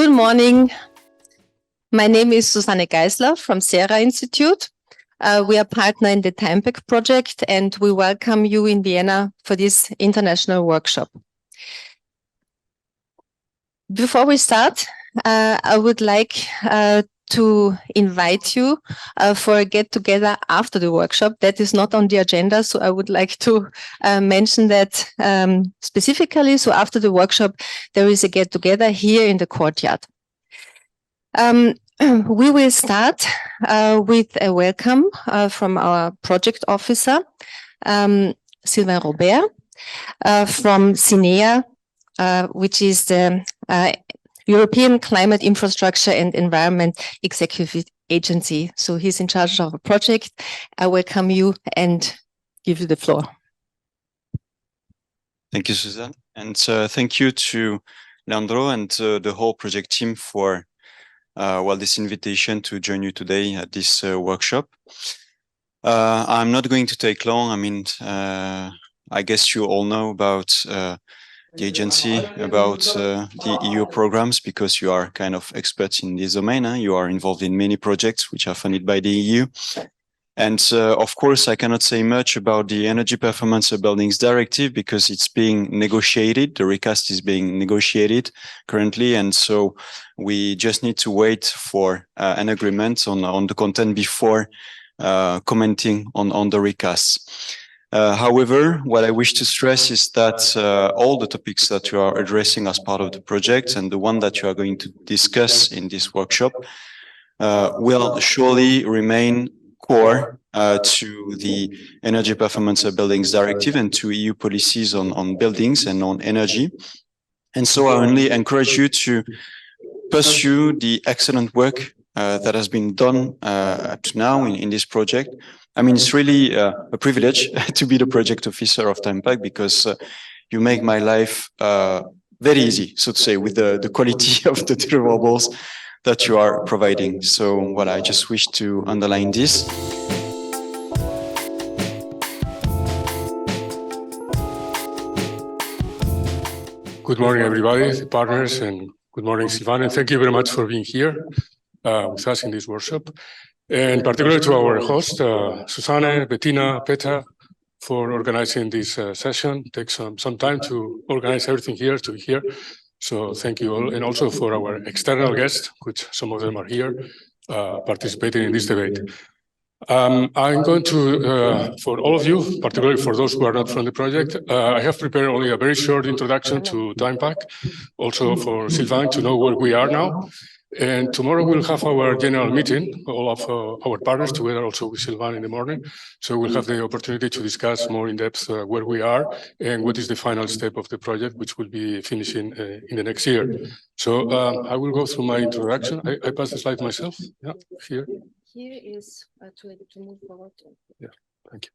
Good morning. My name is Susanne Geisler from SRI Institute. We are partner in the TIMEPAC project, and we welcome you in Vienna for this international workshop. Before we start, I would like to invite you for a get-together after the workshop. That is not on the agenda, so I would like to mention that specifically. So after the workshop, there is a get-together here in the courtyard. We will start with a welcome from our project officer, Sylvain Robert, from CINEA, which is the European Climate Infrastructure and Environment Executive Agency. So he's in charge of a project. I welcome you and give you the floor. Thank you, Susanne. And thank you to Leandro and the whole project team for this invitation to join you today at this workshop. I'm not going to take long. I mean, I guess you all know about the agency, about the EU programs, because you are kind of experts in this domain. You are involved in many projects which are funded by the EU. And of course, I cannot say much about the Energy Performance of Buildings Directive because it's being negotiated. The recast is being negotiated currently. And so we just need to wait for an agreement on the content before commenting on the recasts. However, what I wish to stress is that all the topics that you are addressing as part of the project and the one that you are going to discuss in this workshop will surely remain core to the Energy Performance of Buildings Directive and to EU policies on buildings and on energy. And so I only encourage you to pursue the excellent work that has been done up to now in this project. I mean, it's really a privilege to be the project officer of TIMEPAC because you make my life very easy, so to say, with the quality of the deliverables that you are providing. So, I just wish to underline this. Good morning, everybody, partners, and good morning, Sylvain. And thank you very much for being here with us in this workshop. And particularly to our host, Susanne, Bettina, Petra, for organizing this session. It takes some time to organize everything here, to be here. So thank you all. And also for our external guests, which some of them are here, participating in this debate. I'm going to, for all of you, particularly for those who are not from the project, I have prepared only a very short introduction to TIMEPAC, also for Sylvain to know where we are now. And tomorrow we'll have our general meeting, all of our partners together also with Sylvain in the morning. So we'll have the opportunity to discuss more in depth where we are and what is the final step of the project, which will be finishing in the next year. So I will go through my introduction. I pass the slide myself. Yeah, here. Here is to move forward. Yeah, thank you.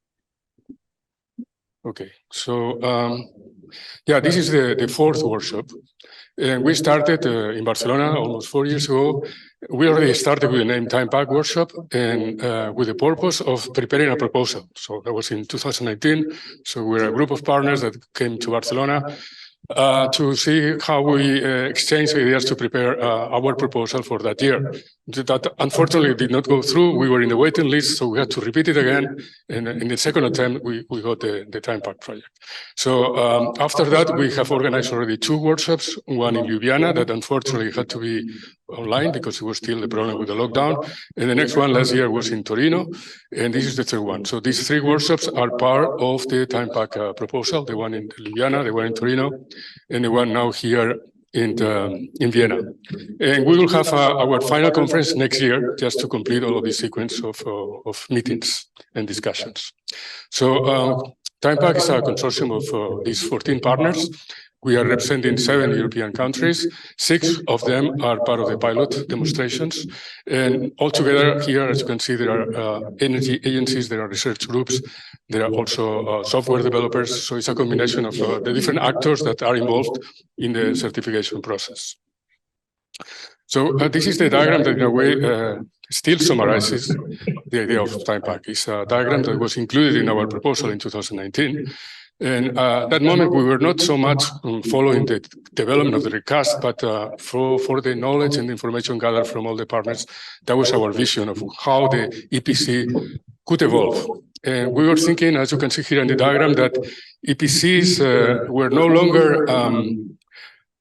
Okay, so yeah, this is the fourth workshop. And we started in Barcelona almost 4 years ago. We already started with the name TIMEPAC workshop and with the purpose of preparing a proposal. So that was in 2019. So we're a group of partners that came to Barcelona to see how we exchange ideas to prepare our proposal for that year. That unfortunately did not go through. We were in the waiting list, so we had to repeat it again. And in the second attempt, we got the TIMEPAC project. So after that, we have organized already 2 workshops, one in Ljubljana that unfortunately had to be online because it was still the problem with the lockdown. And the next one last year was in Torino. And this is the third one. So these 3 workshops are part of the TIMEPAC proposal, the one in Ljubljana, the one in Torino, and the one now here in Vienna. And we will have our final conference next year just to complete all of this sequence of meetings and discussions. So TIMEPAC is a consortium of these 14 partners. We are representing 7 European countries. 6 of them are part of the pilot demonstrations. And altogether here, as you can see, there are energy agencies, there are research groups, there are also software developers. So it's a combination of the different actors that are involved in the certification process. So this is the diagram that in a way still summarizes the idea of TIMEPAC. It's a diagram that was included in our proposal in 2019. And at that moment, we were not so much following the development of the recast, but for the knowledge and information gathered from all the partners, that was our vision of how the EPC could evolve. And we were thinking, as you can see here in the diagram, that EPCs were no longer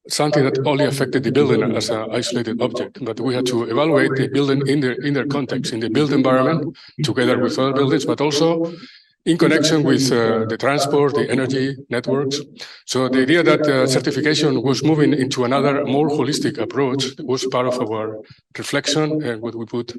something that only affected the building as an isolated object, but we had to evaluate the building in their context, in the built environment, together with other buildings, but also in connection with the transport, the energy networks. So the idea that certification was moving into another more holistic approach was part of our reflection and what we put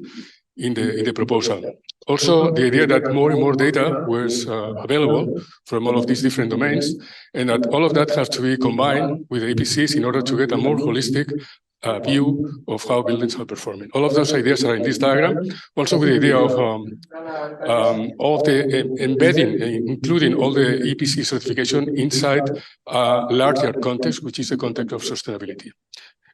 in the proposal. Also, the idea that more and more data was available from all of these different domains, and that all of that has to be combined with the EPCs in order to get a more holistic view of how buildings are performing. All of those ideas are in this diagram. Also, with the idea of the embedding, including all the EPC certification inside a larger context, which is the context of sustainability.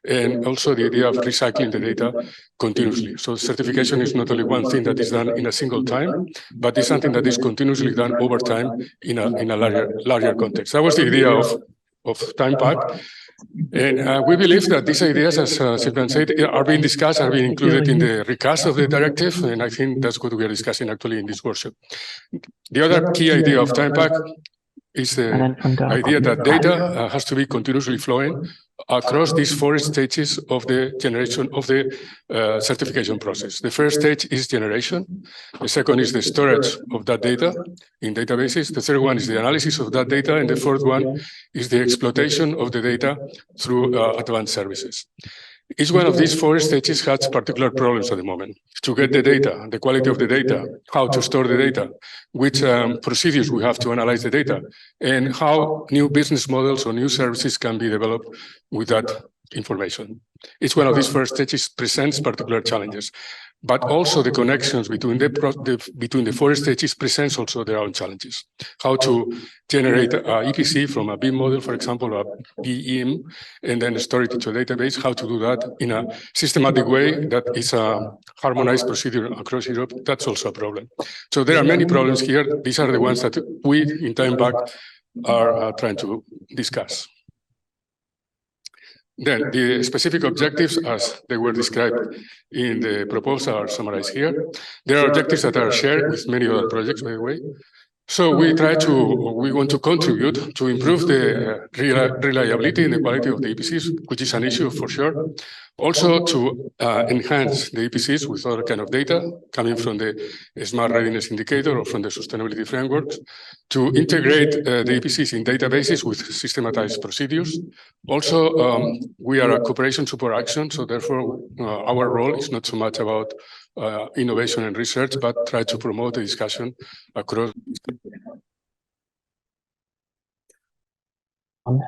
And also the idea of recycling the data continuously. So certification is not only one thing that is done in a single time, but it's something that is continuously done over time in a larger context. That was the idea of TIMEPAC. And we believe that these ideas, as Silvan said, are being discussed, are being included in the recast of the directive, and I think that's what we are discussing actually in this workshop. The other key idea of TIMEPAC is the idea that data has to be continuously flowing across these 4 stages of the generation of the certification process. The first stage is generation. The second is the storage of that data in databases. The third one is the analysis of that data. And the fourth one is the exploitation of the data through advanced services. Each one of these 4 stages has particular problems at the moment. To get the data, the quality of the data, how to store the data, which procedures we have to analyze the data, and how new business models or new services can be developed with that information. Each one of these 4 stages presents particular challenges, but also the connections between the 4 stages presents also their own challenges. How to generate an EPC from a BIM model, for example, or a BIM, and then store it into a database, how to do that in a systematic way that is a harmonized procedure across Europe, that's also a problem. So there are many problems here. These are the ones that we in TIMEPAC are trying to discuss. Then the specific objectives, as they were described in the proposal, are summarized here. There are objectives that are shared with many other projects, by the way. So we want to contribute to improve the reliability and the quality of the EPCs, which is an issue for sure. Also to enhance the EPCs with other kind of data coming from the Smart Readiness Indicator or from the sustainability frameworks, to integrate the EPCs in databases with systematized procedures. Also, we are a cooperation support action, so therefore our role is not so much about innovation and research, but try to promote the discussion across.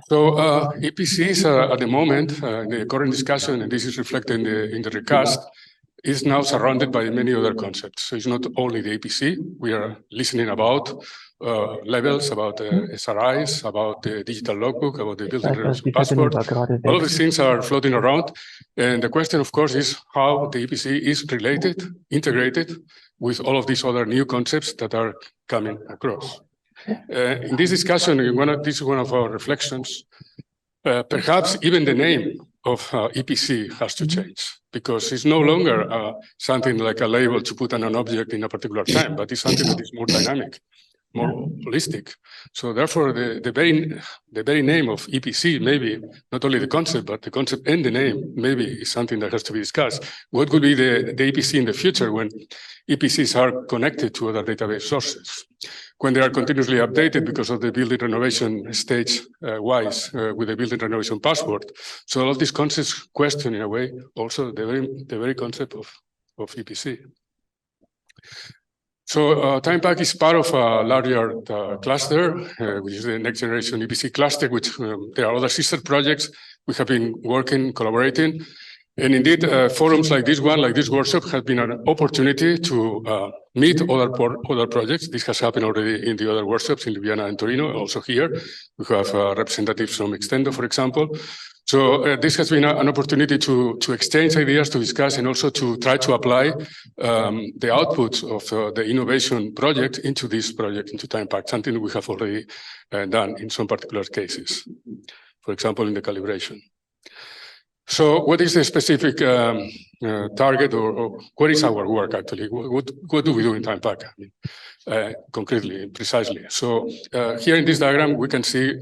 So EPCs at the moment, the current discussion, and this is reflected in the recast, is now surrounded by many other concepts. So it's not only the EPC. We are listening about levels, about SRIs, about the digital logbook, about the building renovation passport. All of these things are floating around. And the question, of course, is how the EPC is related, integrated with all of these other new concepts that are coming across. In this discussion, this is one of our reflections, perhaps even the name of EPC has to change, because it's no longer something like a label to put on an object in a particular time, but it's something that is more dynamic, more holistic. So therefore, the very name of EPC, maybe not only the concept, but the concept and the name, maybe is something that has to be discussed. What could be the EPC in the future when EPCs are connected to other database sources, when they are continuously updated because of the building renovation stage-wise with the building renovation passport? So all of these concepts question, in a way, also the very concept of EPC. So TIMEPAC is part of a larger cluster, which is the next generation EPC cluster, which there are other sister projects we have been working, collaborating. And indeed, forums like this one, like this workshop, have been an opportunity to meet other projects. This has happened already in the other workshops in Ljubljana and Torino, also here. We have representatives from Extendo, for example. So this has been an opportunity to exchange ideas, to discuss, and also to try to apply the outputs of the innovation project into this project, into TIMEPAC, something we have already done in some particular cases, for example, in the calibration. So what is the specific target, or what is our work actually? What do we do in TIMEPAC? I mean, concretely, precisely. So here in this diagram, we can see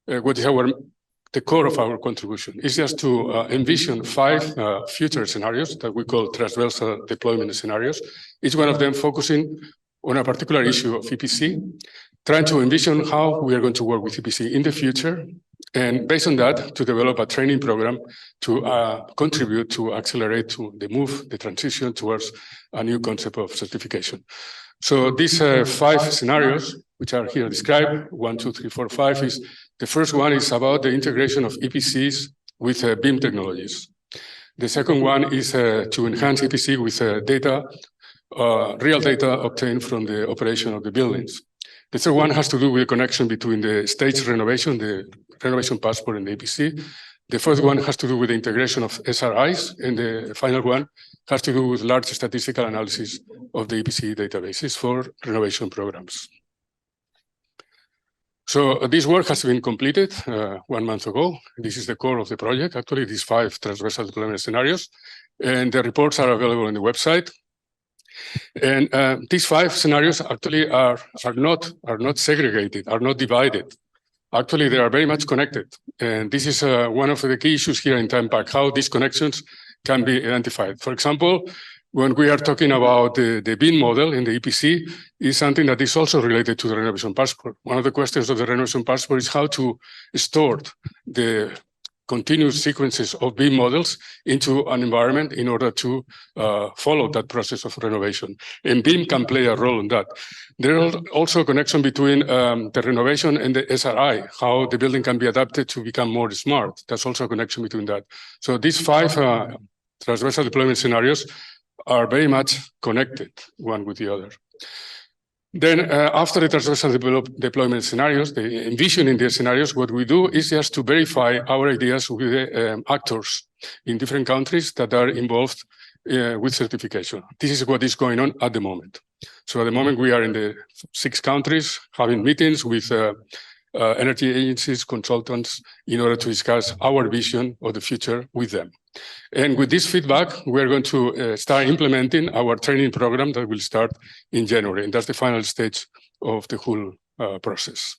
what is the core of our contribution. Is just to envision 5 future scenarios that we call transversal deployment scenarios, each one of them focusing on a particular issue of EPC, trying to envision how we are going to work with EPC in the future, and based on that, to develop a training program to contribute to accelerate the transition towards a new concept of certification. So these 5 scenarios, which are here described, 1, 2, 3, 4, 5, is the first one is about the integration of EPCs with BIM technologies. The second one is to enhance EPC with real data obtained from the operation of the buildings. The third one has to do with the connection between the stage renovation, the renovation passport, and the EPC. The fourth one has to do with the integration of SRIs, and the final one has to do with large statistical analysis of the EPC databases for renovation programs. So this work has been completed 1 month ago. This is the core of the project, actually, these 5 transversal deployment scenarios, and the reports are available on the website. And these 5 scenarios actually are not segregated, are not divided. Actually, they are very much connected. And this is one of the key issues here in TIMEPAC, how these connections can be identified. For example, when we are talking about the BIM model in the EPC, is something that is also related to the renovation passport. One of the questions of the renovation passport is how to store the continuous sequences of BIM models into an environment in order to follow that process of renovation. And BIM can play a role in that. There is also a connection between the renovation and the SRI, how the building can be adapted to become more smart. There's also a connection between that. So these 5 transversal deployment scenarios are very much connected one with the other. Then after the transversal deployment scenarios, the envisioning the scenarios, what we do is just to verify our ideas with the actors in different countries that are involved with certification. This is what is going on at the moment. So at the moment, we are in the 6 countries having meetings with energy agencies, consultants, in order to discuss our vision of the future with them. And with this feedback, we're going to start implementing our training program that will start in January. And that's the final stage of the whole process.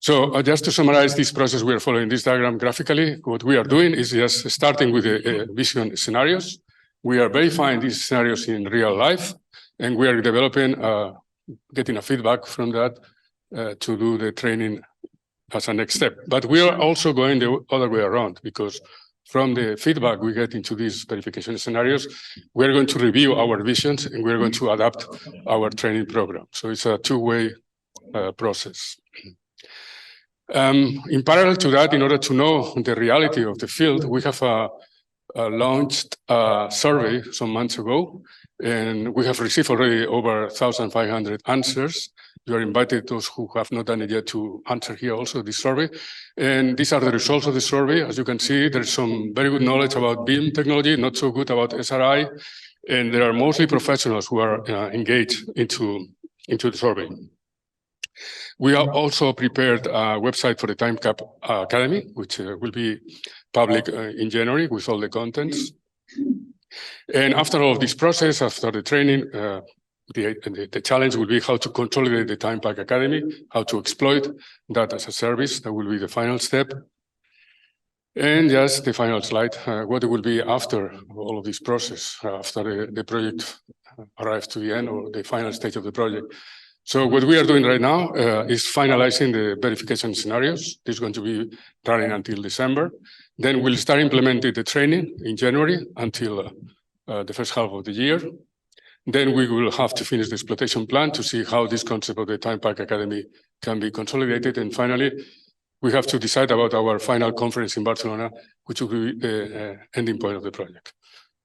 So just to summarize this process, we are following this diagram graphically. What we are doing is just starting with the vision scenarios. We are verifying these scenarios in real life, and we are developing, getting a feedback from that to do the training as a next step. But we are also going the other way around, because from the feedback we get into these verification scenarios, we're going to review our visions and we're going to adapt our training program. So it's a two-way process. In parallel to that, in order to know the reality of the field, we have launched a survey some months ago, and we have received already over 1,500 answers. You are invited, those who have not done it yet, to answer here also this survey. And these are the results of the survey. As you can see, there's some very good knowledge about BIM technology, not so good about SRI. And there are mostly professionals who are engaged into the survey. We have also prepared a website for the TIMEPAC Academy, which will be public in January with all the contents. And after all of this process, after the training, the challenge will be how to consolidate the TIMEPAC Academy, how to exploit that as a service. That will be the final step. And just the final slide, what it will be after all of this process, after the project arrives to the end or the final stage of the project. So what we are doing right now is finalizing the verification scenarios. This is going to be running until December. Then we'll start implementing the training in January until the first half of the year. Then we will have to finish the exploitation plan to see how this concept of the TIMEPAC Academy can be consolidated. And finally, we have to decide about our final conference in Barcelona, which will be the ending point of the project.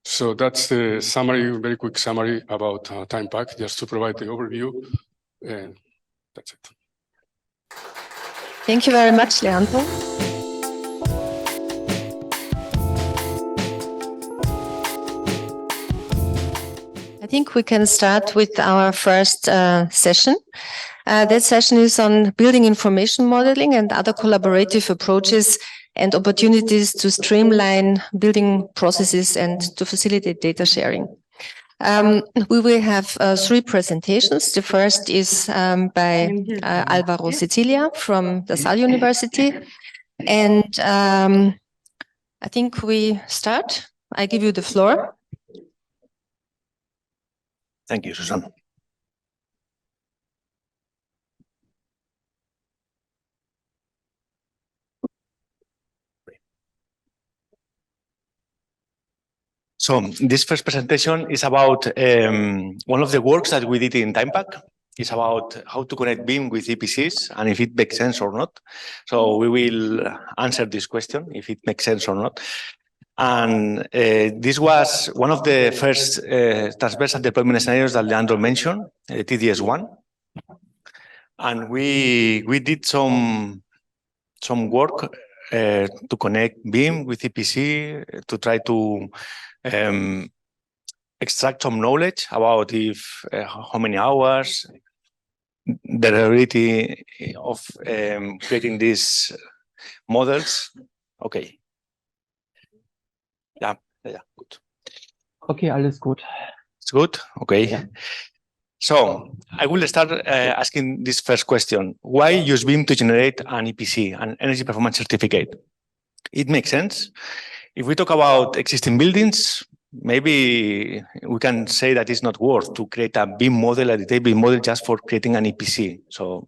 So that's the summary, very quick summary about TIMEPAC, just to provide the overview. And that's it. Thank you very much, Leandro. think we can start with our first session. That session is on building information modeling and other collaborative approaches and opportunities to streamline building processes and to facilitate data sharing. We will have 3 presentations. The first is by Alvaro Sicilia from the Salle University. And I think we start. I give you the floor. Thank you, Susan. So this first presentation is about one of the works that we did in TIMEPAC. It's about how to connect BIM with EPCs and if it makes sense or not. So we will answer this question, if it makes sense or not. And this was one of the first transversal deployment scenarios that Leandro mentioned, TDS1. And we did some work to connect BIM with EPC to try to extract some knowledge about how many hours, the reliability of creating these models. Okay. Yeah, good. Okay, alles gut. It's good? Okay. Yeah. So I will start asking this first question. Why use BIM to generate an EPC, an Energy Performance Certificate? It makes sense. If we talk about existing buildings, maybe we can say that it's not worth to create a BIM model, a detailed BIM model just for creating an EPC. So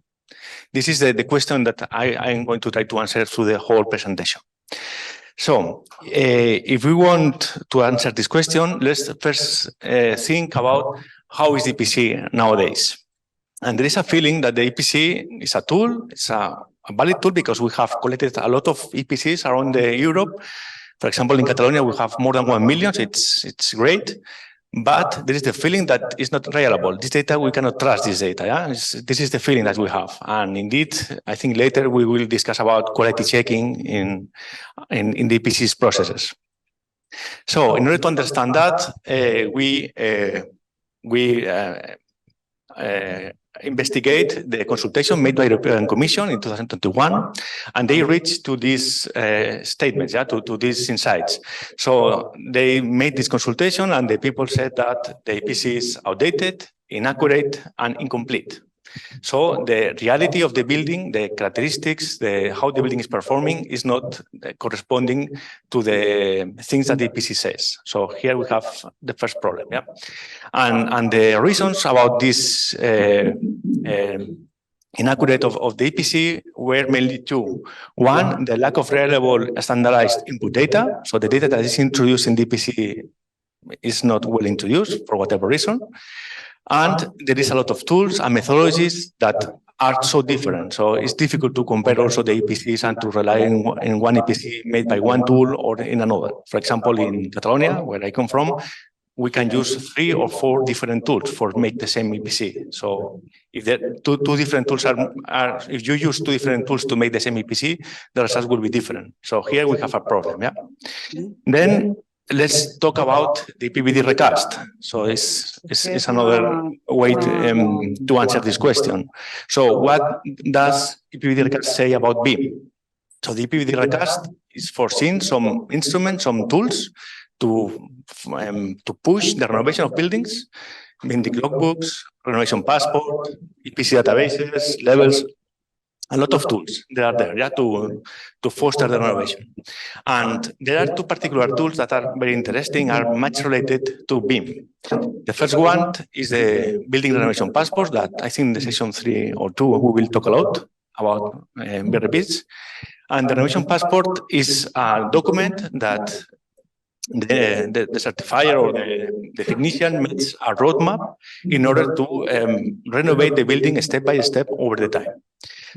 this is the question that I'm going to try to answer through the whole presentation. So if we want to answer this question, let's first think about how is the EPC nowadays. And there is a feeling that the EPC is a tool, it's a valid tool because we have collected a lot of EPCs around Europe. For example, in Catalonia, we have more than 1 million. It's great, but there is the feeling that it's not reliable. This data, we cannot trust this data. Yeah? This is the feeling that we have. And indeed, I think later we will discuss about quality checking in the EPC's processes. So in order to understand that, we investigate the consultation made by the European Commission in 2021, and they reached to these statements, to these insights. So they made this consultation, and the people said that the EPC is outdated, inaccurate, and incomplete. So the reality of the building, the characteristics, how the building is performing is not corresponding to the things that the EPC says. So here we have the first problem. Yeah, and the reasons about this inaccurate of the EPC were mainly 2. One, the lack of reliable standardized input data. So the data that is introduced in the EPC is not well introduced for whatever reason. And there is a lot of tools and methodologies that are so different. So it's difficult to compare also the EPCs and to rely in one EPC made by one tool or in another. For example, in Catalonia, where I come from, we can use 3 or 4 different tools for make the same EPC. So if the two different tools if you use 2 different tools to make the same EPC, the results will be different. So here we have a problem. Yeah. Then let's talk about the EPBD recast. So it's another way to answer this question. So what does EPBD recast say about BIM? So the EPBD recast is foreseeing some instruments, some tools to push the renovation of buildings, building logbooks, renovation passport, EPC databases, levels. A lot of tools that are there, to foster the renovation. And there are 2 particular tools that are very interesting, are much related to BIM. The first one is the building renovation passport that I think in the session 3 or 2 we will talk a lot about BRPs. And the renovation passport is a document that the certifier or the technician makes a roadmap in order to renovate the building step by step over the time.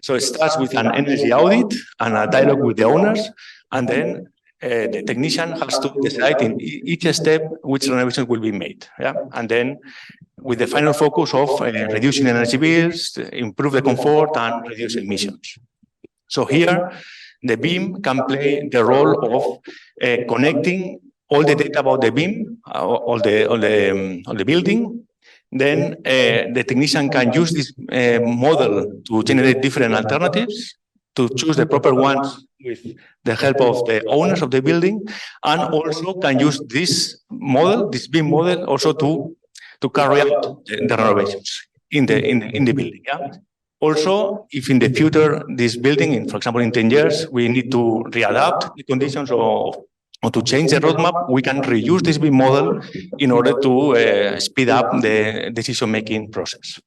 So it starts with an energy audit and a dialogue with the owners, and then the technician has to decide in each step which renovation will be made. Yeah? And then with the final focus of reducing energy bills, improve the comfort, and reduce emissions. So here, the BIM can play the role of connecting all the data about the BIM, all the building. Then the technician can use this model to generate different alternatives, to choose the proper ones with the help of the owners of the building, and also can use this model, this BIM model, also to carry out the renovations in the building. Yeah? Also, if in the future this building, for example, in 10 years, we need to readapt the conditions or to change the roadmap, we can reuse this BIM model in order to speed up the decision-making process.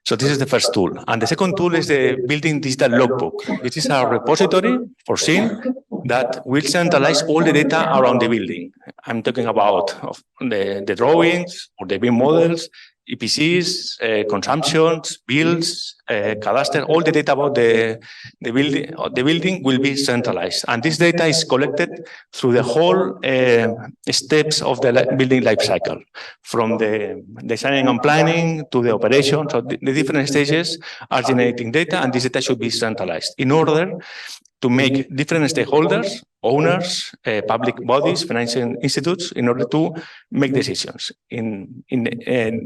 So this is the first tool. And the second tool is the building digital logbook. This is a repository foreseen that will centralize all the data around the building. I'm talking about the drawings or the BIM models, EPCs, consumptions, bills, cadastre, all the data about the building will be centralized. And this data is collected through the whole steps of the building life cycle, from the designing and planning to the operation. So the different stages are generating data, and this data should be centralized in order to make different stakeholders, owners, public bodies, financial institutes, in order to make decisions in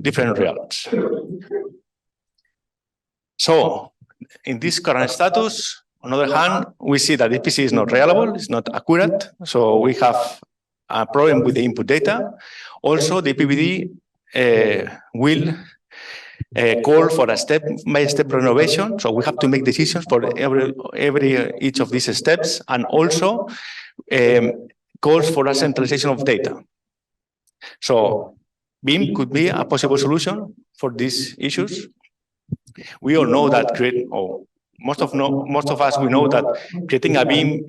different realms. So, in this current status, on the other hand, we see that EPC is not reliable, it's not accurate, so we have a problem with the input data. Also, the EPBD will call for a step-by-step renovation. So we have to make decisions for each of these steps, and also calls for a centralization of data. So BIM could be a possible solution for these issues. We all know that most of us, we know that creating a BIM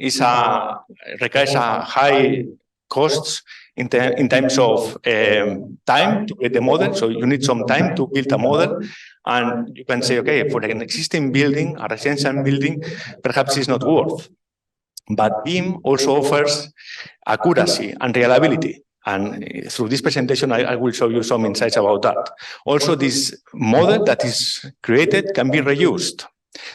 requires a high costs in terms of time to create the model. So you need some time to build a model. And you can say, okay, for an existing building, a residential building, perhaps it's not worth. But BIM also offers accuracy and reliability. And through this presentation, I will show you some insights about that. Also, this model that is created can be reused.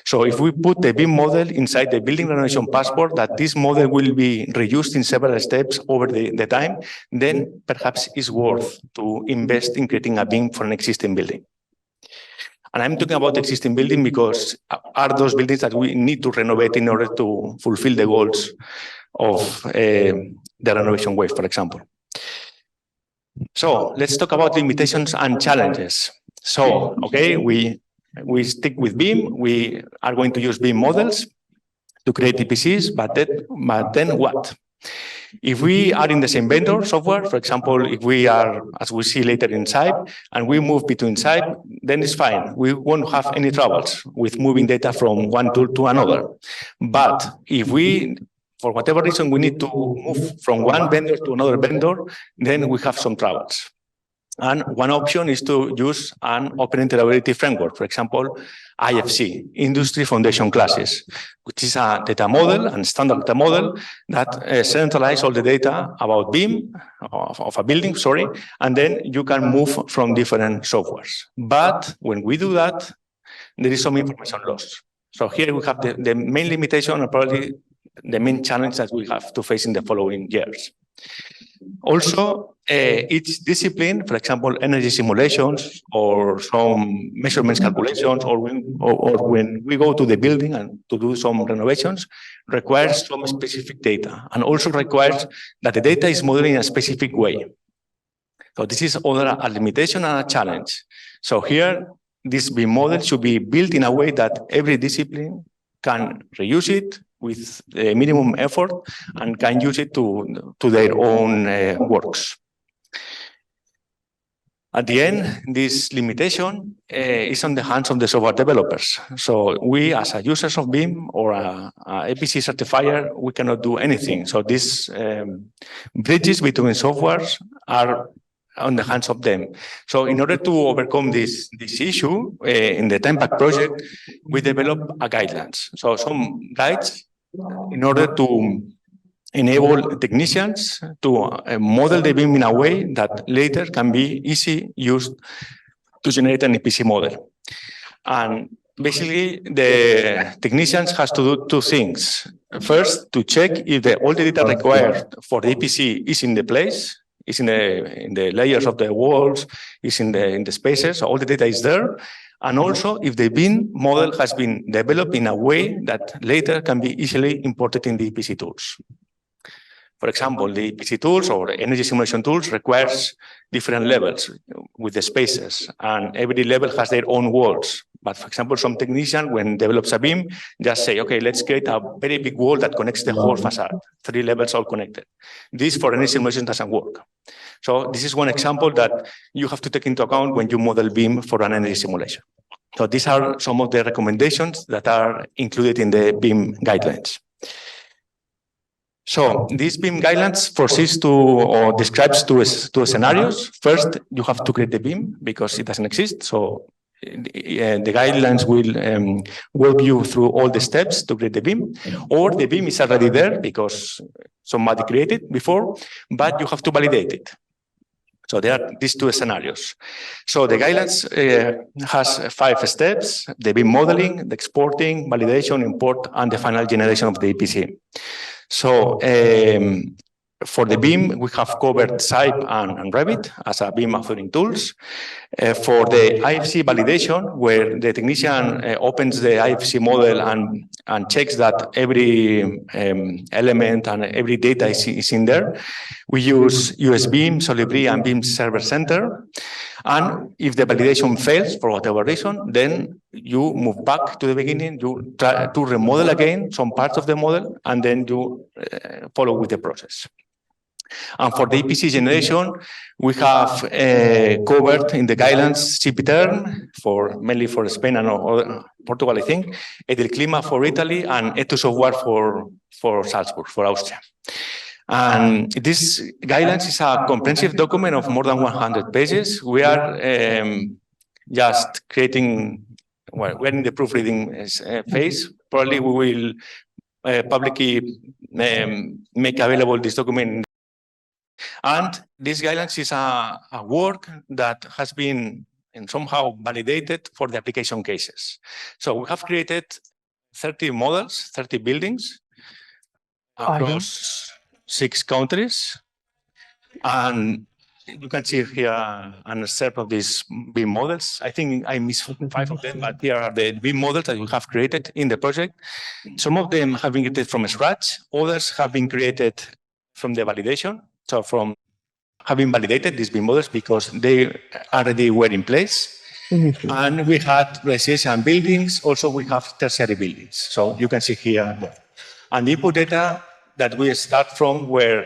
So if we put the BIM model inside the building renovation passport, that this model will be reused in several steps over the time, then perhaps it's worth to invest in creating a BIM for an existing building. And I'm talking about existing building because are those buildings that we need to renovate in order to fulfill the goals of the renovation wave, for example. So let's talk about limitations and challenges. So, okay, we stick with BIM. We are going to use BIM models to create EPCs, but then what? If we are in the same vendor software, for example, if we are, as we see later in SIPE, and we move between SIPE, then it's fine. We won't have any troubles with moving data from one tool to another. But if we, for whatever reason, we need to move from one vendor to another vendor, then we have some troubles. And one option is to use an open interoperability framework, for example, IFC, Industry Foundation Classes, which is a data model and standard data model that centralizes all the data about BIM, of a building, sorry, and then you can move from different softwares. But when we do that, there is some information loss. So here we have the main limitation and probably the main challenge that we have to face in the following years. Also, each discipline, for example, energy simulations or some measurements calculations, or when we go to the building and to do some renovations, requires some specific data, and also requires that the data is modeled in a specific way. So this is other a limitation and a challenge. So here, this BIM model should be built in a way that every discipline can reuse it with minimum effort and can use it to their own works. At the end, this limitation is on the hands of the software developers. So we, as a users of BIM or a EPC certifier, we cannot do anything. So these bridges between softwares are on the hands of them. So in order to overcome this issue, in the TIMEPAC project, we developed a guidelines. So some guides in order to enable technicians to model the BIM in a way that later can be easy used to generate an EPC model. And basically, the technicians has to do two things. First, to check if all the data required for the EPC is in the place, is in the layers of the walls, is in the spaces, so all the data is there. And also if the BIM model has been developed in a way that later can be easily imported in the EPC tools. For example, the EPC tools or energy simulation tools requires different levels with the spaces, and every level has their own walls. But for example, some technician, when develops a BIM, just say, okay, let's create a very big wall that connects the whole facade, 3 levels all connected. This for energy simulation doesn't work. So this is one example that you have to take into account when you model BIM for an energy simulation. So these are some of the recommendations that are included in the BIM guidelines. So these BIM guidelines foresees or describes two scenarios. First, you have to create the BIM because it doesn't exist. So the guidelines will walk you through all the steps to create the BIM, or the BIM is already there because somebody created before, but you have to validate it. So there are these two scenarios. So the guidelines has 5 steps: the BIM modeling, the exporting, validation, import, and the final generation of the EPC. So for the BIM, we have covered SIP and Revit as a BIM authoring tools. For the IFC validation, where the technician opens the IFC model and checks that every element and every data is in there, we use US BIM, Solibri, and BIM Server Center. And if the validation fails for whatever reason, then you move back to the beginning, you try to remodel again some parts of the model, and then you follow with the process. And for the EPC generation, we have covered in the guidelines CPTERM, mainly for Spain and Portugal, I think, Edelklima for Italy, and Etu Software for Salzburg, for Austria. And this guidelines is a comprehensive document of more than 100 pages. We are just creating, well, we're in the proofreading phase. Probably we will publicly make available this document. And this guidelines is a work that has been somehow validated for the application cases. So we have created 30 models, 30 buildings across 6 countries. And you can see here an excerpt of these BIM models. I think I missed 5 of them, but here are the BIM models that we have created in the project. Some of them have been created from scratch. Others have been created from the validation. So from having validated these BIM models because they already were in place. And we had residential buildings. Also, we have tertiary buildings. So you can see here. And the input data that we start from were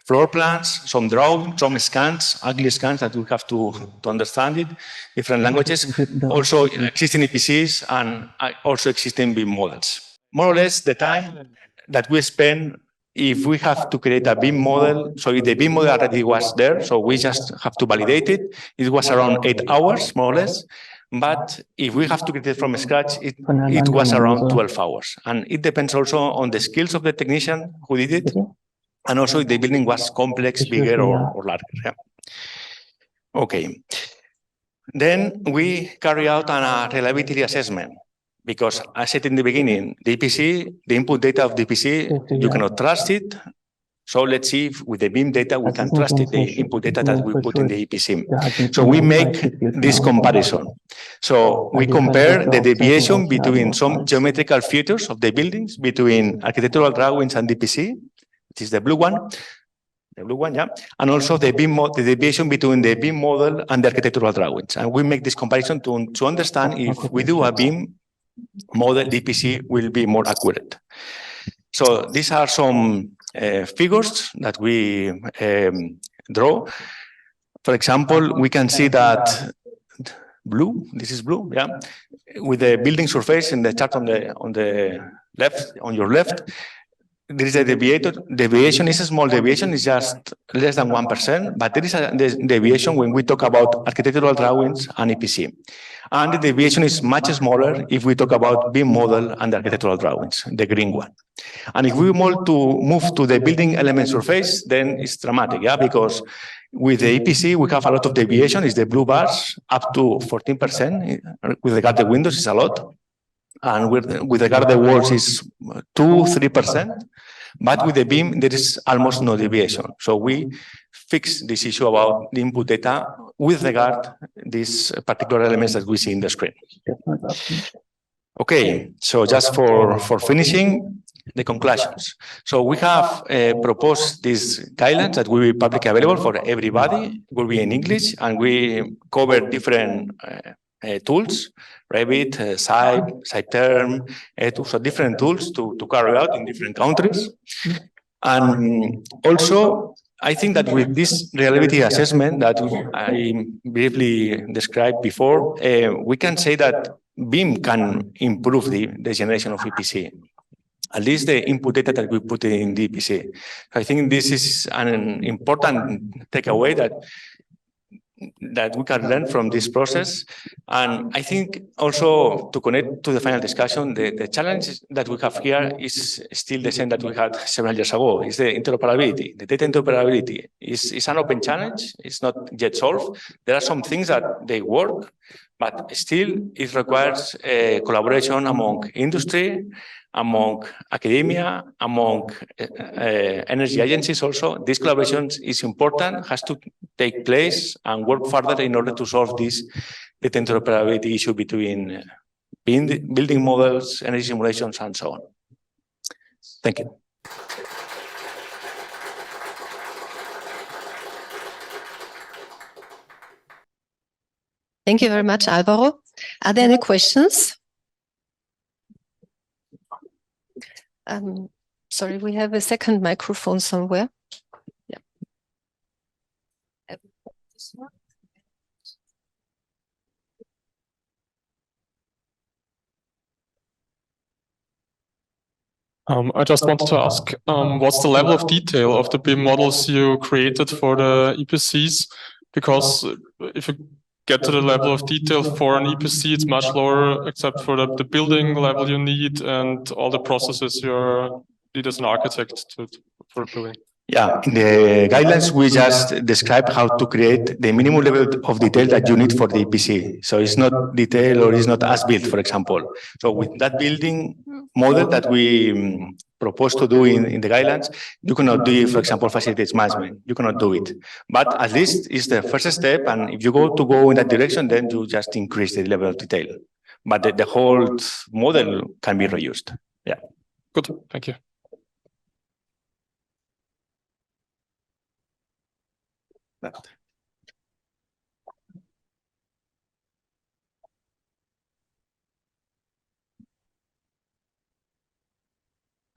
floor plans, some drawings, some scans, ugly scans that we have to understand it, different languages, also existing EPCs and also existing BIM models. More or less the time that we spend if we have to create a BIM model, so if the BIM model already was there, so we just have to validate it, it was around 8 hours, more or less. But if we have to create it from scratch, it was around 12 hours. And it depends also on the skills of the technician who did it, and also if the building was complex, bigger or larger. Yeah. Okay. Then we carry out a reliability assessment. Because I said in the beginning, the EPC, the input data of the EPC, you cannot trust it. So let's see if with the BIM data, we can trust it, the input data that we put in the EPC. So we make this comparison. So we compare the deviation between some geometrical features of the buildings, between architectural drawings and EPC, which is the blue one. The blue one, yeah. And also the deviation between the BIM model and the architectural drawings. And we make this comparison to understand if we do a BIM model, the EPC will be more accurate. So these are some figures that we draw. For example, we can see that blue, this is blue, yeah, with the building surface in the chart on the left, on your left, there is a deviation is a small deviation, it's just less than 1%, but there is a deviation when we talk about architectural drawings and EPC. And the deviation is much smaller if we talk about BIM model and architectural drawings, the green one. And if we move to the building element surface, then it's dramatic, yeah, because with the EPC, we have a lot of deviation, it's the blue bars, up to 14%. With regard to windows, it's a lot. and with regard to the walls is 2-3%, but with the BIM there is almost no deviation. So we fix this issue about the input data with regard to these particular elements that we see in the screen. Okay, so just for finishing, the conclusions. So we have proposed these guidelines that will be publicly available for everybody, will be in English, and we cover different tools, Revit, SciTerm, so different tools to carry out in different countries. And also, I think that with this reliability assessment that I briefly described before, we can say that BIM can improve the generation of EPC, at least the input data that we put in the EPC. I think this is an important takeaway that we can learn from this process. And I think also to connect to the final discussion, the challenge that we have here is still the same that we had several years ago. It's the interoperability. The data interoperability is an open challenge. It's not yet solved. There are some things that they work, but still it requires collaboration among industry, among academia, among energy agencies also. This collaboration is important, has to take place and work further in order to solve this data interoperability issue between building models, energy simulations, and so on. Thank you. Thank you very much, Alvaro. Are there any questions? Sorry, we have a second microphone somewhere. Yeah. This one. I just wanted to ask, what's the level of detail of the BIM models you created for the EPCs? Because if you get to the level of detail for an EPC, it's much lower, except for the building level you need and all the processes you need as an architect for doing. Yeah, in the guidelines, we just describe how to create the minimum level of detail that you need for the EPC. So it's not detail or it's not as built, for example. So with that building model that we propose to do in the guidelines, you cannot do, for example, facilities management. You cannot do it. But at least it's the first step. And if you go in that direction, then you just increase the level of detail. But the whole model can be reused. Yeah. Good. Thank you.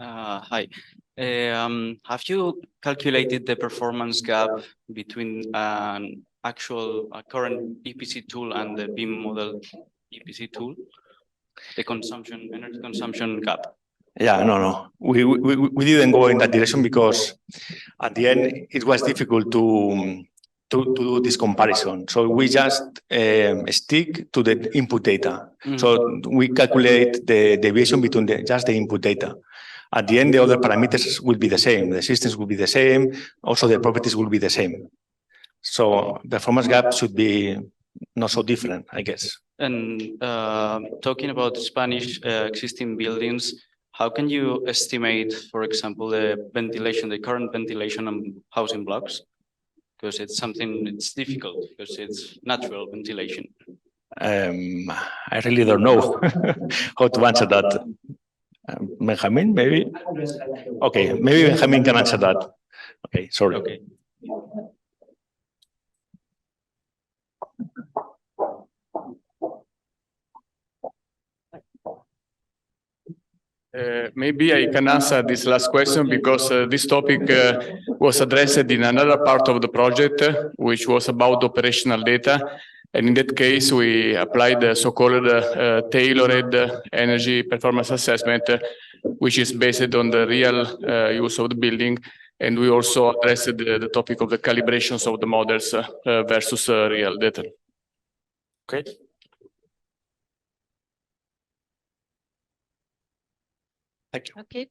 Hi. Have you calculated the performance gap between an actual current EPC tool and the BIM model EPC tool? The energy consumption gap? Yeah, no. We didn't go in that direction because at the end it was difficult to do this comparison. So we just stick to the input data. So we calculate the deviation between just the input data. At the end, the other parameters will be the same. The systems will be the same. Also, the properties will be the same. So performance gap should be not so different, I guess. And talking about Spanish existing buildings, how can you estimate, for example, the ventilation, the current ventilation on housing blocks? Because it's difficult because it's natural ventilation. I really don't know how to answer that. Benjamin, maybe? Okay, maybe Benjamin can answer that. Okay, sorry. Okay. Maybe I can answer this last question because this topic was addressed in another part of the project, which was about operational data. And in that case, we applied the so-called tailored energy performance assessment, which is based on the real use of the building. And we also addressed the topic of the calibrations of the models versus real data. Okay. Thank you. Okay.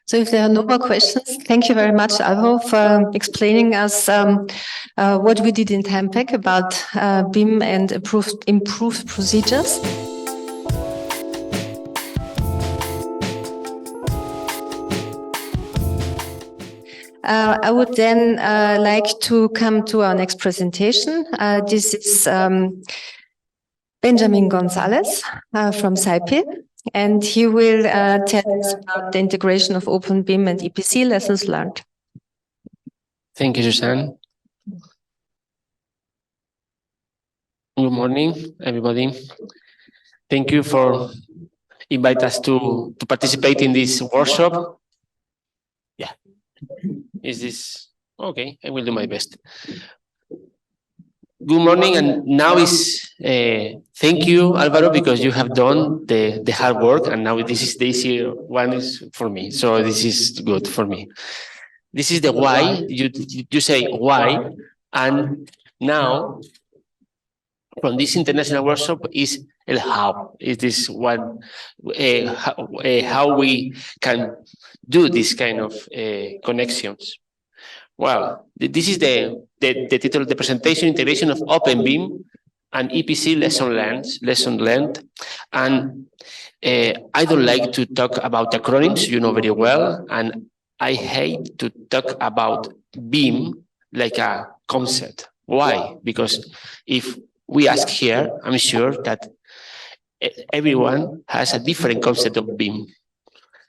So if there are no more questions, thank you very much, Alvaro, for explaining us what we did in TIMEPAC about BIM and improved procedures. I would then like to come to our next presentation. This is Benjamin Gonzalez from SAIPI, and he will tell us about the integration of Open BIM and EPC lessons learned. Thank you, Susanne. Good morning, everybody. Thank you for inviting us to participate in this workshop. Yeah. Is this okay? I will do my best. Good morning, and now is thank you, Alvaro, because you have done the hard work, and now this is the easier one is for me. So this is good for me. This is the why. You say why, and now from this international workshop is el how. It is one how we can do this kind of connections. Well, this is the title of the presentation: Integration of Open BIM and EPC lesson learned. And I don't like to talk about acronyms, you know very well, and I hate to talk about BIM like a concept. Why? Because if we ask here, I'm sure that everyone has a different concept of BIM.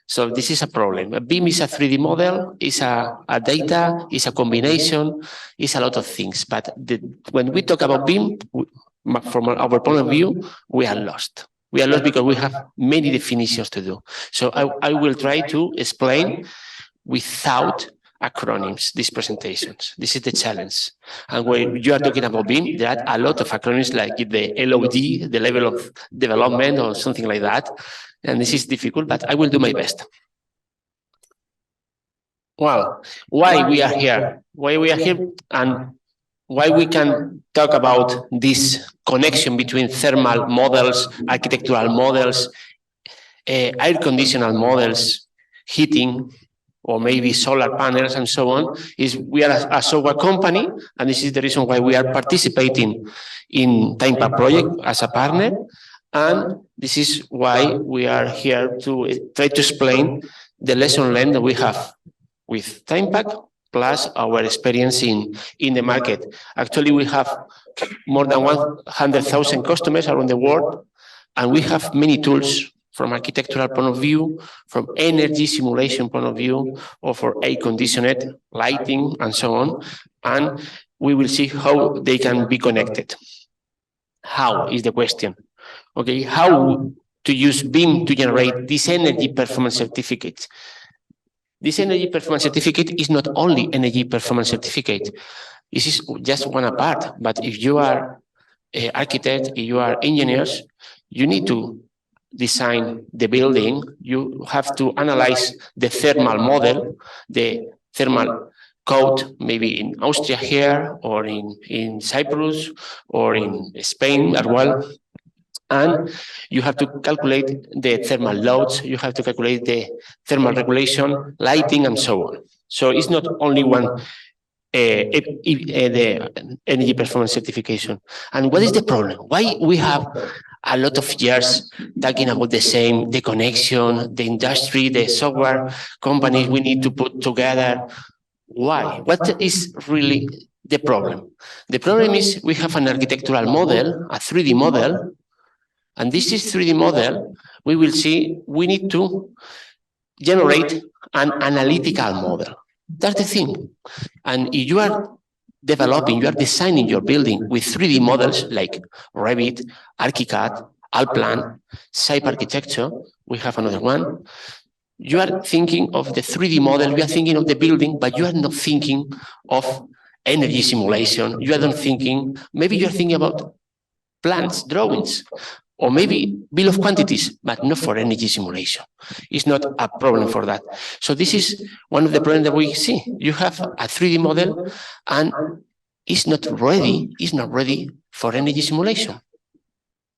So this is a problem. A BIM is a 3D model, is a data, is a combination, is a lot of things. But when we talk about BIM, from our point of view, we are lost. We are lost because we have many definitions to do. So I will try to explain without acronyms these presentations. This is the challenge. And when you are talking about BIM, there are a lot of acronyms like the LOD, the level of development, or something like that. And this is difficult, but I will do my best. Well, why we are here? Why we are here, and why we can talk about this connection between thermal models, architectural models, air conditional models, heating, or maybe solar panels and so on, is we are a software company, and this is the reason why we are participating in TIMEPAC project as a partner. And this is why we are here to try to explain the lesson learned that we have with TIMEPAC, plus our experience in the market. Actually, we have more than 100,000 customers around the world, and we have many tools from architectural point of view, from energy simulation point of view, or for air conditioned, lighting, and so on. And we will see how they can be connected. How is the question? Okay, how to use BIM to generate this energy performance certificate? This energy performance certificate is not only energy performance certificate. This is just one part. But if you are an architect, if you are engineers, you need to design the building. You have to analyze the thermal model, the thermal code, maybe in Austria here, or in Cyprus, or in Spain as well. And you have to calculate the thermal loads, you have to calculate the thermal regulation, lighting, and so on. So it's not only one the energy performance certification. And what is the problem? Why we have a lot of years talking about the same, the connection, the industry, the software companies we need to put together? Why? What is really the problem? The problem is we have an architectural model, a 3D model, and this is 3D model. We will see we need to generate an analytical model. That's the thing. And if you are developing, you are designing your building with 3D models like Revit, ArchiCAD, Allplan, Shape Architecture, we have another one. You are thinking of the 3D model, you are thinking of the building, but you are not thinking of energy simulation. You are not thinking, maybe you are thinking about plans, drawings, or maybe bill of quantities, but not for energy simulation. It's not a problem for that. So this is one of the problems that we see. You have a 3D model and it's not ready for energy simulation.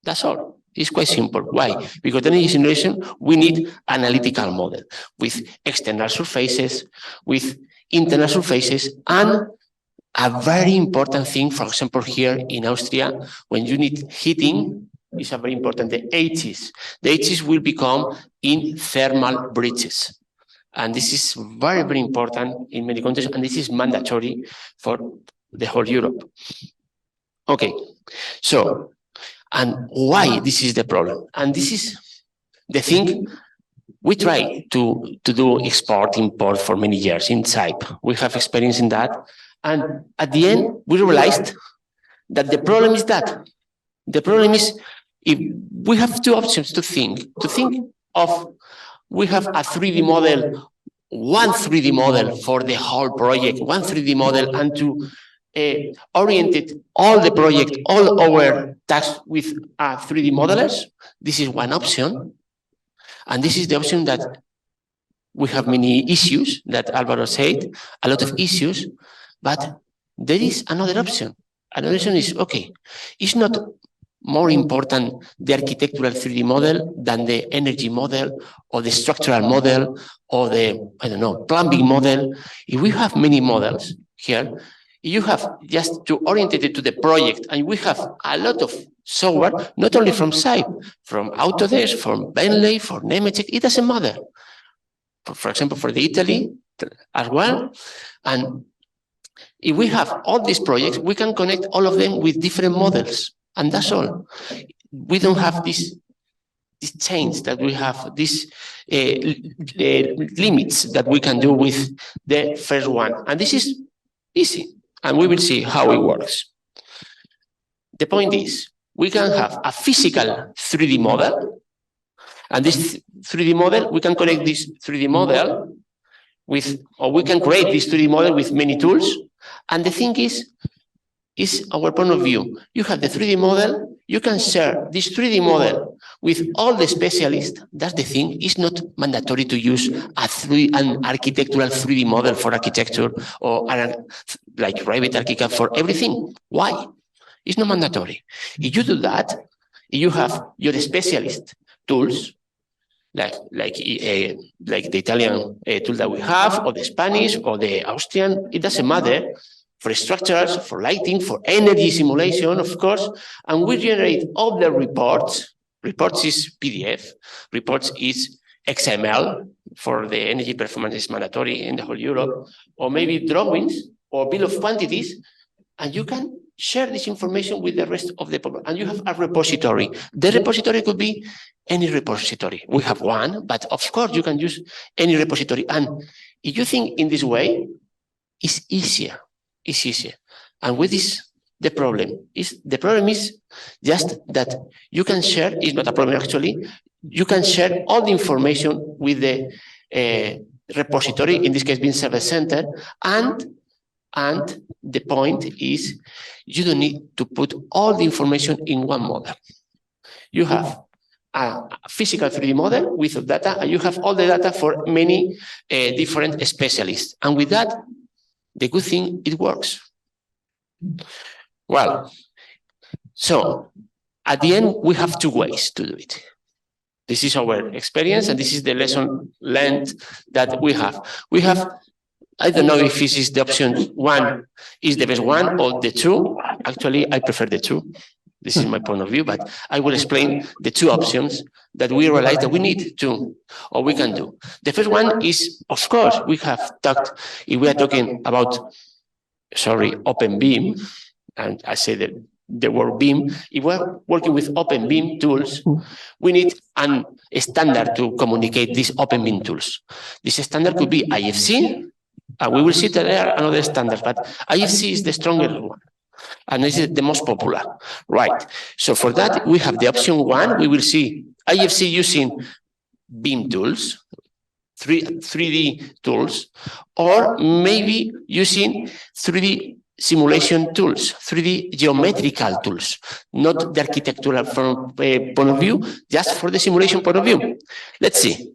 That's all. It's quite simple. Why? Because energy simulation, we need analytical model with external surfaces, with internal surfaces, and a very important thing, for example, here in Austria, when you need heating, is very important, the H's. The H's will become in thermal bridges. And this is very, very important in many countries, and this is mandatory for the whole Europe. Okay, so, and why this is the problem? And this is the thing. We try to do export, import for many years in SIPE. We have experience in that. And at the end, we realized that the problem is that. The problem is, if we have two options to think of, we have a 3D model, one 3D model for the whole project, one 3D model, and to orient all the project, all our tasks with 3D modelers. This is one option. And this is the option that we have many issues that Álvaro said, a lot of issues, but there is another option. Another option is, okay, it's not more important the architectural 3D model than the energy model or the structural model or the, I don't know, plumbing model. If we have many models here, you have just to orient it to the project, and we have a lot of software, not only from SIPE, from Autodesk, from Bentley, for Nemetschek, it doesn't matter. For example, for the Italy as well. And if we have all these projects, we can connect all of them with different models. And that's all. We don't have this chains that we have, these limits that we can do with the first one. And this is easy. And we will see how it works. The point is, we can have a physical 3D model. And this 3D model, we can connect this 3D model with, or we can create this 3D model with many tools. And the thing is our point of view. You have the 3D model, you can share this 3D model with all the specialists. That's the thing. It's not mandatory to use an architectural 3D model for architecture or like Revit ArchiCAD for everything. Why? It's not mandatory. If you do that, you have your specialist tools, like the Italian tool that we have, or the Spanish, or the Austrian. It doesn't matter. For structures, for lighting, for energy simulation, of course, and we generate all the reports. Reports is PDF, reports is XML, for the energy performance is mandatory in the whole Europe, or maybe drawings or bill of quantities, and you can share this information with the rest of the people, and you have a repository. The repository could be any repository. We have one, but of course you can use any repository, and if you think in this way, it's easier. It's easier. And with this, the problem is just that you can share, it's not a problem actually, you can share all the information with the repository, in this case being Service Center, and the point is you don't need to put all the information in one model. You have a physical 3D model with data, and you have all the data for many different specialists. And with that, the good thing, it works. Well, so at the end, we have two ways to do it. This is our experience, and this is the lesson learned that we have. We have, I don't know if this is the option one is the best one or the two. Actually, I prefer the two. This is my point of view, but I will explain the two options that we realize that we need to, or we can do. The first one is, of course, we have talked, if we are talking about, Open BIM, and I say the word BIM, if we're working with Open BIM tools, we need a standard to communicate these Open BIM tools. This standard could be IFC, and we will see that there are another standard, but IFC is the strongest one. And this is the most popular, right? So for that, we have the option one. We will see IFC using BIM tools, 3D tools, or maybe using 3D simulation tools, 3D geometrical tools, not the architectural point of view, just for the simulation point of view. Let's see.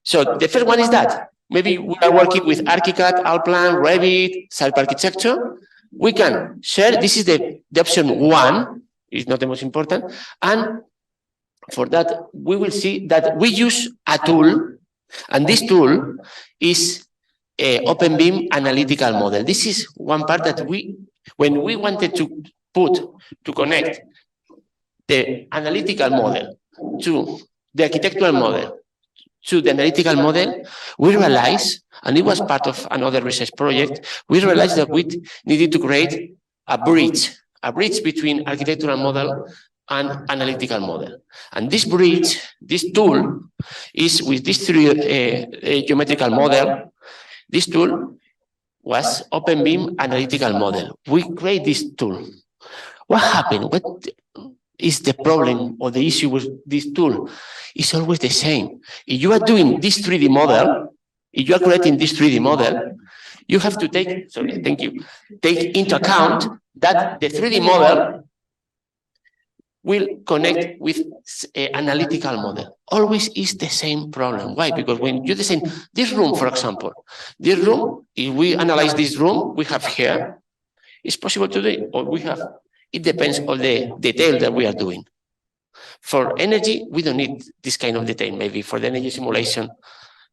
So the first one is that. Maybe we are working with ArchiCAD, Allplan, Revit, SIPE architecture. We can share, this is the option one, it's not the most important. And for that, we will see that we use a tool, and this tool is a Open BIM analytical model. This is one part that when we wanted to connect the analytical model to the architectural model to the analytical model, we realized, and it was part of another research project, we realized that we needed to create a bridge between architectural model and analytical model. And this bridge, this tool, is with this three geometrical model. This tool was Open BIM analytical model. We create this tool. What happened? What is the problem or the issue with this tool? It's always the same. If you are doing this 3D model, if you are creating this 3D model, you have to take into account that the 3D model will connect with an analytical model. Always is the same problem. Why? Because when you design this room, for example, this room, if we analyze this room, we have here, it's possible to do it, or we have, it depends on the detail that we are doing. For energy, we don't need this kind of detail, maybe for the energy simulation.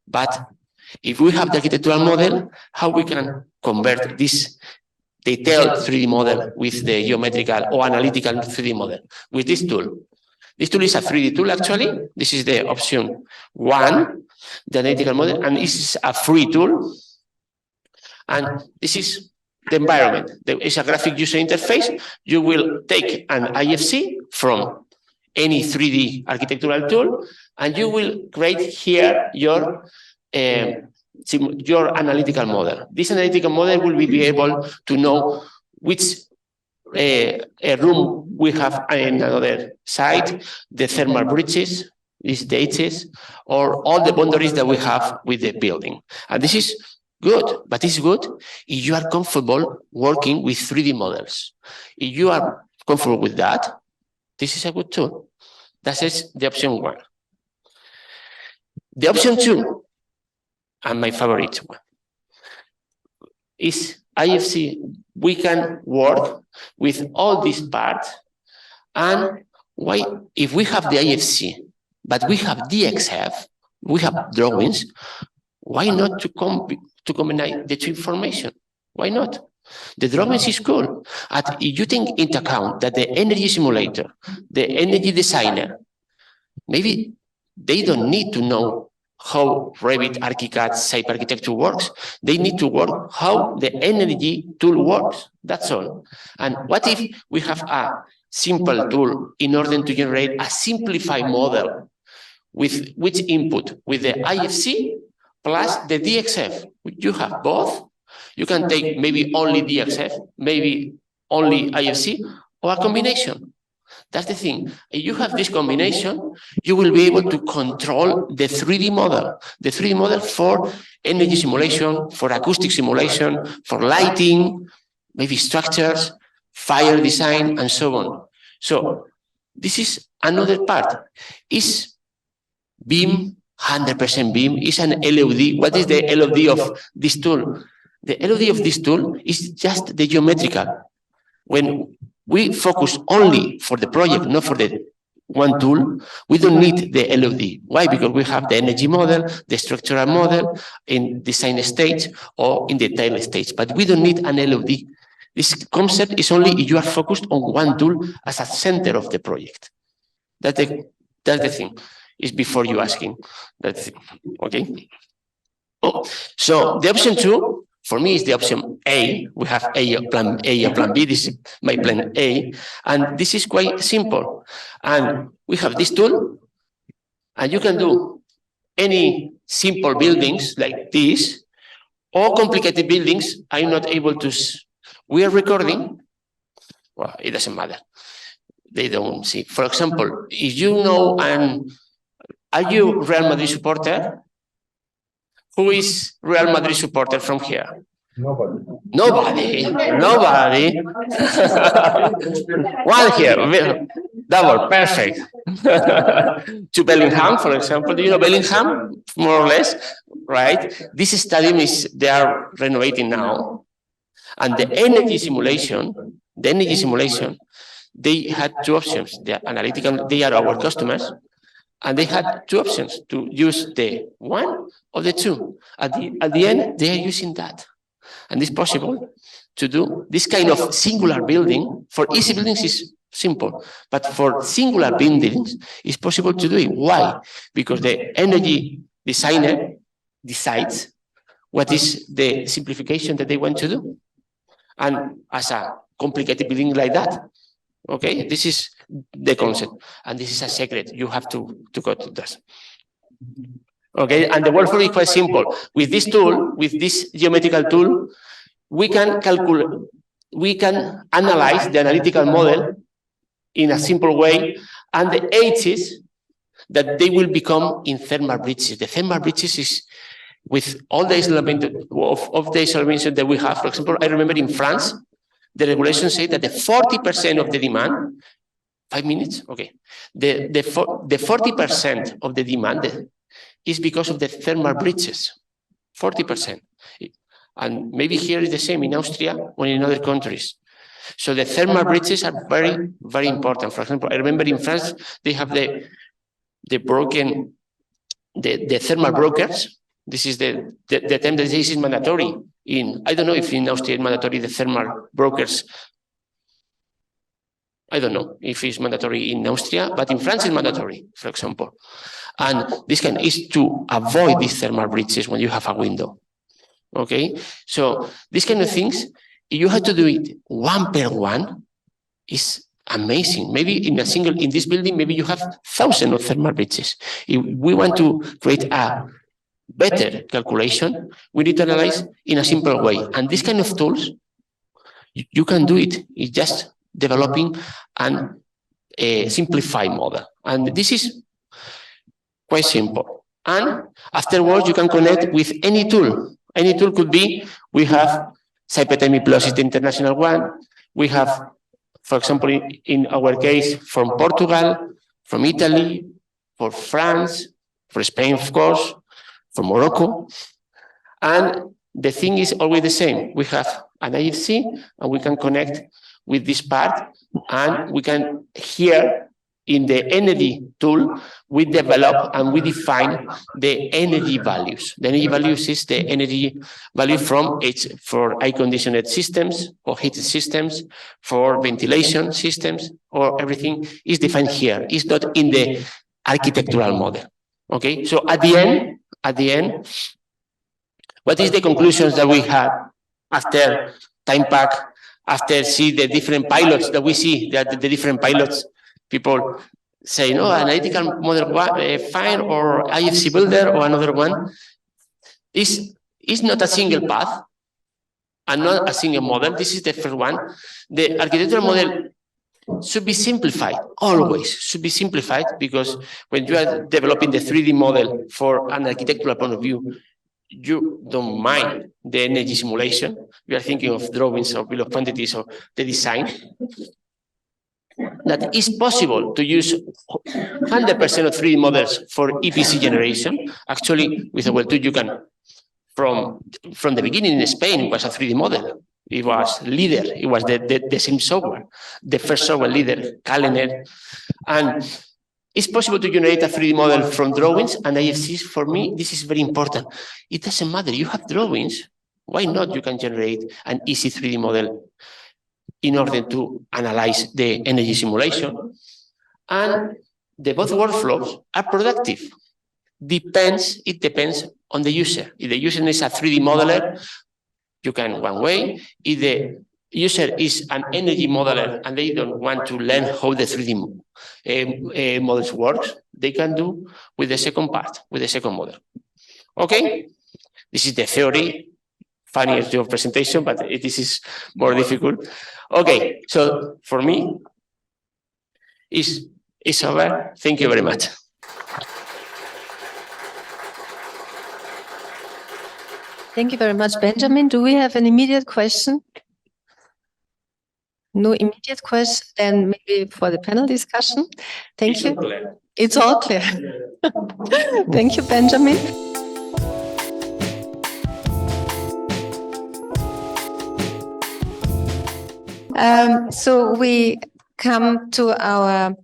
But if we have the architectural model, how we can convert this detailed 3D model with the geometrical or analytical 3D model with this tool. This tool is a 3D tool, actually. This is the option 1, the analytical model, and this is a free tool. And this is the environment. It's a graphic user interface. You will take an IFC from any 3D architectural tool, and you will create here your analytical model. This analytical model will be able to know which room we have in another side, the thermal bridges, these dates, or all the boundaries that we have with the building. And this is good, but it's good if you are comfortable working with 3D models. If you are comfortable with that, this is a good tool. That is the option 1. The option 2, and my favorite one, is IFC. We can work with all these parts. And why, if we have the IFC, but we have DXF, we have drawings, why not to combine the two information? Why not? The drawings is cool. And if you take into account that the energy simulator, the energy designer, maybe they don't need to know how Revit, ArchiCAD, SAP architecture works. They need to work how the energy tool works. That's all. And what if we have a simple tool in order to generate a simplified model with which input? With the IFC plus the DXF. You have both. You can take maybe only DXF, maybe only IFC, or a combination. That's the thing. If you have this combination, you will be able to control the 3D model. The 3D model for energy simulation, for acoustic simulation, for lighting, maybe structures, fire design, and so on. So this is another part. Is BIM 100% BIM? Is an LOD? What is the LOD of this tool? The LOD of this tool is just the geometrical. When we focus only for the project, not for the one tool, we don't need the LOD. Why? Because we have the energy model, the structural model in design stage or in the detail stage, but we don't need an LOD. This concept is only if you are focused on one tool as a center of the project. That's the thing. Is before you asking. That's it. Okay. Oh, so the option 2 for me is the option A. We have plan A and plan B. This is my plan A. And this is quite simple. And we have this tool, and you can do any simple buildings like this, or complicated buildings. I'm not able to. We are recording. Well, it doesn't matter. They don't see. For example, if you know, are you Real Madrid supporter? Who is Real Madrid supporter from here? Nobody. Nobody. One here. Double. Perfect. To Bellingham, for example. Do you know Bellingham? More or less, right? This stadium they are renovating now. And the energy simulation, they had 2 options. They are analytical, they are our customers. And they had 2 options to use the one or the 2. At the end, they are using that. And it's possible to do this kind of singular building. For easy buildings, is simple. But for singular buildings, it's possible to do it. Why? Because the energy designer decides what is the simplification that they want to do. And as a complicated building like that, okay, this is the concept. And this is a secret. You have to go to this. Okay, and the workflow is quite simple. With this tool, with this geometrical tool, we can calculate, we can analyze the analytical model in a simple way, and the edges that they will become in thermal bridges. The thermal bridges is with all the element of the isolation that we have. For example, I remember in France, the regulations say that the 40% of the demand, 5 minutes, okay, the 40% of the demand is because of the thermal bridges, 40%. And maybe here is the same in Austria or in other countries. So the thermal bridges are very, very important. For example, I remember in France, they have the thermal brokers. This is the term that this is mandatory in, I don't know if in Austria it's mandatory, the thermal brokers. I don't know if it's mandatory in Austria, but in France it's mandatory, for example. And this is to avoid these thermal bridges when you have a window. Okay, so these kind of things, you have to do it one per one, is amazing. Maybe in this building, maybe you have thousands of thermal bridges. If we want to create a better calculation, we need to analyze in a simple way. And this kind of tools, you can do it. It's just developing and a simplified model. And this is quite simple. And afterwards, you can connect with any tool. Any tool could be, we have CyPTM Plus is the international one. We have, for example, in our case, from Portugal, from Italy, for France, for Spain, of course, for Morocco. And the thing is always the same. We have an IFC, and we can connect with this part, and we can here in the energy tool, we develop and we define the energy values. The energy values is the energy value for air-conditioned systems or heated systems, for ventilation systems, or everything is defined here. It's not in the architectural model. Okay, so at the end, what is the conclusions that we had after TIMEPAC, after see the different pilots that we see, that the different pilots, people say, no, analytical model fine, or IFC builder, or another one. Is not a single path and not a single model. This is the first one. The architectural model should be simplified, always should be simplified, because when you are developing the 3D model for an architectural point of view, you don't mind the energy simulation. You are thinking of drawings or bill of quantities or the design. That is possible to use 100% of 3D models for EPC generation. Actually, with a tool, you can, from the beginning in Spain, it was a 3D model. It was leader. It was the same software, the first software leader, Calendar. And it's possible to generate a 3D model from drawings and IFCs. For me, this is very important. It doesn't matter. You have drawings. Why not? You can generate an easy 3D model in order to analyze the energy simulation. And the both workflows are productive. It depends on the user. If the user is a 3D modeler, you can one way. If the user is an energy modeler and they don't want to learn how the 3D models work, they can do with the second part, with the second model. Okay? This is the theory. Funny as your presentation, but this is more difficult. Okay, so for me, it's over. Thank you very much. Thank you very much, Benjamin. Do we have an immediate question? No immediate question, then maybe for the panel discussion. Thank you. It's all clear. Thank you, Benjamin. So we come to our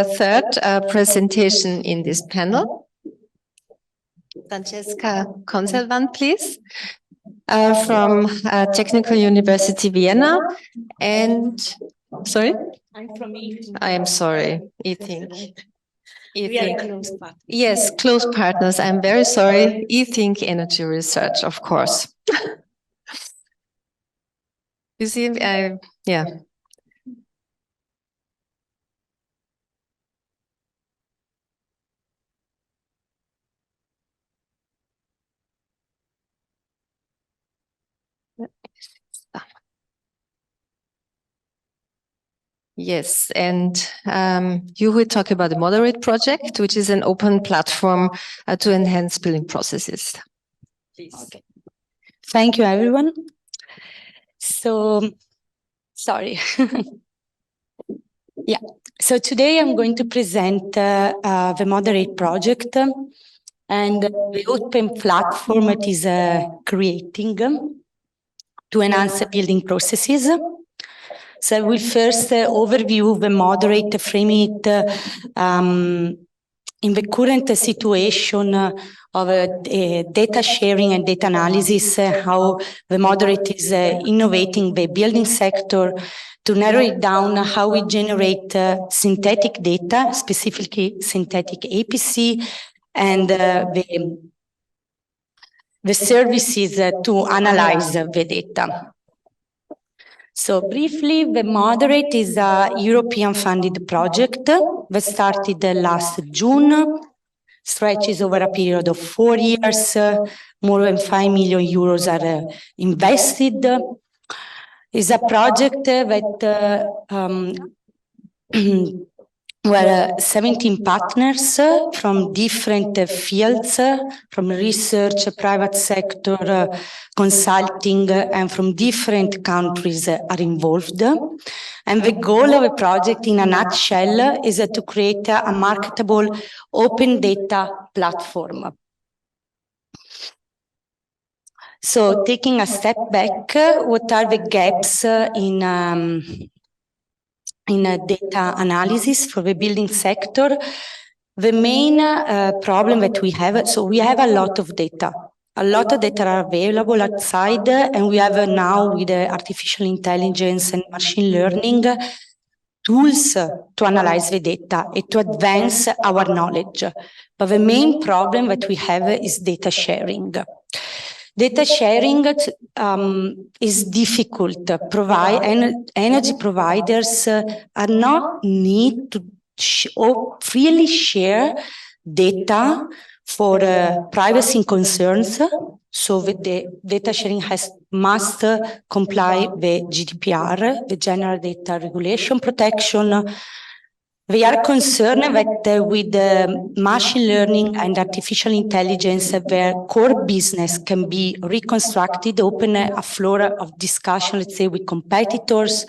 third presentation in this panel. Francesca Conselvan, please, from Technical University Vienna. And sorry, I'm from ETH. I am sorry, ETH. We are close partners. Yes, close partners. I'm very sorry. E-Think Energy Research, of course. You see, yeah. Yes, and you will talk about the Moderate project, which is an open platform to enhance building processes. Please. Okay. Thank you, everyone. So, sorry. Yeah. So today I'm going to present the Moderate project and the open platform it is creating to enhance the building processes. So I will first overview the Moderate, frame it in the current situation of data sharing and data analysis, how the Moderate is innovating the building sector, to narrow it down how we generate synthetic data, specifically synthetic EPC, and the services to analyze the data. So briefly, the Moderate is a European funded project that started last June, stretches over a period of 4 years, more than 5 million euros are invested. It's a project that where 17 partners from different fields, from research, private sector, consulting, and from different countries are involved. And the goal of the project, in a nutshell, is to create a marketable open data platform. So taking a step back, what are the gaps in data analysis for the building sector? The main problem that we have, so we have a lot of data. A lot of data are available outside, and we have now with artificial intelligence and machine learning tools to analyze the data and to advance our knowledge. But the main problem that we have is data sharing. Data sharing is difficult. Energy providers are not need to freely share data for privacy concerns. So the data sharing must comply with GDPR, the General Data Regulation Protection. We are concerned that with machine learning and artificial intelligence, their core business can be reconstructed, open a floor of discussion, let's say, with competitors.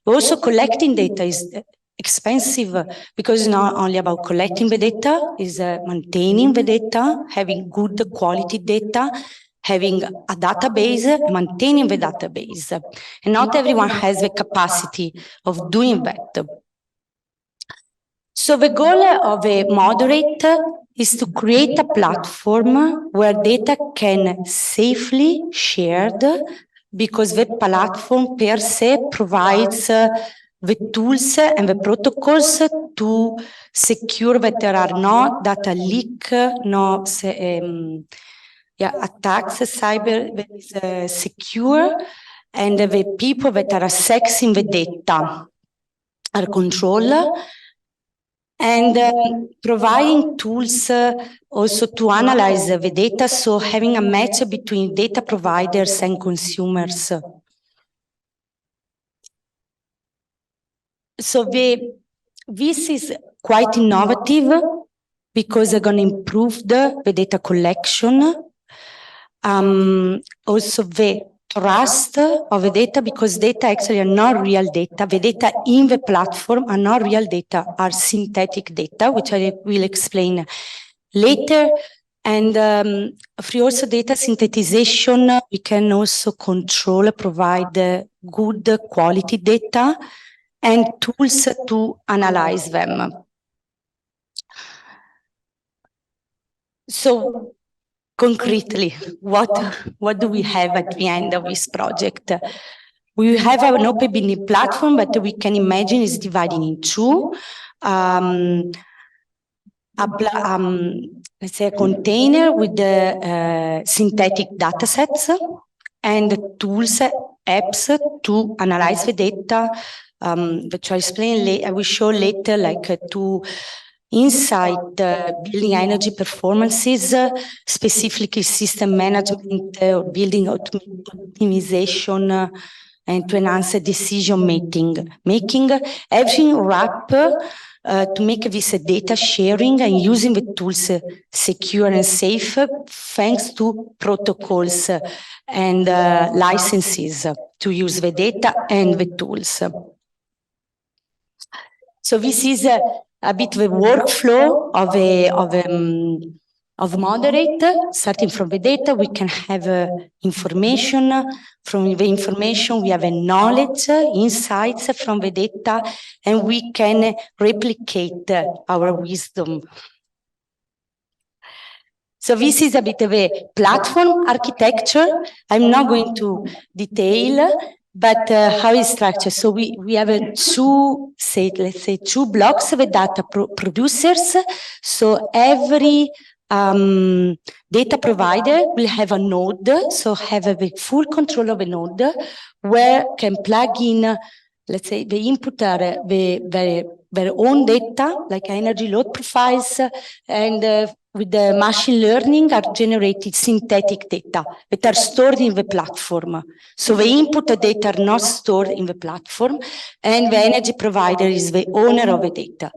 Also, collecting data is expensive because it's not only about collecting the data, it's maintaining the data, having good quality data, having a database, maintaining the database. And not everyone has the capacity of doing that. So the goal of a Moderate is to create a platform where data can safely shared, because the platform per se provides the tools and the protocols to secure that there are no data leak, no attacks, cyber that is secure, and the people that are accessing the data are controlled. And providing tools also to analyze the data, so having a match between data providers and consumers. So this is quite innovative because they're going to improve the data collection. Also the trust of the data, because data actually are not real data. The data in the platform are not real data, are synthetic data, which I will explain later. And through also data synthesization, we can also control, provide good quality data and tools to analyze them. So concretely, what do we have at the end of this project? We have an Open BIM platform that we can imagine is divided in two. let's say, a container with the synthetic data sets and tools, apps to analyze the data, which I will show later, like to inside building energy performances, specifically system management, building optimization, and to enhance decision making, everything wrap to make this data sharing and using the tools secure and safe, thanks to protocols and licenses to use the data and the tools. So this is a bit the workflow of moderate. Starting from the data, we can have information. From the information, we have a knowledge, insights from the data, and we can replicate our wisdom. So this is a bit of a platform architecture. I'm not going to detail, but how it's structured. So we have let's say two blocks of data producers. So every data provider will have a node, so have a full control of a node where can plug in, let's say, the input are their own data, like energy load profiles, and with the machine learning are generated synthetic data that are stored in the platform. So the input data are not stored in the platform, and the energy provider is the owner of the data.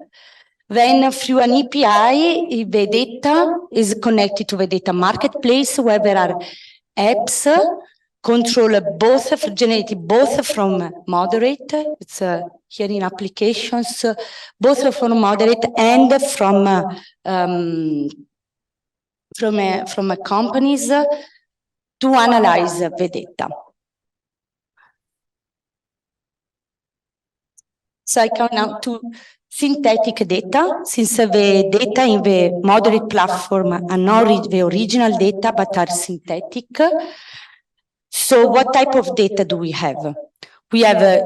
Then through an API, the data is connected to the data marketplace where there are apps generated both from moderate, it's here in applications, both from moderate and from companies to analyze the data. So I come now to synthetic data, since the data in the moderate platform are not the original data, but are synthetic. So what type of data do we have? We have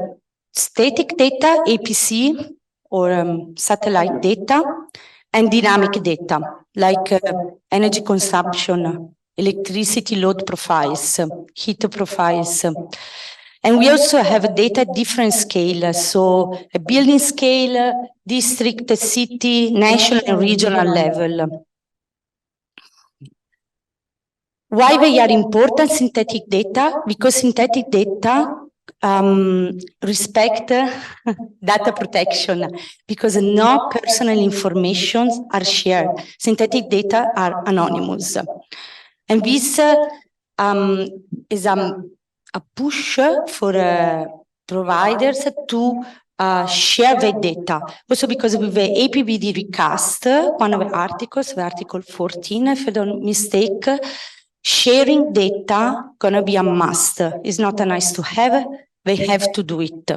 static data, EPC, or satellite data, and dynamic data, like energy consumption, electricity load profiles, heat profiles. And we also have data at different scales, so a building scale, district, city, national and regional level. Why they are important, synthetic data? Because synthetic data respect data protection, because no personal information are shared. Synthetic data are anonymous. And this is a push for providers to share the data. Also because with the EPBD recast, one of the articles, the article 14, if I don't mistake, sharing data gonna be a must. It's not a nice to have, they have to do it.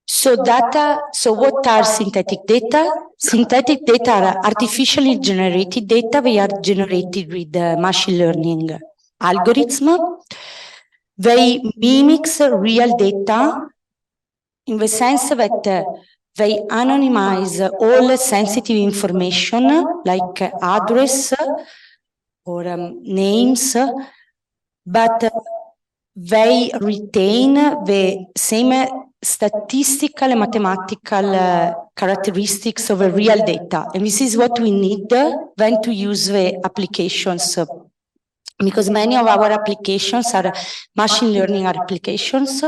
So what are synthetic data? Synthetic data are artificially generated data. They are generated with machine learning algorithm. They mimics real data in the sense that they anonymize all sensitive information like address or names, but they retain the same statistical and mathematical characteristics of a real data. And this is what we need when to use the applications, because many of our applications are machine learning applications,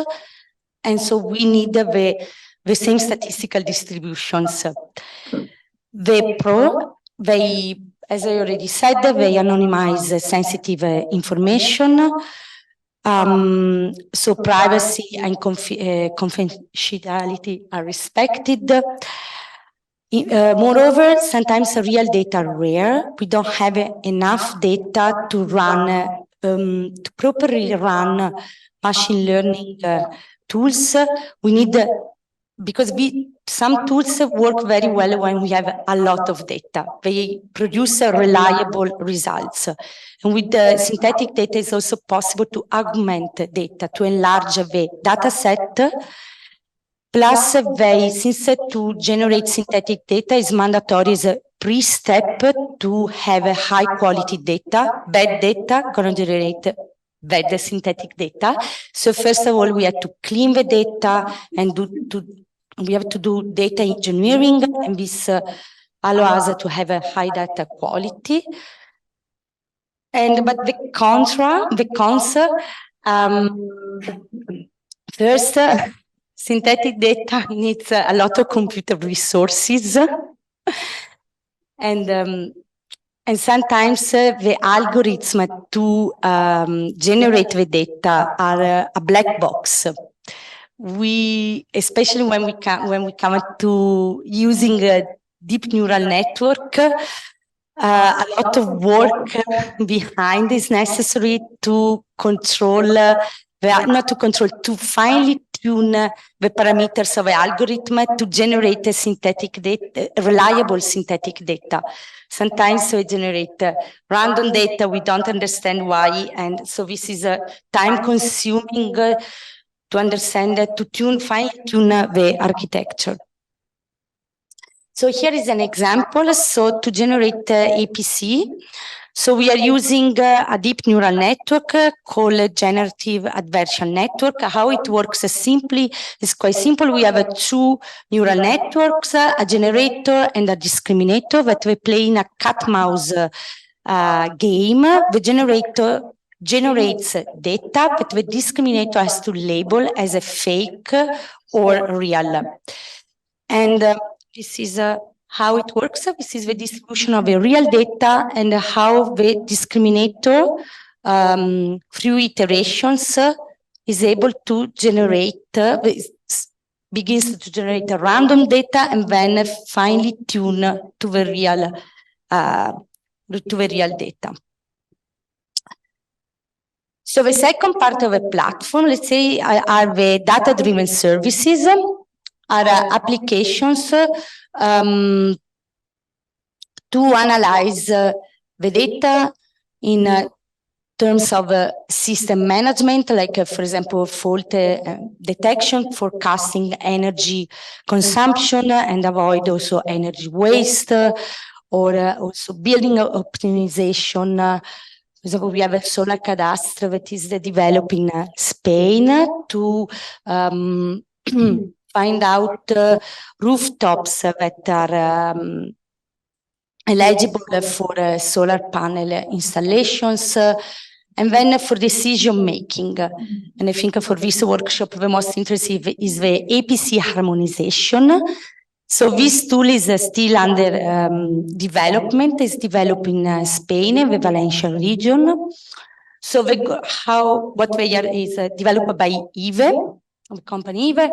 and so we need the same statistical distributions. As I already said, they anonymize sensitive information. So privacy and confidentiality are respected. Moreover, sometimes real data are rare. We don't have enough data to run, to properly run machine learning tools. We need, because some tools work very well when we have a lot of data. They produce reliable results. And with the synthetic data, it's also possible to augment data, to enlarge the data set Plus, since to generate synthetic data is mandatory, is a pre-step to have a high quality data. Bad data gonna generate bad synthetic data. So first of all, we have to clean the data and we have to do data engineering, and this allows us to have a high data quality. But the cons, first, synthetic data needs a lot of computer resources, and sometimes the algorithm to generate the data are a black box. Especially when we come to using a deep neural network, a lot of work behind is necessary to control, to finely tune the parameters of the algorithm to generate a synthetic data, reliable synthetic data. Sometimes we generate random data, we don't understand why, and so this is time-consuming to understand, to finely tune the architecture. So here is an example. So to generate EPC, so we are using a deep neural network called generative adversarial network. How it works simply is quite simple. We have two neural networks, a generator and a discriminator that we play in a cat-mouse game. The generator generates data, but the discriminator has to label as a fake or real. And this is how it works. This is the distribution of the real data and how the discriminator, through iterations, is able to generate, begins to generate a random data and then finally tune to the real data. So the second part of the platform, let's say, are the data-driven services, are applications to analyze the data in terms of system management, like, for example, fault detection, forecasting energy consumption, and avoid also energy waste, or also building optimization. For example, we have a solar cadastre that is developed in Spain to find out rooftops that are eligible for solar panel installations, and then for decision making. And I think for this workshop, the most interesting is the EPC harmonization. So this tool is still under development. It's developed in Spain, in the Valencia region. So what they are is developed by EVE, the company EVE.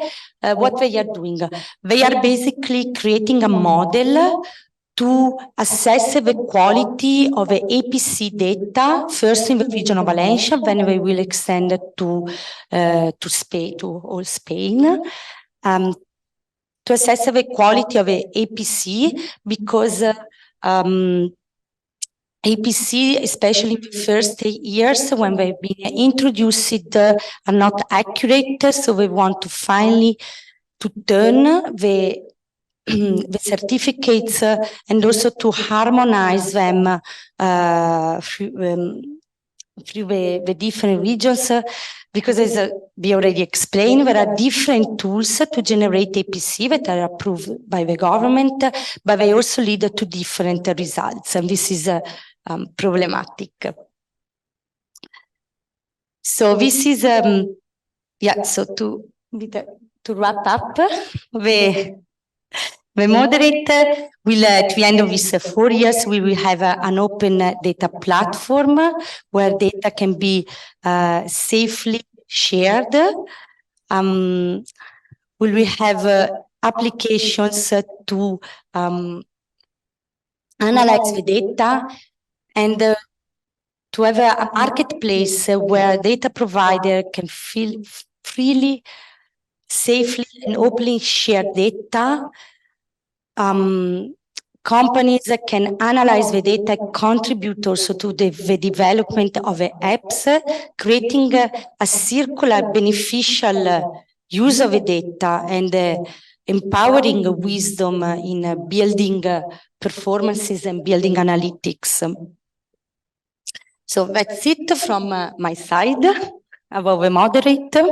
What they are doing, they are basically creating a model to assess the quality of the EPC data, first in the region of Valencia, then we will extend it to Spain, to all Spain. To assess the quality of a EPC, because EPC, especially in the first years when they've been introduced, are not accurate. So we want to finally to turn the certificates and also to harmonize them through the different regions, because as we already explained, there are different tools to generate EPC that are approved by the government, but they also lead to different results, and this is problematic. So this is so to wrap up, the moderator will, at the end of these 4 years, we will have an open data platform where data can be safely shared. We will have applications to analyze the data, and to have a marketplace where data provider can freely, safely, and openly share data. Companies can analyze the data, contribute also to the development of the apps, creating a circular beneficial use of the data and empowering wisdom in building performances and building analytics. So that's it from my side about the moderator.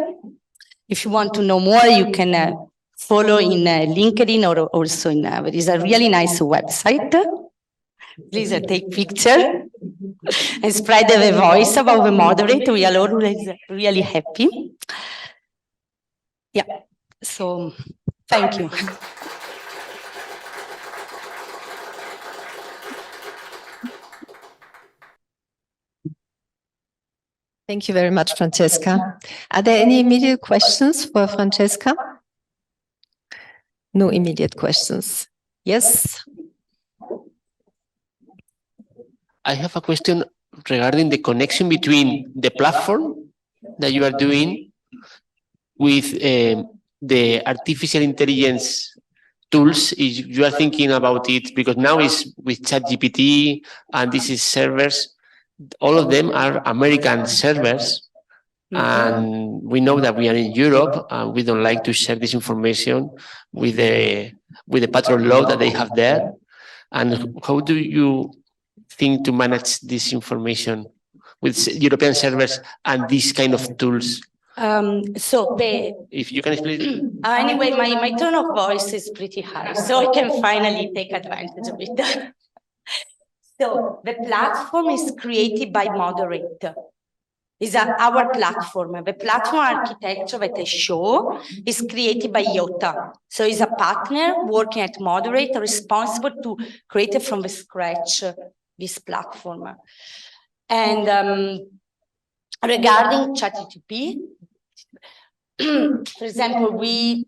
If you want to know more, you can follow in LinkedIn or also in there is a really nice website. Please take picture and spread the voice about the moderator. We are always really happy. Yeah, so thank you. Thank you very much, Francesca. Are there any immediate questions for Francesca? No immediate questions. Yes? I have a question regarding the connection between the platform that you are doing with the artificial intelligence tools. If you are thinking about it, because now it's with ChatGPT and this is servers, all of them are American servers. And we know that we are in Europe and we don't like to share this information with the patrol law that they have there. And how do you think to manage this information with European servers and these kind of tools? If you can explain. Anyway, my tone of voice is pretty high, so I can finally take advantage of it. So the platform is created by Moderate. It's our platform. The platform architecture that I show is created by IOTA. So it's a partner working at Moderate, responsible to create it from the scratch, this platform. And regarding ChatGPT, for example, we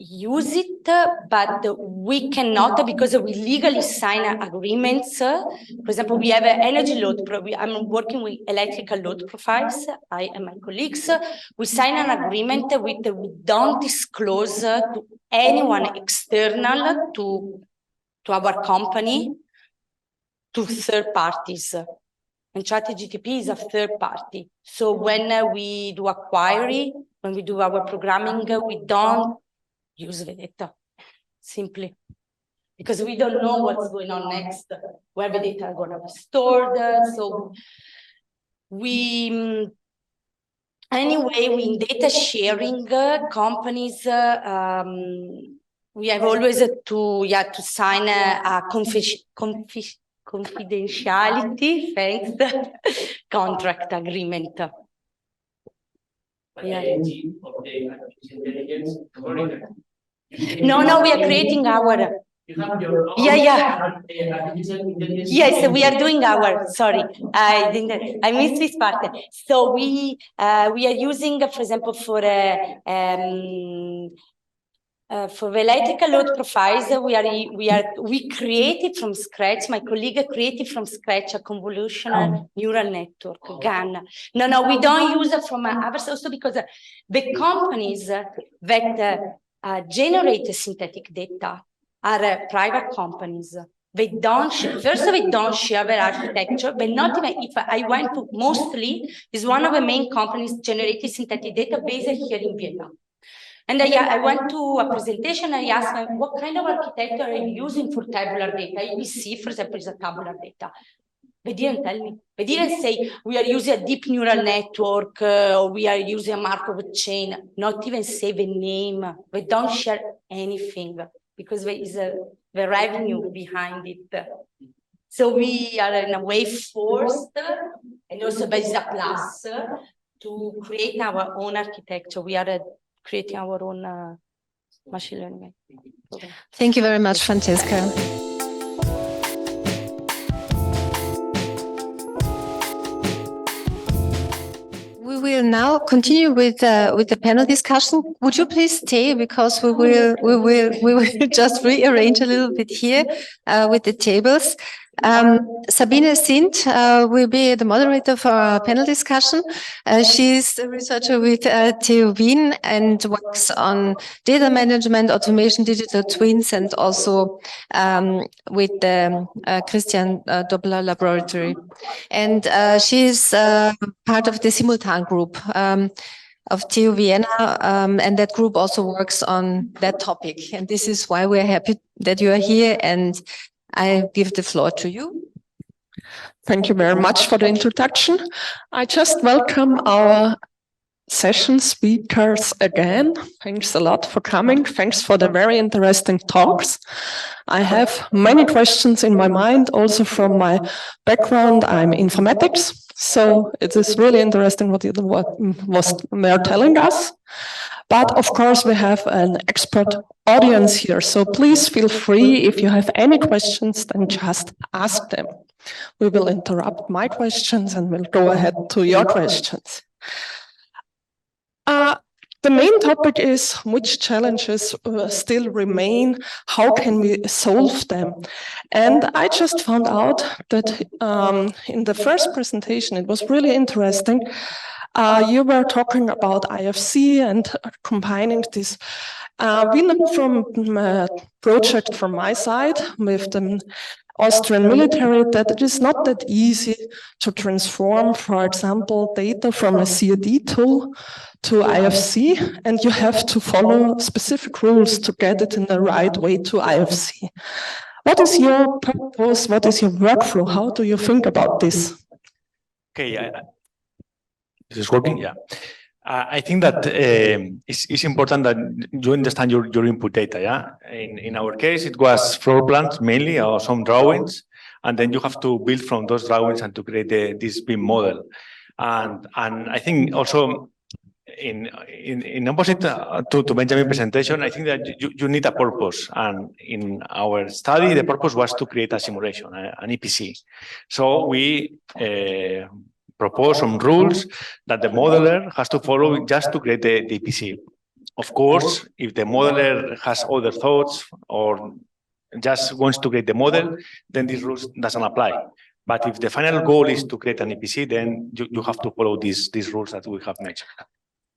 use it, but we cannot because we legally sign agreements. For example, we have an energy load. I'm working with electrical load profiles, I and my colleagues. We sign an agreement with we don't disclose to anyone external to our company, to third parties. And ChatGPT is a third party. So when we do a query, when we do our programming, we don't use the data, simply. Because we don't know what's going on next, where the data are going to be stored. So we, anyway, in data sharing, companies, we have always to sign a confidentiality, contract agreement. Yeah. No, we are creating our. You have your own. Yes, we are doing our. Sorry, I missed this part. So we are using, for example, for the electrical load profiles, we created from scratch. My colleague created from scratch a convolutional neural network, GAN. No, we don't use it from others also because the companies that generate synthetic data are private companies. They don't share. First, they don't share their architecture, but not even if I went to mostly is one of the main companies generating synthetic data based here in Vietnam. And I went to a presentation. I asked them, what kind of architecture are you using for tabular data? EPC, for example, is a tabular data. They didn't tell me. They didn't say we are using a deep neural network or we are using a Markov chain. Not even say the name. They don't share anything because there is the revenue behind it. So we are in a way forced, and also there is a plus to create our own architecture. We are creating our own machine learning. Thank you very much, Francesca. We will now continue with the panel discussion. Would you please stay, because we will just rearrange a little bit here with the tables. Sabine Sint will be the moderator for our panel discussion. She's a researcher with TU Wien and works on data management, automation, digital twins, and also with the Christian Doppler Laboratory. And she's part of the Simultan group. of TU Vienna, and that group also works on that topic. And this is why we're happy that you are here, and I give the floor to you. Thank you very much for the introduction. I just welcome our session speakers again. Thanks a lot for coming. Thanks for the very interesting talks. I have many questions in my mind, also from my background. I'm informatics, so it is really interesting what they're telling us. But of course, we have an expert audience here, so please feel free. If you have any questions, then just ask them. We will interrupt my questions and we'll go ahead to your questions. The main topic is which challenges still remain, how can we solve them? And I just found out that in the first presentation, it was really interesting. You were talking about IFC and combining this. We know from a project from my side with the Austrian military that it is not that easy to transform, for example, data from a CAD tool to IFC, and you have to follow specific rules to get it in the right way to IFC. What is your purpose? What is your workflow? How do you think about this? Okay, this is working, yeah. I think that it's important that you understand your input data, yeah? In our case, it was floor plans mainly, or some drawings, and then you have to build from those drawings and to create this BIM model. And I think also, in opposite to Benjamin's presentation, I think that you need a purpose. And in our study, the purpose was to create a simulation, an EPC. So we propose some rules that the modeler has to follow just to create the EPC. Of course, if the modeler has other thoughts or just wants to create the model, then these rules doesn't apply. But if the final goal is to create an EPC, then you have to follow these rules that we have mentioned.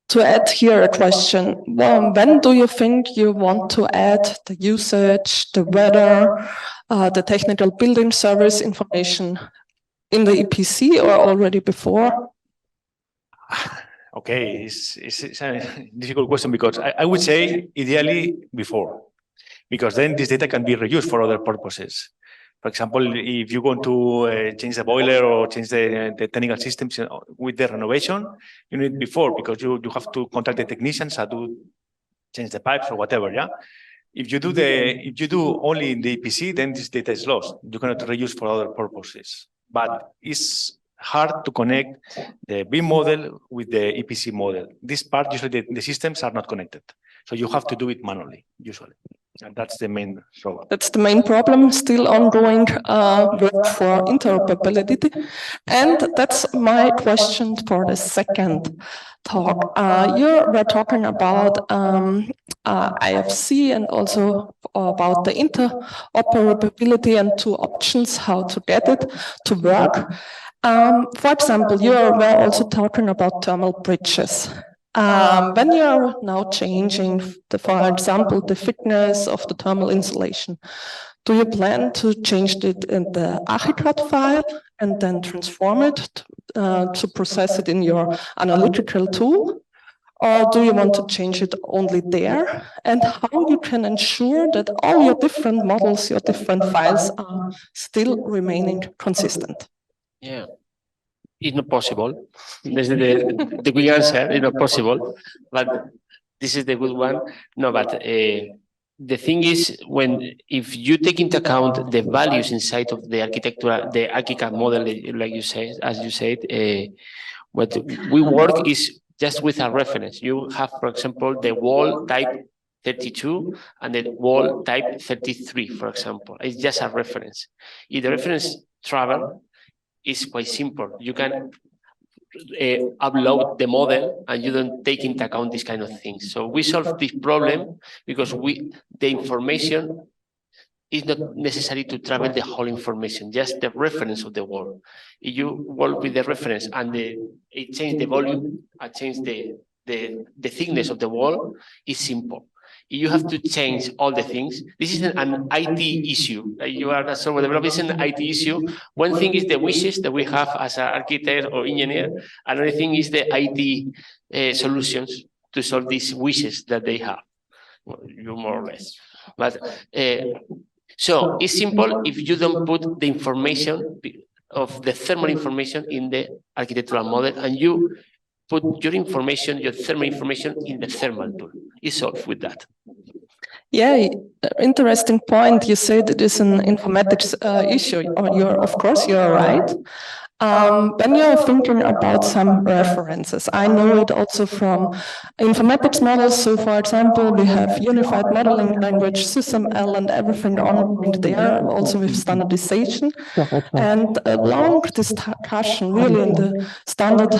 To add here a question, when do you think you want to add the usage, the weather, the technical building service information in the EPC or already before? Okay, it's a difficult question because I would say ideally before, because then this data can be reused for other purposes. For example, if you want to change the boiler or change the technical systems with the renovation, you need before because you have to contact the technicians to change the pipes or whatever. Yeah. If you do only in the EPC, then this data is lost. You cannot reuse for other purposes. But it's hard to connect the BIM model with the EPC model. This part usually the systems are not connected, so you have to do it manually usually. And that's the main problem. That's the main problem, still ongoing work for interoperability. And that's my question for the second talk. You were talking about IFC and also about the interoperability and two options, how to get it to work. For example, you were also talking about thermal bridges. When you're now changing, for example, the thickness of the thermal insulation, do you plan to change it in the archetype file and then transform it to process it in your analytical tool? Or do you want to change it only there? And how you can ensure that all your different models, your different files are still remaining consistent? Yeah. It's not possible. This is the quick answer. It's not possible, but this is the good one. No, but the thing is, if you take into account the values inside of the architecture, the ArchiCAD model, like you say, as you said, what we work is just with a reference. You have, for example, the wall type 32 and the wall type 33, for example. It's just a reference. If the reference travel, is quite simple. You can upload the model and you don't take into account these kind of things. So we solve this problem because the information is not necessary to travel the whole information, just the reference of the wall. If you work with the reference and it changes the volume, and change the thickness of the wall, it's simple. you have to change all the things. This is an IT issue. You are a software developer, it's an IT issue. One thing is the wishes that we have as an architect or engineer. Another thing is the IT solutions to solve these wishes that they have, you more or less. But so it's simple if you don't put the information of the thermal information in the architectural model, and you put your information, your thermal information in the thermal tool. It's solved with that. Yeah, interesting point. You said it is an informatics issue. Of course, you're right. When you're thinking about some references, I know it also from informatics models. So, for example, we have unified modeling language, SysML, and everything ongoing there, also with standardization. And a long discussion, really, in the standard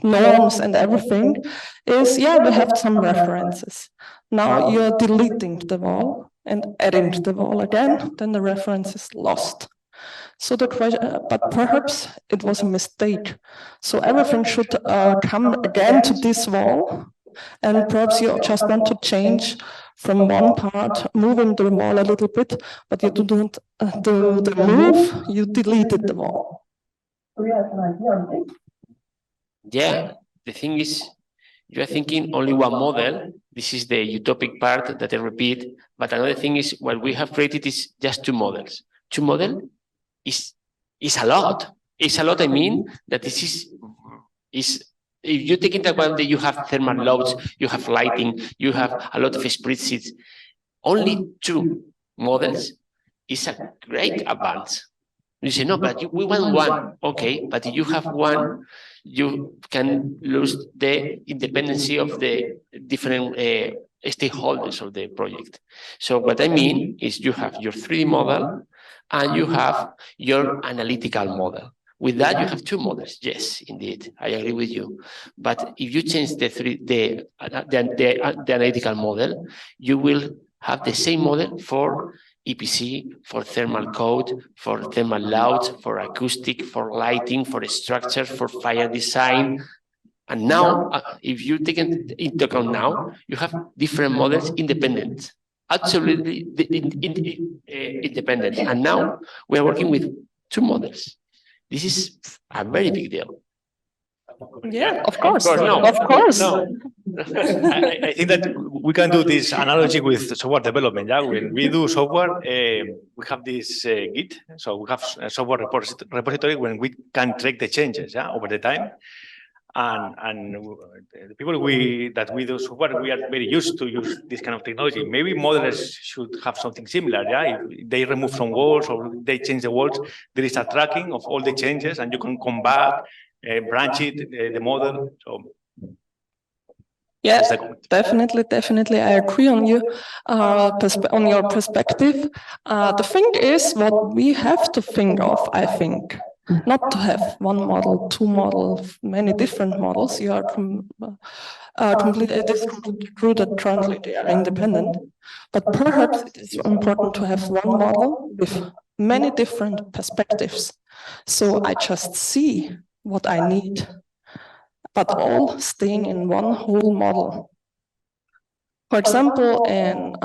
norms and everything, is, yeah, we have some references. Now you're deleting the wall and adding the wall again, then the reference is lost. So the question, but perhaps it was a mistake. So everything should come again to this wall, and perhaps you just want to change from one part, moving the wall a little bit, but you don't do the move, you deleted the wall. Yeah, the thing is, you are thinking only one model. This is the utopic part that I repeat. But another thing is what we have created is just two models. Two models is a lot. It's a lot. I mean that this is if you take into account that you have thermal loads, you have lighting, you have a lot of spreadsheets. Only two models is a great advance. You say, no, but we want one. Okay, but if you have one, you can lose the independency of the different stakeholders of the project. So what I mean is you have your 3D model and you have your analytical model. With that, you have two models. Yes, indeed, I agree with you. But if you change the analytical model, you will have the same model for EPC, for thermal code, for thermal loads, for acoustic, for lighting, for structure, for fire design. And now, if you take it into account now, you have different models independent, absolutely independent. And now we are working with two models. This is a very big deal. Yeah, of course. No. Of course. No. I think that we can do this analogy with software development. Yeah, when we do software, we have this Git, so we have a software repository when we can track the changes, yeah, over the time. And the people that we do software, we are very used to use this kind of technology. Maybe modelers should have something similar. Yeah, if they remove some walls or they change the walls, there is a tracking of all the changes, and you can come back, branch it, the model. So. Yeah, definitely. I agree on you, on your perspective. The thing is, what we have to think of, I think, not to have one model, two models, many different models. You are completely true that currently they are independent. But perhaps it is important to have one model with many different perspectives. So I just see what I need, but all staying in one whole model. For example, in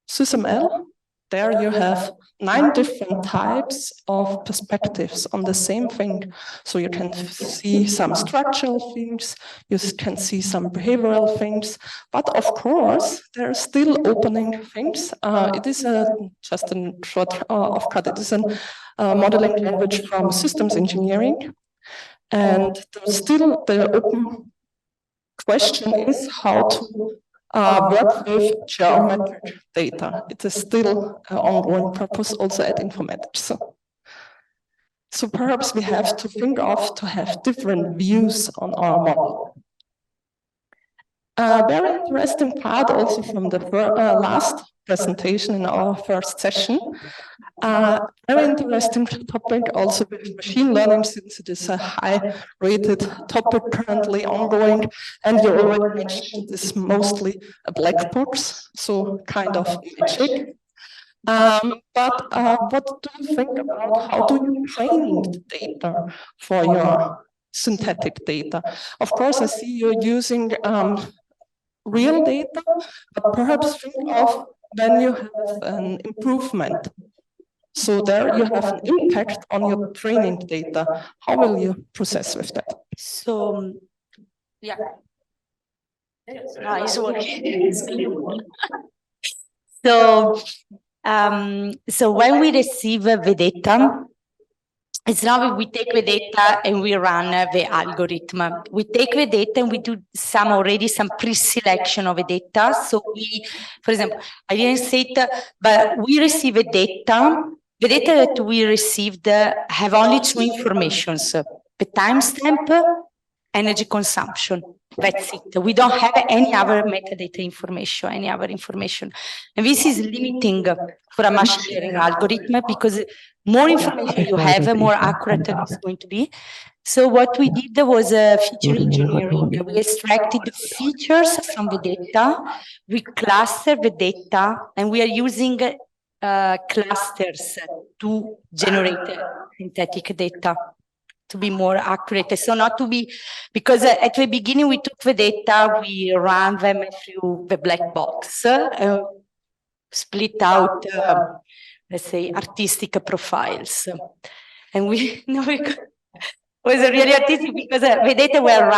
SysML, there you have 9 different types of perspectives on the same thing. So you can see some structural things, you can see some behavioral things, but of course, there are still opening things. It is just a short off-cut. It is a modeling language from systems engineering. And still the open question is how to work with geometric data. It is still an ongoing purpose also at informatics. So perhaps we have to think of to have different views on our model. A very interesting part also from the last presentation in our first session. Very interesting topic also with machine learning, since it is a high-rated topic currently ongoing, and you already mentioned this mostly a black box, so kind of magic. But what do you think about how do you train the data for your synthetic data? Of course, I see you're using real data, but perhaps think of when you have an improvement. So there you have an impact on your training data. How will you process with that? So, yeah. Nice work. So, so when we receive the data, it's not that we take the data and we run the algorithm. We take the data and we do some pre-selection of the data. So we, for example, I didn't say it, but we receive the data. The data that we received have only two informations: the timestamp, energy consumption. That's it. We don't have any other metadata information, any other information. And this is limiting for a machine learning algorithm, because more information you have, more accurate it's going to be. So what we did was feature engineering. We extracted the features from the data, we clustered the data, and we are using clusters to generate synthetic data to be more accurate. So not to be, because at the beginning we took the data, we ran them through the black box, split out, let's say, artistic profiles. And we was really artistic because the data were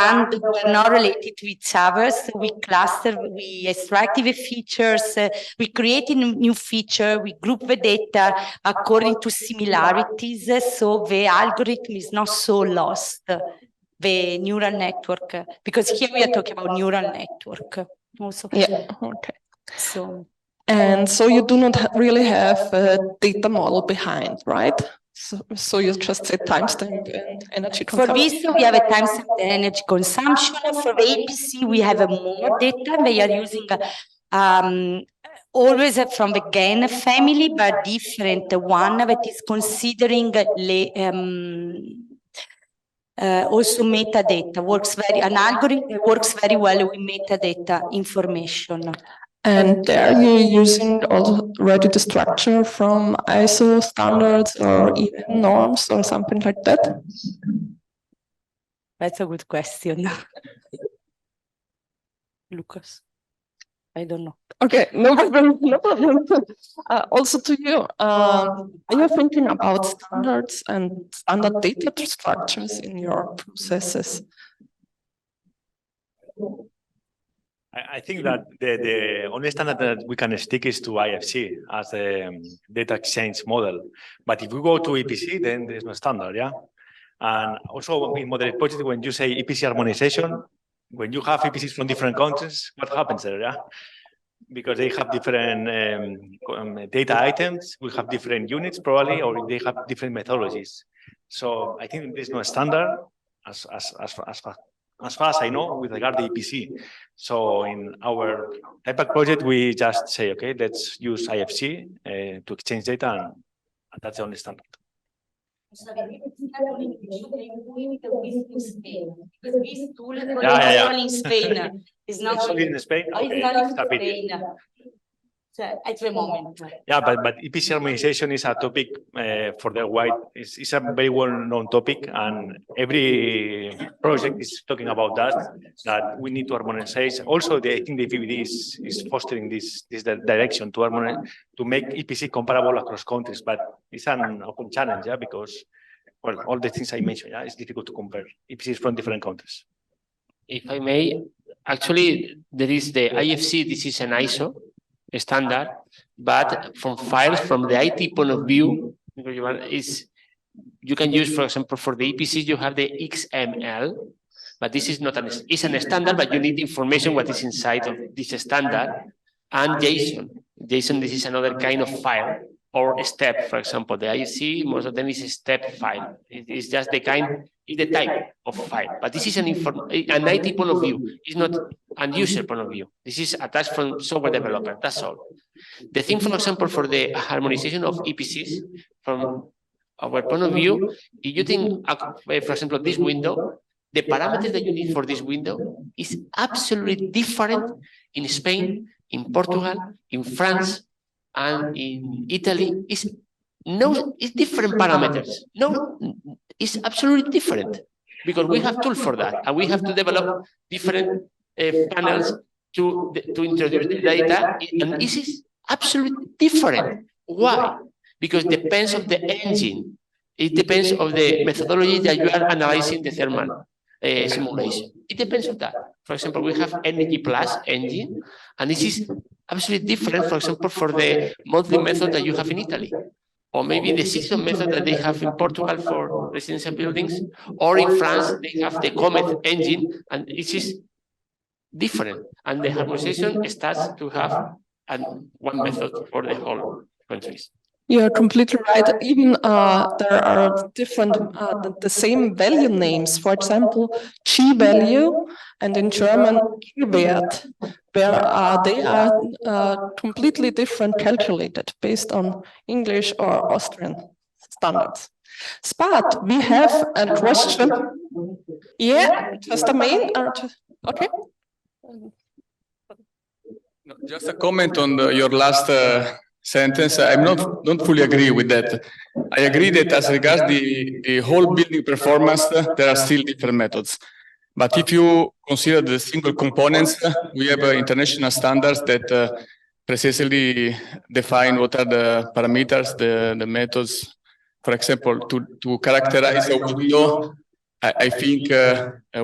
not related to each other. So we clustered, we extracted the features, we created a new feature, we group the data according to similarities. So the algorithm is not so lost, the neural network, because here we are talking about neural network also. Yeah, okay. So. And so you do not really have a data model behind, right? So you just say timestamp and energy consumption. For this, we have a timestamp and energy consumption. For the EPC, we have more data. They are using always from the GAN family, but different one that is considering also metadata. An algorithm works very well with metadata information. And there you're using already the structure from ISO standards or even norms or something like that? That's a good question. Lucas, I don't know. Okay, no problem, no problem. Also to you, are you thinking about standards and standard data structures in your processes? I think that the only standard that we can stick is to IFC as a data exchange model. But if we go to EPC, then there's no standard, yeah? And also in moderate projects, when you say EPC harmonization, when you have EPCs from different countries, what happens there, yeah? Because they have different data items, we have different units probably, or they have different methodologies. So I think there's no standard as far as I know with regard to EPC. So in our TIMEPAC project, we just say, okay, let's use IFC to exchange data, and that's the only standard. In Spain. It's not only in Spain. Okay. It's not in Spain. At the moment. Yeah, but EPC harmonization is a topic for the wide. It's a very well-known topic, and every project is talking about that we need to harmonize. Also, I think the EPBD is fostering this direction to harmonize, to make EPC comparable across countries. But it's an open challenge, yeah, because well, all the things I mentioned, yeah, it's difficult to compare EPCs from different countries. If I may, actually, there is the IFC. This is an ISO standard, but from files from the IT point of view, you can use, for example, for the EPCs, you have the XML, but this is not it's an standard, but you need information what is inside of this standard, and JSON. JSON, this is another kind of file or step. For example, the IFC, most of them is a step file. It's just the type of file, but this is an IT point of view. It's not an user point of view. This is attached from software developer. That's all. The thing, for example, for the harmonization of EPCs, from our point of view, if you think, for example, this window, the parameters that you need for this window is absolutely different in Spain, in Portugal, in France, and in Italy. It's different parameters. No, it's absolutely different, because we have tools for that, and we have to develop different panels to introduce the data, and this is absolutely different. Why? Because it depends on the engine. It depends on the methodology that you are analyzing the thermal simulation. It depends on that. For example, we have Energy Plus engine, and this is absolutely different, for example, for the monthly method that you have in Italy, or maybe the season method that they have in Portugal for residential buildings, or in France, they have the Comet engine, and it is different. And the harmonization starts to have one method for the whole countries. You're completely right. Even there are different, the same value names. For example, G value, and in German, Wert, where they are completely different, calculated based on English or Austrian standards. But we have a question. Yeah, just a main. Okay. Just a comment on your last sentence. I'm don't fully agree with that. I agree that as regards the whole building performance, there are still different methods. But if you consider the single components, we have international standards that precisely define what are the parameters, the methods. For example, to characterize a window, I think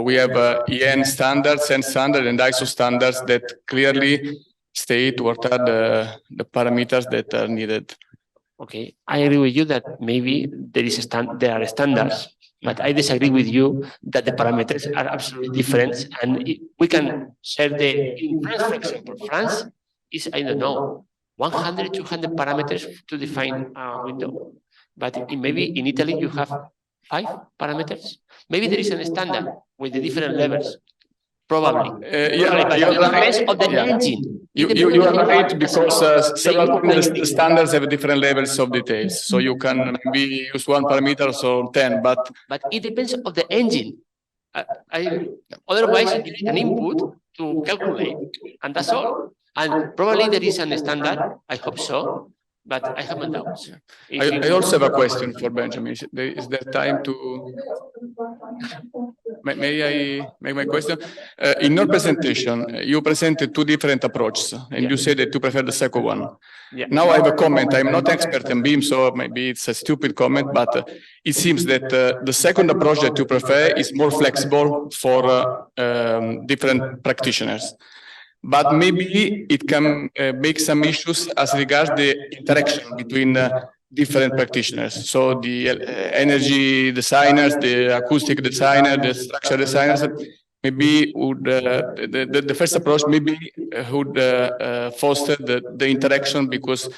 we have EN standards, and ISO standards that clearly state what are the parameters that are needed. Okay, I agree with you that maybe there are standards, but I disagree with you that the parameters are absolutely different. And we can share in France, for example, France is, I don't know, 100, 200 parameters to define a window. But maybe in Italy you have 5 parameters. Maybe there is a standard with the different levels. Probably. Yeah, you're right. Of the engine. You are right, because several standards have different levels of details. So you can maybe use one parameter or 10, but it depends on the engine. Otherwise, you need an input to calculate, and that's all. And probably there is a standard. I hope so. But I have my doubts. I also have a question for Benjamin. Is there time to... May I make my question? In your presentation, you presented 2 different approaches, and you said that you prefer the second one. Yeah. Now I have a comment. I'm not expert in BIM, so maybe it's a stupid comment, but it seems that the second approach that you prefer is more flexible for different practitioners. But maybe it can make some issues as regards the interaction between different practitioners. So the energy designers, the acoustic designer, the structure designers, maybe would the first approach maybe would foster the interaction, because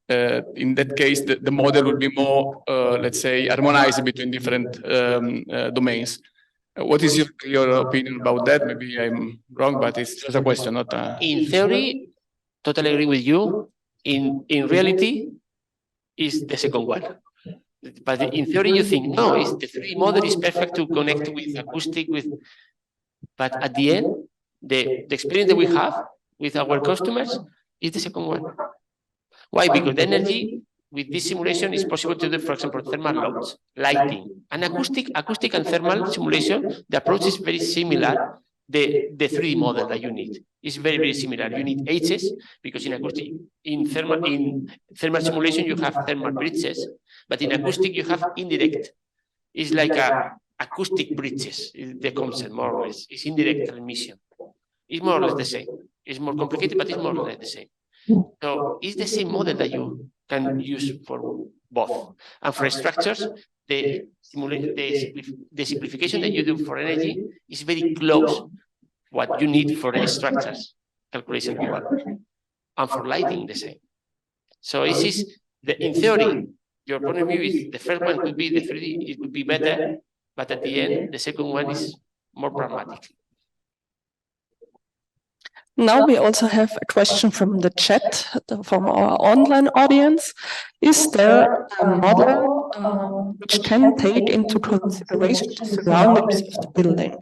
in that case the model would be more, let's say, harmonized between different domains. What is your opinion about that? Maybe I'm wrong, but it's just a question, not a... In theory, totally agree with you. In reality, is the second one. But in theory, you think, no, the 3D model is perfect to connect with acoustic, but at the end, the experience that we have with our customers is the second one. Why? Because the energy with this simulation is possible to do, for example, thermal loads, lighting, and acoustic and thermal simulation. The approach is very similar. The 3D model that you need is very, very similar. You need H's, because in thermal simulation you have thermal bridges, but in acoustic you have indirect. It's like acoustic bridges. The concept more or less. It's indirect transmission. It's more or less the same. It's more complicated, but it's more or less the same. So it's the same model that you can use for both. And for structures, the simplification that you do for energy is very close what you need for the structures calculation. And for lighting, the same. So this is, in theory, your point of view is the first one could be the 3D, it could be better, but at the end, the second one is more pragmatic. Now we also have a question from the chat, from our online audience. Is there a model which can take into consideration the surroundings of the building?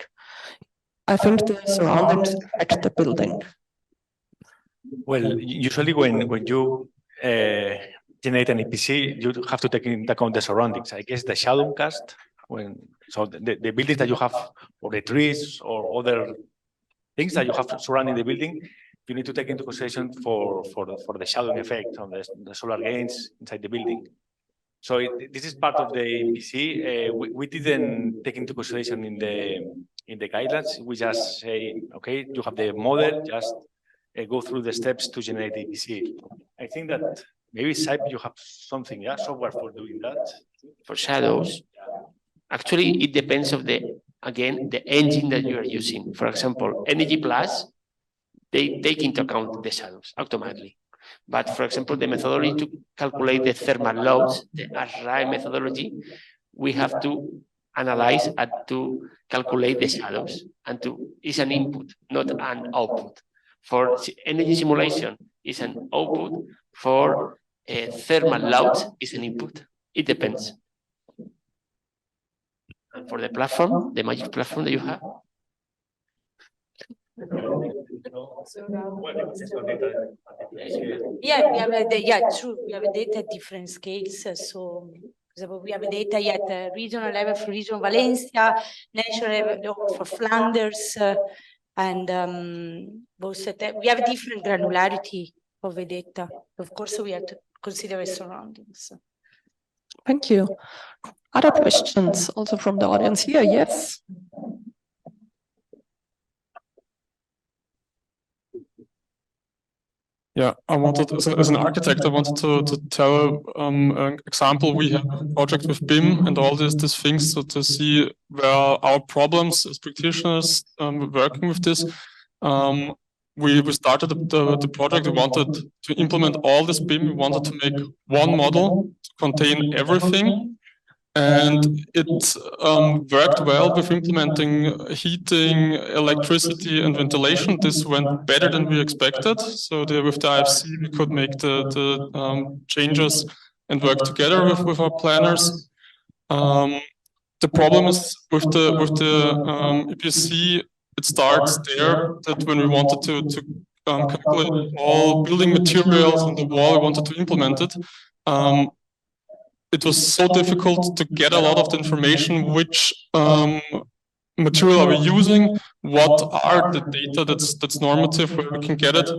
I think the surroundings affect the building. Well, usually when you generate an EPC, you have to take into account the surroundings. I guess the shadow cast, so the buildings that you have, or the trees, or other things that you have surrounding the building, you need to take into consideration for the shadowing effect on the solar gains inside the building. So this is part of the EPC. We didn't take into consideration in the guidelines. We just say, okay, you have the model, just go through the steps to generate the EPC. I think that maybe SIPE, you have something, yeah, software for doing that. For shadows, actually, it depends of the engine that you are using. For example, Energy Plus, they take into account the shadows automatically. But for example, the methodology to calculate the thermal loads, the SRI methodology, we have to analyze and to calculate the shadows, and is an input, not an output. For energy simulation, is an output. For thermal loads, is an input. It depends. And for the platform, the magic platform that you have. Yeah, we have true. We have data at different scales. So, for example, we have data at regional level for region Valencia, national level for Flanders, and we have different granularity of the data. Of course, we have to consider the surroundings. Thank you. Other questions also from the audience here? Yes. Yeah, I wanted, as an architect, I wanted to tell an example. We have a project with BIM and all these things, so to see where our problems as practitioners working with this. We started the project. We wanted to implement all this BIM. We wanted to make one model to contain everything. And it worked well with implementing heating, electricity, and ventilation. This went better than we expected. So with the IFC, we could make the changes and work together with our planners. The problem is with the EPC, it starts there that when we wanted to calculate all building materials on the wall, we wanted to implement it. It was so difficult to get a lot of the information, which material are we using, what are the data that's normative, where we can get it.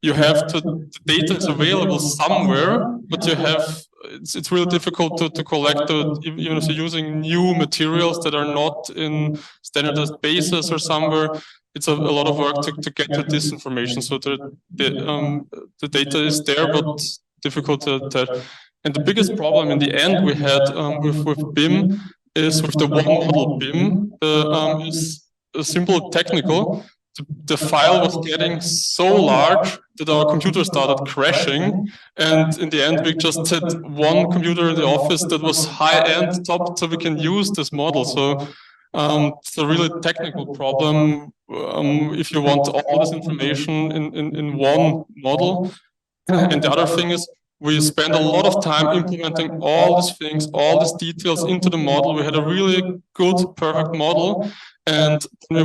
You have to, the data is available somewhere, but you have, it's really difficult to collect it, even if you're using new materials that are not in standardized basis or somewhere. It's a lot of work to get to this information. So the data is there, but difficult to. And the biggest problem in the end we had with BIM is with the one model BIM is a simple technical. The file was getting so large that our computer started crashing. And in the end, we just had one computer in the office that was high-end top, so we can use this model. So it's a really technical problem if you want all this information in one model. And the other thing is, we spent a lot of time implementing all these things, all these details into the model. We had a really good, perfect model, and we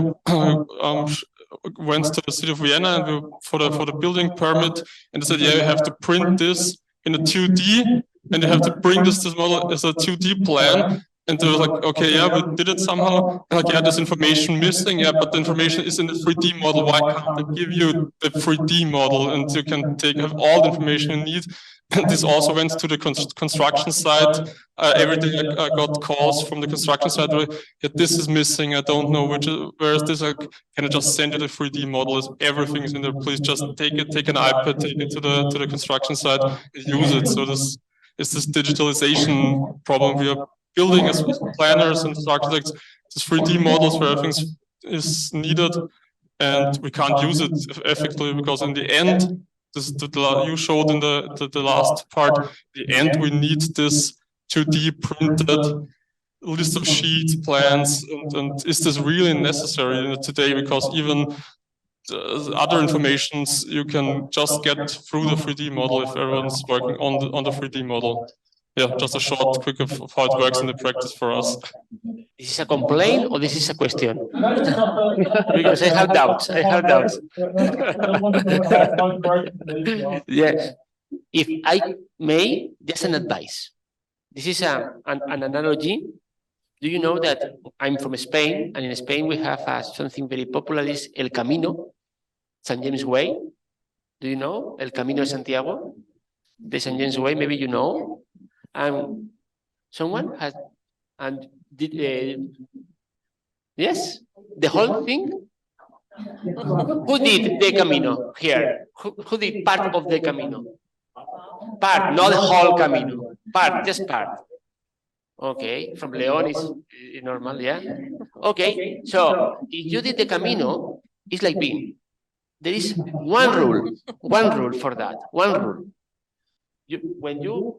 went to the city of Vienna and for the building permit, and they said, yeah, you have to print this in a 2D, and you have to bring this model as a 2D plan. And they were like, okay, yeah, we did it somehow. Like, yeah, there's information missing, yeah, but the information is in the 3D model. Why can't they give you the 3D model and you can have all the information you need? And this also went to the construction site. Every day I got calls from the construction site where, yeah, this is missing. I don't know where is this. Can I just send you the 3D model? Everything is in there. Please just take it, take an iPad, take it to the construction site, and use it. So this is this digitalization problem we are building as planners and architects. These 3D models where everything is needed, and we can't use it effectively because in the end, you showed in the last part, the end we need this 2D printed list of sheets, plans, and is this really necessary today? Because even other informations you can just get through the 3D model if everyone's working on the 3D model. Yeah, just a short, quick of how it works in the practice for us. Is this a complaint or this is a question? Because I have doubts. I have doubts. Yeah. If I may, just an advice. This is an analogy. Do you know that I'm from Spain, and in Spain we have something very popular is El Camino, St. James Way. Do you know El Camino de Santiago? The St. James Way, maybe you know. And someone has, and did, yes, the whole thing? Who did the Camino here? Who did part of the Camino? Part, not the whole Camino. Part, just part. Okay, from Leon is normal, yeah? Okay, so if you did the Camino, it's like BIM. There is one rule for that, one rule. When you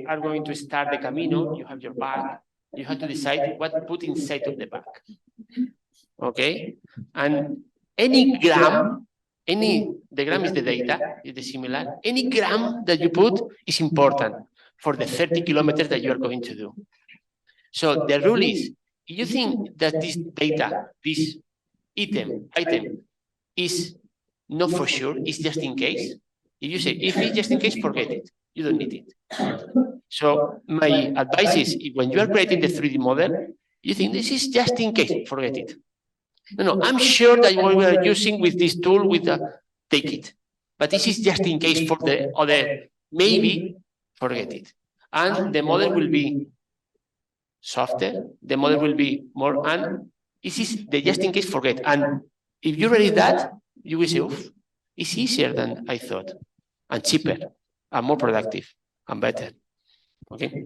are going to start the Camino, you have your bag, you have to decide what to put inside of the bag. Okay, and any gram, the gram is the data, is the similar, any gram that you put is important for the 30 kilometers that you are going to do. So the rule is, if you think that this data, this item is not for sure, it's just in case. If you say, if it's just in case, forget it. You don't need it. So my advice is, when you are creating the 3D model, you think this is just in case, forget it. No, I'm sure that what we are using with this tool, take it. But this is just in case for the other, maybe, forget it. And the model will be softer, the model will be more, and this is the just in case, forget. And if you ready that, you will say, oof, it's easier than I thought, and cheaper, and more productive, and better. Okay.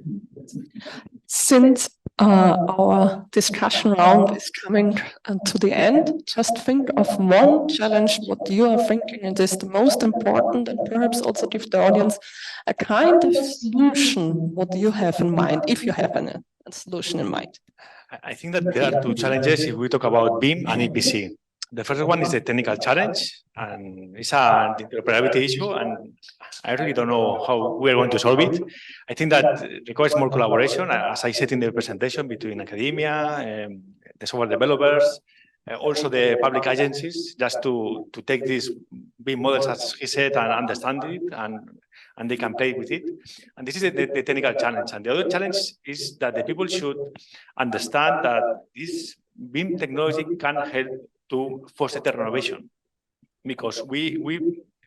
Since our discussion round is coming to the end, just think of one challenge, what you are thinking is the most important, and perhaps also give the audience a kind of solution, what you have in mind, if you have a solution in mind. I think that there are two challenges if we talk about BIM and EPC. The first one is the technical challenge, and it's an interoperability issue, and I really don't know how we are going to solve it. I think that it requires more collaboration, as I said in the presentation, between academia, the software developers, also the public agencies, just to take these BIM models, as he said, and understand it, and they can play with it. And this is the technical challenge. And the other challenge is that the people should understand that this BIM technology can help to foster the renovation, because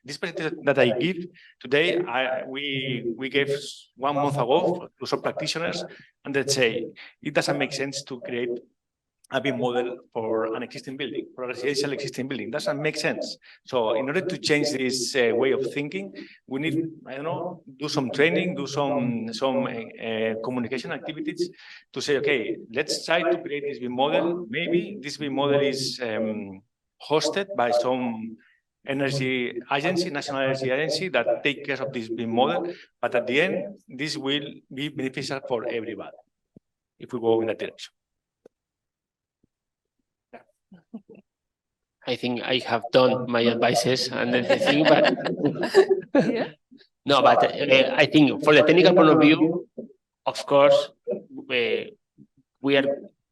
this presentation that I give today, we gave 1 month ago to some practitioners, and they say it doesn't make sense to create a BIM model for an existing building, for a residential existing building. Doesn't make sense. So in order to change this way of thinking, we need, I don't know, do some training, do some communication activities to say, okay, let's try to create this BIM model. Maybe this BIM model is hosted by some energy agency, national energy agency, that take care of this BIM model. But at the end, this will be beneficial for everybody if we go in that direction. I think I have done my advices and everything, but no, but I think for the technical point of view, of course, we are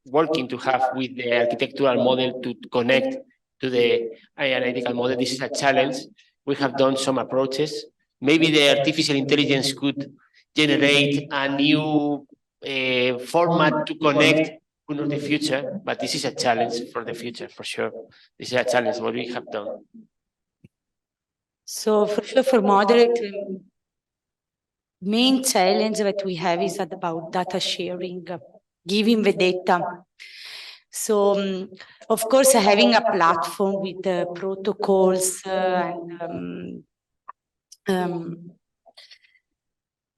working to have with the architectural model to connect to the analytical model. This is a challenge. We have done some approaches. Maybe the artificial intelligence could generate a new format to connect the future, but this is a challenge for the future, for sure. This is a challenge, what we have done. So for sure, for moderate, main challenge that we have is about data sharing, giving the data. So, of course, having a platform with protocols and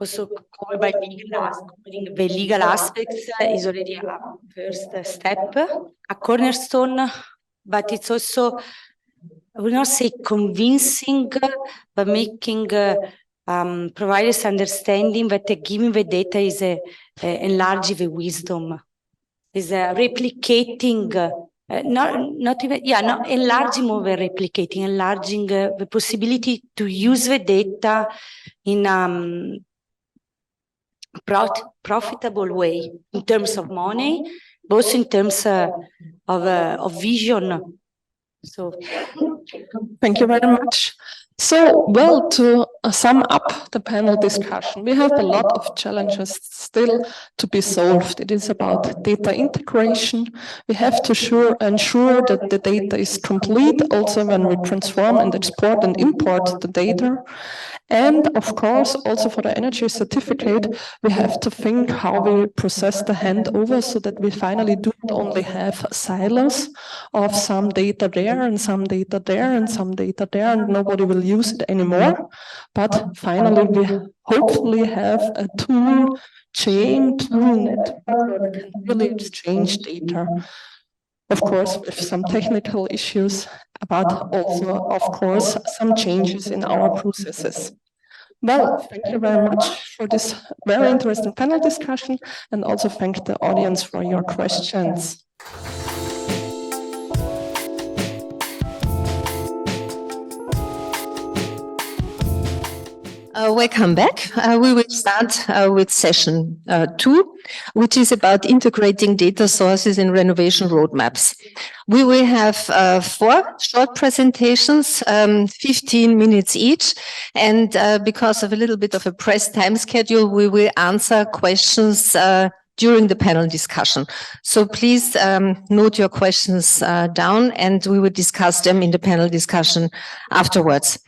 also covered by the legal aspects is already a first step, a cornerstone, but it's also, I will not say convincing, but making providers understanding that giving the data is enlarging the wisdom, is replicating, enlarging more than replicating, enlarging the possibility to use the data in profitable way in terms of money, both in terms of vision. So, thank you very much. So, well, to sum up the panel discussion, we have a lot of challenges still to be solved. It is about data integration. We have to ensure that the data is complete also when we transform and export and import the data. And of course, also for the energy certificate, we have to think how we process the handover so that we finally do not only have silos of some data there and some data there and some data there, and nobody will use it anymore. But finally, we hopefully have a tool network where we can really exchange data. Of course, with some technical issues, but also, of course, some changes in our processes. Well, thank you very much for this very interesting panel discussion, and also thank the audience for your questions. Welcome back. We will start with session 2, which is about integrating data sources in renovation roadmaps. We will have 4 short presentations, 15 minutes each. And because of a little bit of a pressed time schedule, we will answer questions during the panel discussion. So please note your questions down, and we will discuss them in the panel discussion afterwards.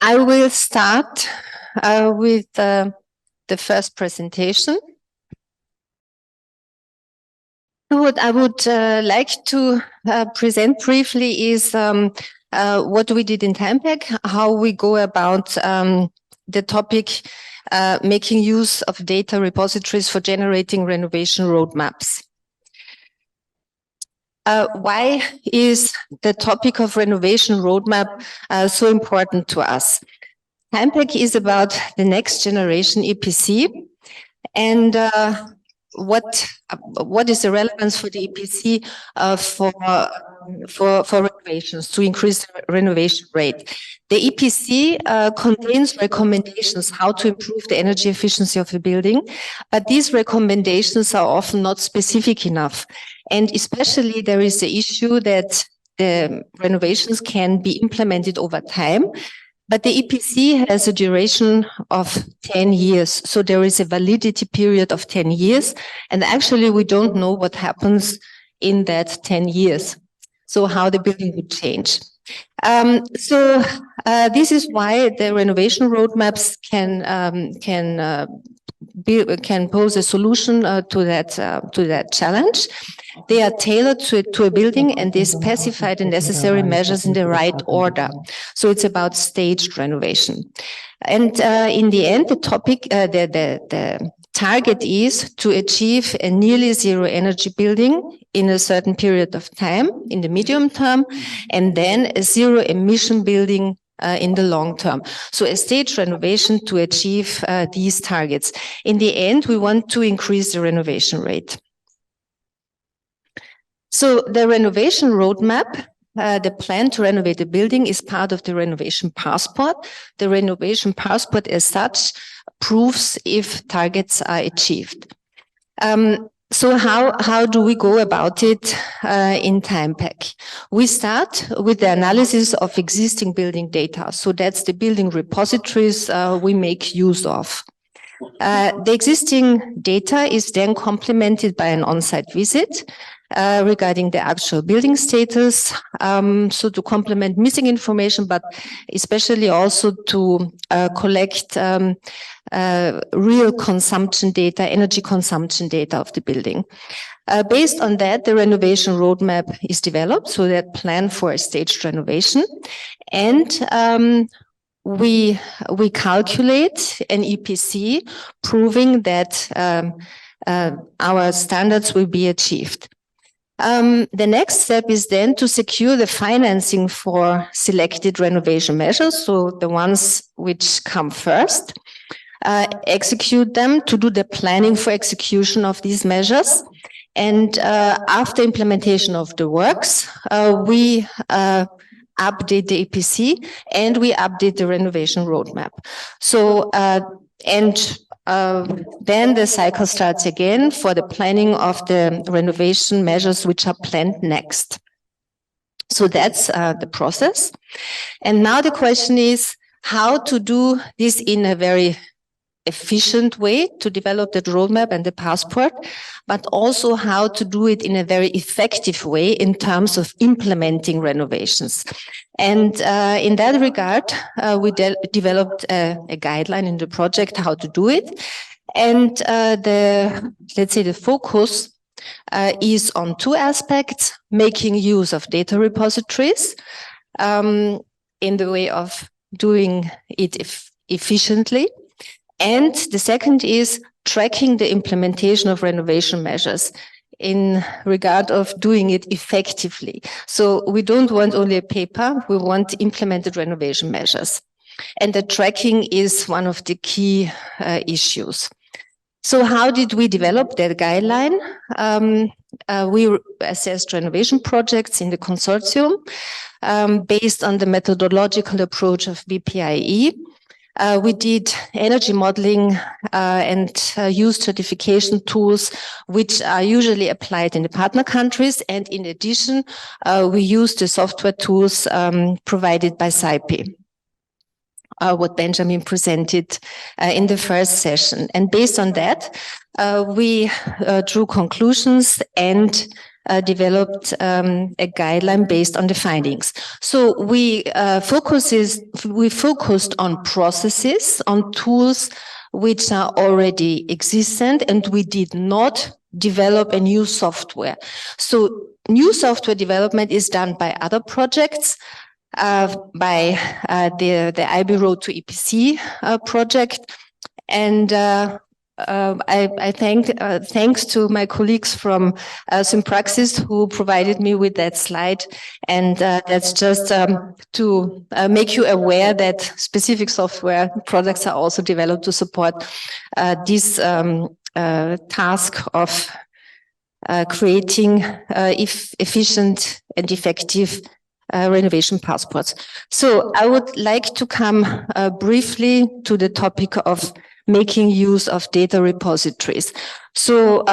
I will start with the first presentation. What I would like to present briefly is what we did in TIMEPAC, how we go about the topic making use of data repositories for generating renovation roadmaps. Why is the topic of renovation roadmap so important to us? TIMEPAC is about the next generation EPC, and what is the relevance for the EPC for renovations to increase the renovation rate? The EPC contains recommendations how to improve the energy efficiency of a building, but these recommendations are often not specific enough. And especially there is the issue that the renovations can be implemented over time, but the EPC has a duration of 10 years. So there is a validity period of 10 years. And actually, we don't know what happens in that 10 years. So how the building would change. This is why the renovation roadmaps can pose a solution to that challenge. They are tailored to a building, and they specify the necessary measures in the right order. So it's about staged renovation. And in the end, the topic, the target is to achieve a nearly zero energy building in a certain period of time, in the medium term, and then a zero emission building in the long term. So a staged renovation to achieve these targets. In the end, we want to increase the renovation rate. So the renovation roadmap, the plan to renovate a building, is part of the renovation passport. The renovation passport as such proves if targets are achieved. So how do we go about it in TIMEPAC? We start with the analysis of existing building data. So that's the building repositories we make use of. The existing data is then complemented by an on-site visit regarding the actual building status, so to complement missing information, but especially also to collect real consumption data, energy consumption data of the building. Based on that, the renovation roadmap is developed, so that plan for a staged renovation. And we calculate an EPC proving that our standards will be achieved. The next step is then to secure the financing for selected renovation measures, so the ones which come first, execute them, to do the planning for execution of these measures. And after implementation of the works, we update the EPC and we update the renovation roadmap. So, then the cycle starts again for the planning of the renovation measures which are planned next. So that's the process. And now the question is how to do this in a very efficient way to develop the roadmap and the passport, but also how to do it in a very effective way in terms of implementing renovations. And in that regard, we developed a guideline in the project how to do it. And let's say the focus is on two aspects: making use of data repositories in the way of doing it efficiently. And the second is tracking the implementation of renovation measures in regard of doing it effectively. So we don't want only a paper, we want implemented renovation measures. And the tracking is one of the key issues. So how did we develop that guideline? We assessed renovation projects in the consortium based on the methodological approach of BPIE. We did energy modeling and used certification tools, which are usually applied in the partner countries. And in addition, we used the software tools provided by SAIPI, what Benjamin presented in the first session. And based on that, we drew conclusions and developed a guideline based on the findings. So we focused on processes, on tools which are already existent, and we did not develop a new software. So new software development is done by other projects, by the IB Road to EPC project, and thanks to my colleagues from Sympraxis who provided me with that slide. And that's just to make you aware that specific software products are also developed to support this task of creating efficient and effective renovation passports. So I would like to come briefly to the topic of making use of data repositories. So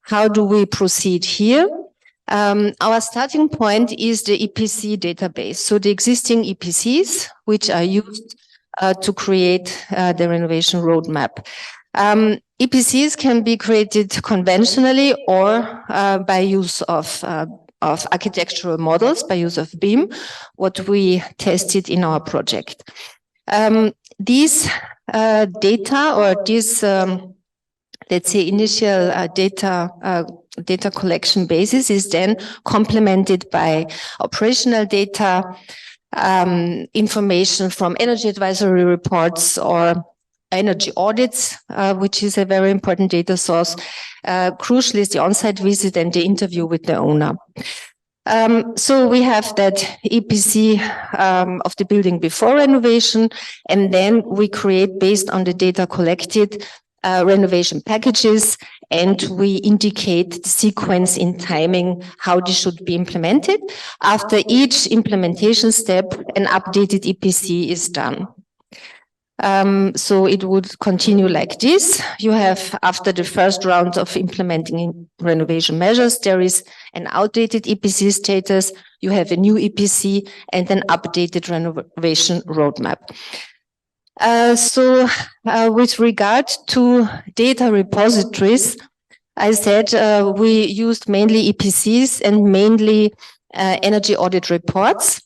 how do we proceed here? Our starting point is the EPC database. So the existing EPCs, which are used to create the renovation roadmap. EPCs can be created conventionally or by use of architectural models, by use of BIM, what we tested in our project. These data, or this, let's say, initial data collection basis is then complemented by operational data, information from energy advisory reports or energy audits, which is a very important data source. Crucially is the on-site visit and the interview with the owner. So we have that EPC of the building before renovation, and then we create, based on the data collected, renovation packages, and we indicate the sequence in timing how this should be implemented. After each implementation step, an updated EPC is done. So it would continue like this. You have, after the first round of implementing renovation measures, there is an outdated EPC status. You have a new EPC and an updated renovation roadmap. With regard to data repositories, I said we used mainly EPCs and mainly energy audit reports.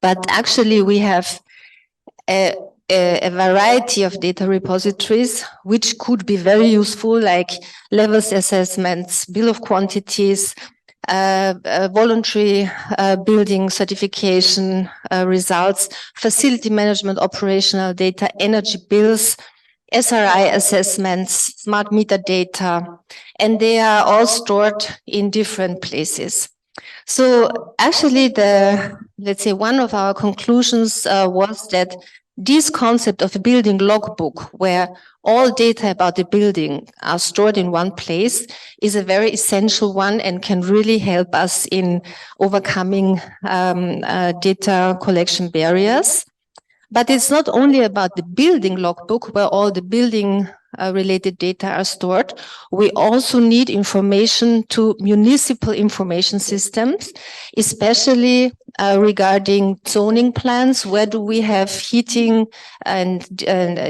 But actually we have a variety of data repositories which could be very useful, like levels assessments, bill of quantities, voluntary building certification results, facility management, operational data, energy bills, SRI assessments, smart meter data, and they are all stored in different places. So actually let's say one of our conclusions was that this concept of a building logbook, where all data about the building are stored in one place, is a very essential one and can really help us in overcoming data collection barriers. But it's not only about the building logbook, where all the building related data are stored, we also need information to municipal information systems, especially regarding zoning plans. Where do we have heating and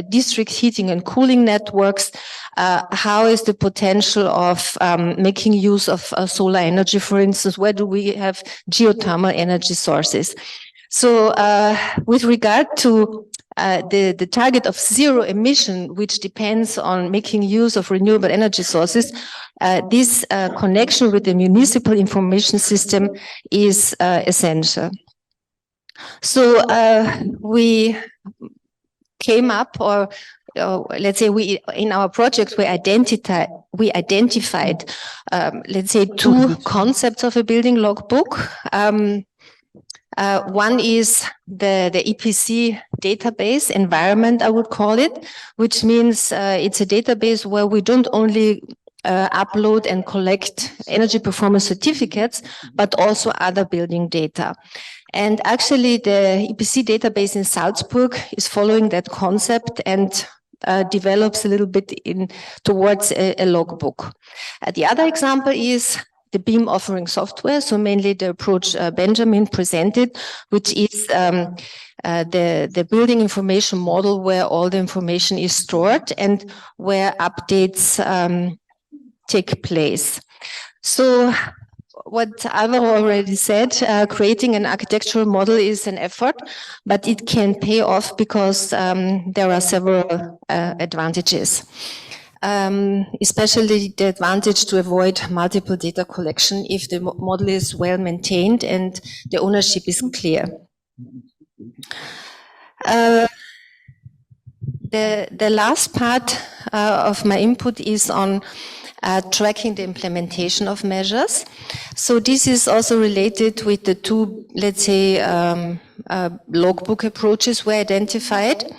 district heating and cooling networks? How is the potential of making use of solar energy, for instance? Where do we have geothermal energy sources? So with regard to the target of zero emission, which depends on making use of renewable energy sources, this connection with the municipal information system is essential. So we came up, or let's say we in our project we identified let's say two concepts of a building logbook. One is the EPC database environment, I would call it, which means it's a database where we don't only upload and collect energy performance certificates, but also other building data. And actually the EPC database in Salzburg is following that concept and develops a little bit towards a logbook. The other example is the BIM offering software, so mainly the approach Benjamin presented, which is the building information model where all the information is stored and where updates take place. So what I've already said, creating an architectural model is an effort, but it can pay off because there are several advantages. Especially the advantage to avoid multiple data collection if the model is well maintained and the ownership is clear. The last part of my input is on tracking the implementation of measures. So this is also related with the two, let's say, logbook approaches we identified.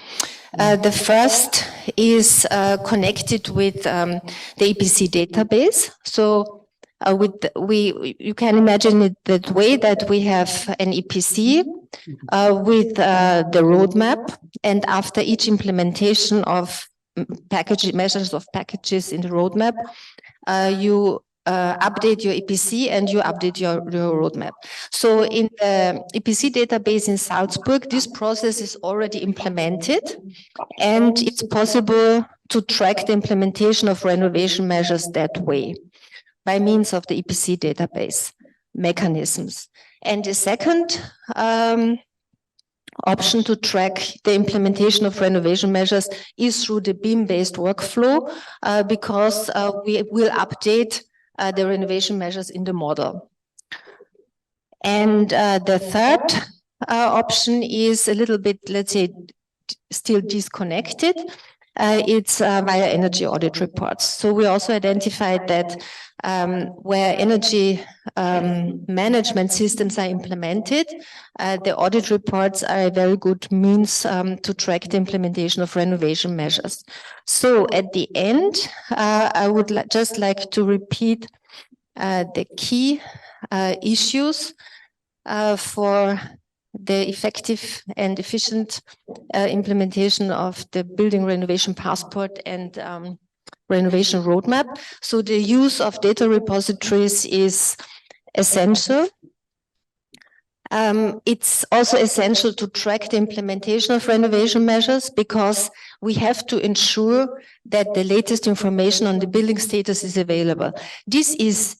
The first is connected with the EPC database. So you can imagine it that way, that we have an EPC with the roadmap, and after each implementation of measures of packages in the roadmap, you update your EPC and you update your roadmap. So in the EPC database in Salzburg, this process is already implemented, and it's possible to track the implementation of renovation measures that way by means of the EPC database mechanisms. And the second option to track the implementation of renovation measures is through the BIM-based workflow, because we will update the renovation measures in the model. And the third option is a little bit, let's say, still disconnected. It's via energy audit reports. So we also identified that where energy management systems are implemented, the audit reports are a very good means to track the implementation of renovation measures. So at the end, I would just like to repeat the key issues for the effective and efficient implementation of the building renovation passport and renovation roadmap. So the use of data repositories is essential. It's also essential to track the implementation of renovation measures, because we have to ensure that the latest information on the building status is available. This is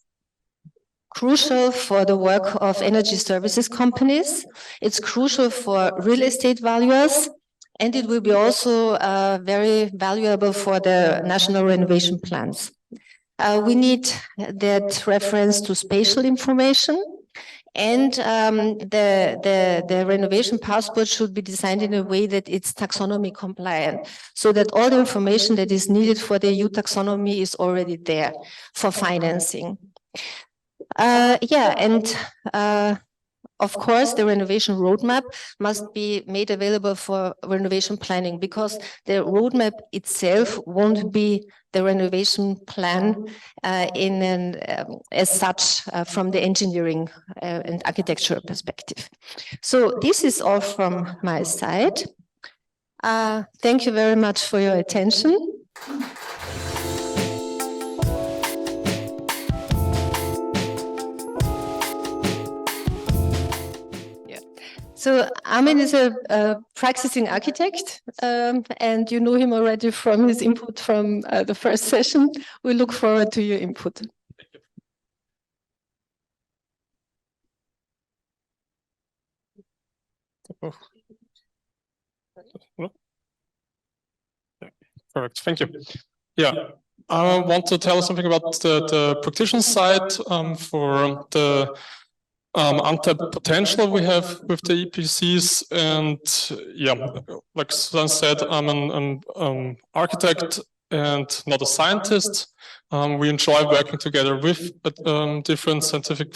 crucial for the work of energy services companies. It's crucial for real estate valuers, and it will be also very valuable for the national renovation plans. We need that reference to spatial information, and the renovation passport should be designed in a way that it's taxonomy compliant, so that all the information that is needed for the EU taxonomy is already there for financing. Of course, the renovation roadmap must be made available for renovation planning, because the roadmap itself won't be the renovation plan as such from the engineering and architectural perspective. So this is all from my side. Thank you very much for your attention. So Armin is a practicing architect, and you know him already from his input from the first session. We look forward to your input. Perfect, thank you. Yeah, I want to tell something about the practitioner side for the untapped potential we have with the EPCs. And yeah, like Susan said, I'm an architect and not a scientist. We enjoy working together with different scientific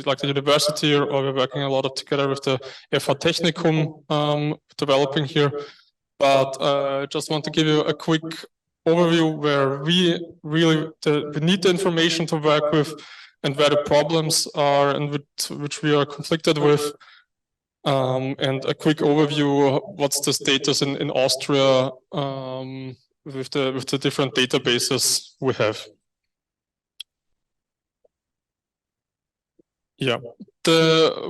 like the university, or we're working a lot together with the FH Technikum developing here. But I just want to give you a quick overview where we really we need the information to work with, and where the problems are, and which we are conflicted with, and a quick overview of what's the status in Austria with the different databases we have. Yeah,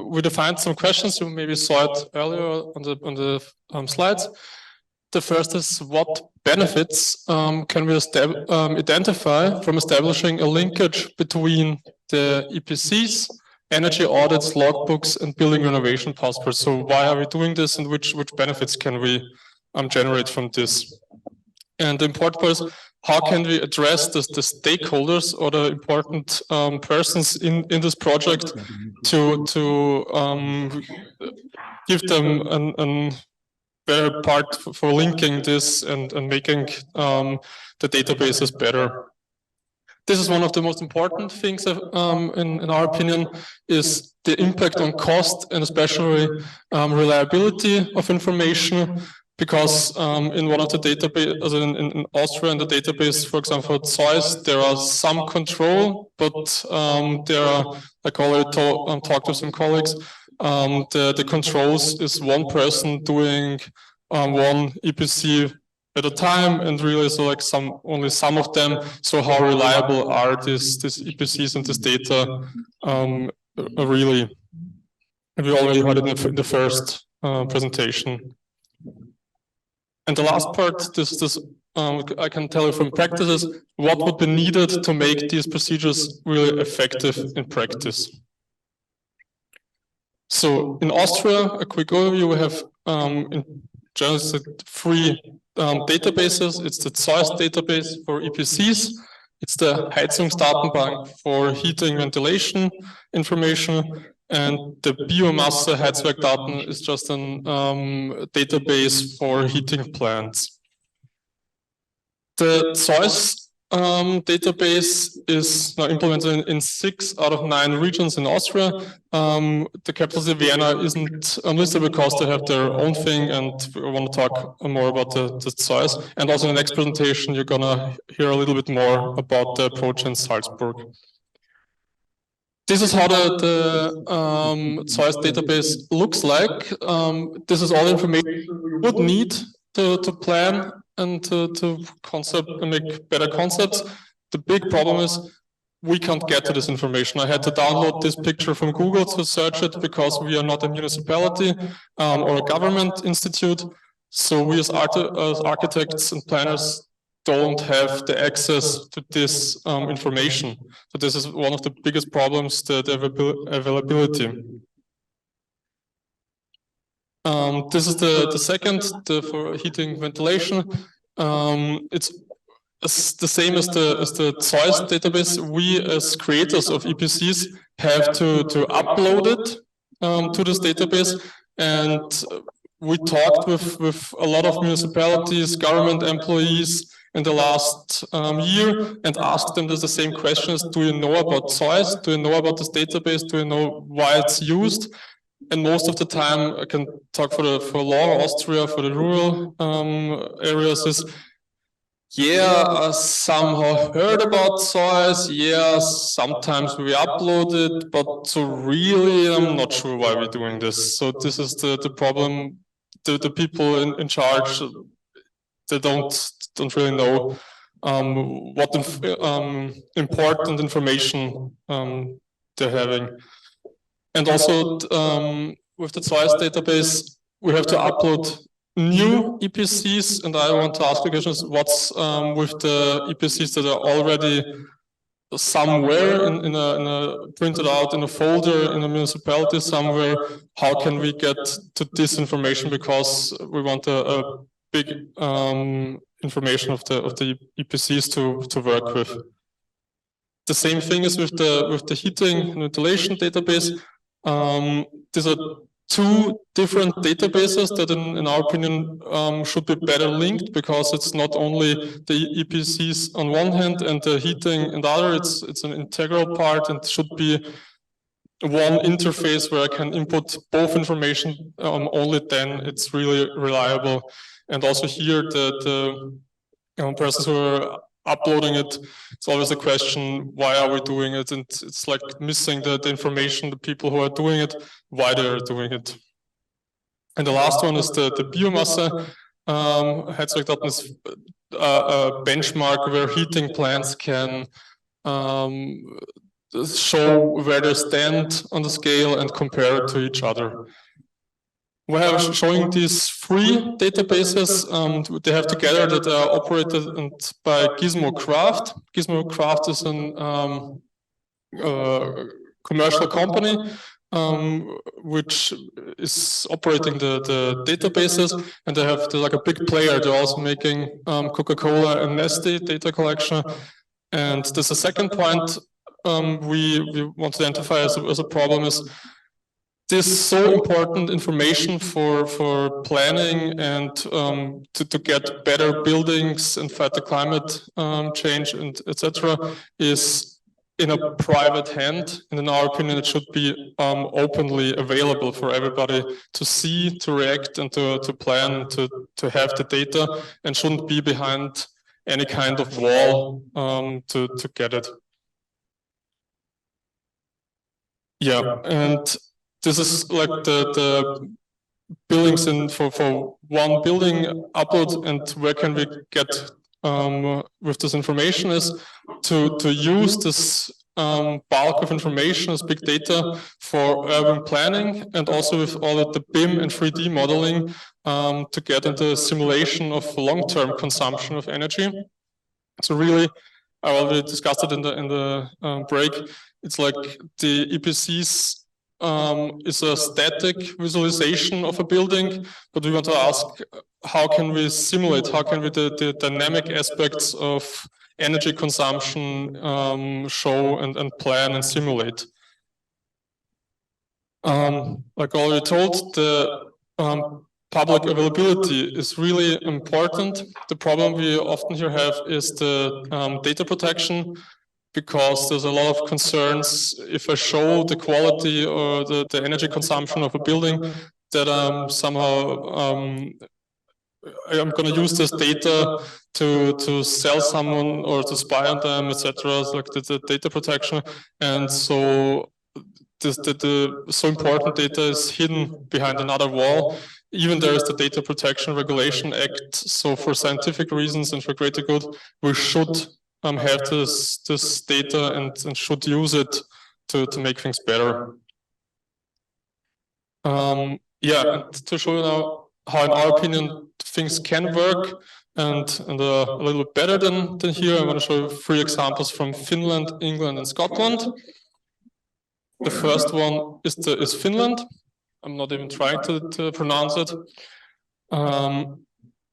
we defined some questions. You maybe saw it earlier on the slides. The first is, what benefits can we identify from establishing a linkage between the EPCs, energy audits, logbooks, and building renovation passports? So why are we doing this, and which benefits can we generate from this? And the important part is, how can we address the stakeholders or the important persons in this project to give them an better part for linking this and making the databases better. This is one of the most important things, in our opinion, is the impact on cost, and especially reliability of information. Because in one of the databases, in Austria, in the database, for example, ZEUS, there are some control, but there are, like I already talked to some colleagues, the controls is one person doing one EPC at a time, and really so like only some of them. So how reliable are these EPCs and this data really? And we already heard it in the first presentation. And the last part, this I can tell you from practices, what would be needed to make these procedures really effective in practice. So in Austria, a quick overview, we have in general 3 databases. It's the ZEUS database for EPCs. It's the Heizungsdatenbank for heating ventilation information. And the Biomasse Heizwerkdaten is just a database for heating plants. The ZEUS database is now implemented in 6 out of 9 regions in Austria. The capital city Vienna isn't listed because they have their own thing, and we want to talk more about the ZEUS. And also in the next presentation, you're gonna hear a little bit more about the approach in Salzburg. This is how the ZEUS database looks like. This is all the information we would need to plan and to concept and make better concepts. The big problem is we can't get to this information. I had to download this picture from Google to search it, because we are not a municipality or a government institute. So we as architects and planners don't have the access to this information. So this is one of the biggest problems, the availability. This is the second, for heating ventilation. It's the same as the ZEUS database. We as creators of EPCs have to upload it to this database, and we talked with a lot of municipalities, government employees in the last year, and asked them the same questions. Do you know about ZEUS? Do you know about this database? Do you know why it's used? And most of the time, I can talk for Lower Austria, for the rural areas, is, yeah, I somehow heard about ZEUS. Yeah, sometimes we upload it, but so really, I'm not sure why we're doing this. So this is the problem. The people in charge, they don't really know what important information they're having. And also with the Zeus database, we have to upload new EPCs, and I want to ask the questions, what's with the EPCs that are already somewhere in a printed out in a folder in a municipality somewhere? How can we get to this information, because we want a big information of the EPCs to work with. The same thing is with the heating and ventilation database. These are two different databases that, in our opinion, should be better linked, because it's not only the EPCs on one hand and the heating and the other. It's an integral part, and should be one interface where I can input both information. Only then it's really reliable. And also here, the persons who are uploading it, it's always a question, why are we doing it? And it's like missing the information, the people who are doing it, why they are doing it. And the last one is the biomass Heizungsdaten is a benchmark where heating plants can show where they stand on the scale and compare it to each other. We have showing these three databases. They have together that are operated by Gizmocraft. Gizmocraft is a commercial company which is operating the databases, and they're like a big player. They're also making Coca-Cola and Nestle data collection. And there's a second point we want to identify as a problem is this so important information for planning and to get better buildings and fight the climate change and etc. is in a private hand. And in our opinion, it should be openly available for everybody to see, to react, and to plan, to have the data, and shouldn't be behind any kind of wall to get it. Yeah, and this is like the buildings for one building upload, and where can we get with this information is to use this bulk of information as big data for urban planning, and also with all of the BIM and 3D modeling to get into simulation of long-term consumption of energy. So really, I already discussed it in the break. It's like the EPCs is a static visualization of a building, but we want to ask, how can we simulate, how can we the dynamic aspects of energy consumption show and plan and simulate. Like already told, the public availability is really important. The problem we often here have is the data protection, because there's a lot of concerns if I show the quality or the energy consumption of a building, that somehow I'm going to use this data to sell someone or to spy on them, etc. Like the data protection, and so the so important data is hidden behind another wall. Even there is the Data Protection Regulation Act. So for scientific reasons and for greater good, we should have this data and should use it to make things better. Yeah, and to show you now how, in our opinion, things can work and a little bit better than here, I want to show you 3 examples from Finland, England, and Scotland. The first one is Finland. I'm not even trying to pronounce it.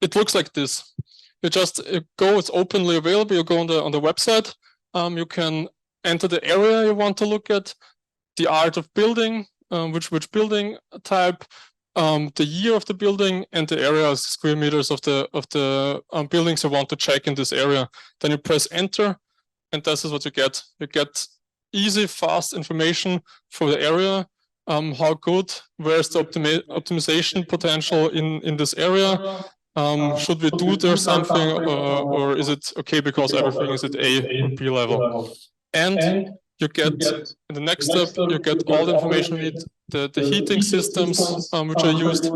It looks like this. You just go, it's openly available. You go on the website. You can enter the area you want to look at, the art of building, which building type, the year of the building, and the area, square meters of the buildings you want to check in this area. Then you press enter, and this is what you get. You get easy, fast information for the area. How good, where's the optimization potential in this area? Should we do there something, or is it okay because everything is at A or B level? And you get, in the next step, you get all the information you need, the heating systems which are used,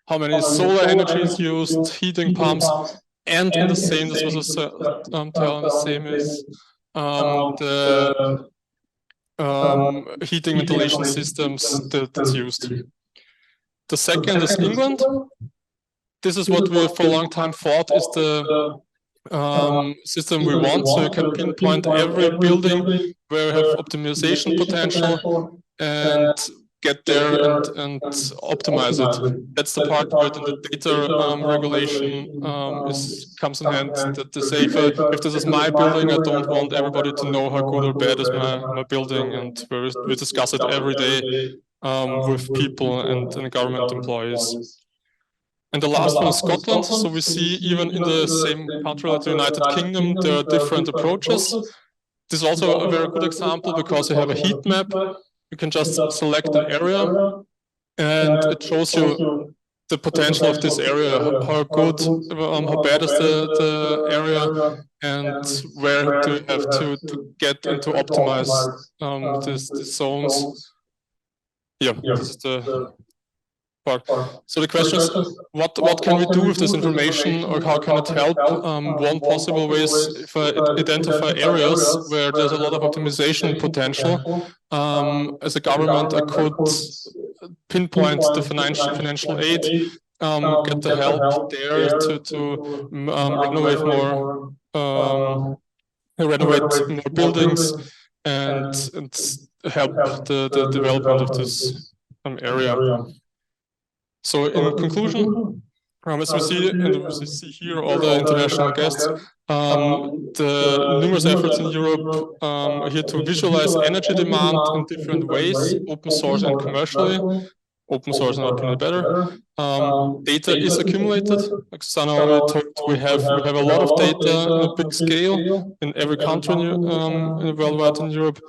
how many solar energy is used, heating pumps, and in the same, this was a tell, the same is the heating ventilation systems that's used. The second is England. This is what we for a long time thought is the system we want. So you can pinpoint every building where you have optimization potential and get there and optimize it. That's the part where the data regulation comes in hand. That they say if this is my building, I don't want everybody to know how good or bad is my building, and we discuss it every day with people and government employees. And the last one is Scotland. So we see even in the same country like the United Kingdom, there are different approaches. This is also a very good example because you have a heat map. You can just select an area and it shows you the potential of this area, how good, how bad is the area, and where do you have to get and to optimize these zones. Yeah, this is the part. So the question is, what can we do with this information, or how can it help? One possible way is if I identify areas where there's a lot of optimization potential. As a government, I could pinpoint the financial aid, get the help there to renovate more buildings and help the development of this area. So in conclusion, as we see, and we see here all the international guests, the numerous efforts in Europe are here to visualize energy demand in different ways, open source and commercially. Open source and openly better. Data is accumulated. Like Sana already talked, we have a lot of data on a big scale in every country worldwide in Europe.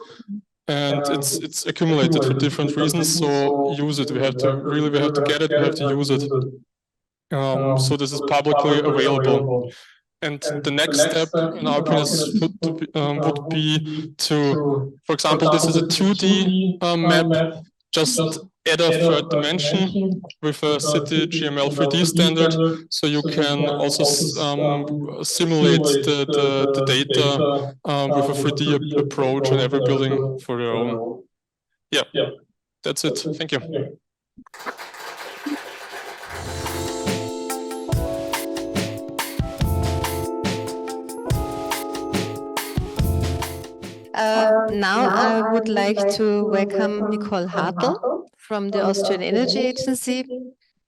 And it's accumulated for different reasons. So use it. We have to get it. We have to use it. So this is publicly available. And the next step, in our opinion, would be to, for example, this is a 2D map. Just add a third dimension with a city GML 3D standard, so you can also simulate the data with a 3D approach in every building for your own. Yeah, that's it. Thank you. Now I would like to welcome Nicole Hartl from the Austrian Energy Agency.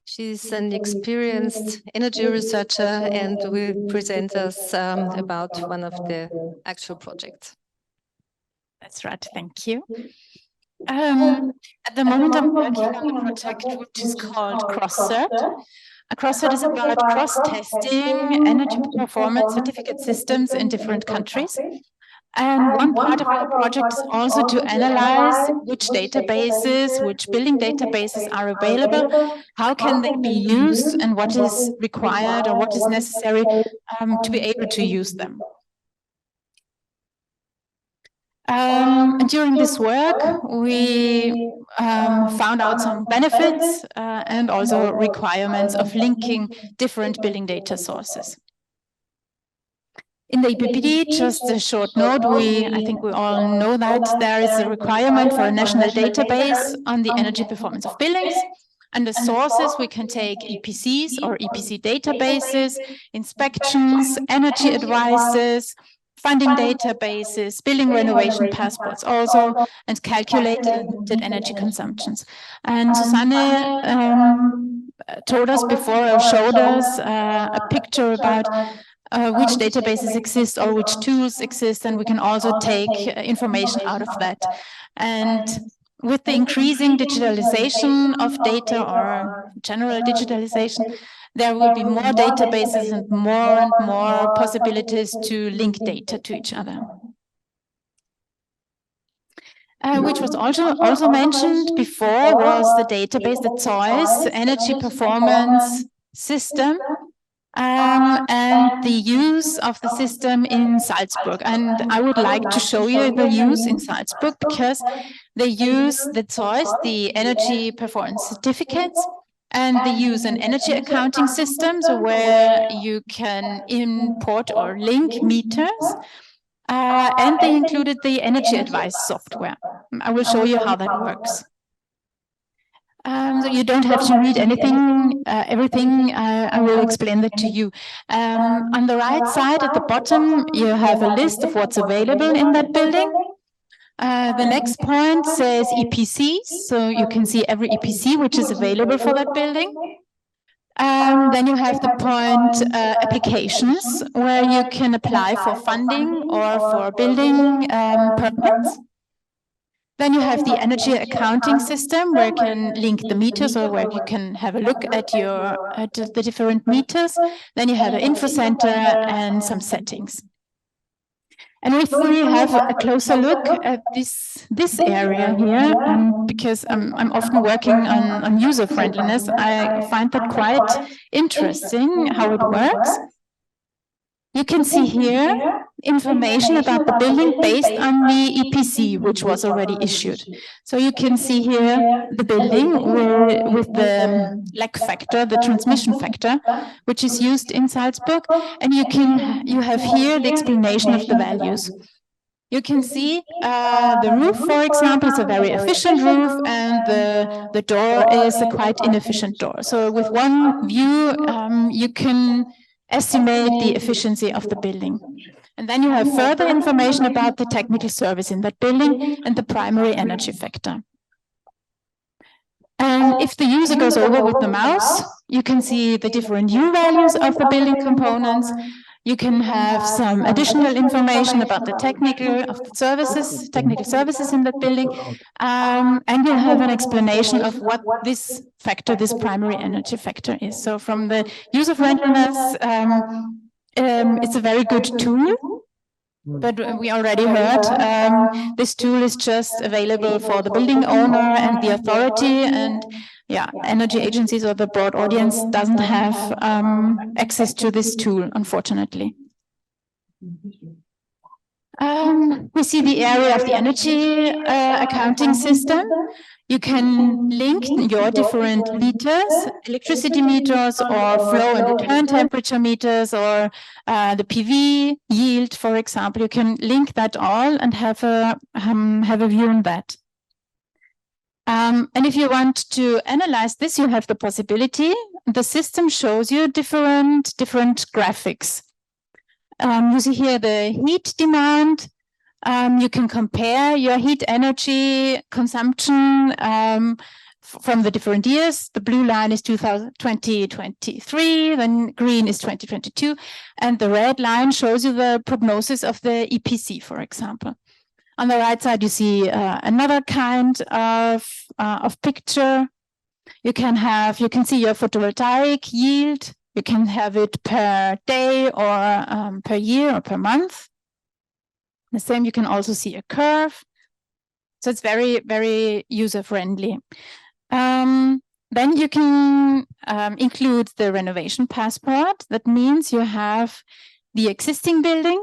She's an experienced energy researcher and will present us about one of the actual projects. That's right, thank you. At the moment I'm working on a project which is called CrossCert. CrossCert is about cross-testing energy performance certificate systems in different countries. And one part of our project is also to analyze which databases, which building databases are available, how can they be used, and what is required or what is necessary to be able to use them. During this work, we found out some benefits and also requirements of linking different building data sources. In the EPBD, just a short note, I think we all know that there is a requirement for a national database on the energy performance of buildings. And the sources, we can take EPCs or EPC databases, inspections, energy advices, funding databases, building renovation passports also, and calculated energy consumptions. And Susanne told us before, or showed us a picture about which databases exist or which tools exist, and we can also take information out of that. And with the increasing digitalization of data or general digitalization, there will be more databases and more possibilities to link data to each other. Which was also mentioned before was the database, the ZEUS Energy Performance System, and the use of the system in Salzburg. And I would like to show you the use in Salzburg because they use the ZEUS, the Energy Performance Certificates, and they use an energy accounting system, so where you can import or link meters. And they included the energy advice software. I will show you how that works. So you don't have to read anything, everything. I will explain that to you. On the right side at the bottom, you have a list of what's available in that building. The next point says EPCs, so you can see every EPC which is available for that building. Then you have the point applications, where you can apply for funding or for building permits. Then you have the energy accounting system, where you can link the meters, or where you can have a look at the different meters. Then you have an info center and some settings. And if we have a closer look at this area here, because I'm often working on user friendliness, I find that quite interesting how it works. You can see here information about the building based on the EPC, which was already issued. So you can see here the building with the lag factor, the transmission factor, which is used in Salzburg, and you have here the explanation of the values. You can see the roof, for example, is a very efficient roof, and the door is a quite inefficient door. So with one view, you can estimate the efficiency of the building. And then you have further information about the technical service in that building and the primary energy factor. And if the user goes over with the mouse, you can see the different U values of the building components. You can have some additional information about the technical services in that building, and you have an explanation of what this factor, this primary energy factor, is. So from the user friendliness, it's a very good tool. But we already heard this tool is just available for the building owner and the authority, and yeah, energy agencies or the broad audience doesn't have access to this tool, unfortunately. We see the area of the energy accounting system. You can link your different meters, electricity meters, or flow and return temperature meters, or the PV yield, for example. You can link that all and have a view on that. And if you want to analyze this, you have the possibility. The system shows you different graphics. You see here the heat demand. You can compare your heat energy consumption from the different years. The blue line is 2023, then green is 2022, and the red line shows you the prognosis of the EPC, for example. On the right side, you see another kind of picture. You can see your photovoltaic yield. You can have it per day or per year or per month. The same, you can also see a curve. So it's very, very user-friendly. Then you can include the renovation passport. That means you have the existing building.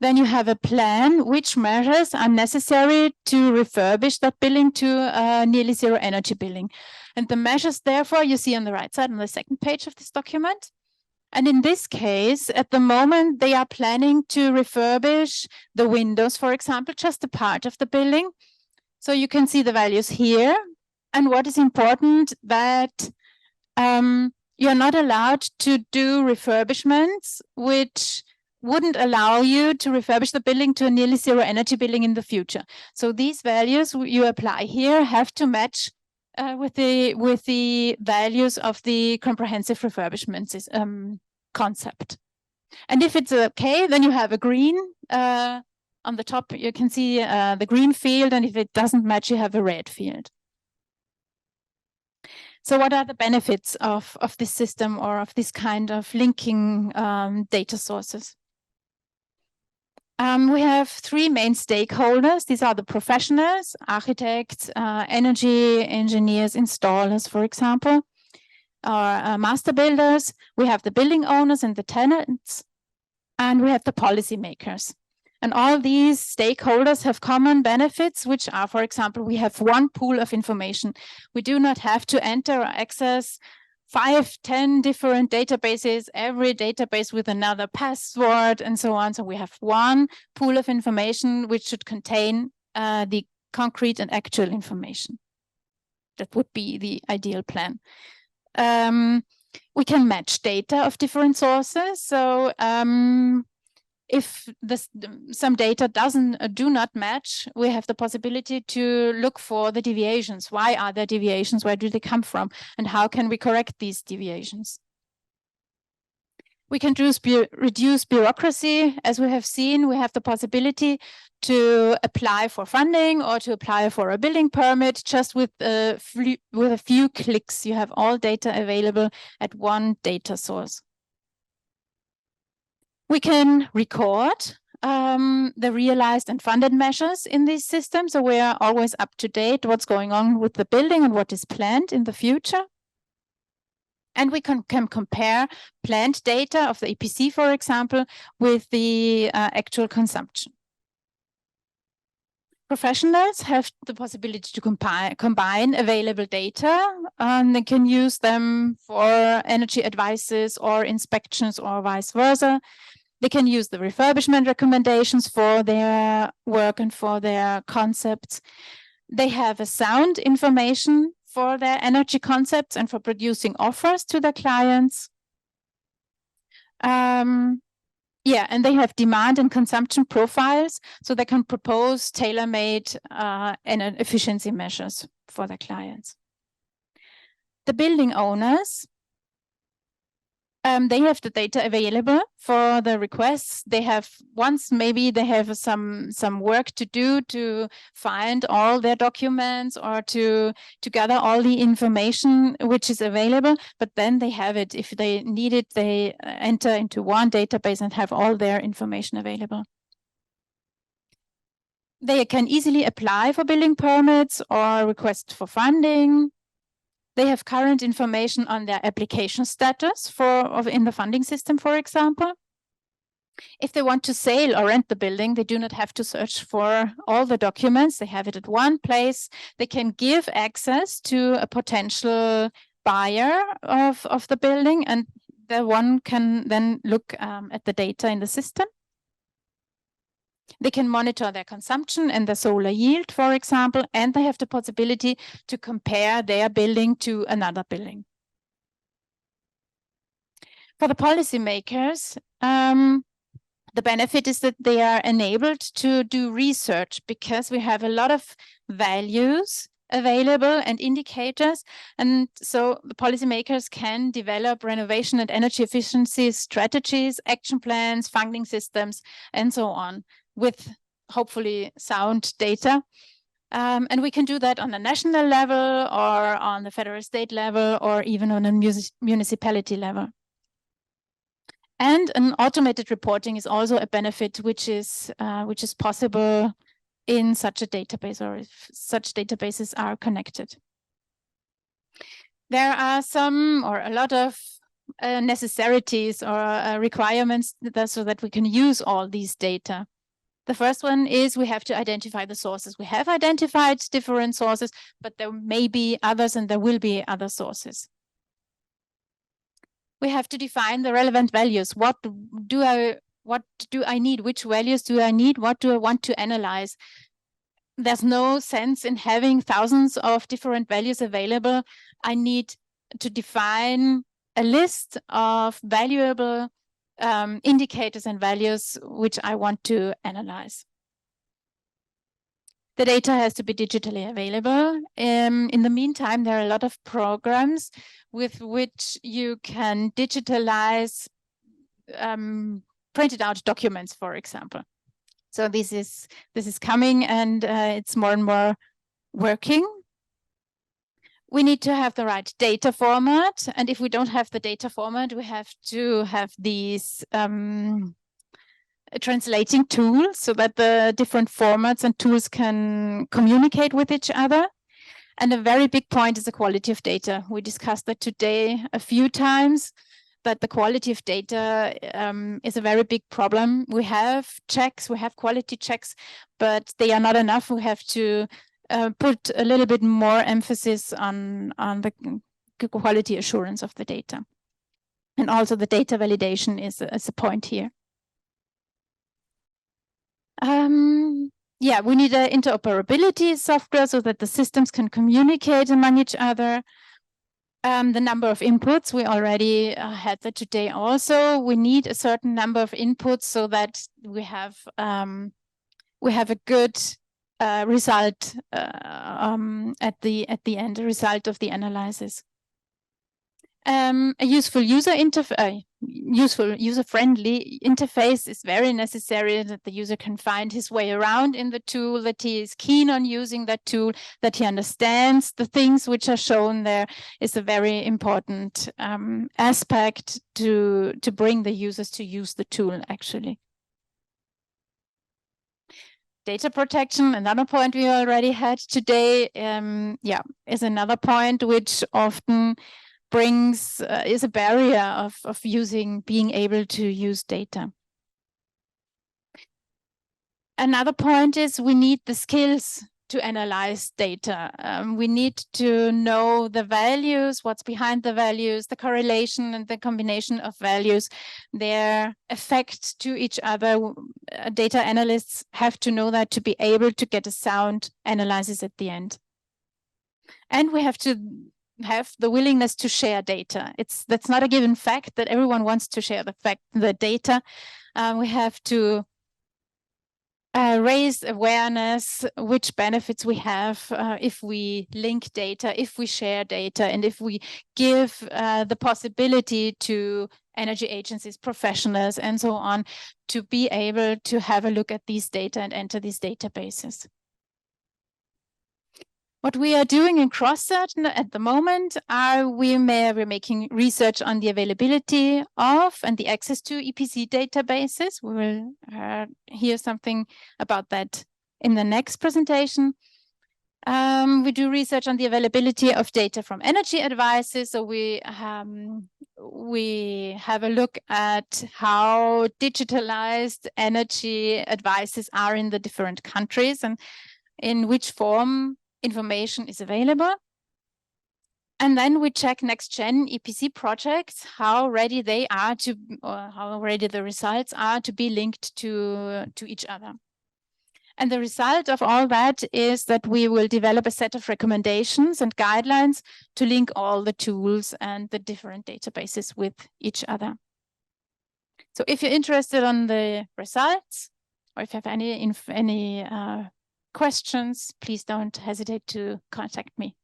Then you have a plan which measures are necessary to refurbish that building to a nearly zero energy building. And the measures, therefore, you see on the right side on the second page of this document. And in this case, at the moment, they are planning to refurbish the windows, for example, just a part of the building. So you can see the values here. And what is important, that you're not allowed to do refurbishments which wouldn't allow you to refurbish the building to a nearly zero energy building in the future. So these values you apply here have to match with the values of the comprehensive refurbishment concept. And if it's okay, then you have a green on the top. You can see the green field, and if it doesn't match, you have a red field. So what are the benefits of this system, or of this kind of linking data sources? We have three main stakeholders. These are the professionals, architects, energy engineers, installers, for example, or master builders. We have the building owners and the tenants, and we have the policymakers. And all these stakeholders have common benefits, which are, for example, we have one pool of information. We do not have to enter or access 5, 10 different databases, every database with another password and so on. So we have one pool of information which should contain the concrete and actual information. That would be the ideal plan. We can match data of different sources. So if some data do not match, we have the possibility to look for the deviations. Why are there deviations? Where do they come from? And how can we correct these deviations? We can reduce bureaucracy. As we have seen, we have the possibility to apply for funding or to apply for a building permit just with a few clicks. You have all data available at one data source. We can record the realized and funded measures in these systems, so we are always up to date what's going on with the building and what is planned in the future. And we can compare planned data of the EPC, for example, with the actual consumption. Professionals have the possibility to combine available data, and they can use them for energy advices or inspections or vice versa. They can use the refurbishment recommendations for their work and for their concepts. They have a sound information for their energy concepts and for producing offers to their clients. And they have demand and consumption profiles, so they can propose tailor-made efficiency measures for their clients. The building owners, they have the data available for the requests. They have maybe they have some work to do to find all their documents or to gather all the information which is available, but then they have it. If they need it, they enter into one database and have all their information available. They can easily apply for building permits or request for funding. They have current information on their application status in the funding system, for example. If they want to sell or rent the building, they do not have to search for all the documents. They have it at one place. They can give access to a potential buyer of the building, and the one can then look at the data in the system. They can monitor their consumption and the solar yield, for example, and they have the possibility to compare their building to another building. For the policymakers, the benefit is that they are enabled to do research because we have a lot of values available and indicators. And so the policymakers can develop renovation and energy efficiency strategies, action plans, funding systems, and so on, with hopefully sound data. And we can do that on a national level or on the federal state level or even on a municipality level. And an automated reporting is also a benefit which is possible in such a database or if such databases are connected. There are a lot of necessities or requirements so that we can use all these data. The first one is we have to identify the sources. We have identified different sources, but there may be others and there will be other sources. We have to define the relevant values. What do I need? Which values do I need? What do I want to analyze? There's no sense in having thousands of different values available. I need to define a list of valuable indicators and values which I want to analyze. The data has to be digitally available. In the meantime, there are a lot of programs with which you can digitalize printed out documents, for example. So this is coming, and it's more and more working. We need to have the right data format, and if we don't have the data format, we have to have these translating tools so that the different formats and tools can communicate with each other. And a very big point is the quality of data. We discussed that today a few times, that the quality of data is a very big problem. We have checks, we have quality checks, but they are not enough. We have to put a little bit more emphasis on the quality assurance of the data. And also the data validation is a point here. yeah, we need an interoperability software so that the systems can communicate among each other. The number of inputs, we already had that today also. We need a certain number of inputs so that we have a good result at the end, a result of the analysis. A useful user-friendly interface is very necessary, that the user can find his way around in the tool, that he is keen on using that tool, that he understands the things which are shown there is a very important aspect to bring the users to use the tool actually. Data protection, another point we already had today, is another point which often is a barrier of being able to use data. Another point is we need the skills to analyze data. We need to know the values, what's behind the values, the correlation and the combination of values, their effect to each other. Data analysts have to know that to be able to get a sound analysis at the end. And we have to have the willingness to share data. That's not a given fact that everyone wants to share the data. We have to raise awareness, which benefits we have if we link data, if we share data, and if we give the possibility to energy agencies, professionals, and so on, to be able to have a look at these data and enter these databases. What we are doing in CrossCert at the moment we're making research on the availability of and the access to EPC databases. We will hear something about that in the next presentation. We do research on the availability of data from energy advices. So we have a look at how digitalized energy advices are in the different countries and in which form information is available. And then we check next-gen EPC projects, how ready they are to, or how ready the results are to be linked to each other. And the result of all that is that we will develop a set of recommendations and guidelines to link all the tools and the different databases with each other. So if you're interested on the results, or if you have any questions, please don't hesitate to contact me.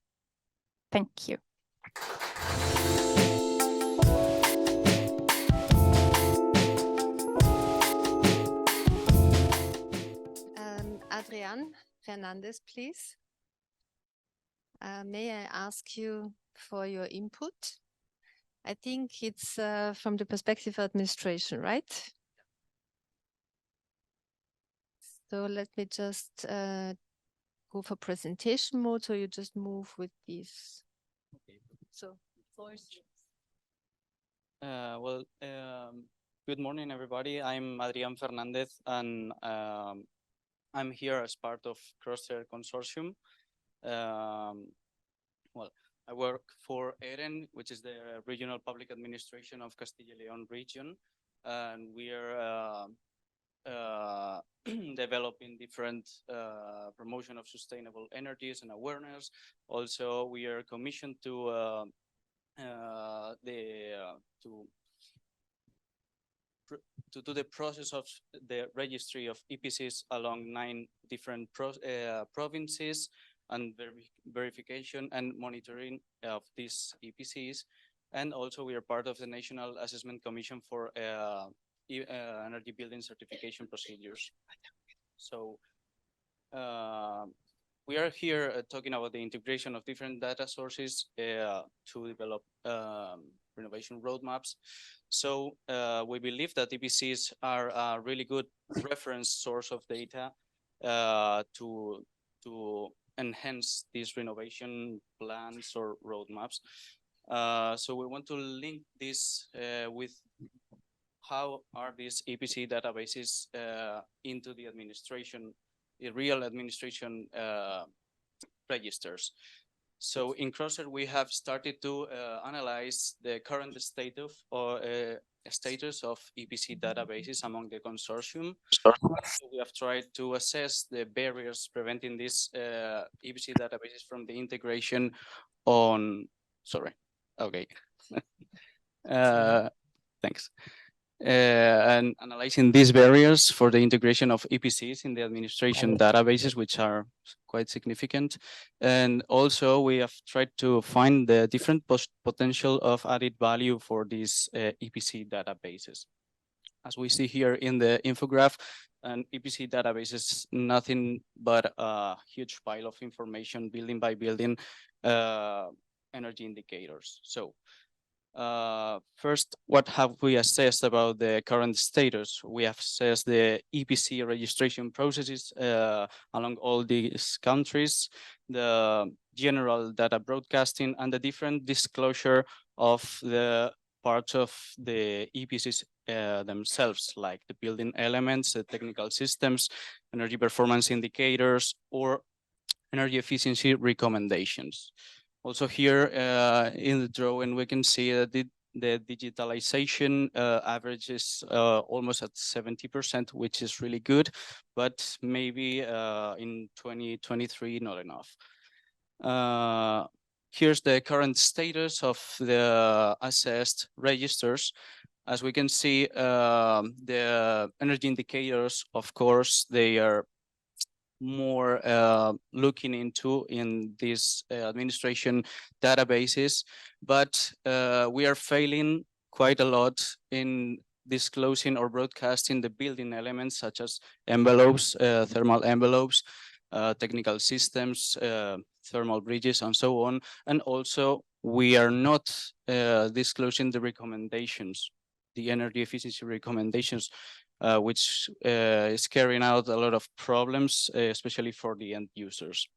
Thank you. Adrian Fernandez, please. May I ask you for your input? I think it's from the perspective of administration, right? So let me just go for presentation mode, so you just move with these. Okay. So, good morning, everybody. I'm Adrián Fernández, and I'm here as part of CrossCert Consortium. I work for EREN, which is the Regional Public Administration of Castilla y León region, and we are developing different promotion of sustainable energies and awareness. Also, we are commissioned to do the process of the registry of EPCs along 9 different provinces and verification and monitoring of these EPCs. And also we are part of the National Assessment Commission for energy building certification procedures. So we are here talking about the integration of different data sources to develop renovation roadmaps. So we believe that EPCs are a really good reference source of data to enhance these renovation plans or roadmaps. So we want to link this with how are these EPC databases into the administration, the real administration registers. So in Crosser, we have started to analyze the current status of EPC databases among the consortium. So we have tried to assess the barriers preventing these EPC databases from the integration on, sorry, okay. Thanks. And analyzing these barriers for the integration of EPCs in the administration databases, which are quite significant. And also we have tried to find the different potential of added value for these EPC databases. As we see here in the infograph, an EPC database is nothing but a huge pile of information, building by building, energy indicators. So first, what have we assessed about the current status? We have assessed the EPC registration processes along all these countries, the general data broadcasting, and the different disclosure of the parts of the EPCs themselves, like the building elements, the technical systems, energy performance indicators, or energy efficiency recommendations. Also here in the drawing, we can see that the digitalization average is almost at 70%, which is really good, but maybe in 2023, not enough. Here's the current status of the assessed registers. As we can see, the energy indicators, of course, they are more looking into in these administration databases, but we are failing quite a lot in disclosing or broadcasting the building elements such as envelopes, thermal envelopes, technical systems, thermal bridges, and so on. And also we are not disclosing the recommendations, the energy efficiency recommendations, which is carrying out a lot of problems, especially for the end users.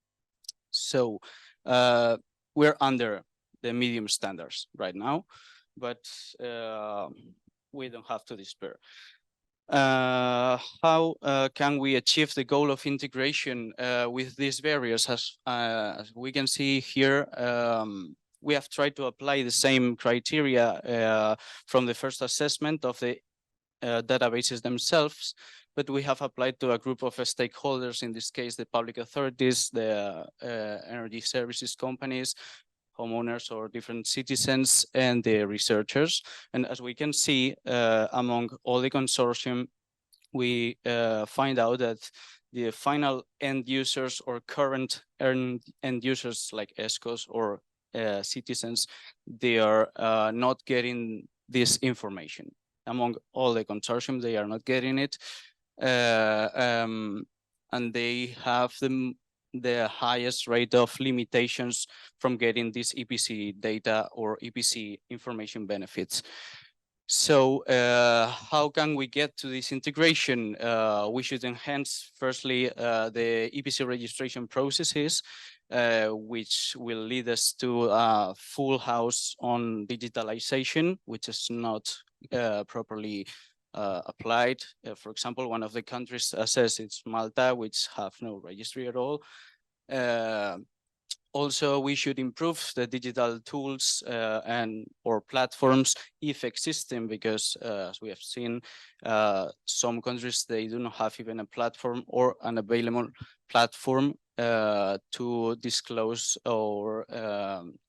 So we're under the medium standards right now, but we don't have to despair. How can we achieve the goal of integration with these barriers? As we can see here, we have tried to apply the same criteria from the first assessment of the databases themselves, but we have applied to a group of stakeholders, in this case, the public authorities, the energy services companies, homeowners or different citizens, and the researchers. And as we can see, among all the consortium, we find out that the final end users or current end users like ESCOs or citizens, they are not getting this information. Among all the consortium, they are not getting it. And they have the highest rate of limitations from getting this EPC data or EPC information benefits. So how can we get to this integration? We should enhance, firstly, the EPC registration processes, which will lead us to a full house on digitalization, which is not properly applied. For example, one of the countries assessed it's Malta, which have no registry at all. Also, we should improve the digital tools and or platforms if existing, because as we have seen, some countries, they do not have even a platform or an available platform to disclose or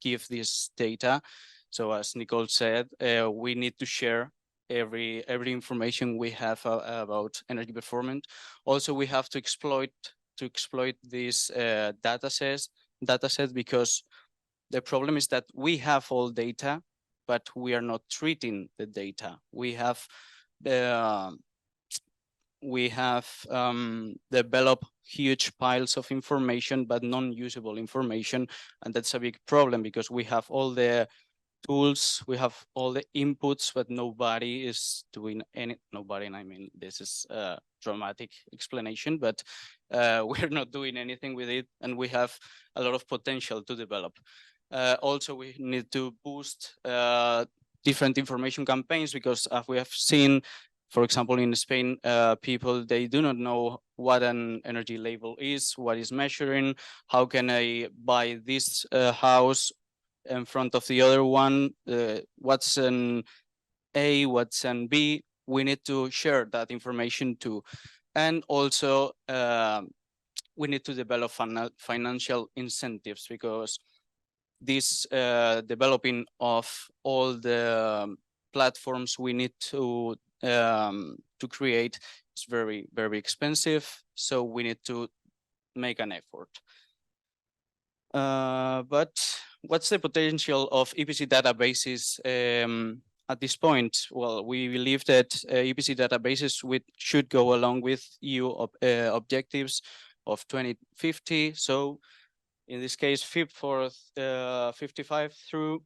give this data. So as Nicole said, we need to share every information we have about energy performance. Also, we have to exploit this data set, because the problem is that we have all data, but we are not treating the data. We have developed huge piles of information, but non-usable information. And that's a big problem, because we have all the tools, we have all the inputs, but nobody is doing nobody, and I mean, this is a dramatic explanation, but we're not doing anything with it, and we have a lot of potential to develop. Also, we need to boost different information campaigns, because as we have seen For example, in Spain, people, they do not know what an energy label is, what is measuring, how can I buy this house in front of the other one, what's an A, what's an B. We need to share that information too. And also, we need to develop financial incentives, because this developing of all the platforms we need to create is very, very expensive. So we need to make an effort. But what's the potential of EPC databases at this point? Well, we believe that EPC databases should go along with EU objectives of 2050. So in this case, FIP for 55 through,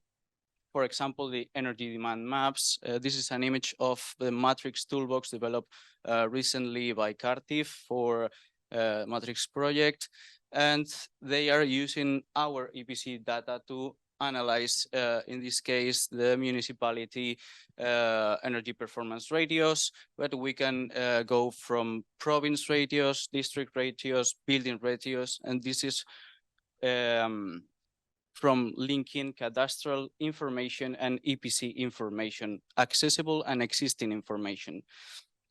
for example, the energy demand maps. This is an image of the matrix toolbox developed recently by Cartif for matrix project. And they are using our EPC data to analyze, in this case, the municipality energy performance ratios, but we can go from province ratios, district ratios, building ratios, and this is from linking cadastral information and EPC information, accessible and existing information.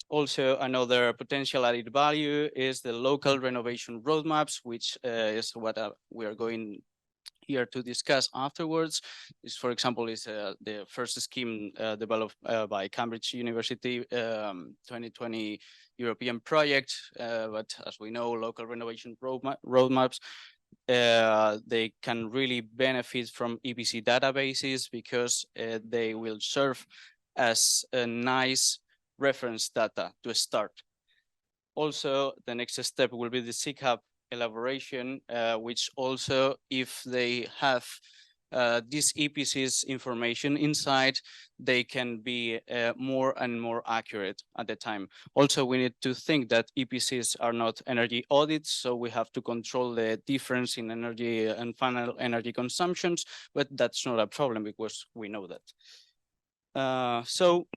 Also, another potential added value is the local renovation roadmaps, which is what we are going here to discuss afterwards. This, for example, is the first scheme developed by Cambridge University 2020 European project. But as we know, local renovation roadmaps, they can really benefit from EPC databases, because they will serve as a nice reference data to start. Also, the next step will be the SICAP elaboration, which also, if they have this EPC's information inside, they can be more and more accurate at the time. Also, we need to think that EPCs are not energy audits, so we have to control the difference in energy and final energy consumptions, but that's not a problem because we know that. So,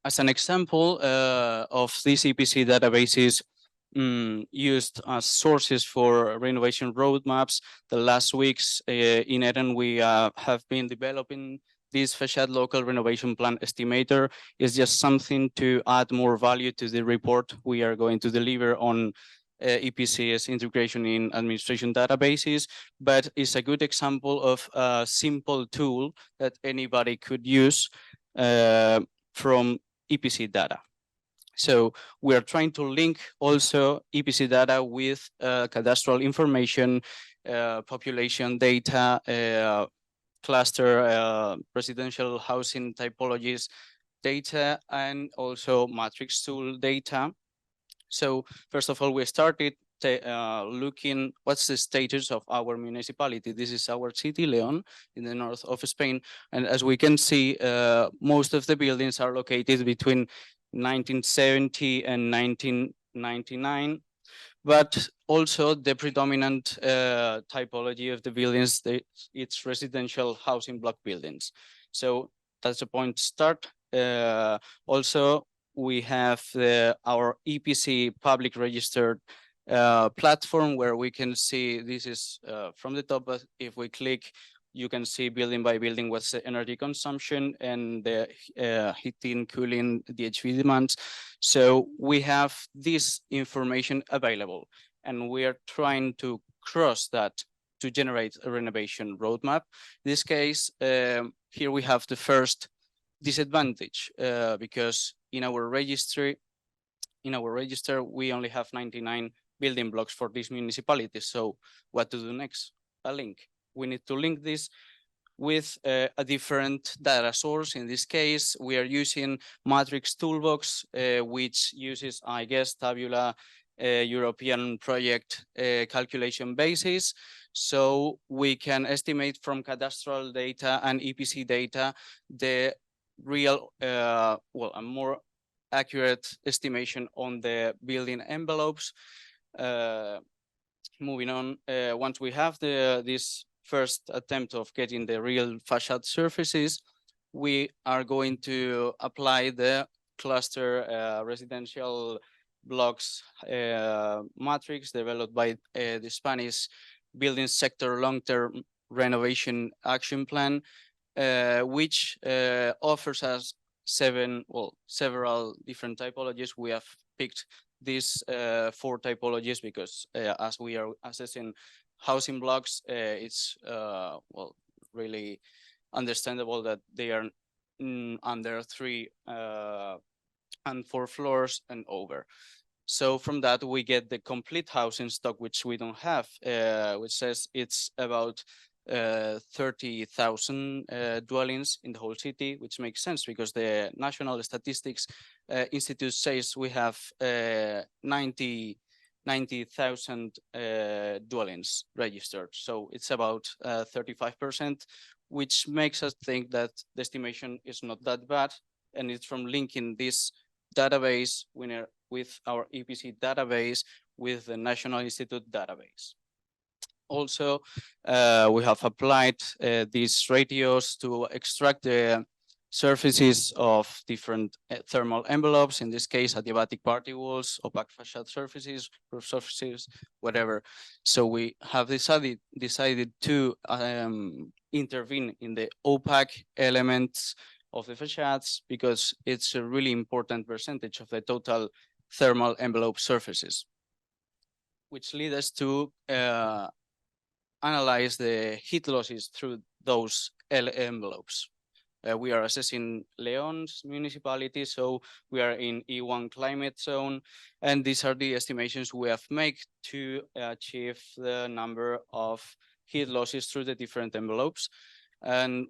as an example of these EPC databases used as sources for renovation roadmaps, the last weeks in Eden, we have been developing this facade local renovation plan estimator. Is just something to add more value to the report we are going to deliver on EPC's integration in administration databases, but it's a good example of a simple tool that anybody could use from EPC data. So we are trying to link also EPC data with cadastral information, population data, cluster, residential housing typologies data, and also matrix tool data. So first of all, we started looking what's the status of our municipality. This is our city, León, in the north of Spain. And as we can see, most of the buildings are located between 1970 and 1999. But also the predominant typology of the buildings, it's residential housing block buildings. So that's a point to start. Also, we have our EPC public registered platform where we can see, this is from the top, but if we click, you can see building by building what's the energy consumption and the heating, cooling, DHV demands. So we have this information available, and we are trying to cross that to generate a renovation roadmap. In this case, here we have the first disadvantage because in our register, we only have 99 building blocks for this municipality. So what to do next? A link. We need to link this with a different data source. In this case, we are using Matrix Toolbox, which uses, I guess, Tabula European project calculation basis. So we can estimate from cadastral data and EPC data the real, a more accurate estimation on the building envelopes. Moving on, once we have this first attempt of getting the real facade surfaces, we are going to apply the cluster residential blocks matrix developed by the Spanish building sector long-term renovation action plan, which offers us several different typologies. We have picked these 4 typologies because as we are assessing housing blocks, it's really understandable that they are under 3 and 4 floors and over. So from that we get the complete housing stock, which we don't have, which says it's about 30,000 dwellings in the whole city, which makes sense because the National Statistics Institute says we have 90,000 dwellings registered. So it's about 35%, which makes us think that the estimation is not that bad. And it's from linking this database with our EPC database with the National Institute database. Also, we have applied these ratios to extract the surfaces of different thermal envelopes, in this case, adiabatic party walls, opaque facade surfaces, roof surfaces, whatever. So we have decided to intervene in the opaque elements of the facades because it's a really important percentage of the total thermal envelope surfaces, which lead us to analyze the heat losses through those envelopes. We are assessing Leon's municipality, so we are in E1 climate zone, and these are the estimations we have made to achieve the number of heat losses through the different envelopes. And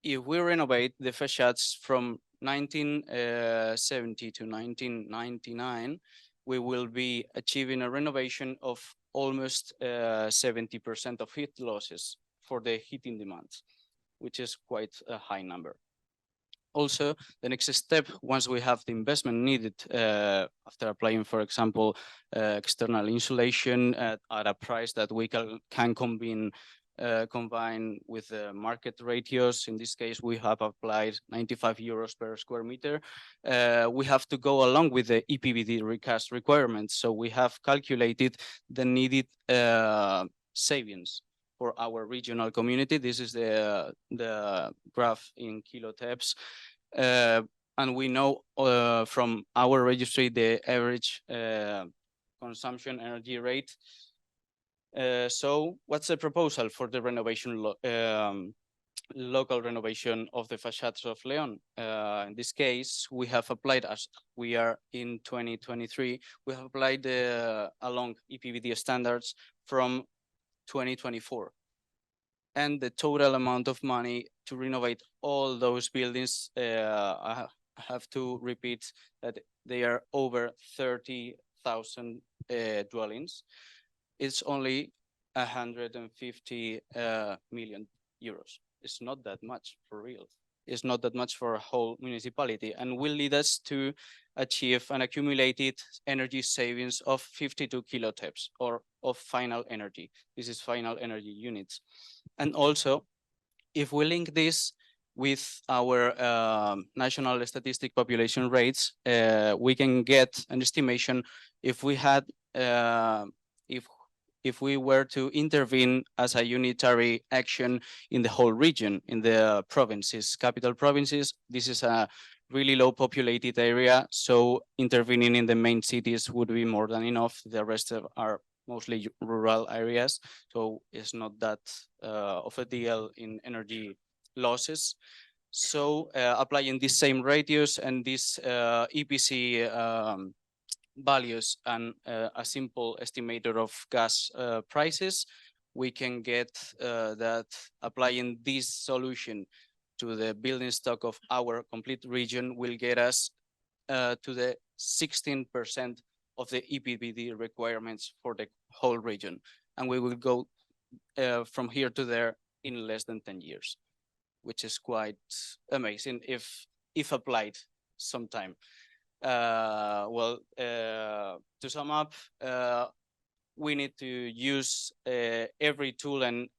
if we renovate the facades from 1970 to 1999, we will be achieving a renovation of almost 70% of heat losses for the heating demands, which is quite a high number. Also, the next step, once we have the investment needed after applying, for example, external insulation at a price that we can combine with the market ratios. In this case, we have applied 95 euros per square meter. We have to go along with the EPBD recast requirements. So we have calculated the needed savings for our regional community. This is the graph in kiloteps. And we know from our registry the average consumption energy rate. So what's the proposal for the renovation, local renovation of the facades of Leon? In this case, we have applied, as we are in 2023, we have applied along EPBD standards from 2024. And the total amount of money to renovate all those buildings, I have to repeat that they are over 30,000 dwellings. It's only 150 million euros. It's not that much for real. It's not that much for a whole municipality, and will lead us to achieve an accumulated energy savings of 52 kiloteps or of final energy. This is final energy units. And also, if we link this with our national statistic population rates, we can get an estimation if we had if we were to intervene as a unitary action in the whole region, in the provinces, capital provinces. This is a really low populated area, so intervening in the main cities would be more than enough. The rest are mostly rural areas, so it's not that of a deal in energy losses. So applying these same ratios and these EPC values and a simple estimator of gas prices, we can get that applying this solution to the building stock of our complete region will get us to the 16% of the EPBD requirements for the whole region. And we will go from here to there in less than 10 years, which is quite amazing if applied sometime. To sum up, we need to use every tool and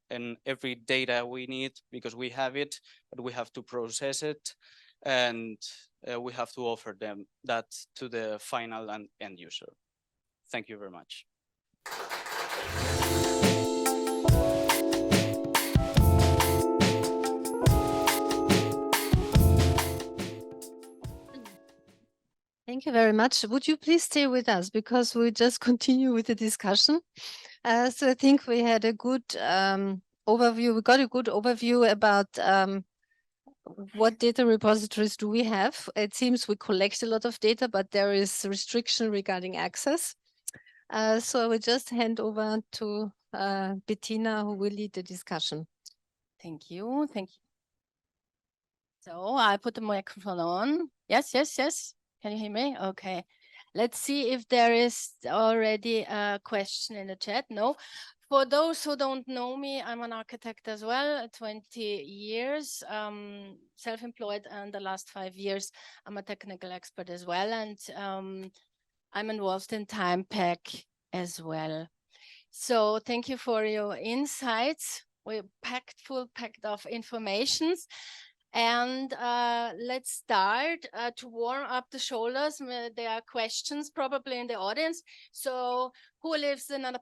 every data we need because we have it, but we have to process it. And we have to offer them that to the final and end user. Thank you very much. Thank you very much. Would you please stay with us because we just continue with the discussion. So I think we had a good overview. We got a good overview about what data repositories do we have. It seems we collect a lot of data, but there is restriction regarding access. So I will just hand over to Bettina, who will lead the discussion. Thank you. Thank you. So I put the microphone on. Yes, yes, yes. Can you hear me? Okay. Let's see if there is already a question in the chat. No. For those who don't know me, I'm an architect as well, 20 years, self-employed, and the last 5 years, I'm a technical expert as well. And I'm involved in TIMEPAC as well. So thank you for your insights. We're packed of informations. And let's start to warm up the shoulders. There are questions probably in the audience. So who lives in an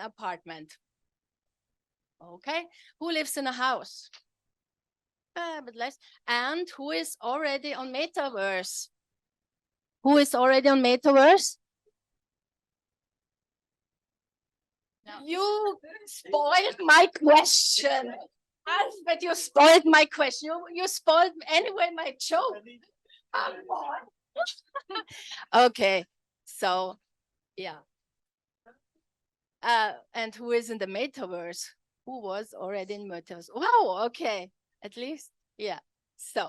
apartment? Okay. Who lives in a house? A bit less. And who is already on Metaverse? Who is already on Metaverse? No. You spoiled my question. But you spoiled my question. You spoiled anyway my joke. Come on. Okay, so yeah. And who is in the Metaverse? Who was already in Metaverse? Wow. Okay, at least yeah. So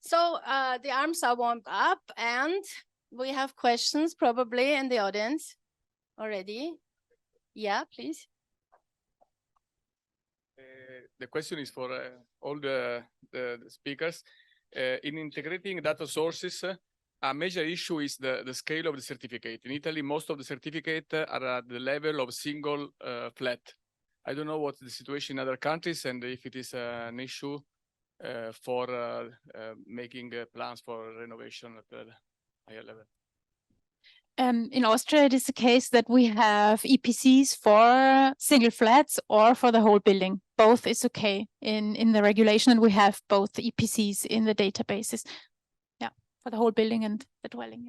the arms are warmed up, and we have questions probably in the audience already. Yeah, please. The question is for all the speakers. In integrating data sources, a major issue is the scale of the certificate. In Italy, most of the certificates are at the level of single flat. I don't know what's the situation in other countries and if it is an issue for making plans for renovation at a higher level. In Austria, it is the case that we have EPCs for single flats or for the whole building. Both is okay in the regulation, and we have both EPCs in the databases. Yeah, for the whole building and the dwelling.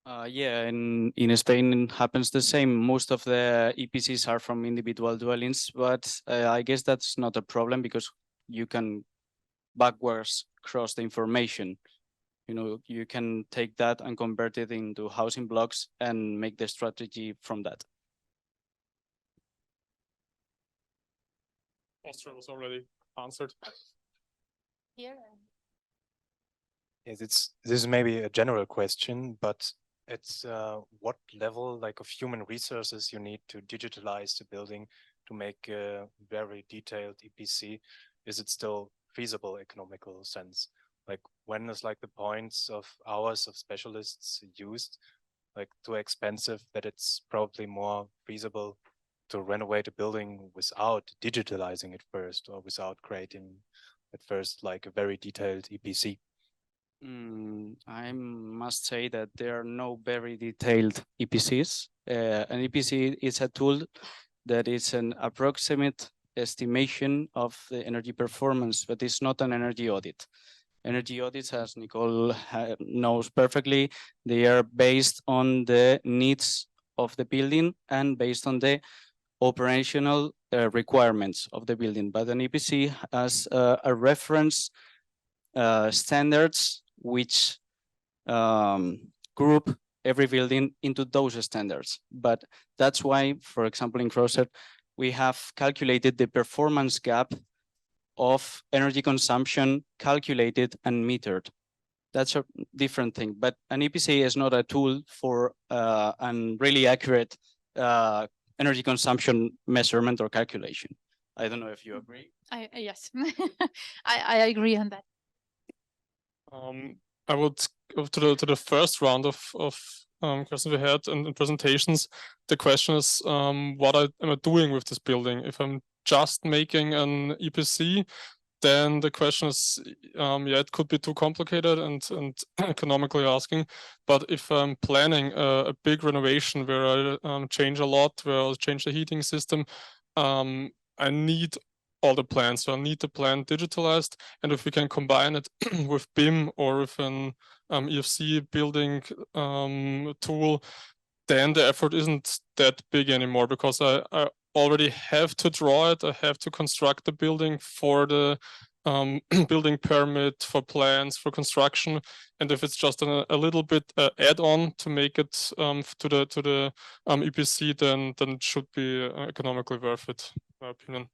Yeah. Yeah, in Spain it happens the same. Most of the EPCs are from individual dwellings, but I guess that's not a problem because you can backwards cross the information. You know, you can take that and convert it into housing blocks and make the strategy from that. Austria was already answered. Here. Yes, this is maybe a general question, but it's what level like of human resources you need to digitalize the building to make a very detailed EPC. Is it still feasible economical sense? Like when is like the points of hours of specialists used, like too expensive that it's probably more feasible to renovate a building without digitalizing it first or without creating at first like a very detailed EPC? I must say that there are no very detailed EPCs. An EPC is a tool that is an approximate estimation of the energy performance, but it's not an energy audit. Energy audits, as Nicole knows perfectly, they are based on the needs of the building and based on the operational requirements of the building. But an EPC has a reference standards which group every building into those standards. But that's why, for example, in Crosser, we have calculated the performance gap of energy consumption calculated and metered. That's a different thing. But an EPC is not a tool for a really accurate energy consumption measurement or calculation. I don't know if you agree. Yes, I agree on that. I would go to the first round of questions we had and presentations. The question is, what am I doing with this building? If I'm just making an EPC, then the question is, yeah, it could be too complicated and economically asking. But if I'm planning a big renovation where I change a lot, where I'll change the heating system, I need all the plans. So I need the plan digitalized. And if we can combine it with BIM or with an EFC building tool, then the effort isn't that big anymore, because I already have to draw it. I have to construct the building for the building permit, for plans, for construction. And if it's just a little bit add-on to make it to the EPC, then it should be economically worth it, in my opinion.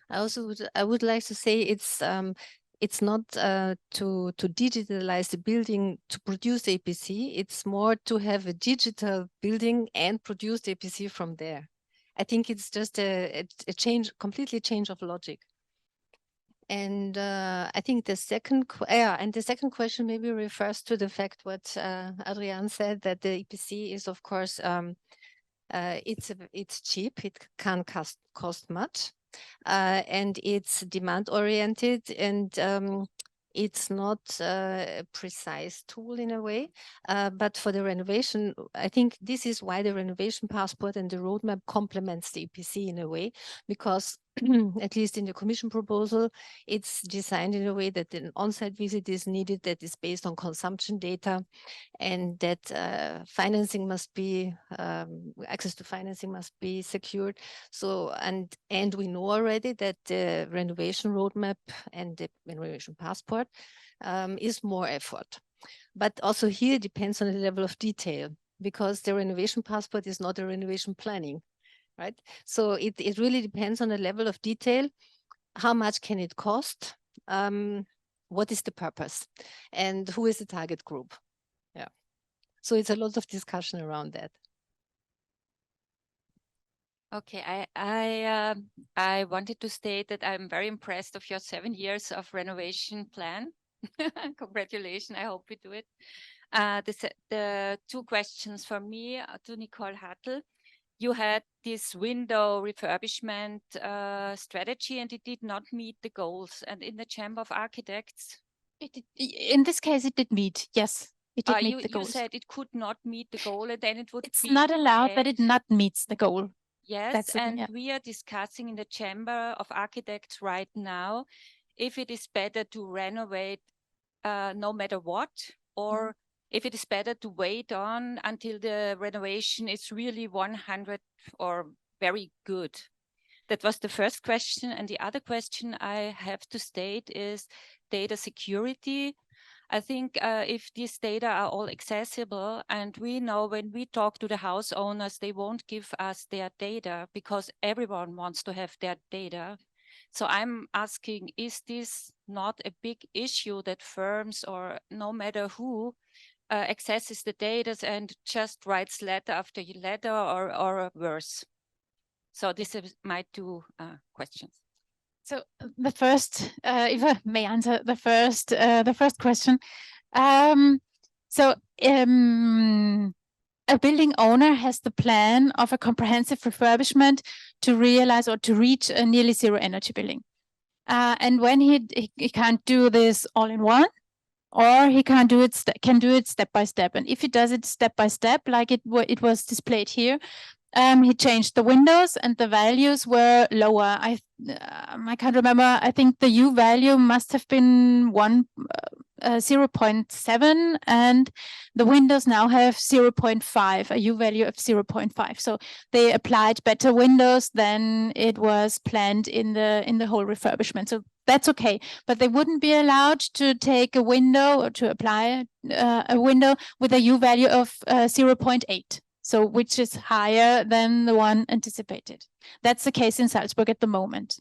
I would like to say it's not to digitalize the building to produce the EPC. It's more to have a digital building and produce the EPC from there. I think it's just a completely change of logic. And I think the second question maybe refers to the fact what Adrian said, that the EPC is, of course, it's cheap. It can't cost much. And it's demand oriented, and it's not a precise tool in a way. But for the renovation, I think this is why the renovation passport and the roadmap complements the EPC in a way, because at least in the Commission proposal, it's designed in a way that an on-site visit is needed, that is based on consumption data, and that financing must be, access to financing must be secured. So, and we know already that the renovation roadmap and the renovation passport is more effort. But also here it depends on the level of detail, because the renovation passport is not a renovation planning. Right, so it really depends on the level of detail. How much can it cost? What is the purpose? And who is the target group? Yeah, so it's a lot of discussion around that. Okay, I wanted to state that I'm very impressed of your 7 years of renovation plan. Congratulations! I hope we do it. The two questions for me to Nicole Hartl. You had this window refurbishment strategy, and it did not meet the goals. And in the Chamber of Architects, in this case, it did meet. Yes, it did meet the goals. You said it could not meet the goal, and then it would. It's not allowed, but it not meets the goal. Yes, and we are discussing in the Chamber of Architects right now if it is better to renovate no matter what, or if it is better to wait on until the renovation is really 100 or very good. That was the first question. And the other question I have to state is data security. I think if these data are all accessible, and we know when we talk to the house owners, they won't give us their data because everyone wants to have their data. So I'm asking, is this not a big issue that firms, or no matter who, accesses the data and just writes letter after letter, or worse? So this is my two questions. So the first, if I may answer the first question. A building owner has the plan of a comprehensive refurbishment to realize or to reach a nearly zero energy building. And when he can't do this all in one, or he can do it step by step. And if he does it step by step, like it was displayed here, he changed the windows and the values were lower. I can't remember. I think the U value must have been 0.7, and the windows now have 0.5, a U value of 0.5. So they applied better windows than it was planned in the whole refurbishment. So that's okay, but they wouldn't be allowed to take a window or to apply a window with a U value of 0.8. So which is higher than the one anticipated. That's the case in Salzburg at the moment.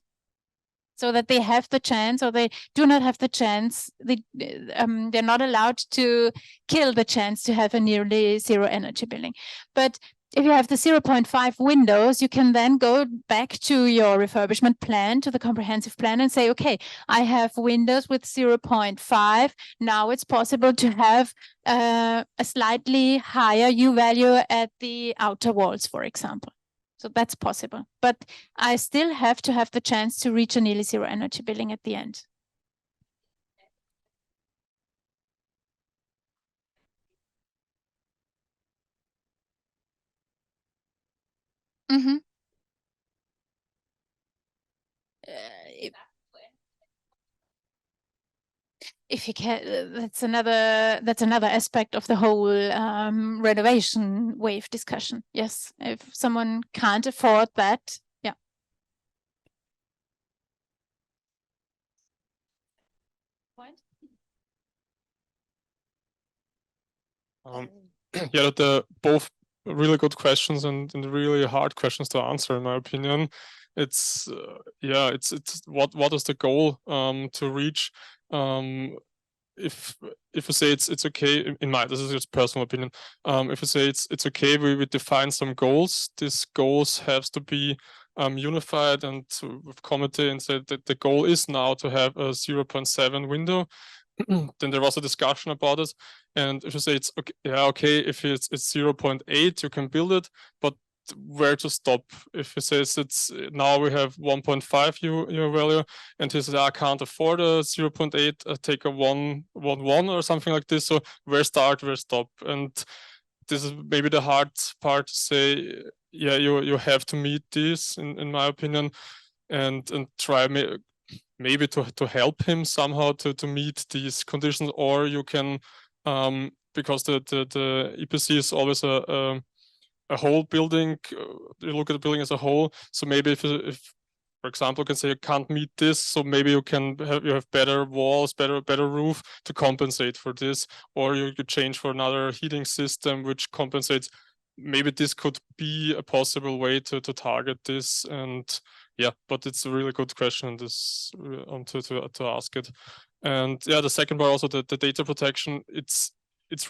So that they have the chance, or they do not have the chance, they're not allowed to kill the chance to have a nearly zero energy building. But if you have the 0.5 windows, you can then go back to your refurbishment plan, to the comprehensive plan, and say, okay, I have windows with 0.5. Now it's possible to have a slightly higher U value at the outer walls, for example. So that's possible. But I still have to have the chance to reach a nearly zero energy building at the end. Mm-hmm. If you can, that's another aspect of the whole renovation wave discussion. Yes, if someone can't afford that, yeah. Yeah, they're both really good questions and really hard questions to answer, in my opinion. It's yeah, it's what is the goal to reach? If you say it's okay, this is just personal opinion. If you say it's okay, we define some goals. These goals have to be unified and with committee, and say that the goal is now to have a 0.7 window. Then there was a discussion about it, and if you say it's okay, yeah, okay, if it's 0.8, you can build it, but where to stop? If he says it's now we have 1.5 U value, and he says I can't afford a 0.8, take a 1.1 or something like this. So where start, where stop? And this is maybe the hard part to say. Yeah, you have to meet this, in my opinion, and try maybe to help him somehow to meet these conditions, or you can because the EPC is always a whole building. You look at the building as a whole. So maybe if for example, you can say you can't meet this, so maybe you have better walls, better roof to compensate for this, or you could change for another heating system which compensates. Maybe this could be a possible way to target this. And yeah, but it's a really good question, this to ask it. And yeah, the second part also, the data protection. It's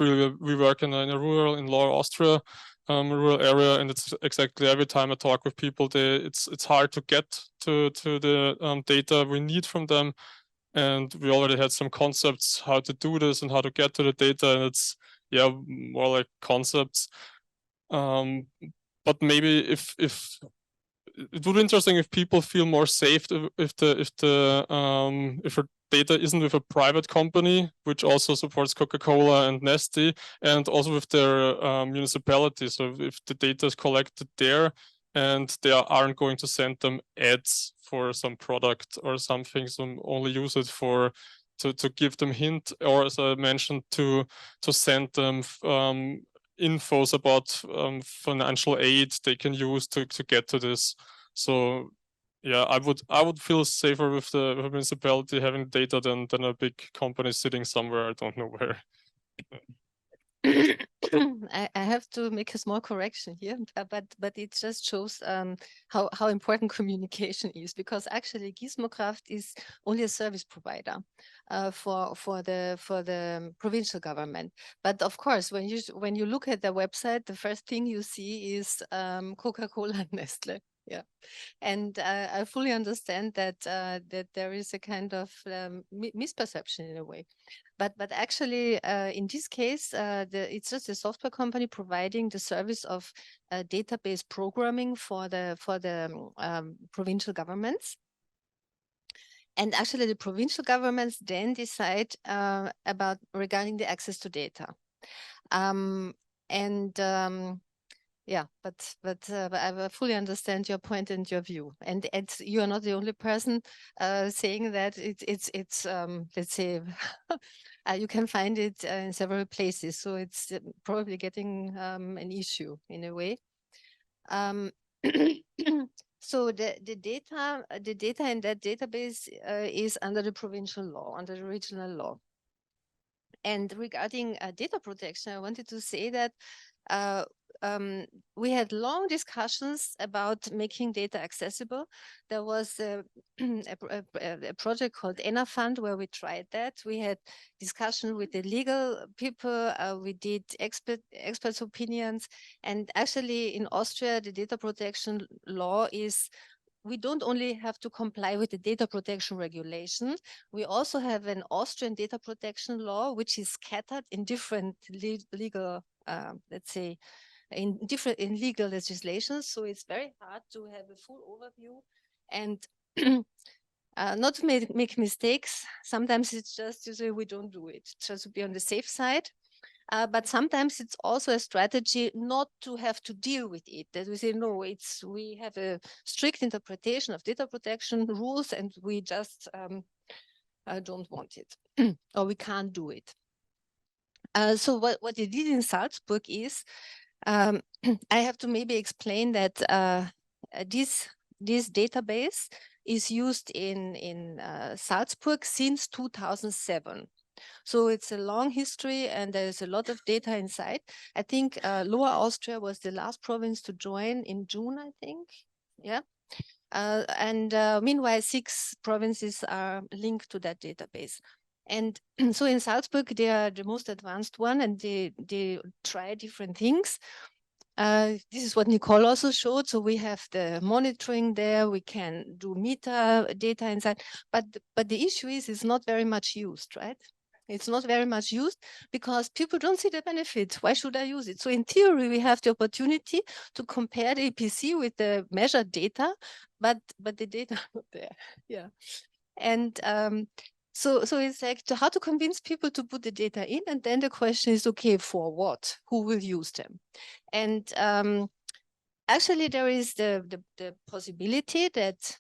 really, we work in a in Lower Austria, rural area, and it's exactly every time I talk with people, it's hard to get to the data we need from them. And we already had some concepts how to do this and how to get to the data, and it's more like concepts. But maybe if it would be interesting if people feel more safe if her data isn't with a private company, which also supports Coca-Cola and Nestle, and also with their municipality. So if the data is collected there, and they aren't going to send them ads for some product or something, so only use it for to give them hint, or as I mentioned, to send them infos about financial aid they can use to get to this. So yeah, I would feel safer with the municipality having data than a big company sitting somewhere I don't know where. I have to make a small correction here, but it just shows how important communication is, because actually Gizmokraft is only a service provider for the provincial government. But of course, when you look at the website, the first thing you see is Coca-Cola and Nestle. Yeah, and I fully understand that that there is a kind of misperception in a way, but actually in this case it's just a software company providing the service of database programming for the provincial governments. And actually the provincial governments then decide about regarding the access to data. Yeah, but I fully understand your point and your view, and you are not the only person saying that. It's let's say you can find it in several places, so it's probably getting an issue in a way. So the data in that database is under the provincial law, under the regional law. And regarding data protection, I wanted to say that we had long discussions about making data accessible. There was a project called ENA-Fund where we tried that. We had discussion with the legal people. We did experts' opinions. And actually in Austria, the data protection law is, we don't only have to comply with the data protection regulation, we also have an Austrian data protection law, which is scattered in different legal, let's say, in legal legislations. So it's very hard to have a full overview and not to make mistakes. Sometimes it's just to say we don't do it, just to be on the safe side. But sometimes it's also a strategy not to have to deal with it. That we say, no, we have a strict interpretation of data protection rules and we just don't want it or we can't do it. So what they did in Salzburg is, I have to maybe explain that this database is used in Salzburg since 2007. So it's a long history and there's a lot of data inside. I think Lower Austria was the last province to join in June, I think. Yeah. Meanwhile, 6 provinces are linked to that database. And so in Salzburg, they are the most advanced one and they try different things. This is what Nicole also showed. So we have the monitoring there, we can do meta data inside, but the issue is it's not very much used, right? It's not very much used because people don't see the benefit. Why should I use it? So in theory, we have the opportunity to compare the EPC with the measured data, but the data are not there. Yeah. And so it's like how to convince people to put the data in, and then the question is, okay, for what? Who will use them? And actually, there is the possibility that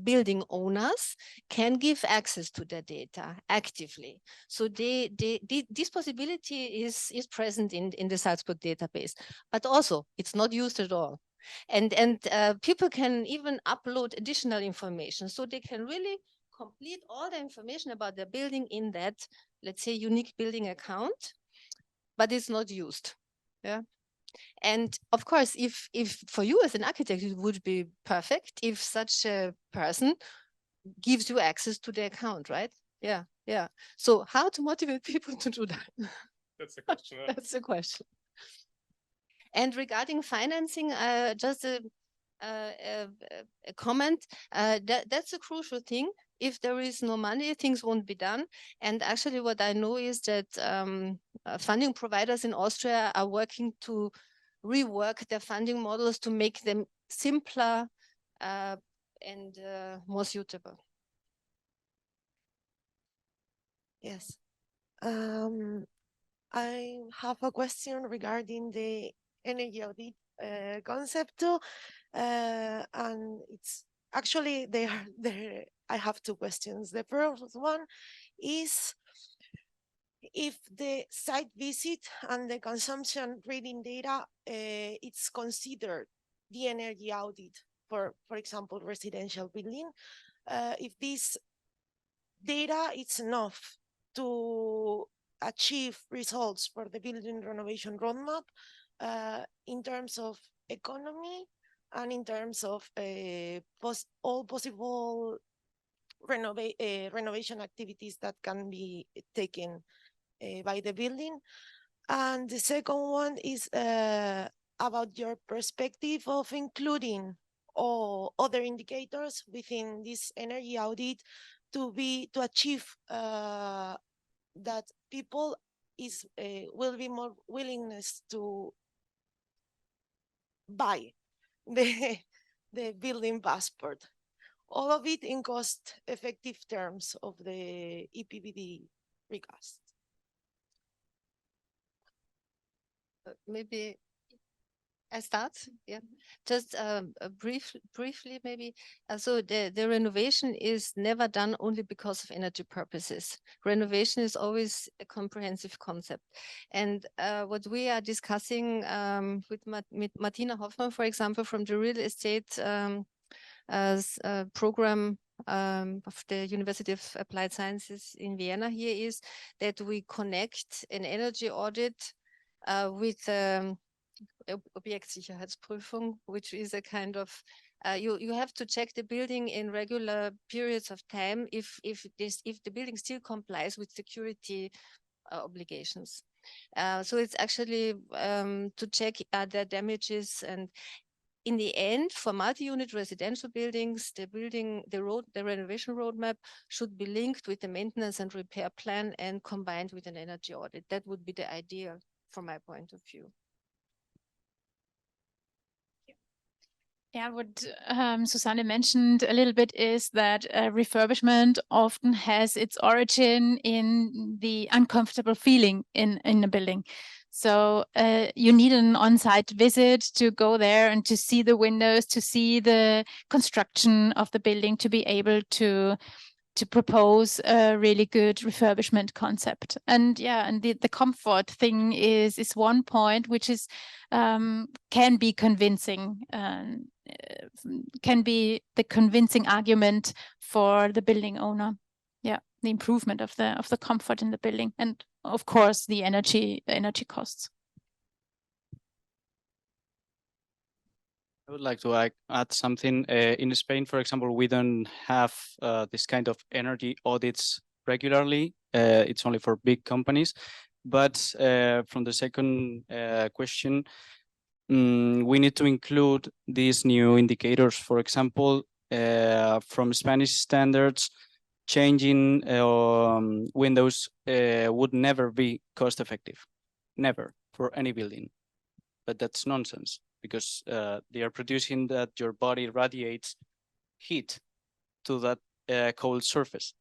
building owners can give access to the data actively. So this possibility is present in the Salzburg database, but also it's not used at all. And people can even upload additional information, so they can really complete all the information about the building in that, let's say, unique building account, but it's not used. Yeah. And of course, if for you as an architect, it would be perfect if such a person gives you access to the account, right? Yeah, yeah. So how to motivate people to do that? That's the question. That's the question. And regarding financing, just a comment, that's a crucial thing. If there is no money, things won't be done. And actually what I know is that funding providers in Austria are working to rework their funding models to make them simpler and more suitable. Yes. I have a question regarding the energy audit concept, and it's actually there. I have 2 questions. The first one is if the site visit and the consumption reading data, it's considered the energy audit for example, residential building. If this data is enough to achieve results for the building renovation roadmap in terms of economy and in terms of all possible renovation activities that can be taken by the building. And the second one is about your perspective of including all other indicators within this energy audit to achieve that people will be more willingness to buy the building passport. All of it in cost-effective terms of the EPBD recast. Maybe I start, yeah. Just briefly, maybe. So the renovation is never done only because of energy purposes. Renovation is always a comprehensive concept. And what we are discussing with Martina Hoffmann, for example, from the real estate program of the University of Applied Sciences in Vienna here is that we connect an energy audit with Objektsicherheitsprüfung, which is a kind of you have to check the building in regular periods of time if the building still complies with security obligations. So it's actually to check the damages, and in the end, for multi-unit residential buildings, the renovation roadmap should be linked with the maintenance and repair plan and combined with an energy audit. That would be the ideal from my point of view. Yeah, what Susanne mentioned a little bit is that refurbishment often has its origin in the uncomfortable feeling in a building. So you need an on-site visit to go there and to see the windows, to see the construction of the building, to be able to propose a really good refurbishment concept. And yeah, and the comfort thing is one point which is can be convincing, can be the convincing argument for the building owner. Yeah, the improvement of the comfort in the building, and of course the energy costs. I would like to add something. In Spain, for example, we don't have this kind of energy audits regularly. It's only for big companies. But from the second question, we need to include these new indicators. For example, from Spanish standards, changing windows would never be cost effective. Never, for any building. But that's nonsense, because they are producing that your body radiates heat to that cold surface,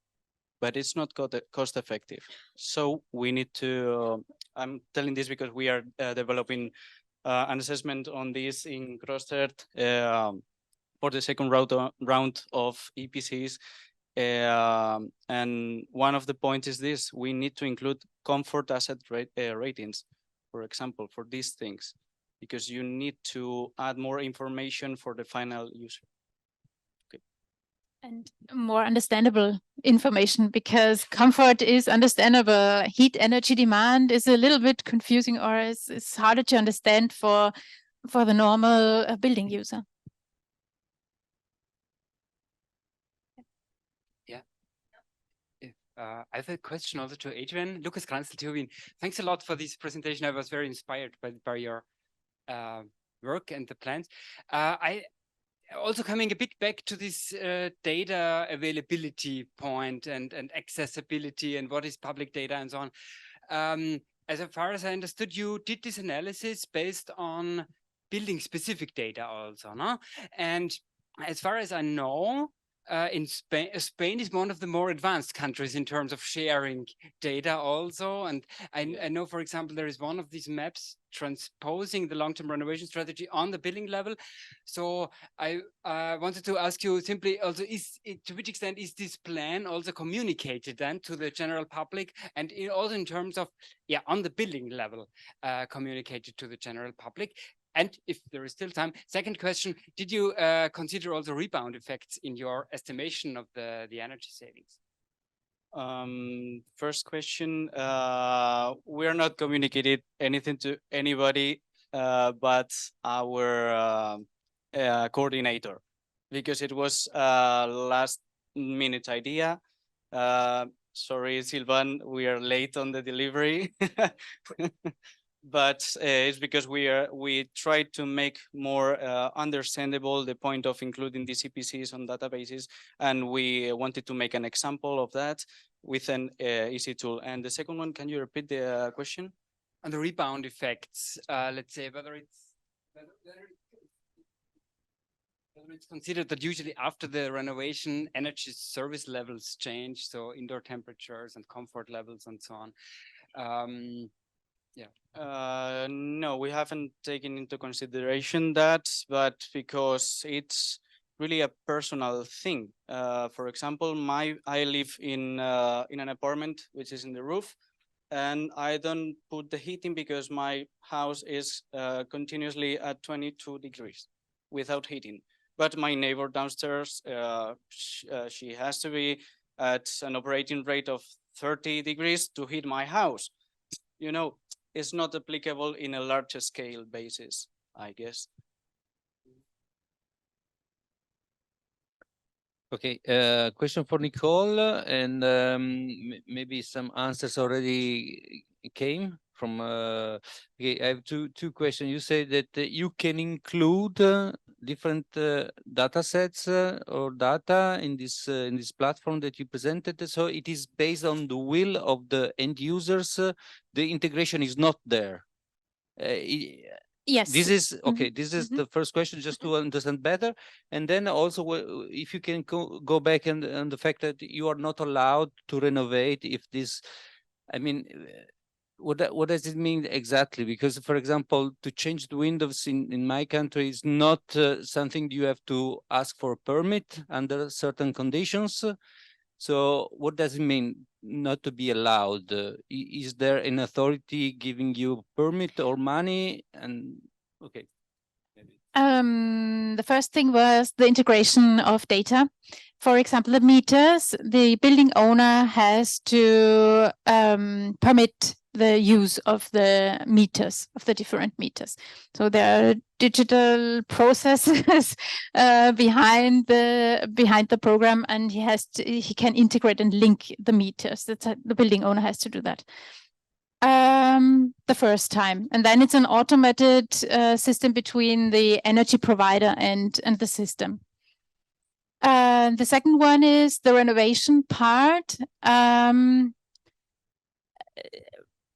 but it's not cost effective. So we need to, I'm telling this because we are developing an assessment on this in Crosstert for the second round of EPCs. And one of the points is this: we need to include comfort asset ratings, for example, for these things, because you need to add more information for the final user. Okay. And more understandable information, because comfort is understandable. Heat energy demand is a little bit confusing, or it's harder to understand for the normal building user. I have a question also to Adrian. Lucas Kranzl, Turbine. Thanks a lot for this presentation. I was very inspired by your work and the plans. I also coming a bit back to this data availability point and accessibility and what is public data and so on. As far as I understood, you did this analysis based on building specific data also, no? And as far as I know, in Spain is one of the more advanced countries in terms of sharing data also. And I know, for example, there is one of these maps transposing the long-term renovation strategy on the building level. So I wanted to ask you simply also, to which extent is this plan also communicated then to the general public, and also in terms of, yeah, on the building level, communicated to the general public? And if there is still time, second question, did you consider also rebound effects in your estimation of the energy savings? First question, we are not communicated anything to anybody but our coordinator, because it was a last minute idea. Sorry, Silvan, we are late on the delivery. But it's because we tried to make more understandable the point of including these EPCs on databases, and we wanted to make an example of that with an easy tool. And the second one, can you repeat the question? On the rebound effects, let's say whether it's considered that usually after the renovation, energy service levels change, so indoor temperatures and comfort levels and so on. Yeah. No, we haven't taken into consideration that, but because it's really a personal thing. For example, I live in an apartment which is in the roof, and I don't put the heating because my house is continuously at 22 degrees without heating. But my neighbor downstairs, she has to be at an operating rate of 30 degrees to heat my house. You know, it's not applicable in a larger scale basis, I guess. Okay, question for Nicole, and maybe some answers already came from. Okay, I have two questions. You say that you can include different data sets or data in this platform that you presented. So it is based on the will of the end users. The integration is not there. Yes. This is okay. This is the first question, just to understand better. And then also, if you can go back and the fact that you are not allowed to renovate if this, I mean, what does it mean exactly? Because, for example, to change the windows in my country is not something you have to ask for a permit under certain conditions. So what does it mean not to be allowed? Is there an authority giving you permit or money? And okay. The first thing was the integration of data. For example, the meters, the building owner has to permit the use of the meters, of the different meters. So there are digital processes behind the program, and he can integrate and link the meters. The building owner has to do that. The first time, and then it's an automated system between the energy provider and the system. The second one is the renovation part.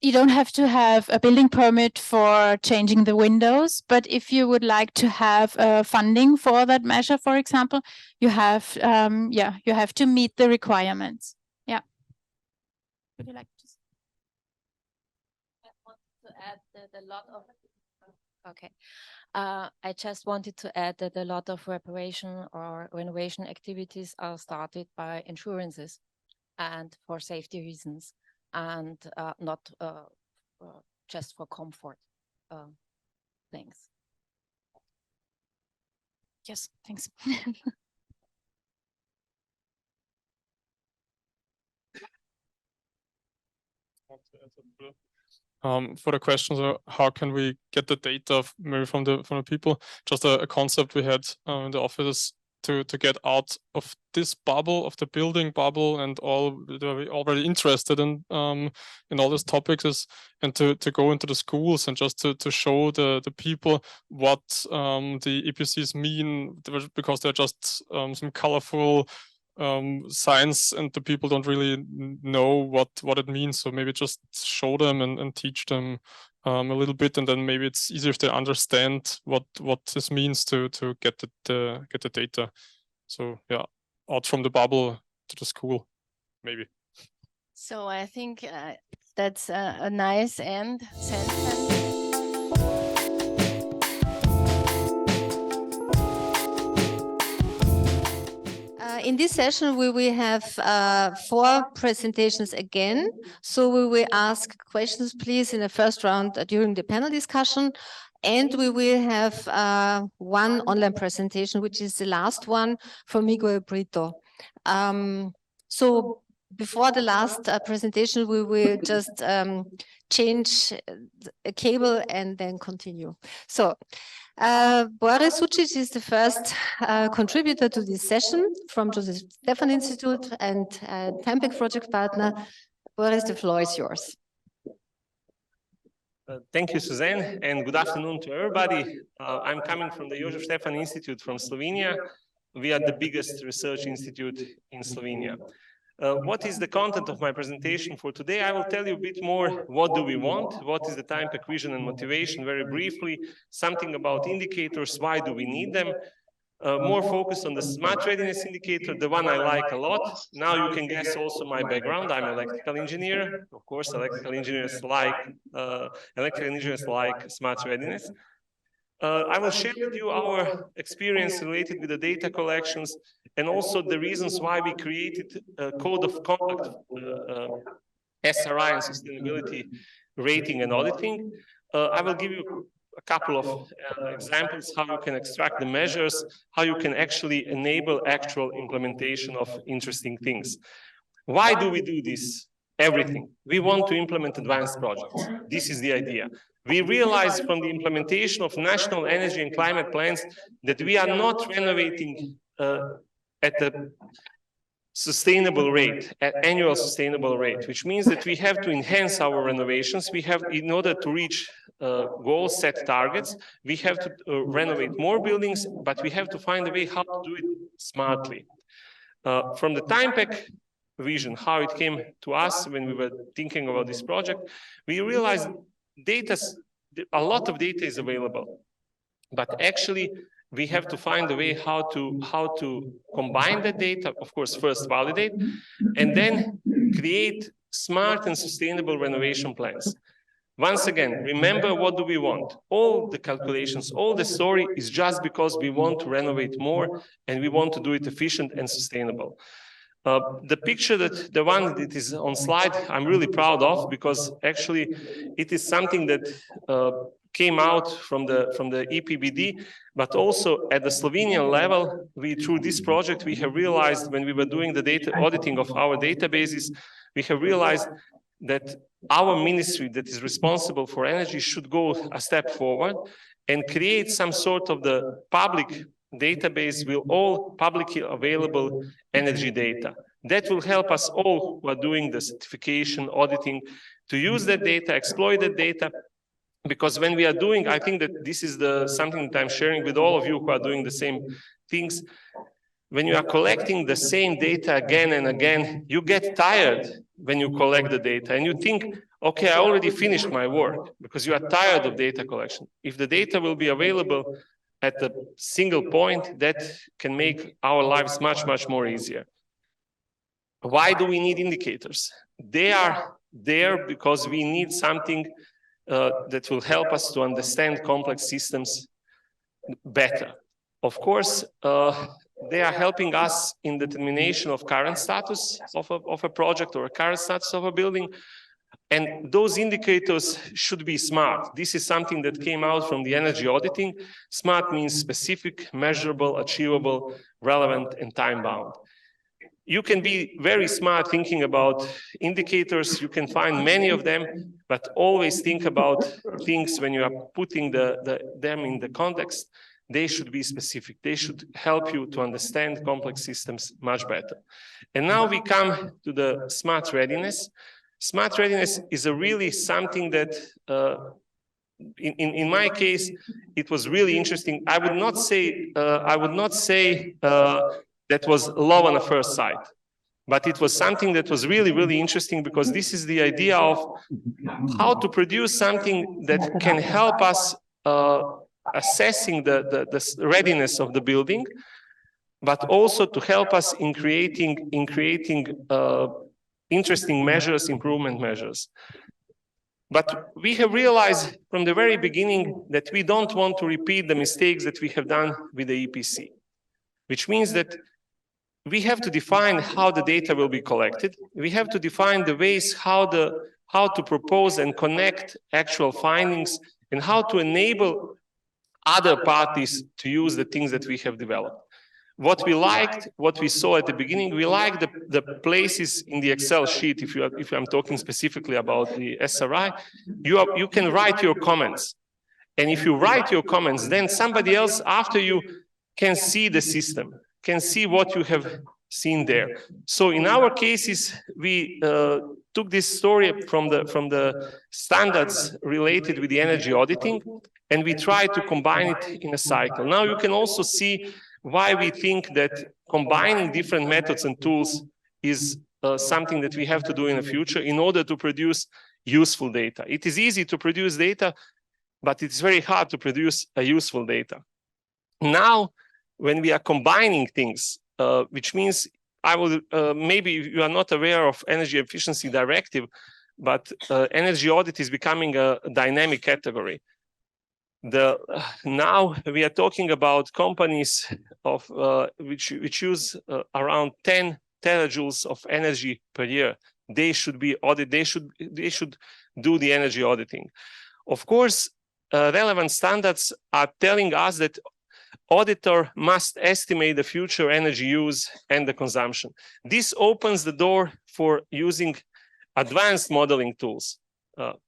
You don't have to have a building permit for changing the windows, but if you would like to have funding for that measure, for example, you have you have to meet the requirements. Yeah. Would you like to? Okay. I just wanted to add that a lot of reparation or renovation activities are started by insurances and for safety reasons, and not just for comfort things. Yes, thanks. For the questions of how can we get the data maybe from the people, just a concept we had in the office to get out of this bubble, of the building bubble, and all they're already interested in all these topics is, and to go into the schools and just to show the people what the EPCs mean, because they're just some colorful science, and the people don't really know what it means. So maybe just show them and teach them a little bit, and then maybe it's easier if they understand what this means to get the data. So yeah, out from the bubble to the school, maybe. So I think that's a nice end sentence. In this session, we will have 4 presentations again. So we will ask questions, please, in the first round during the panel discussion. And we will have 1 online presentation, which is the last one from Miguel Brito. So before the last presentation, we will just change a cable and then continue. So Boris Sucic is the first contributor to this session from Joseph Stefan Institute and TIMEPAC project partner. Boris, the floor is yours. Thank you, Suzanne, and good afternoon to everybody. I'm coming from the Joseph Stefan Institute from Slovenia. We are the biggest research institute in Slovenia. What is the content of my presentation for today? I will tell you a bit more what do we want, what is the TIMEPAC vision and motivation very briefly, something about indicators, why do we need them, more focus on the smart readiness indicator, the one I like a lot. Now you can guess also my background. I'm an electrical engineer. Of course, electrical engineers like smart readiness. I will share with you our experience related with the data collections and also the reasons why we created a code of conduct for SRI and sustainability rating and auditing. I will give you a couple of examples how you can extract the measures, how you can actually enable actual implementation of interesting things. Why do we do this? Everything. We want to implement advanced projects. This is the idea. We realize from the implementation of national energy and climate plans that we are not renovating at a sustainable rate, at annual sustainable rate, which means that we have to enhance our renovations. We have, in order to reach goal set targets, we have to renovate more buildings, but we have to find a way how to do it smartly. From the TIMEPAC vision, how it came to us when we were thinking about this project, we realized data a lot of data is available, but actually we have to find a way how to combine the data, of course, first validate, and then create smart and sustainable renovation plans. Once again, remember, what do we want? All the calculations, all the story is just because we want to renovate more and we want to do it efficient and sustainable. The picture the one that is on slide, I'm really proud of, because actually it is something that came out from the EPBD, but also at the Slovenian level, through this project, we have realized, when we were doing the data auditing of our databases, we have realized that our ministry that is responsible for energy should go a step forward and create some sort of the public database with all publicly available energy data. That will help us all who are doing the certification, auditing, to use that data, exploit that data. Because when we are doing, I think that this is something that I'm sharing with all of you who are doing the same things. When you are collecting the same data again and again, you get tired when you collect the data and you think, okay, I already finished my work, because you are tired of data collection. If the data will be available at a single point, that can make our lives much, much more easier. Why do we need indicators? They are there because we need something that will help us to understand complex systems better. Of course, they are helping us in the determination of current status of a project or a current status of a building. And those indicators should be smart. This is something that came out from the energy auditing. Smart means specific, measurable, achievable, relevant, and time-bound. You can be very smart thinking about indicators. You can find many of them, but always think about things when you are putting them in the context. They should be specific. They should help you to understand complex systems much better. And now we come to the smart readiness. Smart readiness is really something that, in my case, it was really interesting. I would not say that was love on the first sight, but it was something that was really, really interesting, because this is the idea of how to produce something that can help us assessing the readiness of the building, but also to help us in creating interesting measures, improvement measures. But we have realized from the very beginning that we don't want to repeat the mistakes that we have done with the EPC, which means that we have to define how the data will be collected. We have to define the ways how to propose and connect actual findings, and how to enable other parties to use the things that we have developed. What we liked, what we saw at the beginning, we liked the places in the Excel sheet. If I'm talking specifically about the SRI, you can write your comments. And if you write your comments, then somebody else after you can see the system, can see what you have seen there. So in our cases, we took this story from the standards related with the energy auditing, and we tried to combine it in a cycle. Now you can also see why we think that combining different methods and tools is something that we have to do in the future in order to produce useful data. It is easy to produce data, but it's very hard to produce a useful data. Now, when we are combining things, which means maybe you are not aware of Energy Efficiency Directive, but energy audit is becoming a dynamic category. Now we are talking about companies which use around 10 terajoules of energy per year. They should be audited. They should do the energy auditing. Of course, relevant standards are telling us that auditor must estimate the future energy use and the consumption. This opens the door for using advanced modeling tools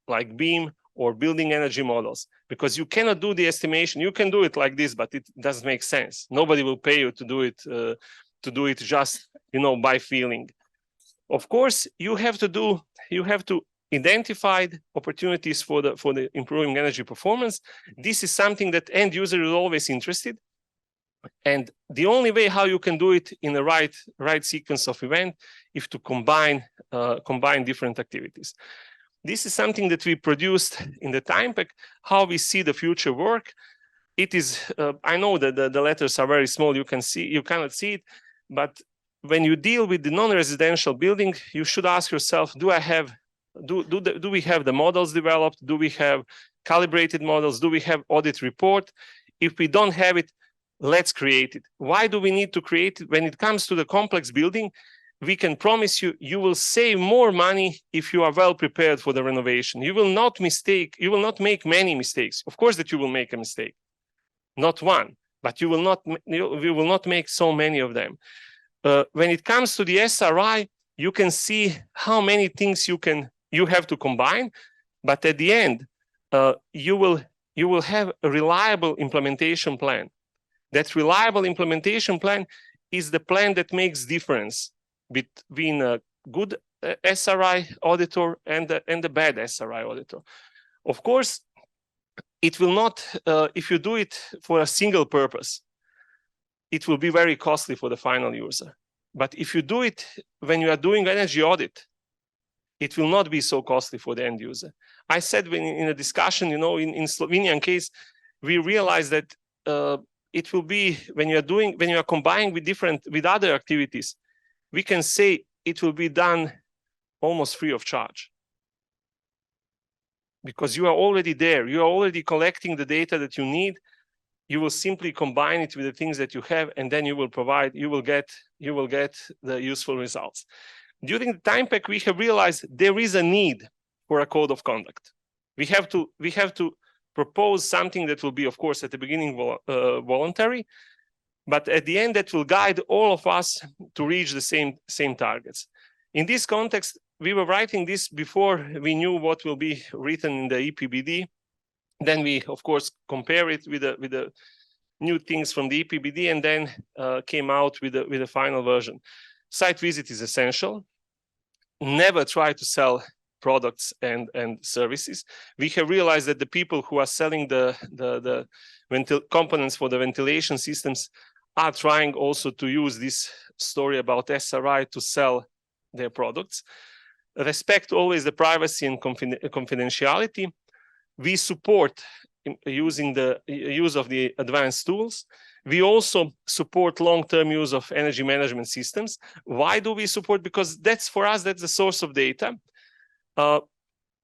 like BIM or building energy models, because you cannot do the estimation. You can do it like this, but it doesn't make sense. Nobody will pay you to do it just, by feeling. Of course, you have to identify opportunities for the improving energy performance. This is something that end user is always interested. And the only way how you can do it in the right sequence of event is to combine different activities. This is something that we produced in the TIMEPAC, how we see the future work. It is, I know that the letters are very small, you cannot see it, but when you deal with the non-residential building, you should ask yourself, do we have the models developed? Do we have calibrated models? Do we have audit report? If we don't have it, let's create it. Why do we need to create it? When it comes to the complex building, we can promise you, you will save more money if you are well prepared for the renovation. You will not make many mistakes. Of course that you will make a mistake, not one, but you will not make so many of them. When it comes to the SRI, you can see how many things you have to combine, but at the end, you will have a reliable implementation plan. That reliable implementation plan is the plan that makes difference between a good SRI auditor and a bad SRI auditor. Of course, it will not, if you do it for a single purpose, it will be very costly for the final user. But if you do it when you are doing energy audit, it will not be so costly for the end user. I said in a discussion, in Slovenian case, we realized that it will be when you are combining with other activities, we can say it will be done almost free of charge. Because you are already there, you are already collecting the data that you need. You will simply combine it with the things that you have, and then you will get the useful results. During the TIMEPAC, we have realized there is a need for a code of conduct. We have to propose something that will be, of course, at the beginning voluntary, but at the end that will guide all of us to reach the same targets. In this context, we were writing this before we knew what will be written in the EPBD. Then we, of course, compare it with the new things from the EPBD, and then came out with the final version. Site visit is essential. Never try to sell products and services. We have realized that the people who are selling the components for the ventilation systems are trying also to use this story about SRI to sell their products. Respect always the privacy and confidentiality. We support using the use of the advanced tools. We also support long-term use of energy management systems. Why do we support? Because that's, for us, that's the source of data.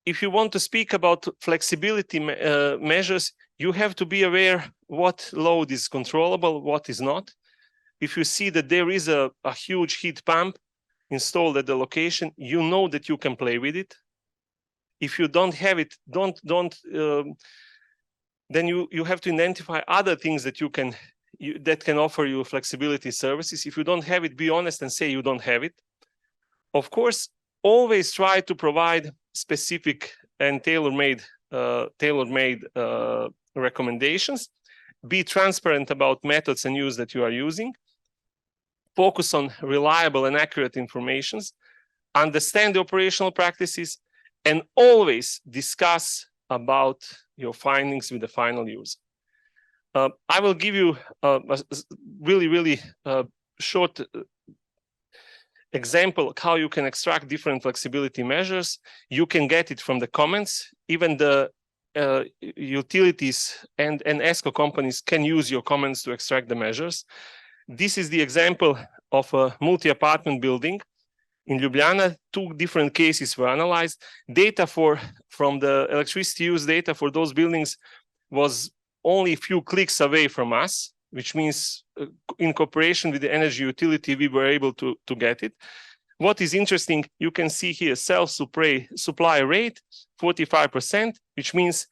If you want to speak about flexibility measures, you have to be aware what load is controllable, what is not. If you see that there is a huge heat pump installed at the location, you know that you can play with it. If you don't have it, then you have to identify other things that that can offer you flexibility services. If you don't have it, be honest and say you don't have it. Of course, always try to provide specific and tailor-made recommendations. Be transparent about methods and use that you are using. Focus on reliable and accurate information. Understand the operational practices, and always discuss about your findings with the final user. I will give you a really short example of how you can extract different flexibility measures. You can get it from the comments. Even the utilities and ESCO companies can use your comments to extract the measures. This is the example of a multi-apartment building in Ljubljana. 2 different cases were analyzed. Data from the electricity use data for those buildings was only a few clicks away from us, which means in cooperation with the energy utility, we were able to get it. What is interesting, you can see here self-supply rate, 45%, which means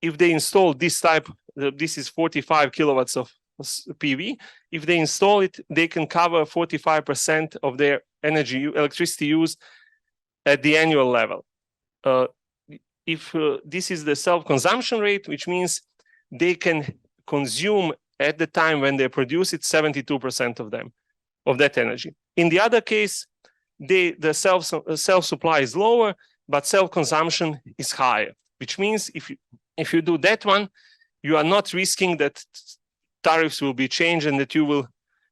if they install this type, this is 45 kilowatts of PV. If they install it, they can cover 45% of their electricity use at the annual level. If this is the self-consumption rate, which means they can consume at the time when they produce it 72% of that energy. In the other case, the self-supply is lower, but self-consumption is higher, which means if you do that one, you are not risking that tariffs will be changed and that you will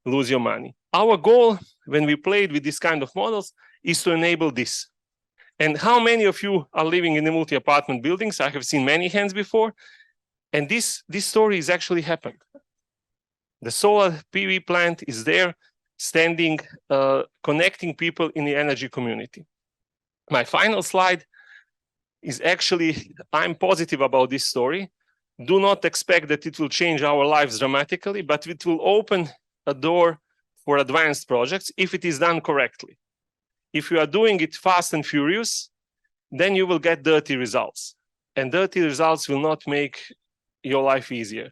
lose your money. Our goal when we played with this kind of models is to enable this. And how many of you are living in the multi-apartment buildings? I have seen many hands before. And this story has actually happened. The solar PV plant is there, standing, connecting people in the energy community. My final slide is actually, I'm positive about this story. Do not expect that it will change our lives dramatically, but it will open a door for advanced projects if it is done correctly. If you are doing it fast and furious, then you will get dirty results. And dirty results will not make your life easier.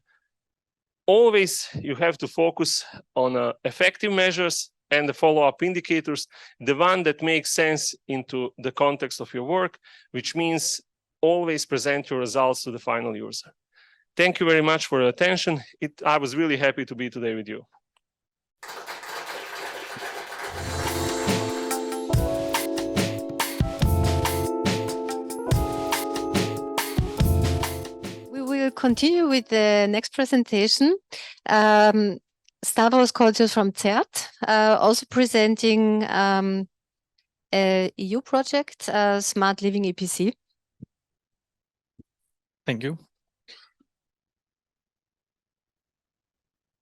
Always you have to focus on effective measures and the follow-up indicators, the one that makes sense into the context of your work, which means always present your results to the final user. Thank you very much for your attention. I was really happy to be today with you. We will continue with the next presentation. Stavros Koltsios from CERT, also presenting a EU project, SmartLivingEPC. Thank you.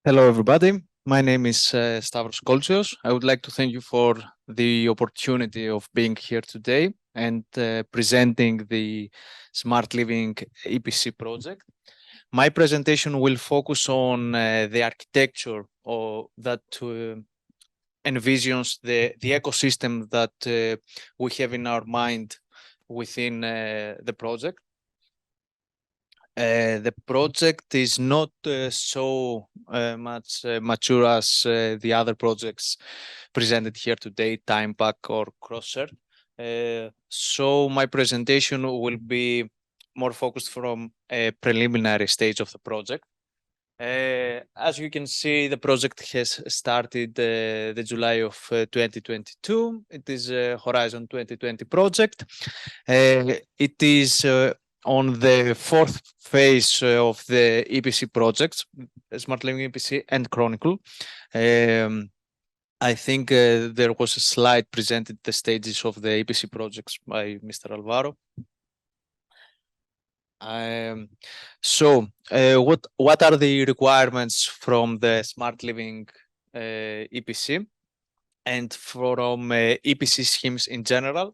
Hello, everybody. My name is Stavros Koltsios. I would like to thank you for the opportunity of being here today and presenting the Smart Living EPC project. My presentation will focus on the architecture that envisions the ecosystem that we have in our mind within the project. The project is not so much mature as the other projects presented here today, TIMEPAC or CrossCert. So my presentation will be more focused from a preliminary stage of the project. As you can see, the project has started the July of 2022. It is a Horizon 2020 project. It is on the fourth phase of the EPC projects, Smart Living EPC and Chronicle. I think there was a slide presented the stages of the EPC projects by Mr. Alvaro. So what are the requirements from the Smart Living EPC and from EPC schemes in general?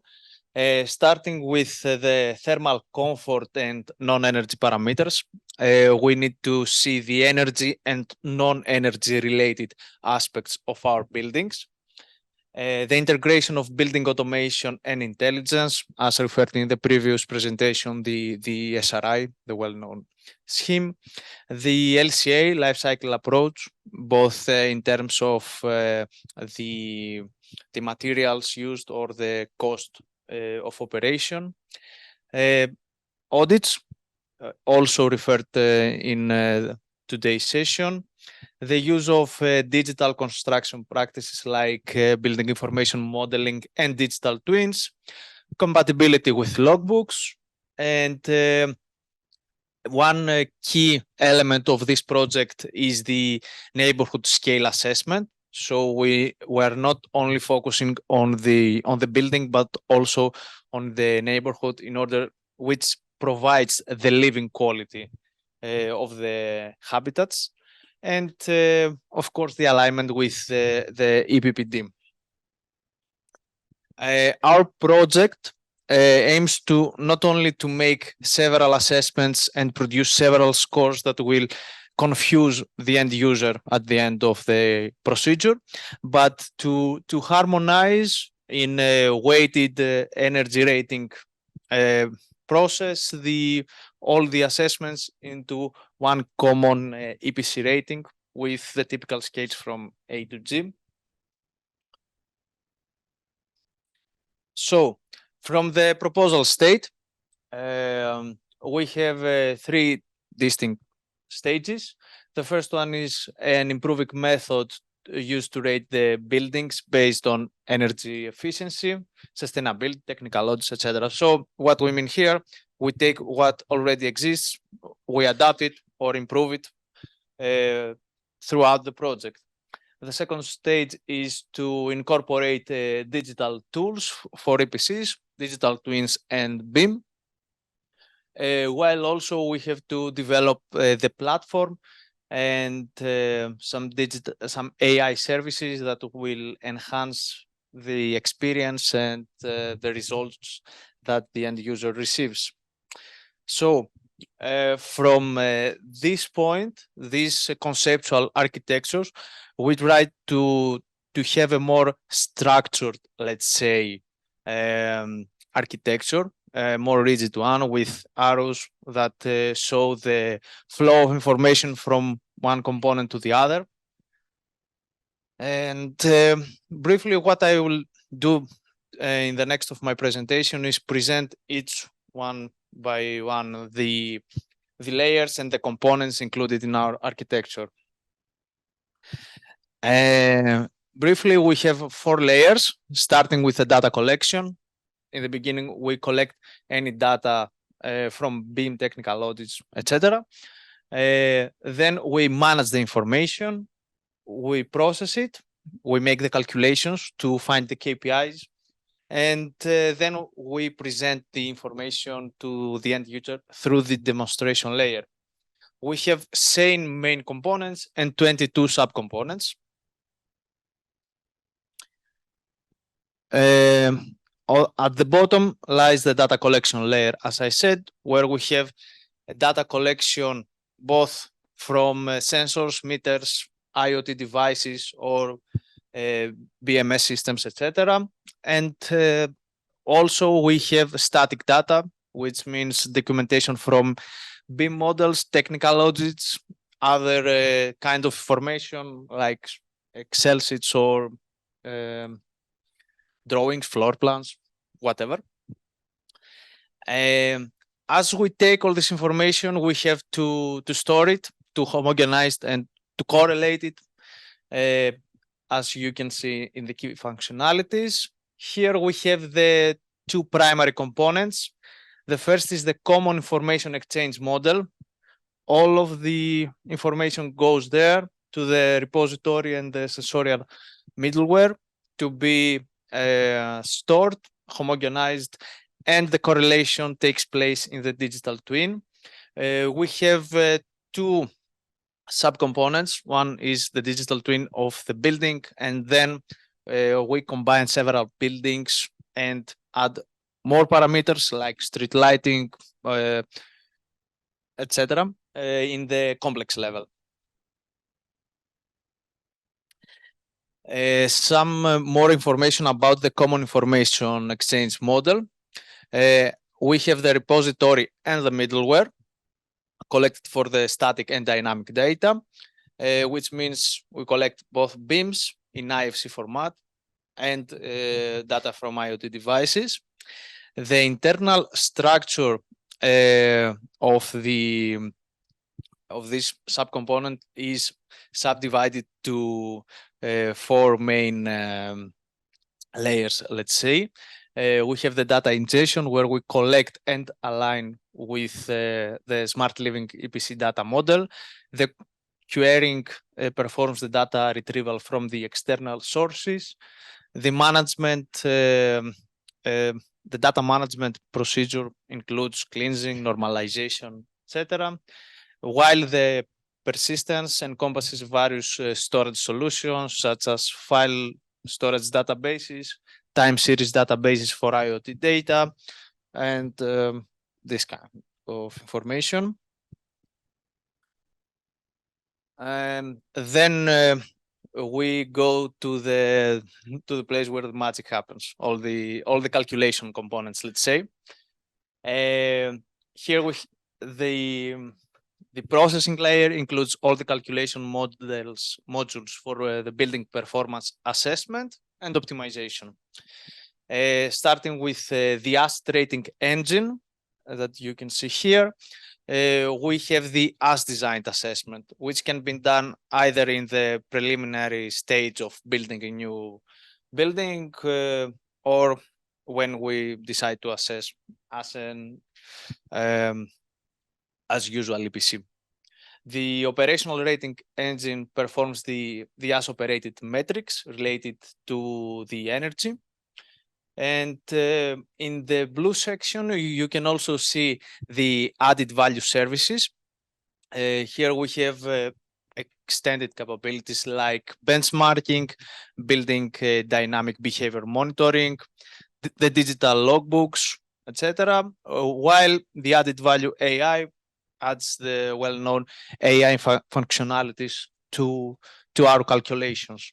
Starting with the thermal comfort and non-energy parameters, we need to see the energy and non-energy related aspects of our buildings. The integration of building automation and intelligence, as referred in the previous presentation, the SRI, the well-known scheme, the LCA, life cycle approach, both in terms of the materials used or the cost of operation. Audits, also referred in today's session. The use of digital construction practices like building information modeling and digital twins, compatibility with logbooks, and one key element of this project is the neighborhood scale assessment. So we were not only focusing on the building, but also on the neighborhood in order which provides the living quality of the habitats. And of course, the alignment with the EPBD. Our project aims to not only to make several assessments and produce several scores that will confuse the end user at the end of the procedure, but to harmonize in a weighted energy rating process all the assessments into one common EPC rating with the typical scales from A to G. So from the proposal state, we have three distinct stages. The first one is an improving method used to rate the buildings based on energy efficiency, sustainability, technical audits, etc. So what we mean here, we take what already exists, we adapt it or improve it throughout the project. The second stage is to incorporate digital tools for EPCs. digital twins and BIM. While also we have to develop the platform and some AI services that will enhance the experience and the results that the end user receives. So from this point, these conceptual architectures, we try to have a more structured, let's say, architecture, more rigid one with arrows that show the flow of information from one component to the other. And briefly, what I will do in the next of my presentation is present each one by one the layers and the components included in our architecture. Briefly, we have 4 layers, starting with the data collection. In the beginning, we collect any data from BIM technical audits, etc. Then we manage the information, we process it, we make the calculations to find the KPIs, and then we present the information to the end user through the demonstration layer. We have 7 main components and 22 subcomponents. At the bottom lies the data collection layer, as I said, where we have a data collection both from sensors, meters, IoT devices, or BMS systems, etc. And also we have static data, which means documentation from BIM models, technical audits, other kind of information like Excel sheets or drawings, floor plans, whatever. As we take all this information, we have to store it, to homogenize and to correlate it, as you can see in the key functionalities. Here we have the 2 primary components. The first is the common information exchange model. All of the information goes there to the repository and the sensorial middleware to be stored, homogenized, and the correlation takes place in the digital twin. We have 2 subcomponents. One is the digital twin of the building, and then we combine several buildings and add more parameters like street lighting, etc. In the complex level. Some more information about the common information exchange model. We have the repository and the middleware collected for the static and dynamic data, which means we collect both BIMs in IFC format and data from IoT devices. The internal structure of this subcomponent is subdivided to 4 main layers, let's say. We have the data ingestion, where we collect and align with the SmartLivingEPC data model. The querying performs the data retrieval from the external sources. The management, the data management procedure includes cleansing, normalization, etc. While the persistence encompasses various storage solutions, such as file storage databases, time series databases for IoT data, and this kind of information. And then we go to the place where the magic happens, all the calculation components, let's say. Here the processing layer includes all the calculation modules for the building performance assessment and optimization. Starting with the AST rating engine that you can see here, we have the as designed assessment, which can be done either in the preliminary stage of building a new building or when we decide to assess as usual EPC. The operational rating engine performs the as operated metrics related to the energy. And in the blue section, you can also see the added value services. Here we have extended capabilities like benchmarking, building dynamic behavior monitoring, the digital logbooks, etc. While the added value AI adds the well-known AI functionalities to our calculations.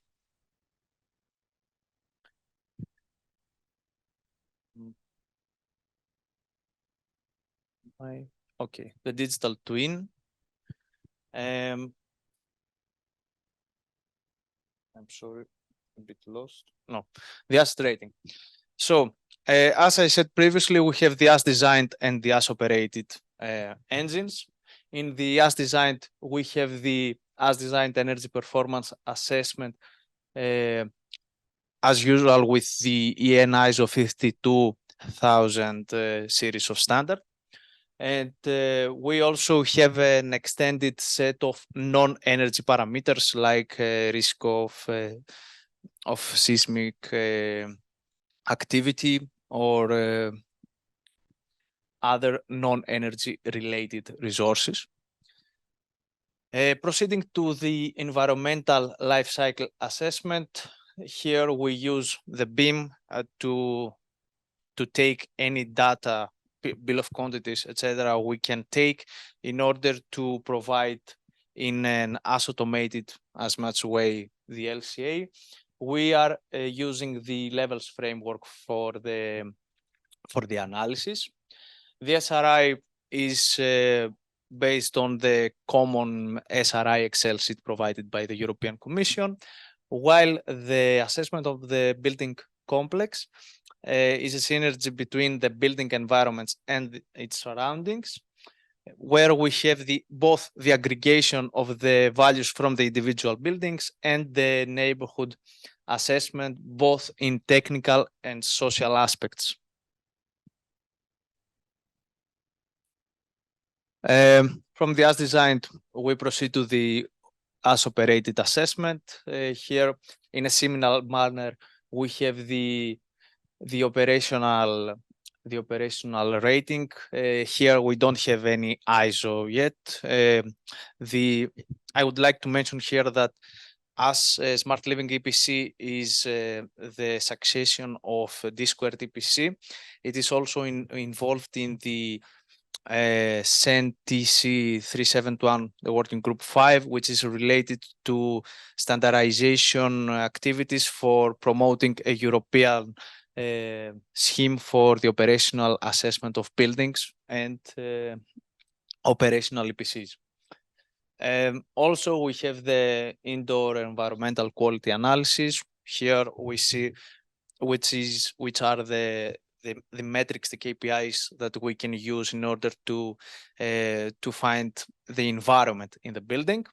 Okay, the digital twin. I'm sorry, a bit lost. No, the as rating. So, as I said previously, we have the as designed and the as operated engines. In the as designed, we have the as designed energy performance assessment, as usual with the EN ISO 52000 series of standard. And we also have an extended set of non-energy parameters like risk of seismic activity or other non-energy related resources. Proceeding to the environmental life cycle assessment, here we use the BIM to take any data, bill of quantities, etc. we can take in order to provide in an as automated as much way the LCA. We are using the levels framework for the analysis. The SRI is based on the common SRI Excel sheet provided by the European Commission, while the assessment of the building complex is a synergy between the building environments and its surroundings, where we have both the aggregation of the values from the individual buildings and the neighborhood assessment, both in technical and social aspects. From the as designed, we proceed to the as operated assessment. Here, in a similar manner, we have the operational rating. Here we don't have any ISO yet. I would like to mention here that as SmartLivingEPC is the succession of D2 EPC, it is also involved in the CEN-TC 371, the working group 5, which is related to standardization activities for promoting a European scheme for the operational assessment of buildings and operational EPCs. Also, we have the indoor environmental quality analysis. Here we see which are the metrics, the KPIs that we can use in order to find the environment in the building.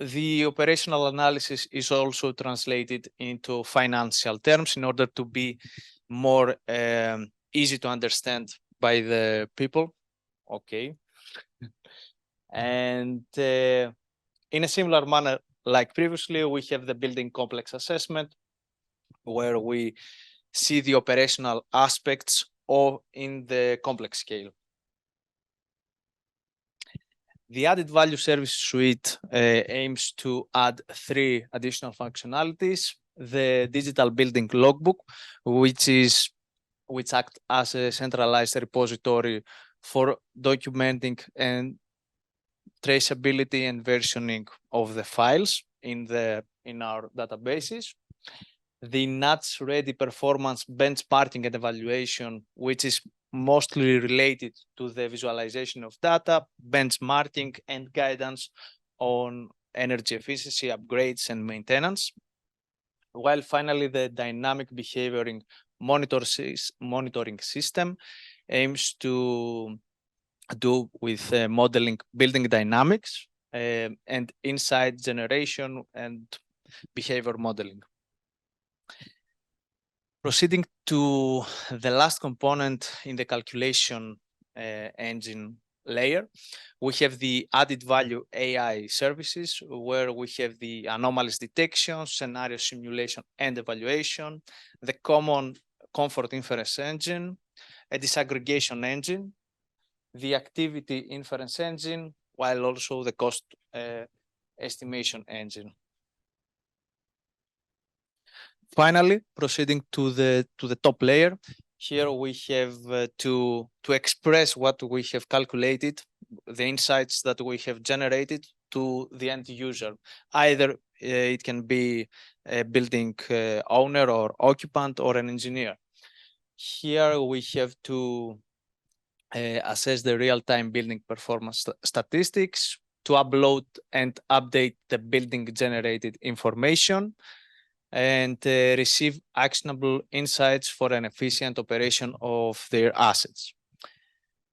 The operational analysis is also translated into financial terms in order to be more easy to understand by the people. Okay. And in a similar manner, like previously, we have the building complex assessment, where we see the operational aspects in the complex scale. The added value service suite aims to add 3 additional functionalities: the digital building logbook, which acts as a centralized repository for documenting and traceability and versioning of the files in our databases. The NATS ready performance benchmarking and evaluation, which is mostly related to the visualization of data, benchmarking, and guidance on energy efficiency upgrades and maintenance. While finally, the dynamic behavioring monitoring system aims to do with modeling building dynamics and insight generation and behavior modeling. Proceeding to the last component in the calculation engine layer. We have the added value AI services, where we have the anomalies detection, scenario simulation and evaluation, the common comfort inference engine, a disaggregation engine, the activity inference engine, while also the cost estimation engine. Finally, proceeding to the top layer, here we have to express what we have calculated, the insights that we have generated to the end user. Either it can be a building owner or occupant or an engineer. Here we have to assess the real-time building performance statistics, to upload and update the building generated information, and receive actionable insights for an efficient operation of their assets.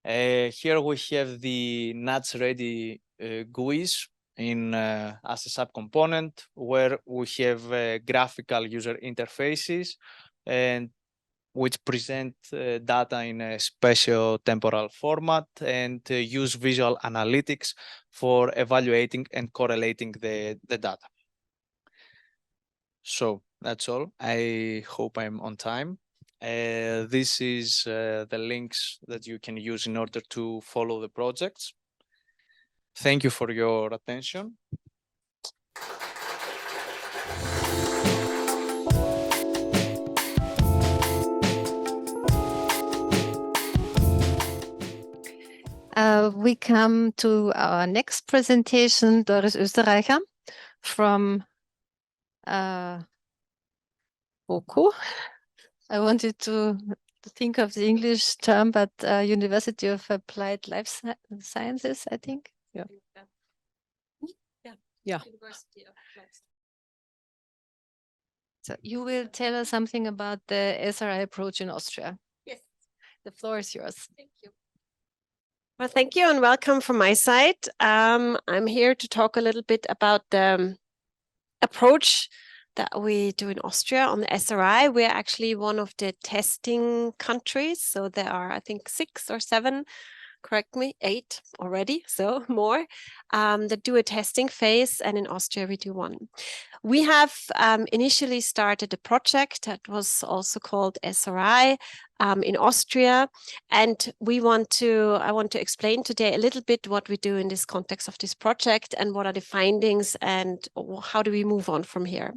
Here we have the NATS-ready GUIs as a subcomponent, where we have graphical user interfaces and which present data in a spatio-temporal format and use visual analytics for evaluating and correlating the data. So that's all. I hope I'm on time. This is the links that you can use in order to follow the projects. Thank you for your attention. We come to our next presentation, Doris Österreicher from BOKU. I wanted to think of the English term, but University of Applied Life Sciences, I think. Yeah. Yeah. So you will tell us something about the SRI approach in Austria. Yes. The floor is yours. Thank you. Well, thank you and welcome from my side. I'm here to talk a little bit about the approach that we do in Austria on the SRI. We're actually one of the testing countries. So there are, I think, 6 or 7, correct me, 8 already, so more, that do a testing phase. And in Austria, we do one. We have initially started a project that was also called SRI in Austria. And I want to explain today a little bit what we do in this context of this project and what are the findings and how do we move on from here.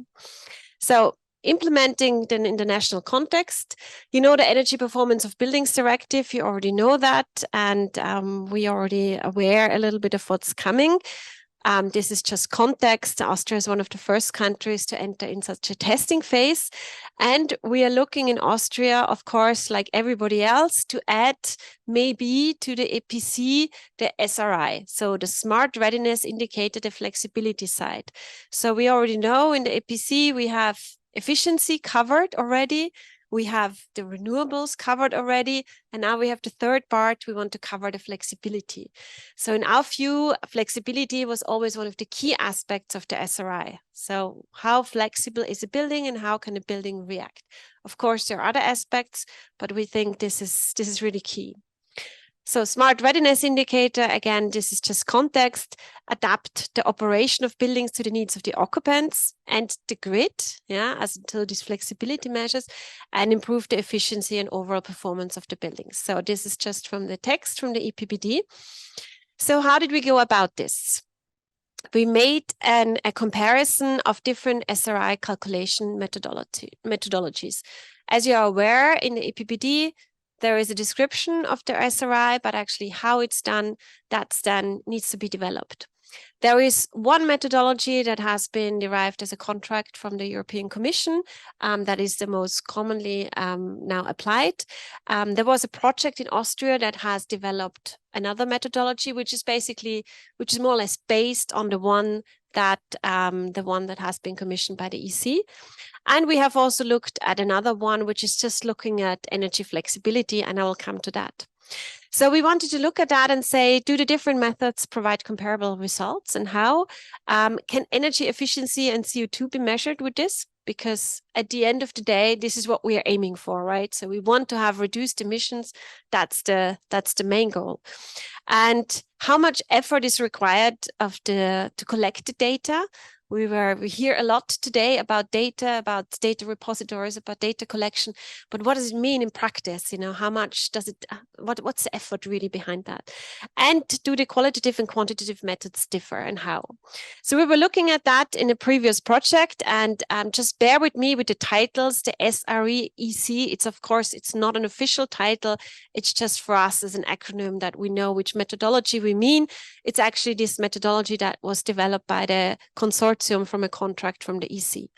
So implementing the international context, you know, the Energy Performance of Buildings Directive, you already know that, and we are already aware a little bit of what's coming. This is just context. Austria is one of the first countries to enter in such a testing phase. And we are looking in Austria, of course, like everybody else, to add maybe to the EPC, the SRI. So the Smart Readiness Indicator, the flexibility side. So we already know in the EPC, we have efficiency covered already. We have the renewables covered already. And now we have the third part, we want to cover the flexibility. So in our view, flexibility was always one of the key aspects of the SRI. So how flexible is a building and how can a building react? Of course, there are other aspects, but we think this is really key. So Smart Readiness Indicator, again, this is just context, adapt the operation of buildings to the needs of the occupants and the grid, as until these flexibility measures, and improve the efficiency and overall performance of the buildings. So this is just from the text from the EPBD. So how did we go about this? We made a comparison of different SRI calculation methodologies. As you are aware, in the EPBD, there is a description of the SRI, but actually how it's done, that's then needs to be developed. There is one methodology that has been derived as a contract from the European Commission that is the most commonly now applied. There was a project in Austria that has developed another methodology, which is more or less based on the one that has been commissioned by the EC. And we have also looked at another one, which is just looking at energy flexibility, and I will come to that. So we wanted to look at that and say, do the different methods provide comparable results, and how can energy efficiency and CO2 be measured with this? Because at the end of the day, this is what we are aiming for, right? So we want to have reduced emissions. That's the main goal. And how much effort is required to collect the data? We hear a lot today about data repositories, about data collection, but what does it mean in practice? You know, how much does it, what's the effort really behind that? And do the qualitative and quantitative methods differ, and how? So we were looking at that in a previous project, and just bear with me with the titles, the SRI EC. It's, of course, it's not an official title. It's just for us as an acronym that we know which methodology we mean. It's actually this methodology that was developed by the consortium from a contract from the EC.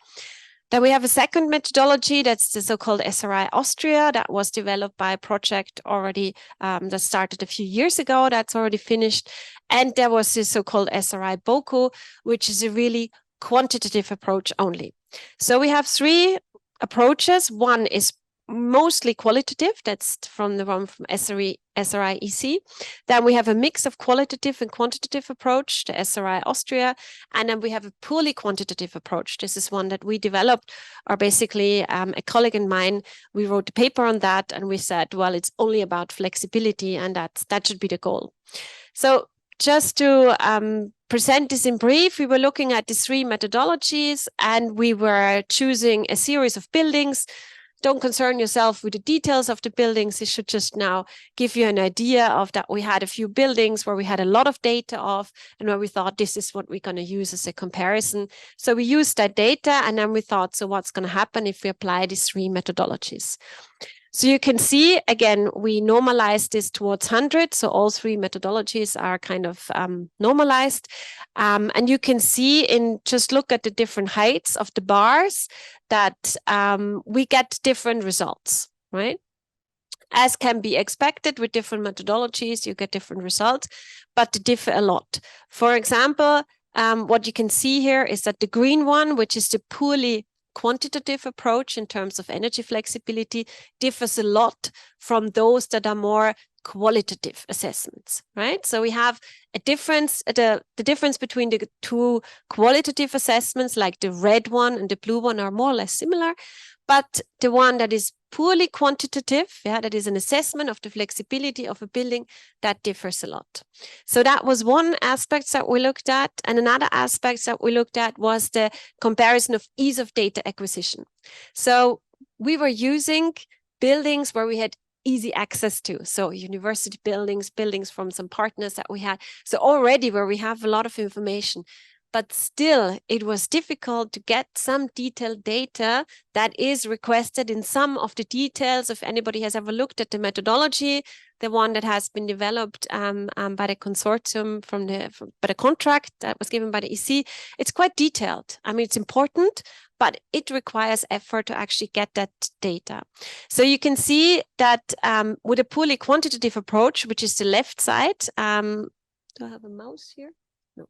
Then we have a second methodology, that's the so-called SRI Austria, that was developed by a project already that started a few years ago, that's already finished. And there was this so-called SRI BOKU, which is a really quantitative approach only. So we have three approaches. One is mostly qualitative, that's from the one from SRI EC. Then we have a mix of qualitative and quantitative approach, the SRI Austria, and then we have a purely quantitative approach. This is one that we developed, or basically a colleague and mine, we wrote a paper on that, and we said, well, it's only about flexibility, and that should be the goal. So just to present this in brief, we were looking at the three methodologies, and we were choosing a series of buildings. Don't concern yourself with the details of the buildings. It should just now give you an idea of that we had a few buildings where we had a lot of data of, and where we thought this is what we're going to use as a comparison. So we used that data, and then we thought, so what's going to happen if we apply these three methodologies? So you can see, again, we normalized this towards 100. So all three methodologies are kind of normalized. And you can see just look at the different heights of the bars that we get different results, right? As can be expected with different methodologies, you get different results, but they differ a lot. For example, what you can see here is that the green one, which is the purely quantitative approach in terms of energy flexibility, differs a lot from those that are more qualitative assessments, right? So we have a difference, the difference between the two qualitative assessments, like the red one and the blue one, are more or less similar, but the one that is purely quantitative, that is an assessment of the flexibility of a building, that differs a lot. So that was one aspect that we looked at. And another aspect that we looked at was the comparison of ease of data acquisition. So we were using buildings where we had easy access to. So university buildings from some partners that we had. So already where we have a lot of information. But still, it was difficult to get some detailed data that is requested in some of the details. If anybody has ever looked at the methodology, the one that has been developed by the consortium by the contract that was given by the EC, it's quite detailed. I mean, it's important, but it requires effort to actually get that data. So you can see that with a purely quantitative approach, which is the left side, do I have a mouse here? No.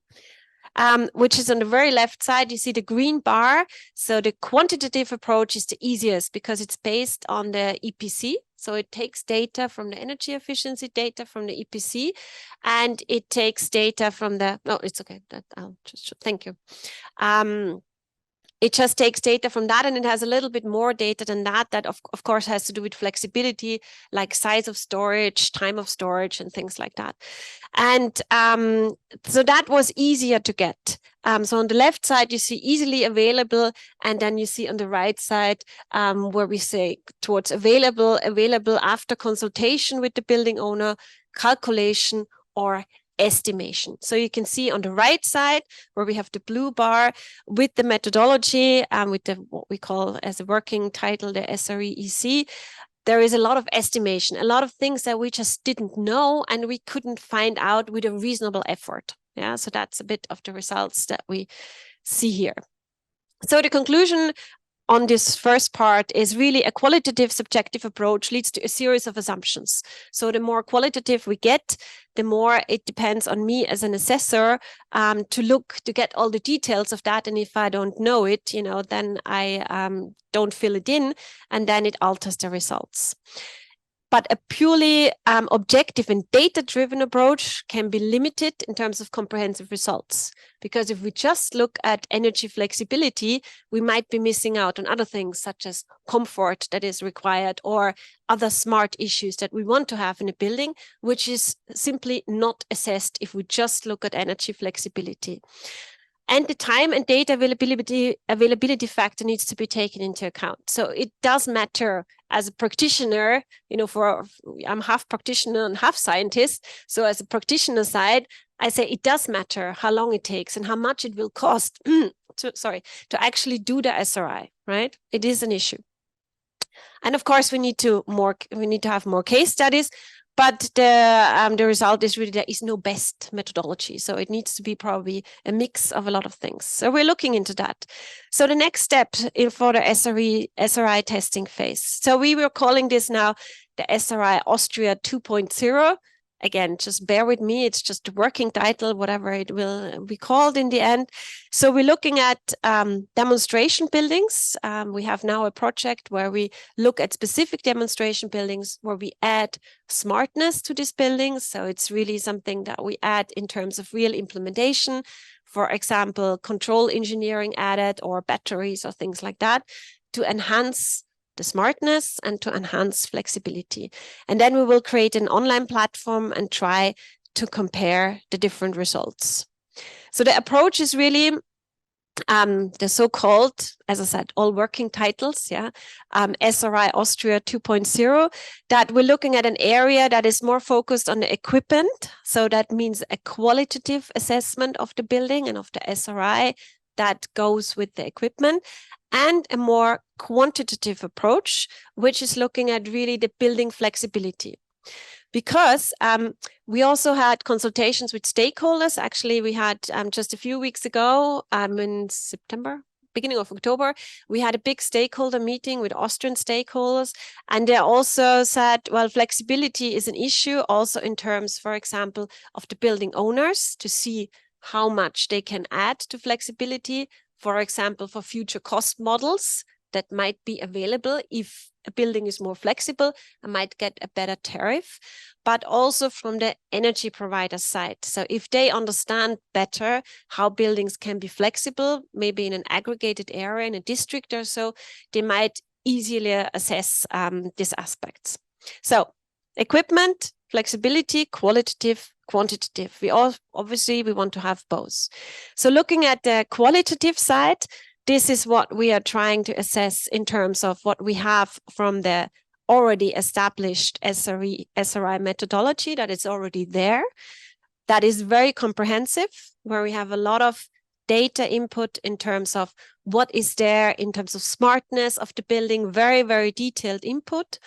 Which is on the very left side, you see the green bar. So the quantitative approach is the easiest because it's based on the EPC. So it takes data from the energy efficiency data from the EPC, and it takes data from the, no, it's okay. That I'll just, thank you. It just takes data from that, and it has a little bit more data than that, that of course has to do with flexibility, like size of storage, time of storage, and things like that. And so that was easier to get. So on the left side, you see easily available, and then you see on the right side where we say towards available after consultation with the building owner, calculation, or estimation. So you can see on the right side where we have the blue bar with the methodology with the what we call as a working title, the SRI EC. There is a lot of estimation, a lot of things that we just didn't know and we couldn't find out with a reasonable effort. Yeah, so that's a bit of the results that we see here. So the conclusion on this first part is really a qualitative subjective approach leads to a series of assumptions. So the more qualitative we get, the more it depends on me as an assessor to get all the details of that. And if I don't know it, then I don't fill it in, and then it alters the results. But a purely objective and data-driven approach can be limited in terms of comprehensive results. Because if we just look at energy flexibility, we might be missing out on other things such as comfort that is required or other smart issues that we want to have in a building, which is simply not assessed if we just look at energy flexibility. And the time and data availability factor needs to be taken into account. So it does matter as a practitioner, you know, I'm half practitioner and half scientist. So as a practitioner side, I say it does matter how long it takes and how much it will cost to actually do the SRI, right? It is an issue. And of course, we need to have more case studies. But the result is really there is no best methodology. So it needs to be probably a mix of a lot of things. So we're looking into that. So the next step for the SRI testing phase. So we were calling this now the SRI Austria 2.0. Again, just bear with me. It's just a working title, whatever it will be called in the end. So we're looking at demonstration buildings. We have now a project where we look at specific demonstration buildings where we add smartness to these buildings. So it's really something that we add in terms of real implementation. For example, control engineering added or batteries or things like that to enhance the smartness and to enhance flexibility. And then we will create an online platform and try to compare the different results. So the approach is really the so-called, as I said, all working titles, SRI Austria 2.0, that we're looking at an area that is more focused on the equipment. So that means a qualitative assessment of the building and of the SRI that goes with the equipment, and a more quantitative approach, which is looking at really the building flexibility. Because we also had consultations with stakeholders. Actually, we had just a few weeks ago in September, beginning of October, we had a big stakeholder meeting with Austrian stakeholders. And they also said, well, flexibility is an issue also in terms, for example, of the building owners to see how much they can add to flexibility, for example, for future cost models that might be available if a building is more flexible and might get a better tariff, but also from the energy provider side. So if they understand better how buildings can be flexible, maybe in an aggregated area, in a district or so, they might easily assess these aspects. So equipment, flexibility, qualitative, quantitative. We want to have both. So looking at the qualitative side, this is what we are trying to assess in terms of what we have from the already established SRI methodology that is already there. That is very comprehensive, where we have a lot of data input in terms of what is there in terms of smartness of the building, very, very detailed input.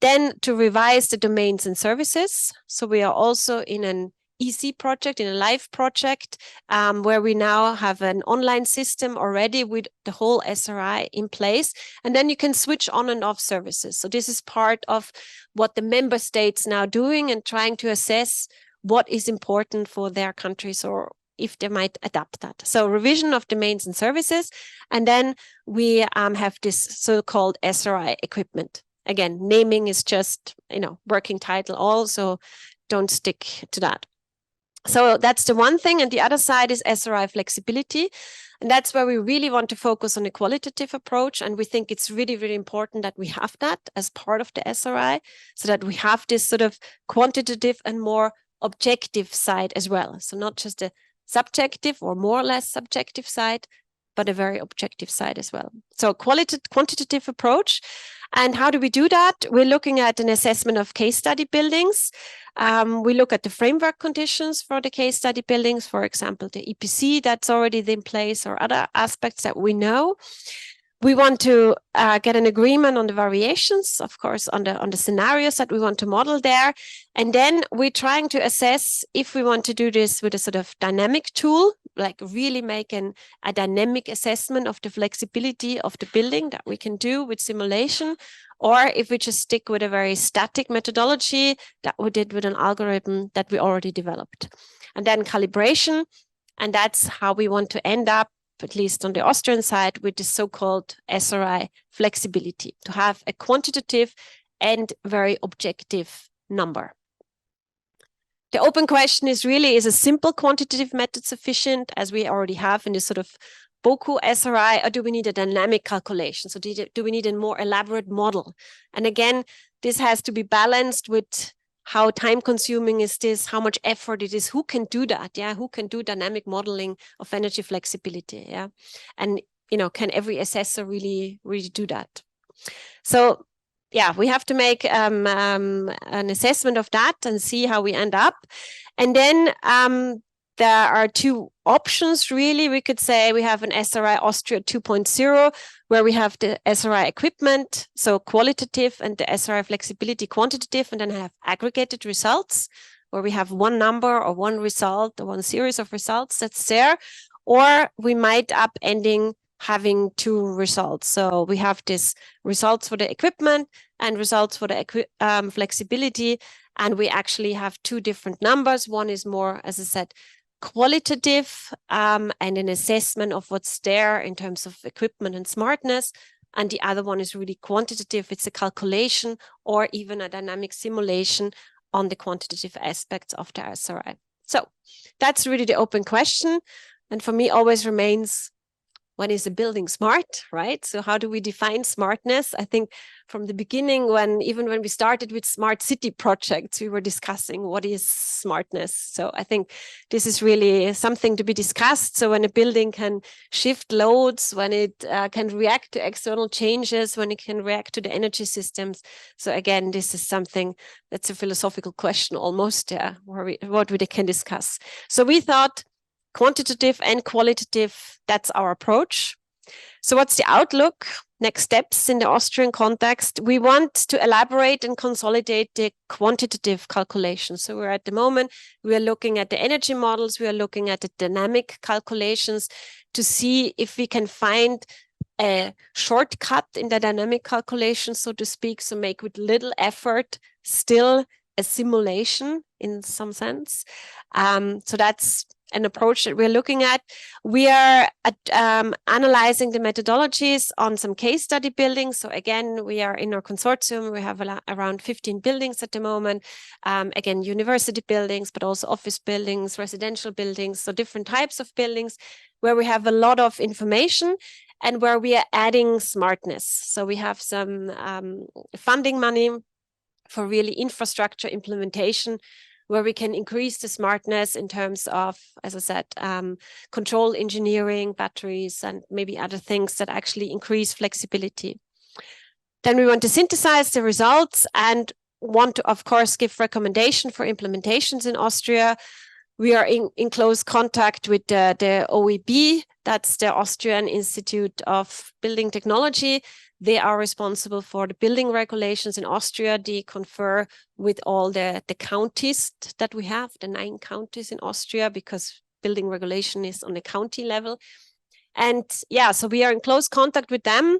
Then to revise the domains and services. So we are also in an EC project, in a live project, where we now have an online system already with the whole SRI in place. And then you can switch on and off services. So this is part of what the member states now doing and trying to assess what is important for their countries or if they might adapt that. So revision of domains and services. And then we have this so-called SRI equipment. Again, naming is just, working title also, don't stick to that. So that's the one thing. And the other side is SRI flexibility. And that's where we really want to focus on a qualitative approach. And we think it's really, really important that we have that as part of the SRI, so that we have this sort of quantitative and more objective side as well. So not just a subjective or more or less subjective side, but a very objective side as well. So quantitative approach. And how do we do that? We're looking at an assessment of case study buildings. We look at the framework conditions for the case study buildings, for example, the EPC that's already in place or other aspects that we know. We want to get an agreement on the variations, of course, on the scenarios that we want to model there. And then we're trying to assess if we want to do this with a sort of dynamic tool, like really make a dynamic assessment of the flexibility of the building that we can do with simulation, or if we just stick with a very static methodology that we did with an algorithm that we already developed. And then calibration, and that's how we want to end up, at least on the Austrian side, with the so-called SRI flexibility, to have a quantitative and very objective number. The open question is really, is a simple quantitative method sufficient, as we already have in this sort of BOKU SRI, or do we need a dynamic calculation? So do we need a more elaborate model? And again, this has to be balanced with how time consuming is this, how much effort it is, who can do that, yeah, who can do dynamic modeling of energy flexibility, yeah, and can every assessor really do that? So yeah, we have to make an assessment of that and see how we end up. And then there are two options, really. We could say we have an SRI Austria 2.0, where we have the SRI equipment, so qualitative, and the SRI flexibility quantitative, and then have aggregated results, where we have one number or one result or one series of results that's there. Or we might ending having two results. So we have this results for the equipment and results for the flexibility, and we actually have two different numbers. One is more, as I said, qualitative and an assessment of what's there in terms of equipment and smartness, and the other one is really quantitative. It's a calculation or even a dynamic simulation on the quantitative aspects of the SRI. So that's really the open question, and for me always remains, when is a building smart, right? So how do we define smartness? I think from the beginning, even when we started with smart city projects, we were discussing what is smartness. So I think this is really something to be discussed. So when a building can shift loads, when it can react to external changes, when it can react to the energy systems. So again, this is something that's a philosophical question almost, what we can discuss. So we thought, quantitative and qualitative, that's our approach. So what's the outlook? Next steps in the Austrian context? We want to elaborate and consolidate the quantitative calculations. So we're at the moment, we are looking at the energy models, we are looking at the dynamic calculations to see if we can find a shortcut in the dynamic calculation, so to speak, so make with little effort still a simulation in some sense. So that's an approach that we're looking at. We are analyzing the methodologies on some case study buildings. So again, we are in our consortium. We have around 15 buildings at the moment. Again, university buildings, but also office buildings, residential buildings, so different types of buildings where we have a lot of information and where we are adding smartness. So we have some funding money for really infrastructure implementation, where we can increase the smartness in terms of, as I said, control engineering, batteries, and maybe other things that actually increase flexibility. Then we want to synthesize the results and want to, of course, give recommendation for implementations in Austria. We are in close contact with the OEB, that's the Austrian Institute of Building Technology. They are responsible for the building regulations in Austria. They confer with all the counties that we have, the 9 counties in Austria, because building regulation is on the county level. And yeah, so we are in close contact with them.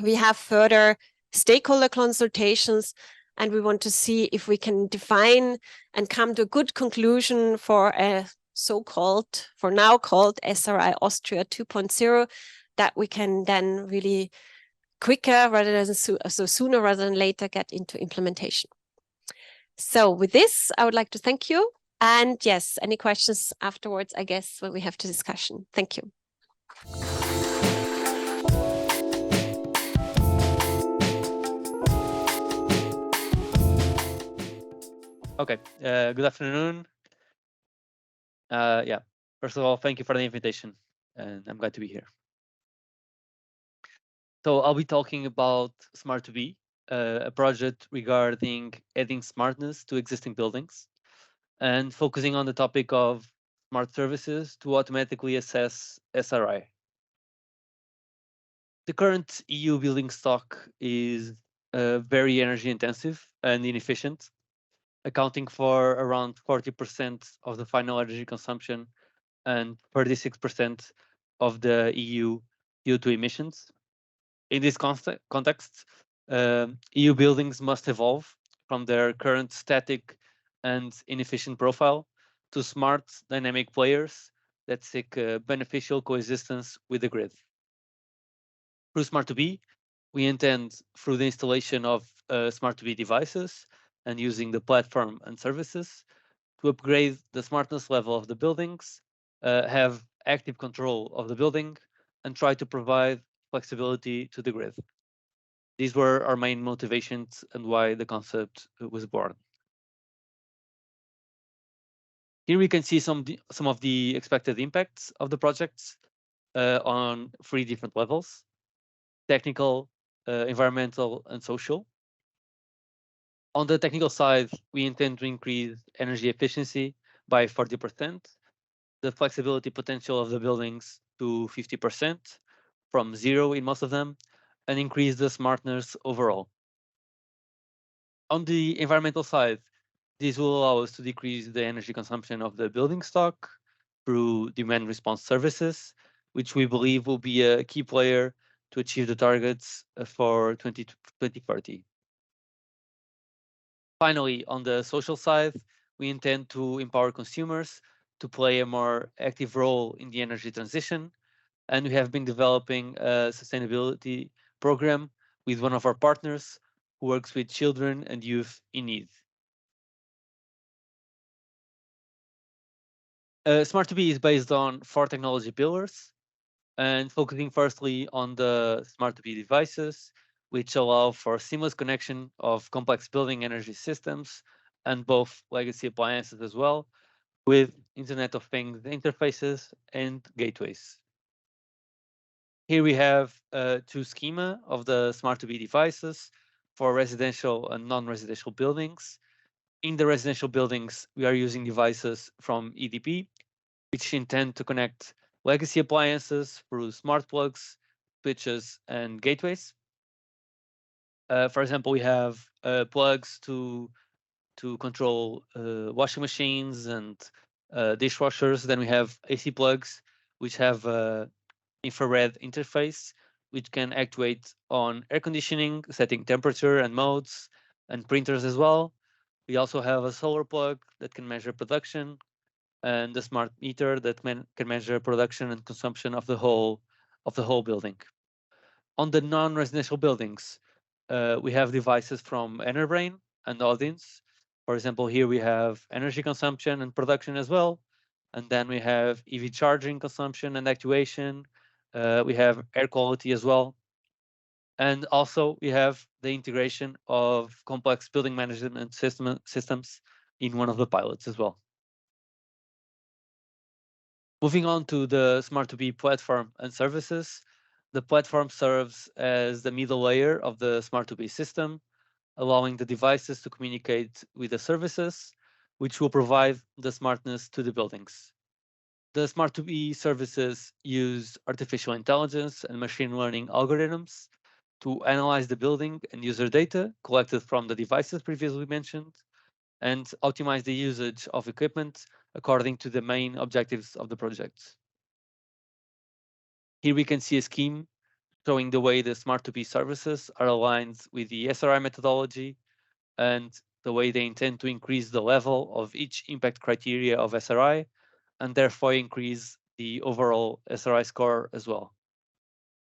We have further stakeholder consultations, and we want to see if we can define and come to a good conclusion for a so-called, for now called SRI Austria 2.0, that we can then really quicker rather than sooner rather than later get into implementation. So with this, I would like to thank you. And yes, any questions afterwards, I guess, when we have the discussion. Thank you. Okay, good afternoon. Yeah, first of all, thank you for the invitation, and I'm glad to be here. So I'll be talking about Smart2B, a project regarding adding smartness to existing buildings and focusing on the topic of smart services to automatically assess SRI. The current EU building stock is very energy intensive and inefficient, accounting for around 40% of the final energy consumption and 36% of the EU CO2 emissions. In this context, EU buildings must evolve from their current static and inefficient profile to smart dynamic players that seek beneficial coexistence with the grid. Through Smart2B, we intend, through the installation of smart to be devices and using the platform and services to upgrade the smartness level of the buildings, have active control of the building, and try to provide flexibility to the grid. These were our main motivations and why the concept was born. Here we can see some of the expected impacts of the projects on 3 different levels: technical, environmental, and social. On the technical side, we intend to increase energy efficiency by 40%, the flexibility potential of the buildings to 50% from 0 in most of them, and increase the smartness overall. On the environmental side, this will allow us to decrease the energy consumption of the building stock through demand response services, which we believe will be a key player to achieve the targets for 2030. Finally, on the social side, we intend to empower consumers to play a more active role in the energy transition, and we have been developing a sustainability program with one of our partners who works with children and youth in need. Smart2B is based on 4 technology pillars, and focusing firstly on the Smart2B devices, which allow for seamless connection of complex building energy systems and both legacy appliances as well, with Internet of Things interfaces and gateways. Here we have 2 schema of the Smart2B devices for residential and non-residential buildings. In the residential buildings, we are using devices from EDP, which intend to connect legacy appliances through smart plugs, switches, and gateways. For example, we have plugs to control washing machines and dishwashers. Then we have AC plugs, which have infrared interface, which can actuate on air conditioning, setting temperature and modes, and printers as well. We also have a solar plug that can measure production, and the smart meter that can measure production and consumption of the whole building. On the non-residential buildings, we have devices from Enerbrain and Audience. For example, here we have energy consumption and production as well. And then we have EV charging consumption and actuation. We have air quality as well. And also we have the integration of complex building management systems in one of the pilots as well. Moving on to the Smart2B platform and services, the platform serves as the middle layer of the Smart2B system, allowing the devices to communicate with the services, which will provide the smartness to the buildings. The Smart2B services use artificial intelligence and machine learning algorithms to analyze the building and user data collected from the devices previously mentioned, and optimize the usage of equipment according to the main objectives of the project. Here we can see a scheme showing the way the Smart2B services are aligned with the SRI methodology and the way they intend to increase the level of each impact criteria of SRI and therefore increase the overall SRI score as well.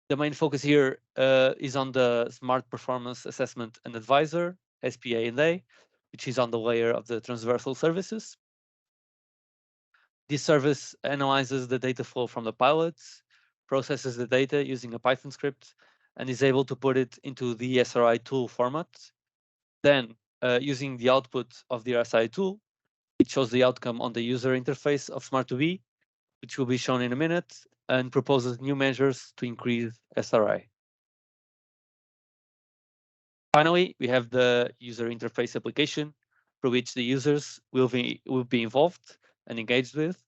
The main focus here is on the Smart Performance Assessment and Advisor, SPA&A, which is on the layer of the transversal services. This service analyzes the data flow from the pilots, processes the data using a Python script, and is able to put it into the SRI tool format. Then, using the output of the SRI tool, it shows the outcome on the user interface of Smart2B, which will be shown in a minute, and proposes new measures to increase SRI. Finally, we have the user interface application, for which the users will be involved and engaged with,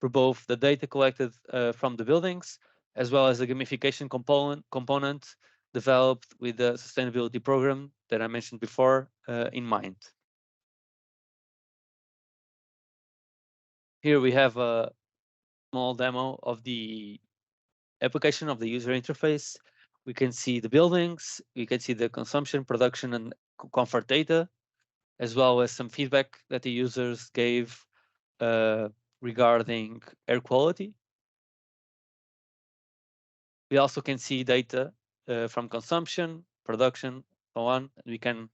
for both the data collected from the buildings, as well as the gamification component developed with the sustainability program that I mentioned before in mind. Here we have a small demo of the application of the user interface. We can see the buildings, we can see the consumption, production, and comfort data, as well as some feedback that the users gave regarding air quality. We also can see data from consumption, production, so on. And we can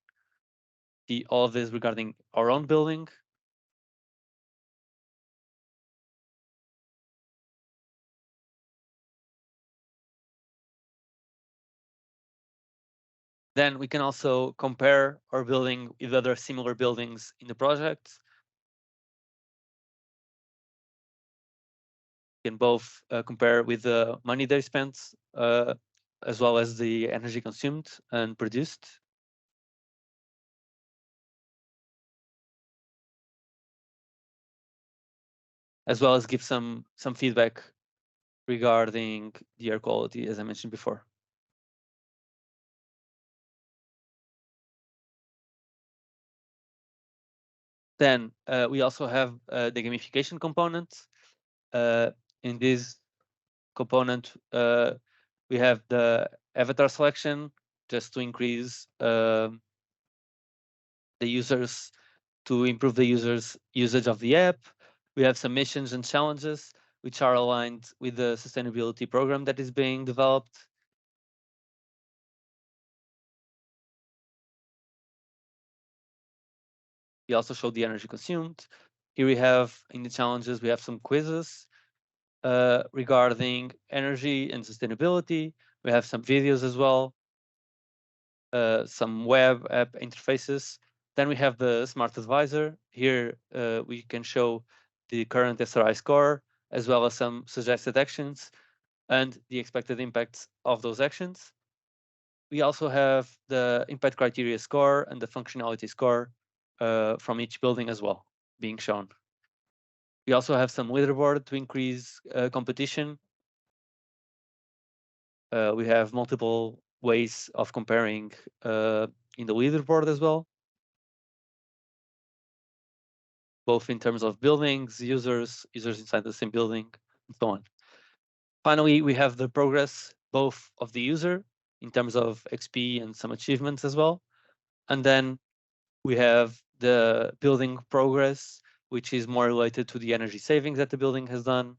see all of this regarding our own building. Then we can also compare our building with other similar buildings in the project. We can both compare with the money they spent, as well as the energy consumed and produced. As well as give some feedback regarding the air quality, as I mentioned before. Then we also have the gamification component. In this component, we have the avatar selection just to increase the users, to improve the users' usage of the app. We have some missions and challenges which are aligned with the sustainability program that is being developed. We also show the energy consumed. Here we have, in the challenges, we have some quizzes regarding energy and sustainability. We have some videos as well, some web app interfaces. Then we have the Smart Advisor. Here we can show the current SRI score, as well as some suggested actions and the expected impacts of those actions. We also have the impact criteria score and the functionality score from each building as well being shown. We also have some leaderboard to increase competition. We have multiple ways of comparing in the leaderboard as well, both in terms of buildings, users inside the same building, and so on. Finally, we have the progress both of the user in terms of XP and some achievements as well. And then we have the building progress, which is more related to the energy savings that the building has done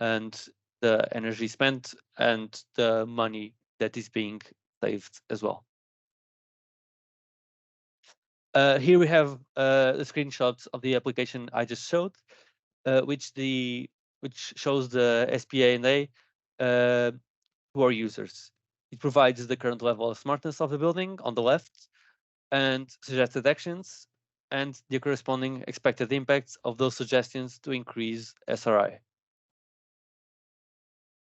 and the energy spent and the money that is being saved as well. Here we have the screenshots of the application I just showed, which shows the SPA&A to our users. It provides the current level of smartness of the building on the left and suggested actions and the corresponding expected impacts of those suggestions to increase SRI.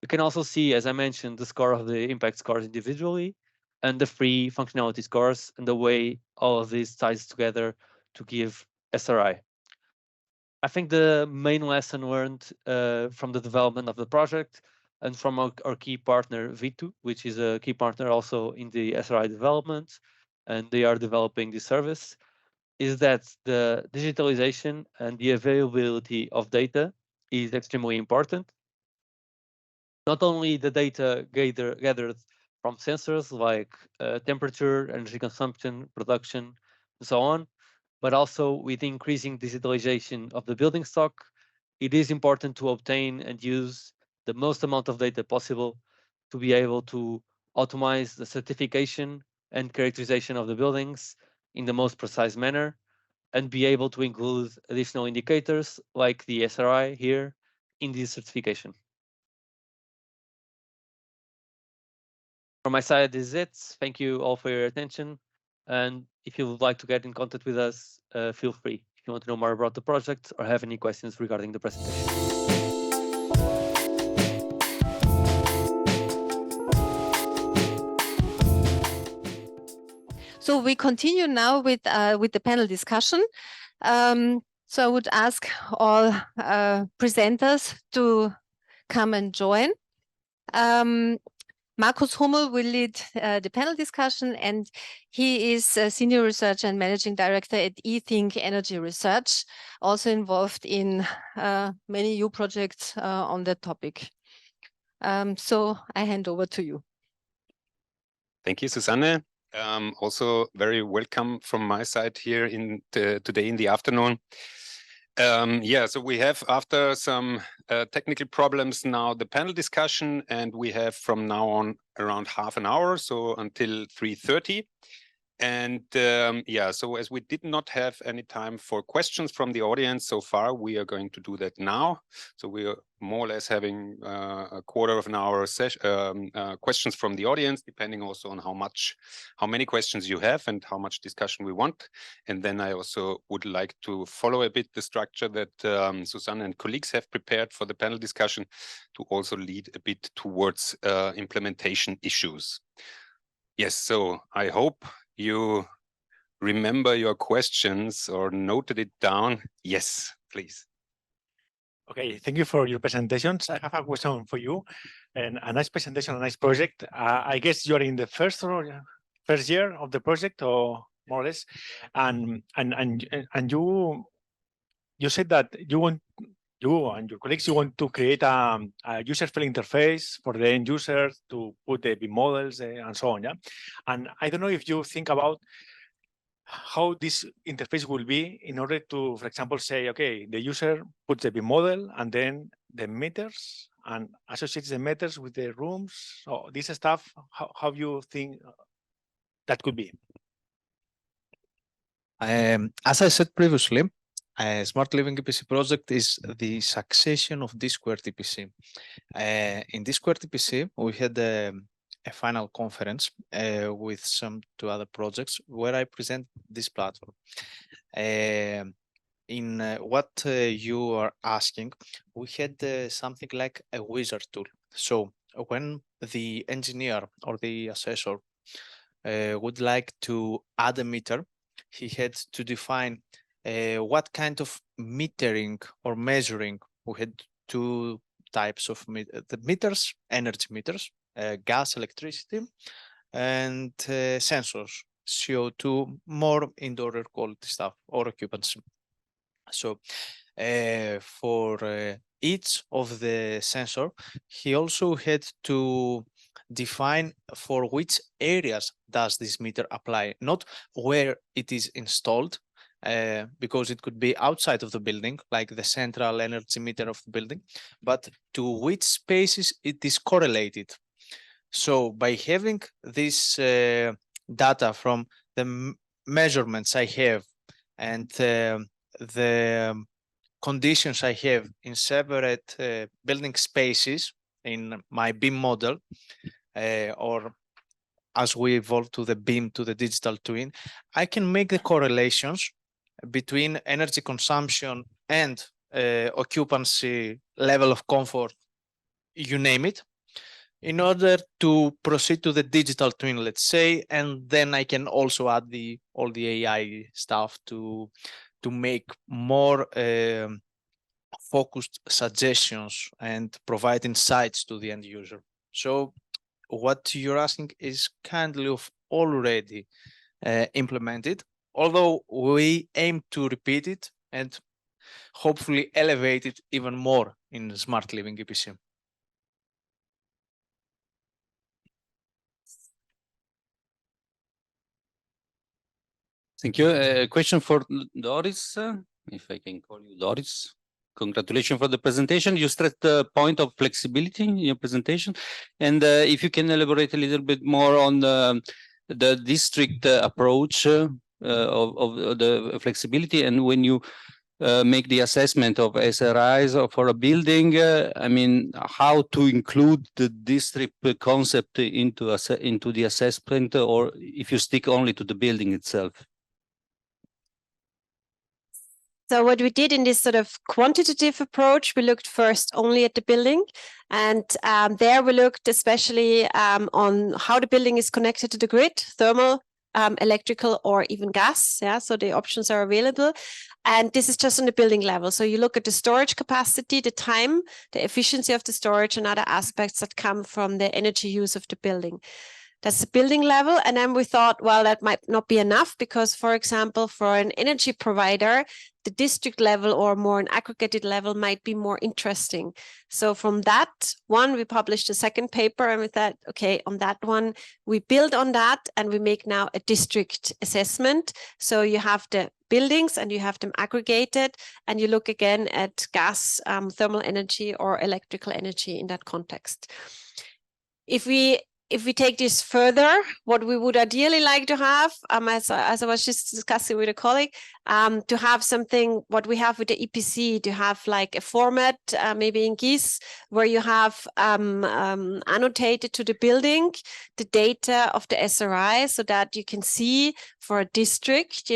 You can also see, as I mentioned, the score of the impact scores individually and the free functionality scores and the way all of this ties together to give SRI. I think the main lesson learned from the development of the project and from our key partner, V2, which is a key partner also in the SRI development, and they are developing this service, is that the digitalization and the availability of data is extremely important. Not only the data gathered from sensors like temperature, energy consumption, production, and so on, but also with increasing digitalization of the building stock, it is important to obtain and use the most amount of data possible to be able to optimize the certification and characterization of the buildings in the most precise manner and be able to include additional indicators like the SRI here in this certification. From my side, this is it. Thank you all for your attention. And if you would like to get in contact with us, feel free if you want to know more about the project or have any questions regarding the presentation. So we continue now with the panel discussion. So I would ask all presenters to come and join. Markus Hummel will lead the panel discussion, and he is a senior researcher and managing director at eThink Energy Research, also involved in many EU projects on that topic. So I hand over to you. Thank you, Susanne. Also very welcome from my side here today in the afternoon. So we have, after some technical problems, now the panel discussion, and we have from now on around half an hour, so until 3:30. And yeah, so as we did not have any time for questions from the audience so far, we are going to do that now. So we are more or less having a quarter of an hour session, questions from the audience, depending also on how many questions you have and how much discussion we want. And then I also would like to follow a bit the structure that Susanne and colleagues have prepared for the panel discussion to also lead a bit towards implementation issues. Yes, so I hope you remember your questions or noted it down. Yes, please. Okay, thank you for your presentations. I have a question for you, and a nice presentation, a nice project. I guess you are in the first year of the project, or more or less, and you said that you and your colleagues, you want to create a user-friendly interface for the end users to put the BIM models and so on. Yeah, and I don't know if you think about how this interface will be in order to, for example, say, okay, the user puts the BIM model and then the meters and associates the meters with the rooms. So this stuff, how you think that could be? As I said previously, SmartLivingEPC project is the succession of D-squared EPC. In D-squared EPC, we had a final conference with some two other projects where I present this platform. In what you are asking, we had something like a wizard tool. So when the engineer or the assessor would like to add a meter, he had to define what kind of metering or measuring. We had two types of the meters, energy meters, gas, electricity, and sensors, CO2, more indoor air quality stuff or occupancy. So for each of the sensor, he also had to define for which areas does this meter apply, not where it is installed, because it could be outside of the building, like the central energy meter of the building, but to which spaces it is correlated. So by having this data from the measurements I have and the conditions I have in separate building spaces in my BIM model, or as we evolve to the BIM, to the digital twin, I can make the correlations between energy consumption and occupancy, level of comfort, you name it, in order to proceed to the digital twin, let's say, and then I can also add all the AI stuff to make more focused suggestions and provide insights to the end user. So what you're asking is kindly of already implemented, although we aim to repeat it and hopefully elevate it even more in SmartLivingEPC. Thank you. A question for Doris, if I can call you Doris. Congratulations for the presentation. You stressed the point of flexibility in your presentation. And if you can elaborate a little bit more on the district approach of the flexibility, and when you make the assessment of SRIs for a building, I mean, how to include the district concept into the assessment, or if you stick only to the building itself? So what we did in this sort of quantitative approach, we looked first only at the building, and there we looked especially on how the building is connected to the grid, thermal, electrical, or even gas. Yeah, so the options are available. And this is just on the building level. So you look at the storage capacity, the time, the efficiency of the storage, and other aspects that come from the energy use of the building. That's the building level. And then we thought, well, that might not be enough because, for example, for an energy provider, the district level or more an aggregated level might be more interesting. So from that one, we published a second paper, and we thought, okay, on that one, we build on that and we make now a district assessment. So you have the buildings and you have them aggregated, and you look again at gas, thermal energy or electrical energy in that context. If we if we take this further, what we would ideally like to have, as I was just discussing with a colleague, to have something, what we have with the EPC, to have like a format, maybe in GIS, where you have annotated to the building the data of the SRI, so that you can see for a district,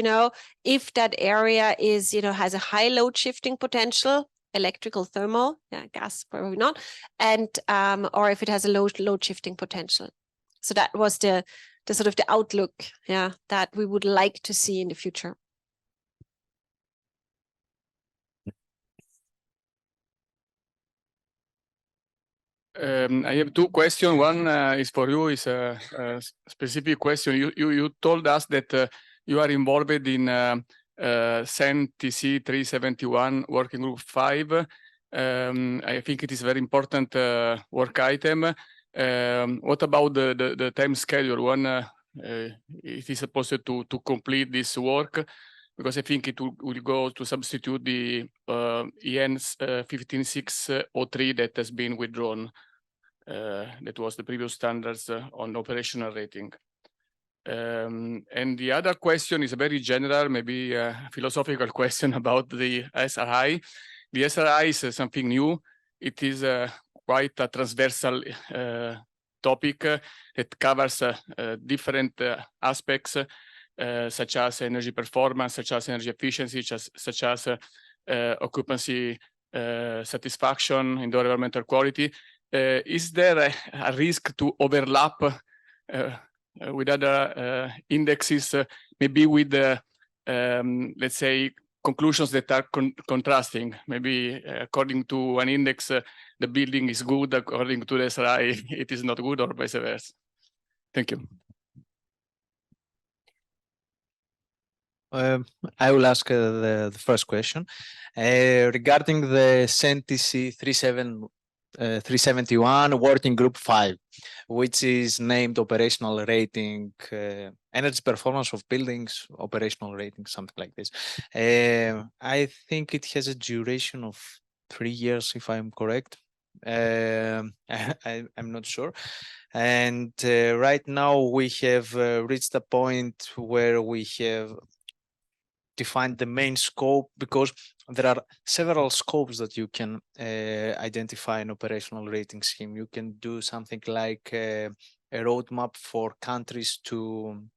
if that area is, has a high load shifting potential, electrical, thermal, gas probably not, and or if it has a load shifting potential. So that was the sort of the outlook, that we would like to see in the future. I have two questions. One is for you, is a specific question. You told us that you are involved in CEN/TC 371 Working Group 5. I think it is a very important work item. What about the time schedule? When it is supposed to complete this work? Because I think it will go to substitute the EN 15603 that has been withdrawn. That was the previous standards on operational rating. And the other question is a very general, maybe a philosophical question about the SRI. The SRI is something new. It is quite a transversal topic that covers different aspects, such as energy performance, such as energy efficiency, such as occupancy satisfaction, environmental quality. Is there a risk to overlap with other indexes, maybe with let's say, conclusions that are contrasting? Maybe according to an index, the building is good, according to the SRI, it is not good, or vice versa. Thank you. I will ask the first question. Regarding the CEN/TC 371 Working Group 5, which is named Operational Rating, Energy Performance of Buildings, Operational Rating, something like this. I think it has a duration of 3 years, if I'm correct. I'm not sure. And right now we have reached a point where we have defined the main scope, because there are several scopes that you can identify in operational rating scheme. You can do something like a roadmap for countries to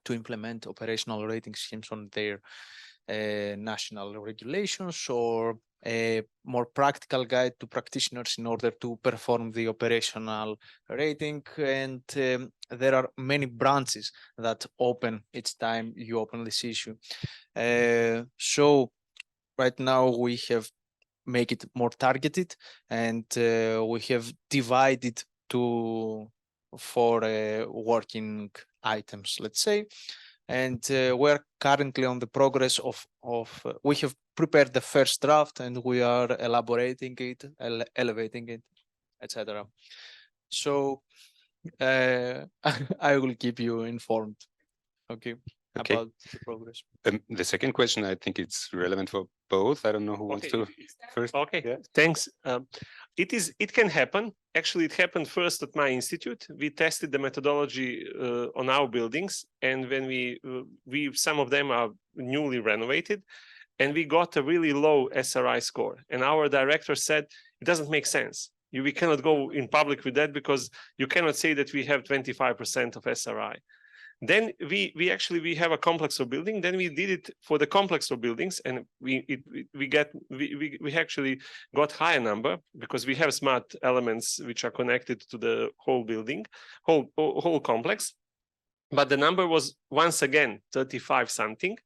implement operational rating schemes on their national regulations, or a more practical guide to practitioners in order to perform the operational rating. And there are many branches that open each time you open this issue. So right now we have make it more targeted, and we have divided for working items, let's say. And we're currently on the progress of we have prepared the first draft, and we are elaborating it, elevating it, etc. So I will keep you informed, okay, about the progress. The second question, I think it's relevant for both. I don't know who wants to first. Okay, thanks. It can happen. Actually, it happened first at my institute. We tested the methodology on our buildings, and when we some of them are newly renovated, and we got a really low SRI score. And our director said, it doesn't make sense. We cannot go in public with that, because you cannot say that we have 25% of SRI. Then we actually have a complex of building. Then we did it for the complex of buildings, and we actually got higher number, because we have smart elements which are connected to the whole building, whole complex. But the number was once again 35 something,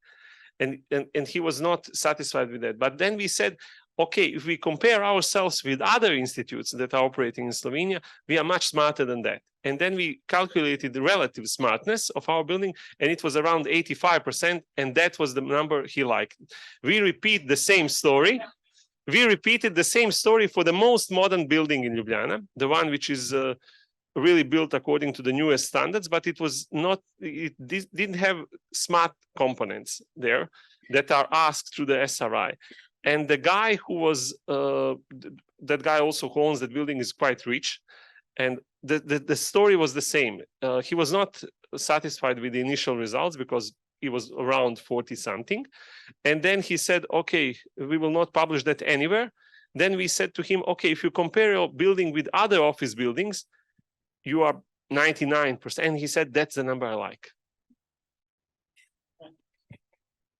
and he was not satisfied with that. But then we said, okay, if we compare ourselves with other institutes that are operating in Slovenia, we are much smarter than that. And then we calculated the relative smartness of our building, and it was around 85%, and that was the number he liked. We repeat the same story. We repeated the same story for the most modern building in Ljubljana, the one which is really built according to the newest standards, but it was not, it didn't have smart components there that are asked through the SRI. And the guy who was, that guy also who owns that building is quite rich. And the story was the same. He was not satisfied with the initial results because he was around 40 something. And then he said, okay, we will not publish that anywhere. Then we said to him, okay, if you compare your building with other office buildings, you are 99%. And he said, that's the number I like.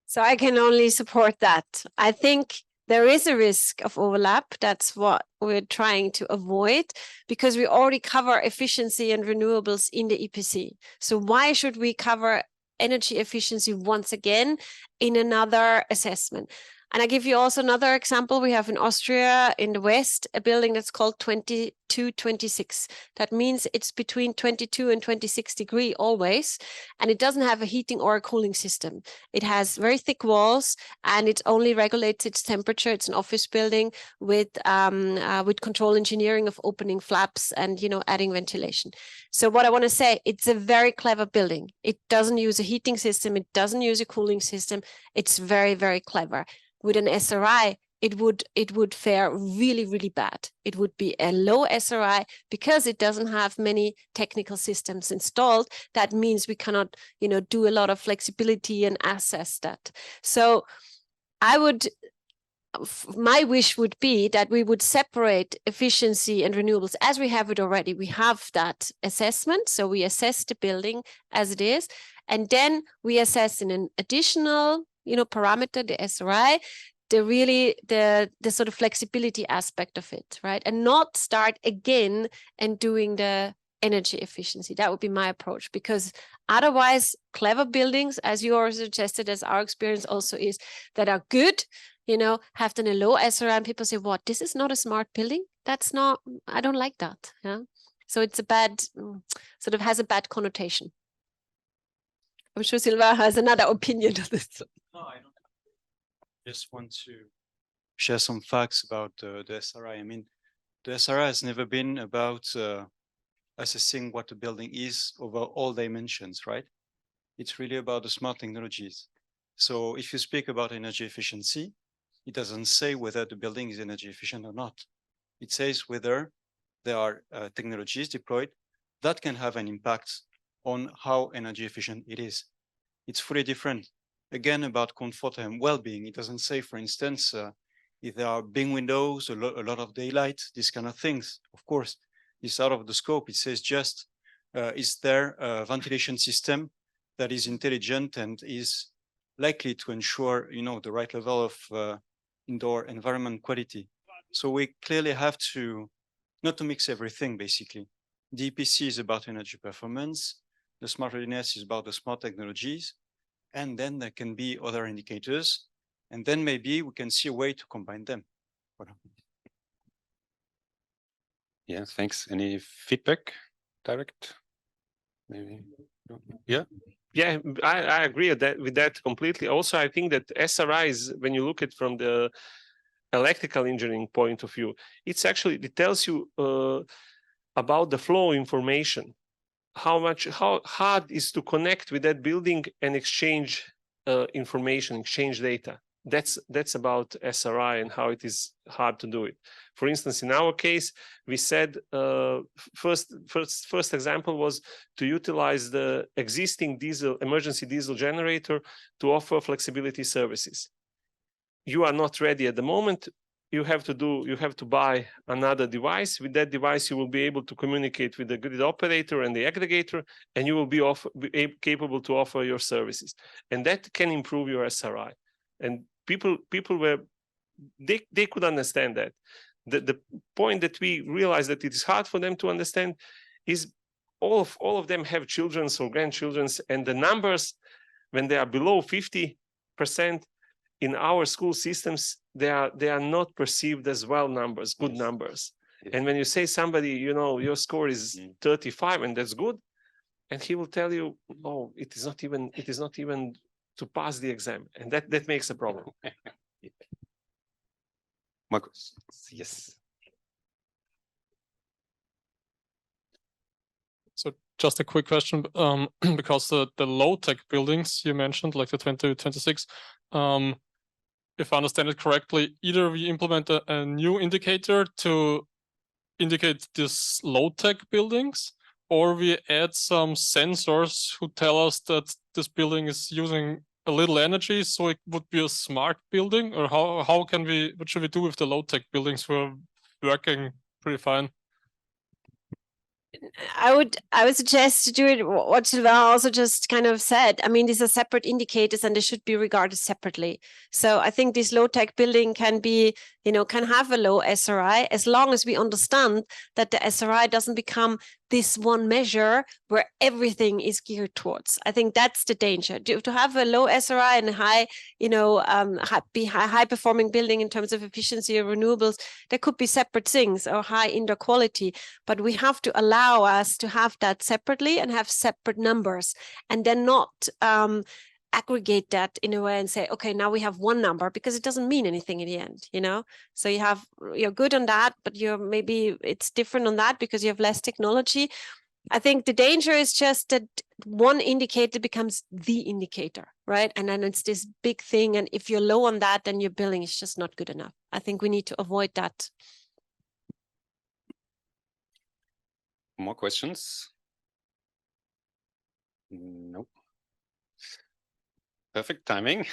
So I can only support that. I think there is a risk of overlap. That's what we're trying to avoid because we already cover efficiency and renewables in the EPC. So why should we cover energy efficiency once again in another assessment? And I give you also another example. We have in Austria, in the West, a building that's called 2226. That means it's between 22 and 26 degrees always, and it doesn't have a heating or a cooling system. It has very thick walls, and it only regulates its temperature. It's an office building with control engineering of opening flaps and, you know, adding ventilation. So what I want to say, it's a very clever building. It doesn't use a heating system. It doesn't use a cooling system. It's very, very clever. With an SRI, it would fare really, really bad. It would be a low SRI because it doesn't have many technical systems installed. That means we cannot, you know, do a lot of flexibility and assess that. So my wish would be that we would separate efficiency and renewables as we have it already. We have that assessment. So we assess the building as it is, and then we assess in an additional, you know, parameter, the SRI, the sort of flexibility aspect of it, right? And not start again and doing the energy efficiency. That would be my approach, because otherwise clever buildings, as you already suggested, as our experience also is, that are good, you know, have done a low SRI, and people say, what, this is not a smart building? That's not, I don't like that. Yeah. So it's a bad, sort of has a bad connotation. I'm sure Silva has another opinion on this. No, I don't. Just want to share some facts about the SRI. I mean, the SRI has never been about assessing what a building is over all dimensions, right? It's really about the smart technologies. So if you speak about energy efficiency, it doesn't say whether the building is energy efficient or not. It says whether there are technologies deployed that can have an impact on how energy efficient it is. It's fully different. Again, about comfort and well-being. It doesn't say, for instance, if there are big windows, a lot of daylight, these kind of things. Of course, it's out of the scope. It says just, is there a ventilation system that is intelligent and is likely to ensure, you know, the right level of indoor environment quality. So we clearly have to, not to mix everything, basically. The EPC is about energy performance. The smart readiness is about the smart technologies. And then there can be other indicators. And then maybe we can see a way to combine them. Yeah, thanks. Any feedback, direct? Maybe. Yeah. Yeah, I agree with that completely. Also, I think that SRIs, when you look at from the electrical engineering point of view, it's actually, it tells you about the flow information, how hard is to connect with that building and exchange information, exchange data. That's about SRI and how it is hard to do it. For instance, in our case, we said first example was to utilize the existing emergency diesel generator to offer flexibility services. You are not ready at the moment. You have to buy another device. With that device, you will be able to communicate with the grid operator and the aggregator, and you will be capable to offer your services. And that can improve your SRI. And people were, they could understand that. The point that we realized that it is hard for them to understand is all of them have children or grandchildren, and the numbers, when they are below 50%, in our school systems, they are not perceived as well numbers, good numbers. And when you say somebody, you know, your score is 35 and that's good, and he will tell you, oh, it is not even to pass the exam, and that makes a problem. Marcus, yes. So just a quick question, because the low-tech buildings you mentioned, like the 2026, if I understand it correctly, either we implement a new indicator to indicate these low-tech buildings, or we add some sensors who tell us that this building is using a little energy, so it would be a smart building? Or what should we do with the low-tech buildings who are working pretty fine? I would suggest to do it what Sylvain also just kind of said. I mean, these are separate indicators and they should be regarded separately. So I think this low-tech building can be, can have a low SRI, as long as we understand that the SRI doesn't become this one measure where everything is geared towards. I think that's the danger. To have a low SRI and high, high performing building in terms of efficiency or renewables, there could be separate things, or high indoor quality, but we have to allow us to have that separately and have separate numbers, and then not aggregate that in a way and say, okay, now we have one number, because it doesn't mean anything in the end, So you're good on that, but maybe it's different on that because you have less technology. I think the danger is just that one indicator becomes the indicator, right? And then it's this big thing. And if you're low on that, then your billing is just not good enough. I think we need to avoid that. More questions? Nope. Perfect timing.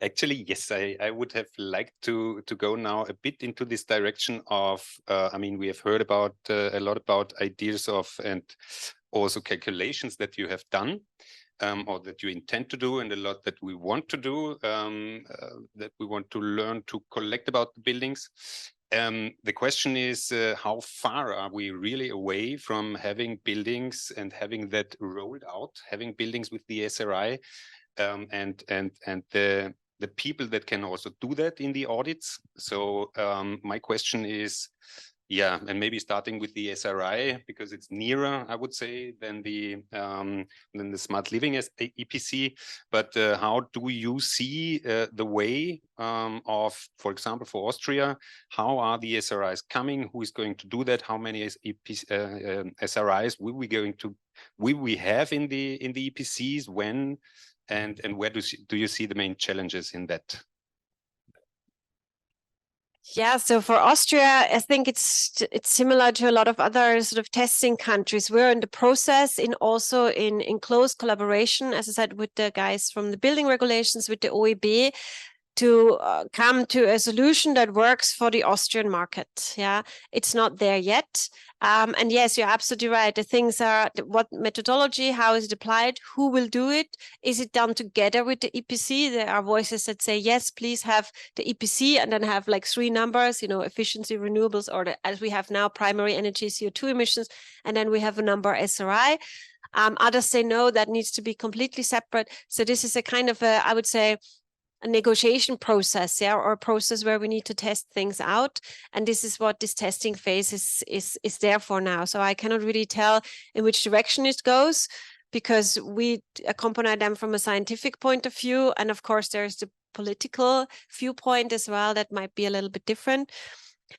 Actually, yes, I would have liked to go now a bit into this direction of, we have heard about a lot about ideas of, and also calculations that you have done, or that you intend to do, and a lot that we want to do, that we want to learn to collect about the buildings. The question is, how far are we really away from having buildings and having that rolled out, having buildings with the SRI, and the people that can also do that in the audits. So my question is, and maybe starting with the SRI, because it's nearer, I would say, than the Smart Living EPC. But how do you see the way of, for example, for Austria, how are the SRIs coming? Who is going to do that? How many SRIs will we have in the EPCs? When? And where do you see the main challenges in that? Yeah, so for Austria, I think it's similar to a lot of other sort of testing countries. We're in the process, also in close collaboration, as I said, with the guys from the building regulations, with the OEB, to come to a solution that works for the Austrian market. Yeah, it's not there yet. And yes, you're absolutely right. The things are what methodology, how is it applied, who will do it? Is it done together with the EPC? There are voices that say, yes, please have the EPC and then have like 3 numbers, efficiency, renewables, or as we have now, primary energy, CO2 emissions, and then we have a number SRI. Others say, no, that needs to be completely separate. So this is a kind of I would say, a negotiation process, or a process where we need to test things out. And this is what this testing phase is there for now. So I cannot really tell in which direction it goes, because we accompany them from a scientific point of view. And of course, there's the political viewpoint as well that might be a little bit different.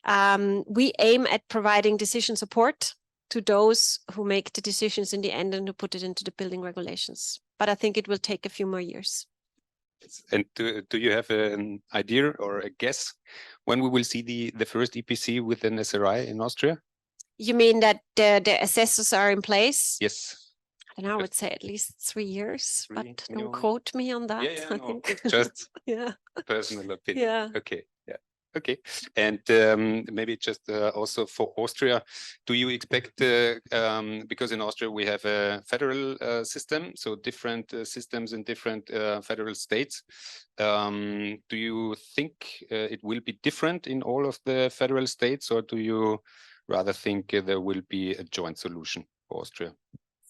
We aim at providing decision support to those who make the decisions in the end and who put it into the building regulations. But I think it will take a few more years. And do you have an idea or a guess when we will see the first EPC with an SRI in Austria? You mean that the assessors are in place? Yes. I don't know, I would say at least 3 years, but don't quote me on that. Yeah, I no, think. just yeah. personal opinion. Yeah. Okay. Yeah. Okay. And maybe just also for Austria, do you expect, because in Austria we have a federal system, so different systems in different federal states. Do you think it will be different in all of the federal states, or do you rather think there will be a joint solution for Austria?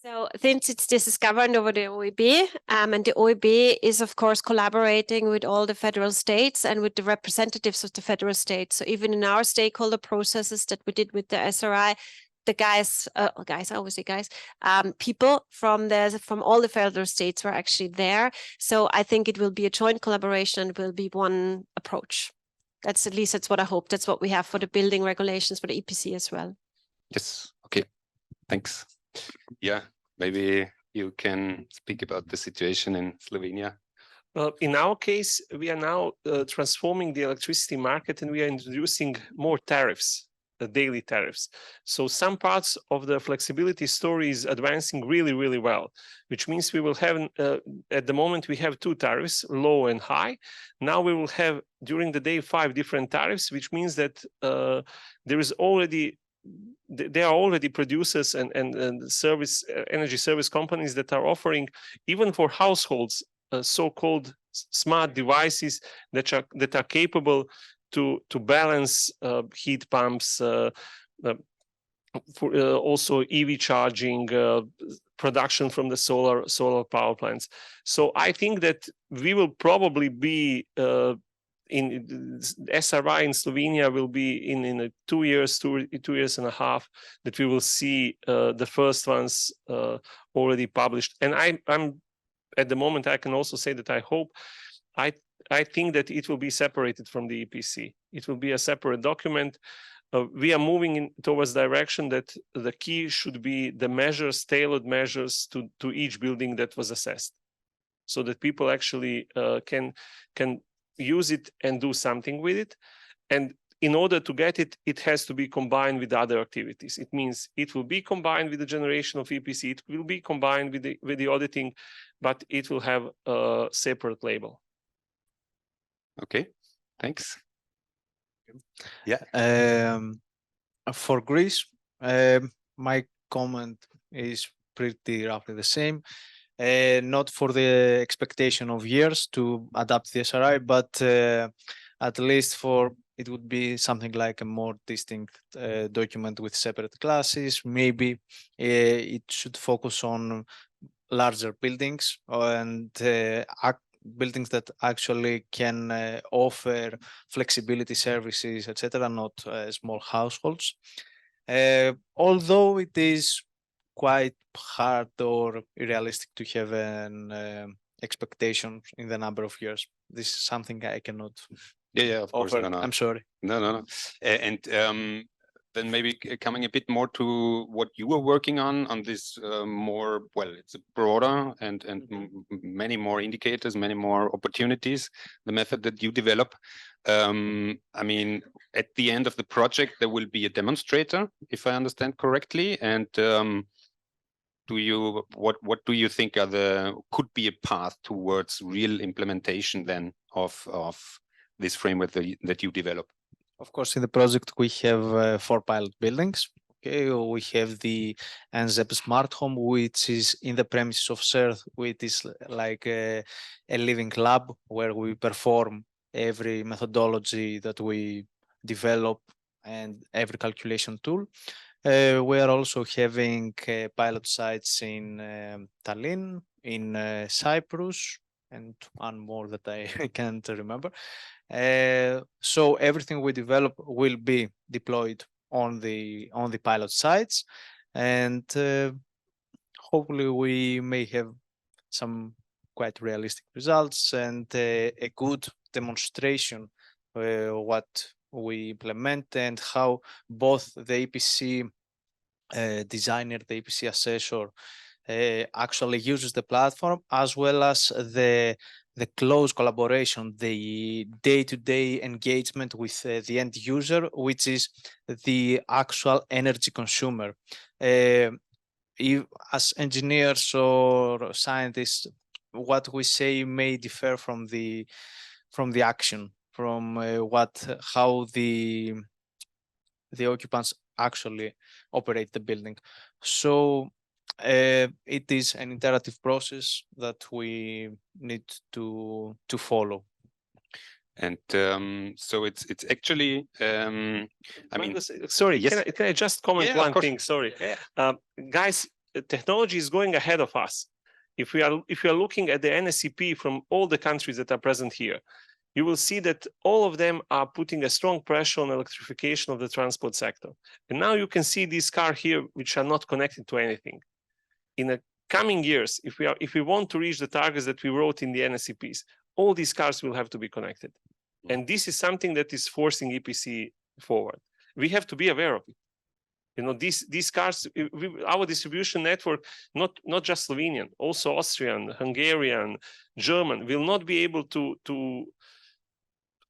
So since this is governed over the OEB, and the OEB is, of course, collaborating with all the federal states and with the representatives of the federal states. So even in our stakeholder processes that we did with the SRI, the guys, I always say guys, people from all the federal states were actually there. So I think it will be a joint collaboration and will be one approach. That's what I hope. That's what we have for the building regulations for the EPC as well. Yes. Okay. Thanks. Yeah, maybe you can speak about the situation in Slovenia. Well, in our case, we are now transforming the electricity market, and we are introducing more tariffs. daily tariffs. So some parts of the flexibility story is advancing really, really well, which means we will have, at the moment, we have 2 tariffs, low and high. Now we will have, during the day, 5 different tariffs, which means that there are already producers and energy service companies that are offering, even for households, so-called smart devices that are capable to balance heat pumps, for also EV charging, production from the solar power plants. So I think that we will probably be in SRI in Slovenia will be in 2 years, 2.5 years, that we will see the first ones already published. And I'm at the moment, I can also say that I hope, I think that it will be separated from the EPC. It will be a separate document. We are moving towards direction that the key should be the measures, tailored measures to each building that was assessed, so that people actually can use it and do something with it. And in order to get it, it has to be combined with other activities. It means it will be combined with the generation of EPC, it will be combined with the auditing, but it will have a separate label. Okay, thanks. Yeah. For Greece, my comment is pretty roughly the same. Not for the expectation of years to adapt the SRI, but at least for it would be something like a more distinct document with separate classes. Maybe it should focus on larger buildings and buildings that actually can offer flexibility services, etc., not small households. Although it is quite hard or realistic to have an expectation in the number of years. This is something I cannot of course. offer. No. I'm sorry. No. And then maybe coming a bit more to what you were working on this more, well, it's a broader and many more indicators, many more opportunities, the method that you develop. I mean, at the end of the project, there will be a demonstrator, if I understand correctly. And what do you think could be a path towards real implementation then of this framework that you develop? Of course, in the project, we have 4 pilot buildings. Okay, we have the NZEP Smart Home, which is in the premises of CERT, which is like a living lab where we perform every methodology that we develop and every calculation tool. We are also having pilot sites in Tallinn, in Cyprus, and one more that I can't remember. So everything we develop will be deployed on the pilot sites, and hopefully we may have some quite realistic results and a good demonstration what we implement and how both the EPC designer, the EPC assessor actually uses the platform, as well as the close collaboration, the day-to-day engagement with the end user, which is the actual energy consumer. As engineers or scientists, what we say may differ from the action, from how the occupants actually operate the building. So it is an iterative process that we need to follow. And so it's actually I mean, sorry, yes. Can I just comment one thing? Sorry, guys, technology is going ahead of us. If we are looking at the NSEP from all the countries that are present here, you will see that all of them are putting a strong pressure on electrification of the transport sector. And now you can see these cars here, which are not connected to anything. In the coming years, if we want to reach the targets that we wrote in the NSEPs, all these cars will have to be connected. And this is something that is forcing EPC forward. We have to be aware of it. You know, these cars, our distribution network, not just Slovenian, also Austrian, Hungarian, German, will not be able to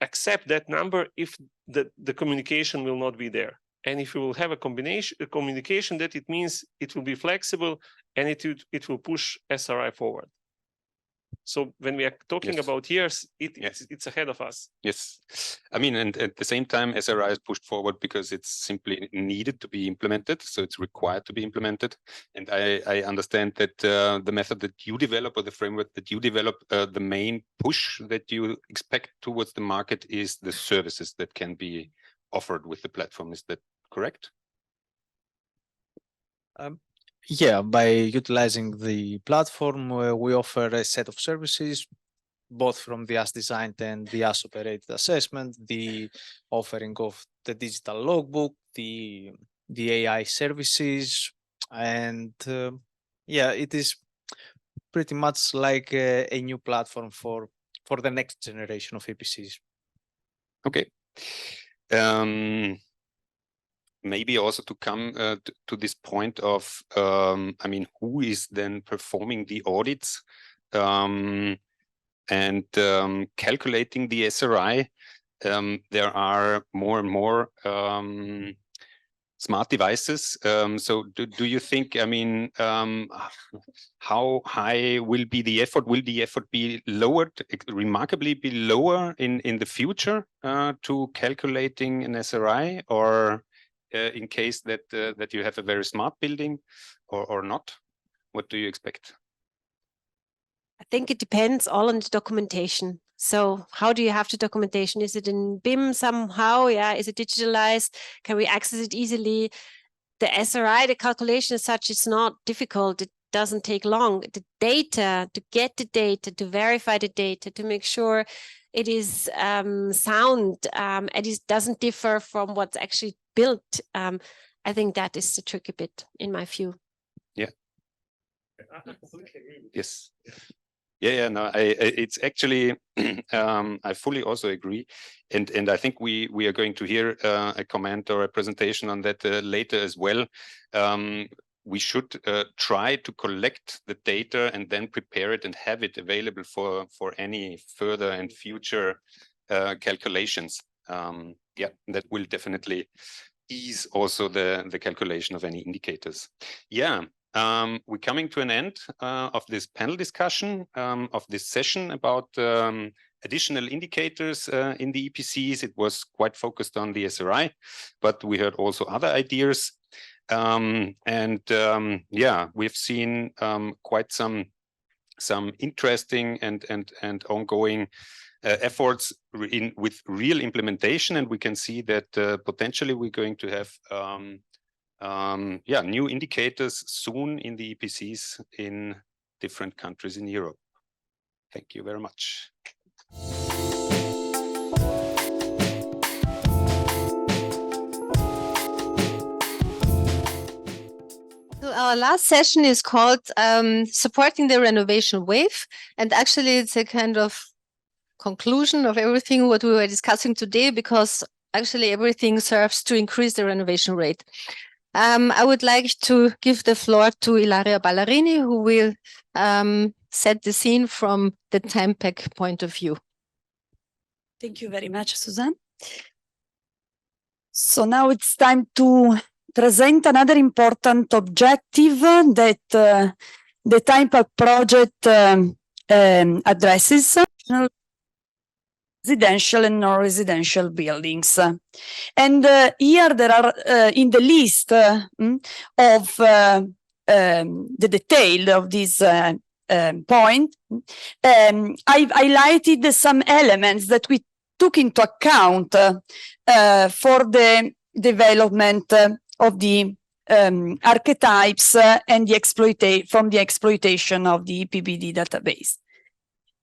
accept that number if the communication will not be there. And if you will have a communication, that it means it will be flexible and it will push SRI forward. So when we are talking about years, it's ahead of us. Yes, I mean, and at the same time, SRI is pushed forward because it's simply needed to be implemented. So it's required to be implemented. And I understand that the method that you develop or the framework that you develop, the main push that you expect towards the market is the services that can be offered with the platform. Is that correct? Yeah, by utilizing the platform, we offer a set of services, both from the as designed and the as operated assessment, the offering of the digital logbook, the AI services, and yeah, it is pretty much like a new platform for the next generation of EPCs. Okay. Maybe also to come to this point of, I mean, who is then performing the audits and calculating the SRI? There are more and more smart devices. So do you think, I mean, how high will be the effort? Will the effort be lowered, remarkably be lower in the future to calculating an SRI, or in case that that you have a very smart building, or not? What do you expect? I think it depends all on the documentation. So how do you have the documentation? Is it in BIM somehow? Yeah. Is it digitalized? Can we access it easily? The SRI, the calculation as such, is not difficult. It doesn't take long. The data, to get the data, to verify the data, to make sure it is sound, and it doesn't differ from what's actually built. I think that is the tricky bit, in my view. Yeah. Yes. Yeah, no, it's actually, I fully also agree. And I think we are going to hear a comment or a presentation on that later as well. We should try to collect the data and then prepare it and have it available for any further and future calculations. Yeah, that will definitely ease also the calculation of any indicators. Yeah. We're coming to an end of this panel discussion, of this session about additional indicators in the EPCs. It was quite focused on the SRI, but we heard also other ideas. Yeah, we've seen quite some interesting and ongoing efforts with real implementation, and we can see that potentially we're going to have yeah, new indicators soon in the EPCs in different countries in Europe. Thank you very much. So our last session is called Supporting the Renovation Wave. And actually, it's a kind of conclusion of everything what we were discussing today, because actually everything serves to increase the renovation rate. I would like to give the floor to Ilaria Ballarini, who will set the scene from the TIMEPAC point of view. Thank you very much, Suzanne. So now it's time to present another important objective that the TIMEPAC project addresses: residential and non-residential buildings. And here there are in the list of the detail of this point, I've highlighted some elements that we took into account for the development of the archetypes and the exploitation of the EPBD database,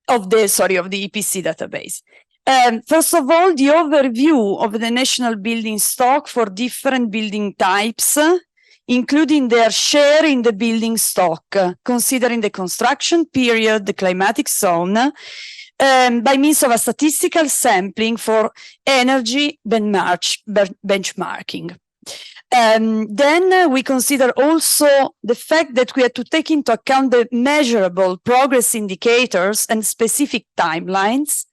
of the EPC database. First of all, the overview of the national building stock for different building types, including their share in the building stock, considering the construction period, the climatic zone, by means of a statistical sampling for energy benchmarking. Then we consider also the fact that we had to take into account the measurable progress indicators and specific timelines,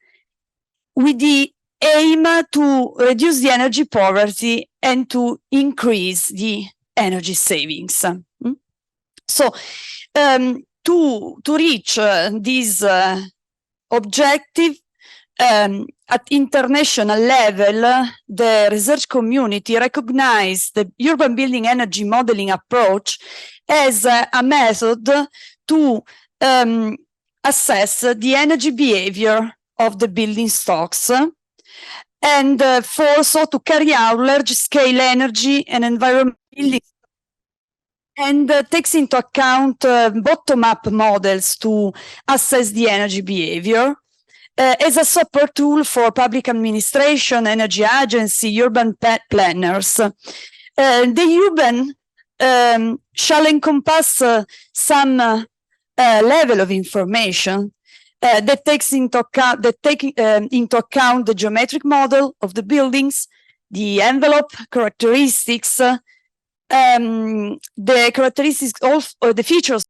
with the aim to reduce the energy poverty and to increase the energy savings. So to reach this objective, at international level, the research community recognized the urban building energy modeling approach as a method to assess the energy behavior of the building stocks and also to carry out large-scale energy and environment building, and takes into account bottom-up models to assess the energy behavior as a support tool for public administration, energy agency, urban planners. The urban shall encompass some level of information that takes into account the geometric model of the buildings, the envelope characteristics, the characteristics of the features.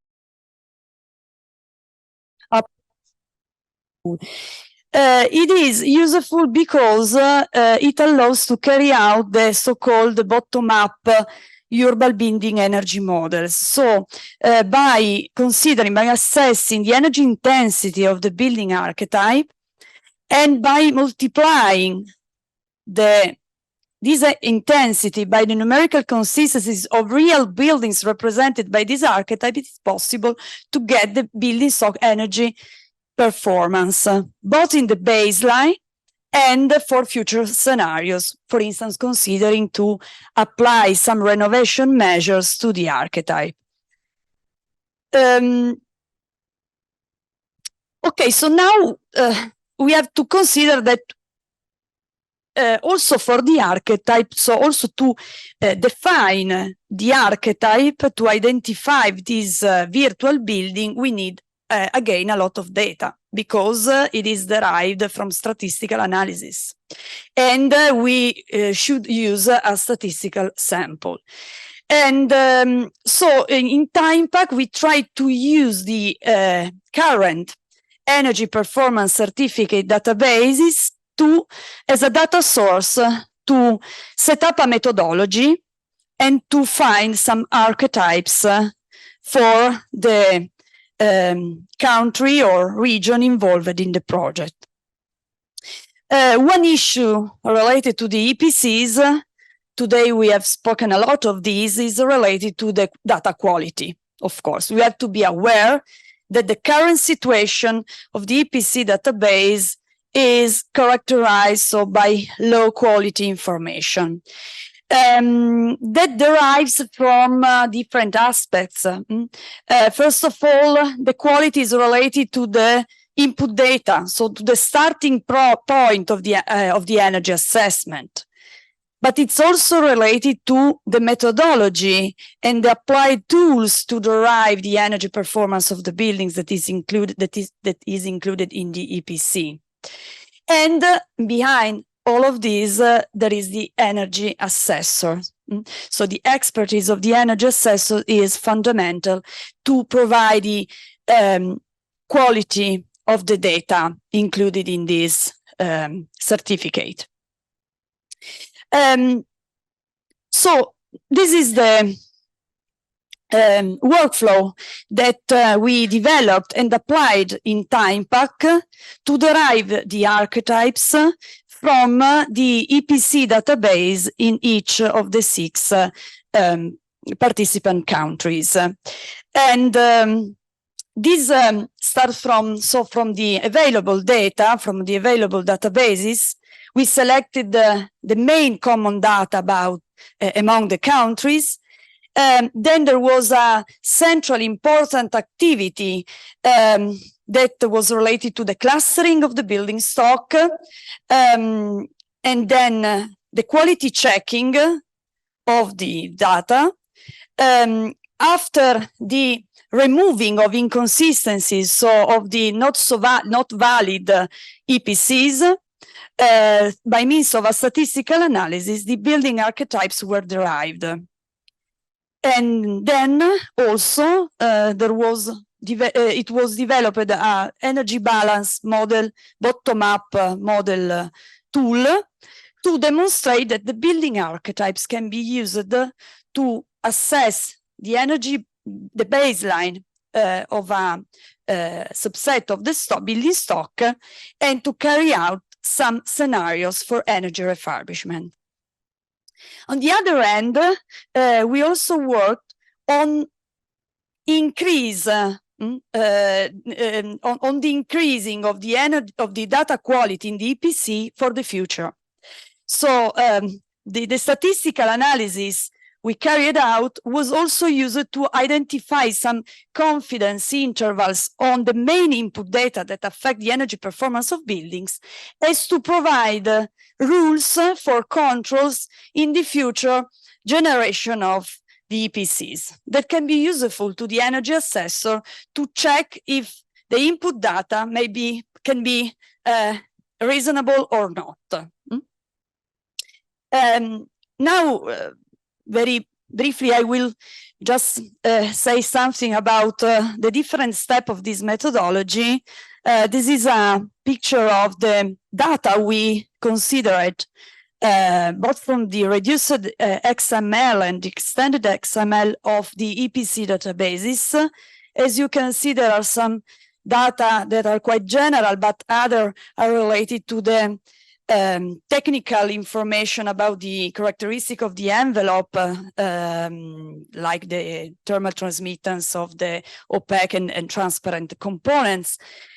It is useful because it allows to carry out the so-called bottom-up urban building energy models. So by assessing the energy intensity of the building archetype and by multiplying this intensity by the numerical consistencies of real buildings represented by this archetype, it is possible to get the building stock energy performance, both in the baseline and for future scenarios, for instance, considering to apply some renovation measures to the archetype. Okay, so now we have to consider that also for the archetype, so also to define the archetype, to identify this virtual building, we need again a lot of data, because it is derived from statistical analysis, and we should use a statistical sample. And so in TIMEPAC, we try to use the current energy performance certificate databases as a data source to set up a methodology and to find some archetypes for the country or region involved in the project. One issue related to the EPCs, today we have spoken a lot of these, is related to the data quality. Of course, we have to be aware that the current situation of the EPC database is characterized by low quality information. That derives from different aspects. First of all, the quality is related to the input data, so to the starting point of the energy assessment. But it's also related to the methodology and the applied tools to derive the energy performance of the buildings that is included in the EPC. And behind all of these, there is the energy assessor. So the expertise of the energy assessor is fundamental to provide the quality of the data included in this certificate. So this is the workflow that we developed and applied in TIMEPAC to derive the archetypes from the EPC database in each of the 6 participant countries. And this starts from the available data, from the available databases. We selected the main common data about among the countries. Then there was a central important activity that was related to the clustering of the building stock, and then the quality checking of the data. After the removing of inconsistencies, so of the not valid EPCs, by means of a statistical analysis, the building archetypes were derived. And then also it was developed an energy balance model, bottom-up model tool to demonstrate that the building archetypes can be used to assess the energy, the baseline of a subset of the building stock, and to carry out some scenarios for energy refurbishment. On the other hand, we also worked on increase on the increasing of the energy of the data quality in the EPC for the future. So the statistical analysis we carried out was also used to identify some confidence intervals on the main input data that affect the energy performance of buildings, as to provide rules for controls in the future generation of the EPCs that can be useful to the energy assessor to check if the input data can be reasonable or not. Now, very briefly, I will just say something about the different steps of this methodology. This is a picture of the data we considered, both from the reduced XML and extended XML of the EPC databases. As you can see, there are some data that are quite general, but other are related to the technical information about the characteristic of the envelope, like the thermal transmittance of the opaque and transparent components,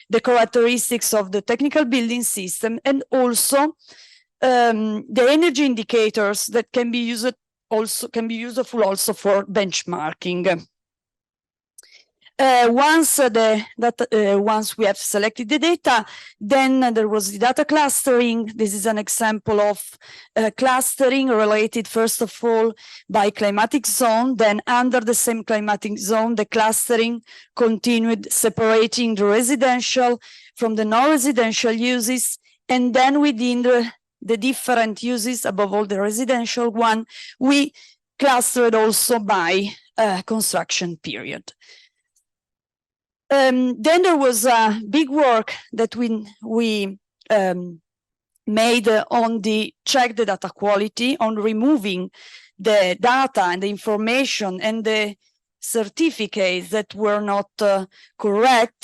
the characteristics of the technical building system, and also the energy indicators that can be useful also for benchmarking. Once we have selected the data, then there was the data clustering. This is an example of clustering related, first of all, by climatic zone. Then under the same climatic zone, the clustering continued, separating the residential from the non-residential uses. And then within the different uses, above all the residential one, we clustered also by construction period. Then there was a big work that we made on the check the data quality, on removing the data and the information and the certificates that were not correct,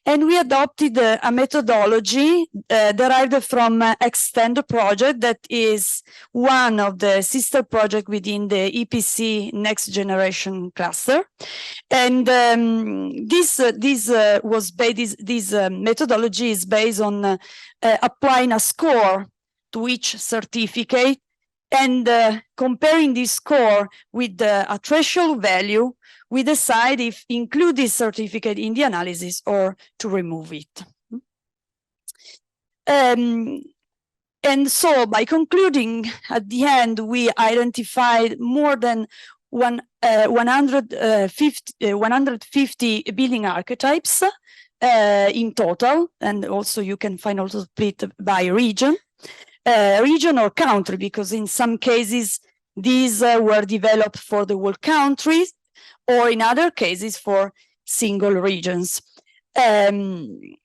and we adopted a methodology derived from Extend project, that is one of the sister projects within the EPC Next Generation cluster. And this methodology is based on applying a score to each certificate and comparing this score with a threshold value. We decide if include this certificate in the analysis or to remove it. And so by concluding, at the end, we identified more than 150 building archetypes in total, and also you can find also split by region or country, because in some cases these were developed for the whole countries, or in other cases for single regions. And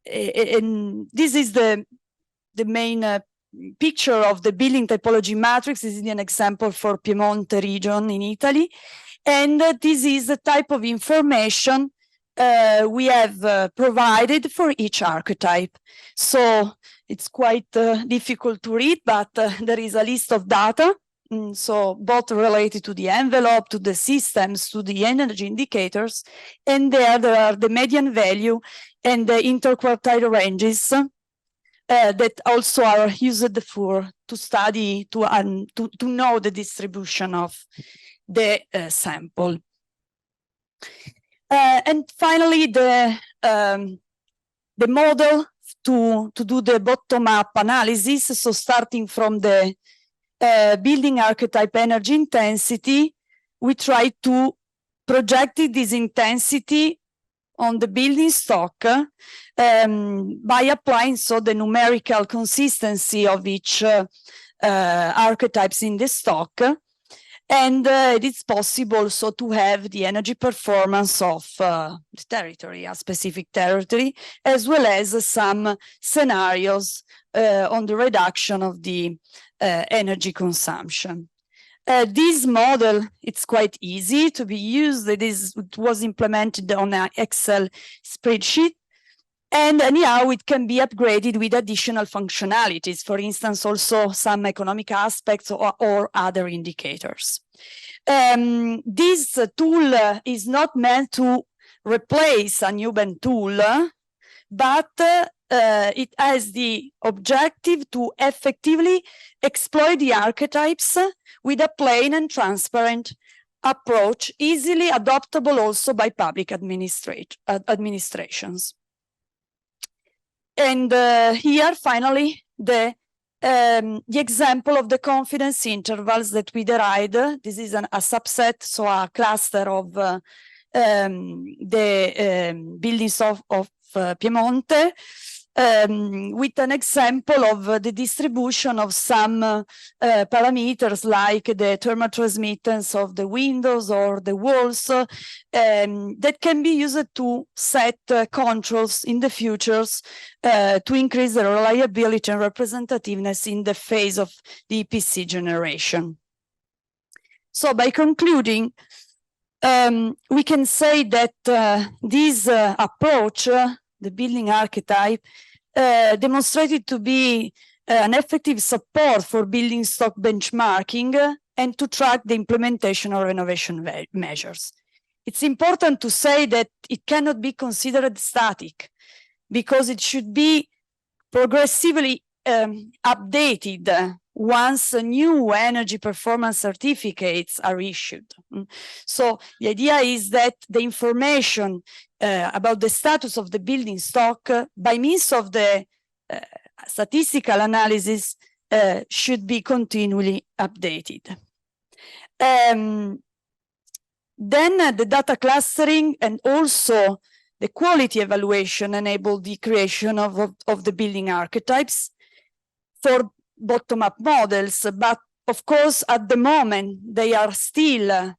this is the main picture of the building typology matrix. This is an example for Piemonte region in Italy. And this is the type of information we have provided for each archetype. So it's quite difficult to read, but there is a list of data. So both related to the envelope, to the systems, to the energy indicators, and there are the median value and the interquartile ranges that also are used to study, to know the distribution of the sample. And finally, the model to do the bottom-up analysis. So starting from the building archetype energy intensity, we try to project this intensity on the building stock by applying the numerical consistency of each archetypes in the stock. And it is possible also to have the energy performance of the territory, a specific territory, as well as some scenarios on the reduction of the energy consumption. This model, it's quite easy to be used. It was implemented on an Excel spreadsheet. And anyhow, it can be upgraded with additional functionalities, for instance, also some economic aspects or other indicators. This tool is not meant to replace a urban tool, but it has the objective to effectively exploit the archetypes with a plain and transparent approach, easily adoptable also by public administrations. And here, finally, the example of the confidence intervals that we derived. This is a subset, so a cluster of the buildings of Piemonte, with an example of the distribution of some parameters like the thermal transmittance of the windows or the walls that can be used to set controls in the futures to increase the reliability and representativeness in the phase of the EPC generation. So by concluding, we can say that this approach, the building archetype, demonstrated to be an effective support for building stock benchmarking and to track the implementation of renovation measures. It's important to say that it cannot be considered static because it should be progressively updated once new energy performance certificates are issued. So the idea is that the information about the status of the building stock by means of the statistical analysis should be continually updated. Then the data clustering and also the quality evaluation enable the creation of the building archetypes for bottom-up models, but of course at the moment they are still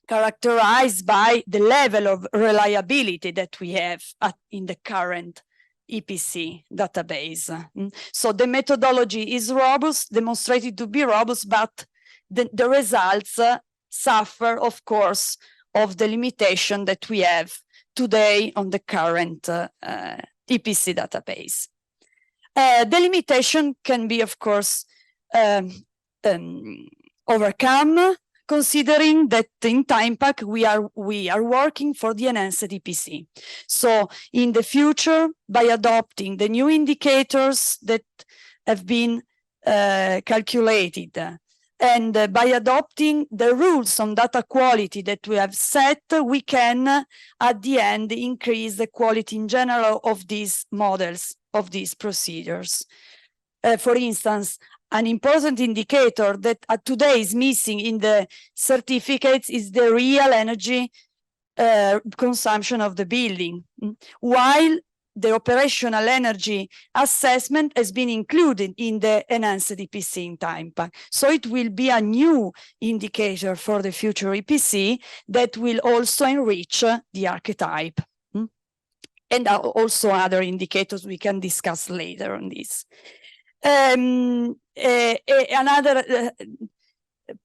characterized by the level of reliability that we have in the current EPC database. So the methodology is robust, demonstrated to be robust, but the results suffer, of course, of the limitation that we have today on the current EPC database. The limitation can be, of course, overcome, considering that in TIMEPAC we are working for the enhanced EPC. So in the future, by adopting the new indicators that have been calculated, and by adopting the rules on data quality that we have set, we can, at the end, increase the quality in general of these models, of these procedures. For instance, an important indicator that today is missing in the certificates is the real energy consumption of the building, while the operational energy assessment has been included in the enhanced EPC in TIMEPAC. So it will be a new indicator for the future EPC that will also enrich the archetype. And also other indicators we can discuss later on this. Another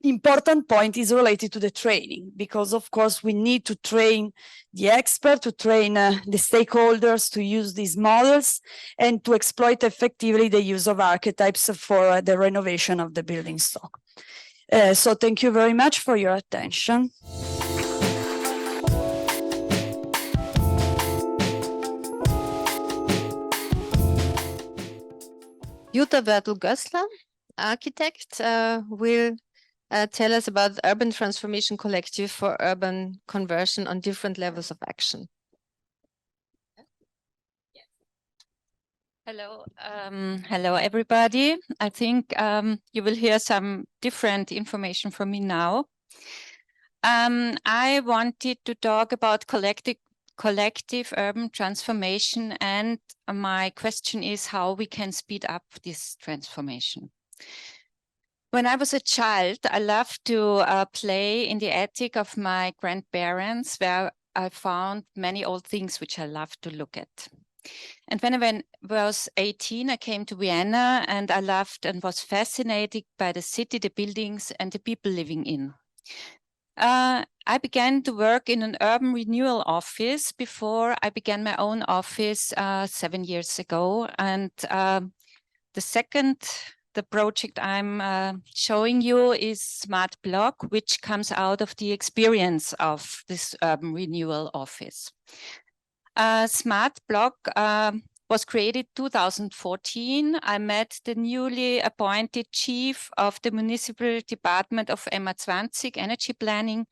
important point is related to the training, because of course we need to train the expert, to train the stakeholders to use these models and to exploit effectively the use of archetypes for the renovation of the building stock. So thank you very much for your attention. Jutta Wörtl-Gößler, architect, will tell us about the Urban Transformation Collective for urban conversion on different levels of action. Hello, hello everybody. I think you will hear some different information from me now. I wanted to talk about collective urban transformation, and my question is how we can speed up this transformation. When I was a child, I loved to play in the attic of my grandparents, where I found many old things which I loved to look at. And when I was 18, I came to Vienna, and I loved and was fascinated by the city, the buildings, and the people living in. I began to work in an urban renewal office before I began my own office 7 years ago. And the project I'm showing you is Smart Block, which comes out of the experience of this urban renewal office. Smart Block was created 2014. I met the newly appointed chief of the municipal department of MA20 energy planning,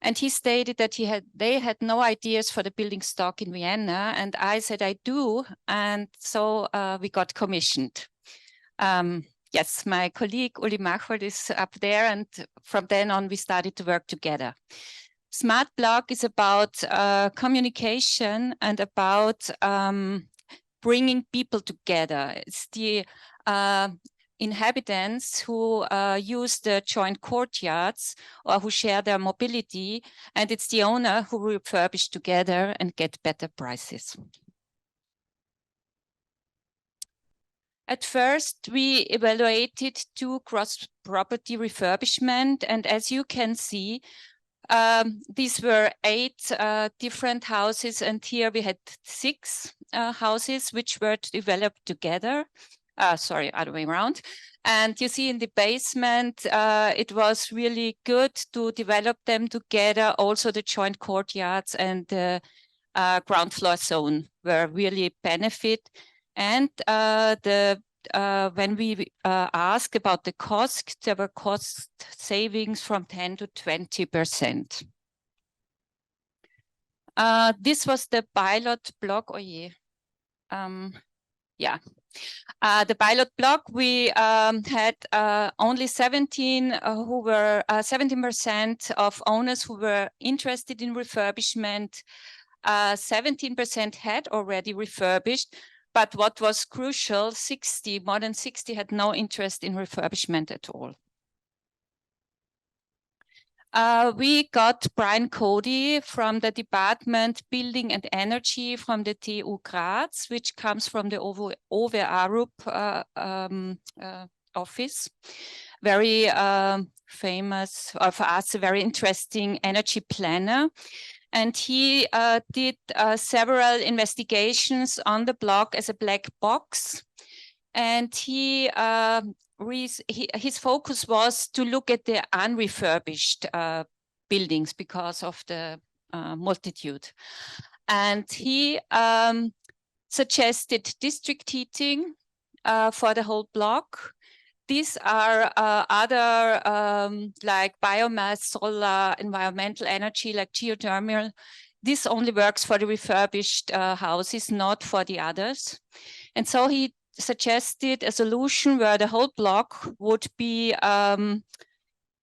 and he stated that they had no ideas for the building stock in Vienna, and I said I do, and so we got commissioned. Yes, my colleague Uli Machold is up there, and from then on we started to work together. Smart Block is about communication and about bringing people together. It's the inhabitants who use the joint courtyards or who share their mobility, and it's the owner who refurbish together and get better prices. At first, we evaluated 2 cross-property refurbishment, and as you can see, these were 8 different houses, and here we had 6 houses which were developed together. Sorry, other way around. And you see in the basement, it was really good to develop them together. Also the joint courtyards and the ground floor zone were really benefit. And when we asked about the cost, there were cost savings from 10 to 20%. This was the pilot block. Oh yeah. Yeah. The pilot block, we had only 17% of owners who were interested in refurbishment. 17% had already refurbished. But what was crucial, more than 60 had no interest in refurbishment at all. We got Brian Cody from the department Building and Energy from the TU Graz, which comes from the Arup office. Very famous, or for us, a very interesting energy planner. And he did several investigations on the block as a black box. And his focus was to look at the unrefurbished buildings because of the multitude. And he suggested district heating for the whole block. These are other like biomass, solar, environmental energy like geothermal. This only works for the refurbished houses, not for the others. And so he suggested a solution where the whole block would be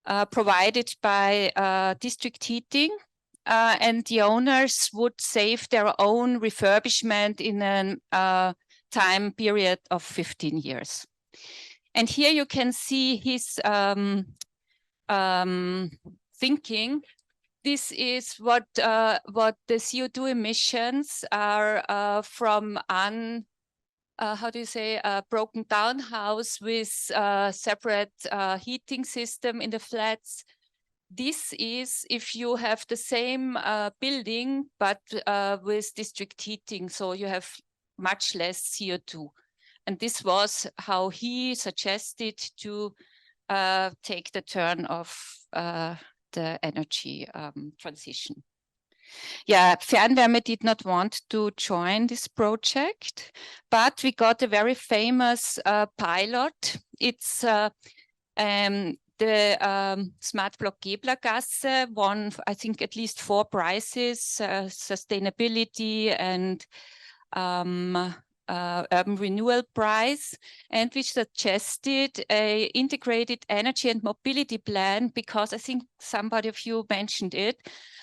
provided by district heating, and the owners would save their own refurbishment in a time period of 15 years. And here you can see his thinking. This is what the CO2 emissions are from broken down house with separate heating system in the flats. This is if you have the same building, but with district heating, so you have much less CO2. And this was how he suggested to take the turn of the energy transition. Yeah, Fernwärme did not want to join this project, but we got a very famous pilot. It's the Smart Block Geblergasse won, I think, at least 4 prizes, sustainability and urban renewal prize, and which suggested a integrated energy and mobility plan, because I think somebody of you mentioned it.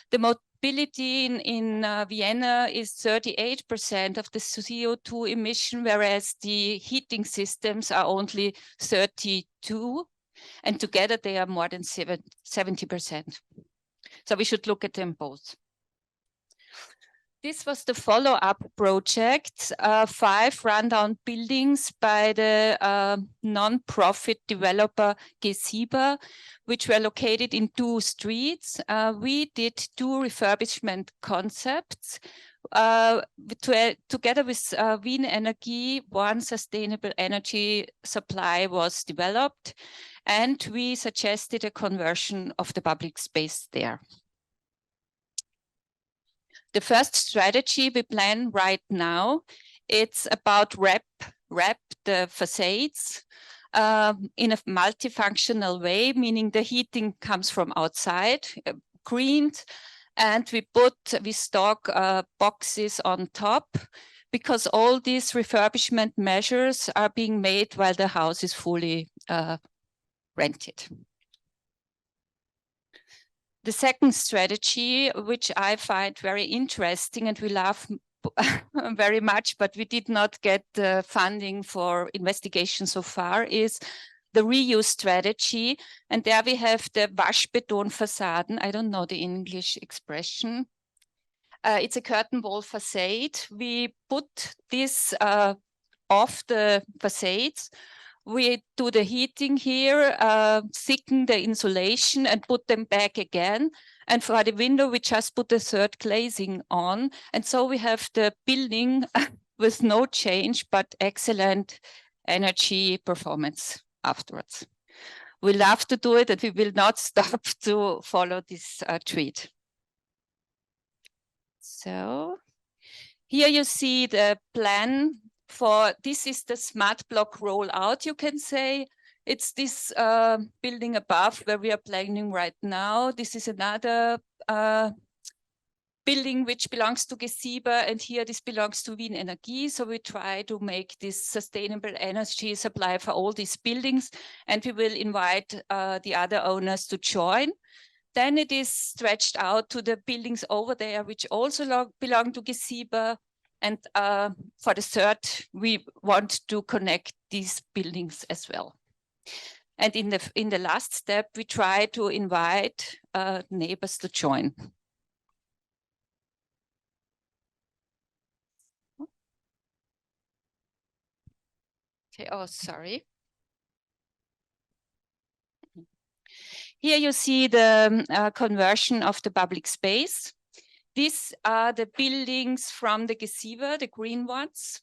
The mobility in Vienna is 38% of the CO2 emission, whereas the heating systems are only 32. And together they are more than 70%. So we should look at them both. This was the follow-up project, 5 rundown buildings by the non-profit developer Gesiba, which were located in 2 streets. We did 2 refurbishment concepts. Together with Wien Energy, 1 sustainable energy supply was developed, and we suggested a conversion of the public space there. The first strategy we plan right now, it's about wrap the facades in a multifunctional way, meaning the heating comes from outside, greened, and we stock boxes on top, because all these refurbishment measures are being made while the house is fully rented. The second strategy, which I find very interesting and we love very much, but we did not get the funding for investigation so far, is the reuse strategy. And there we have the Waschbetonfassaden. I don't know the English expression. It's a curtain wall facade. We put this off the facades. We do the heating here, thicken the insulation and put them back again. And for the window, we just put the third glazing on. And so we have the building with no change, but excellent energy performance afterwards. We love to do it, and we will not stop to follow this treat. So here you see the plan. This is the smart block rollout, you can say. It's this building above where we are planning right now. This is another building which belongs to Gesiba, and here this belongs to Wien Energy. So we try to make this sustainable energy supply for all these buildings, and we will invite the other owners to join. Then it is stretched out to the buildings over there, which also belong to Gesiba. And for the third, we want to connect these buildings as well. And in the last step, we try to invite neighbors to join. Okay, oh, sorry. Here you see the conversion of the public space. These are the buildings from the Gesiba, the green ones.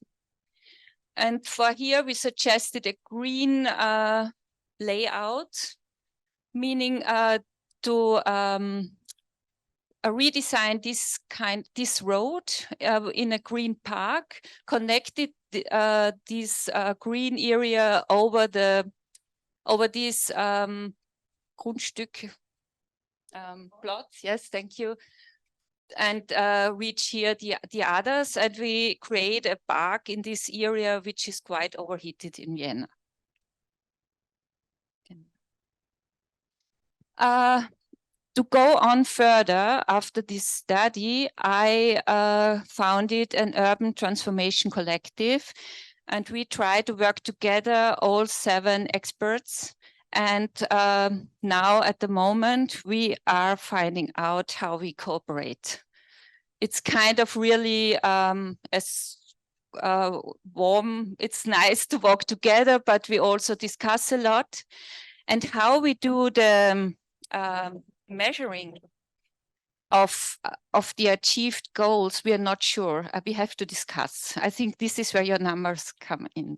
And for here, we suggested a green layout, meaning to redesign this road in a green park, connected this green area over these Grundstück plots. Yes, thank you. And reach here the others, and we create a park in this area which is quite overheated in Vienna. To go on further after this study, I founded an urban transformation collective, and we try to work together, all 7 experts. And now at the moment, we are finding out how we cooperate. It's kind of really warm. It's nice to work together, but we also discuss a lot. And how we do the measuring of the achieved goals, we are not sure. We have to discuss. I think this is where your numbers come in.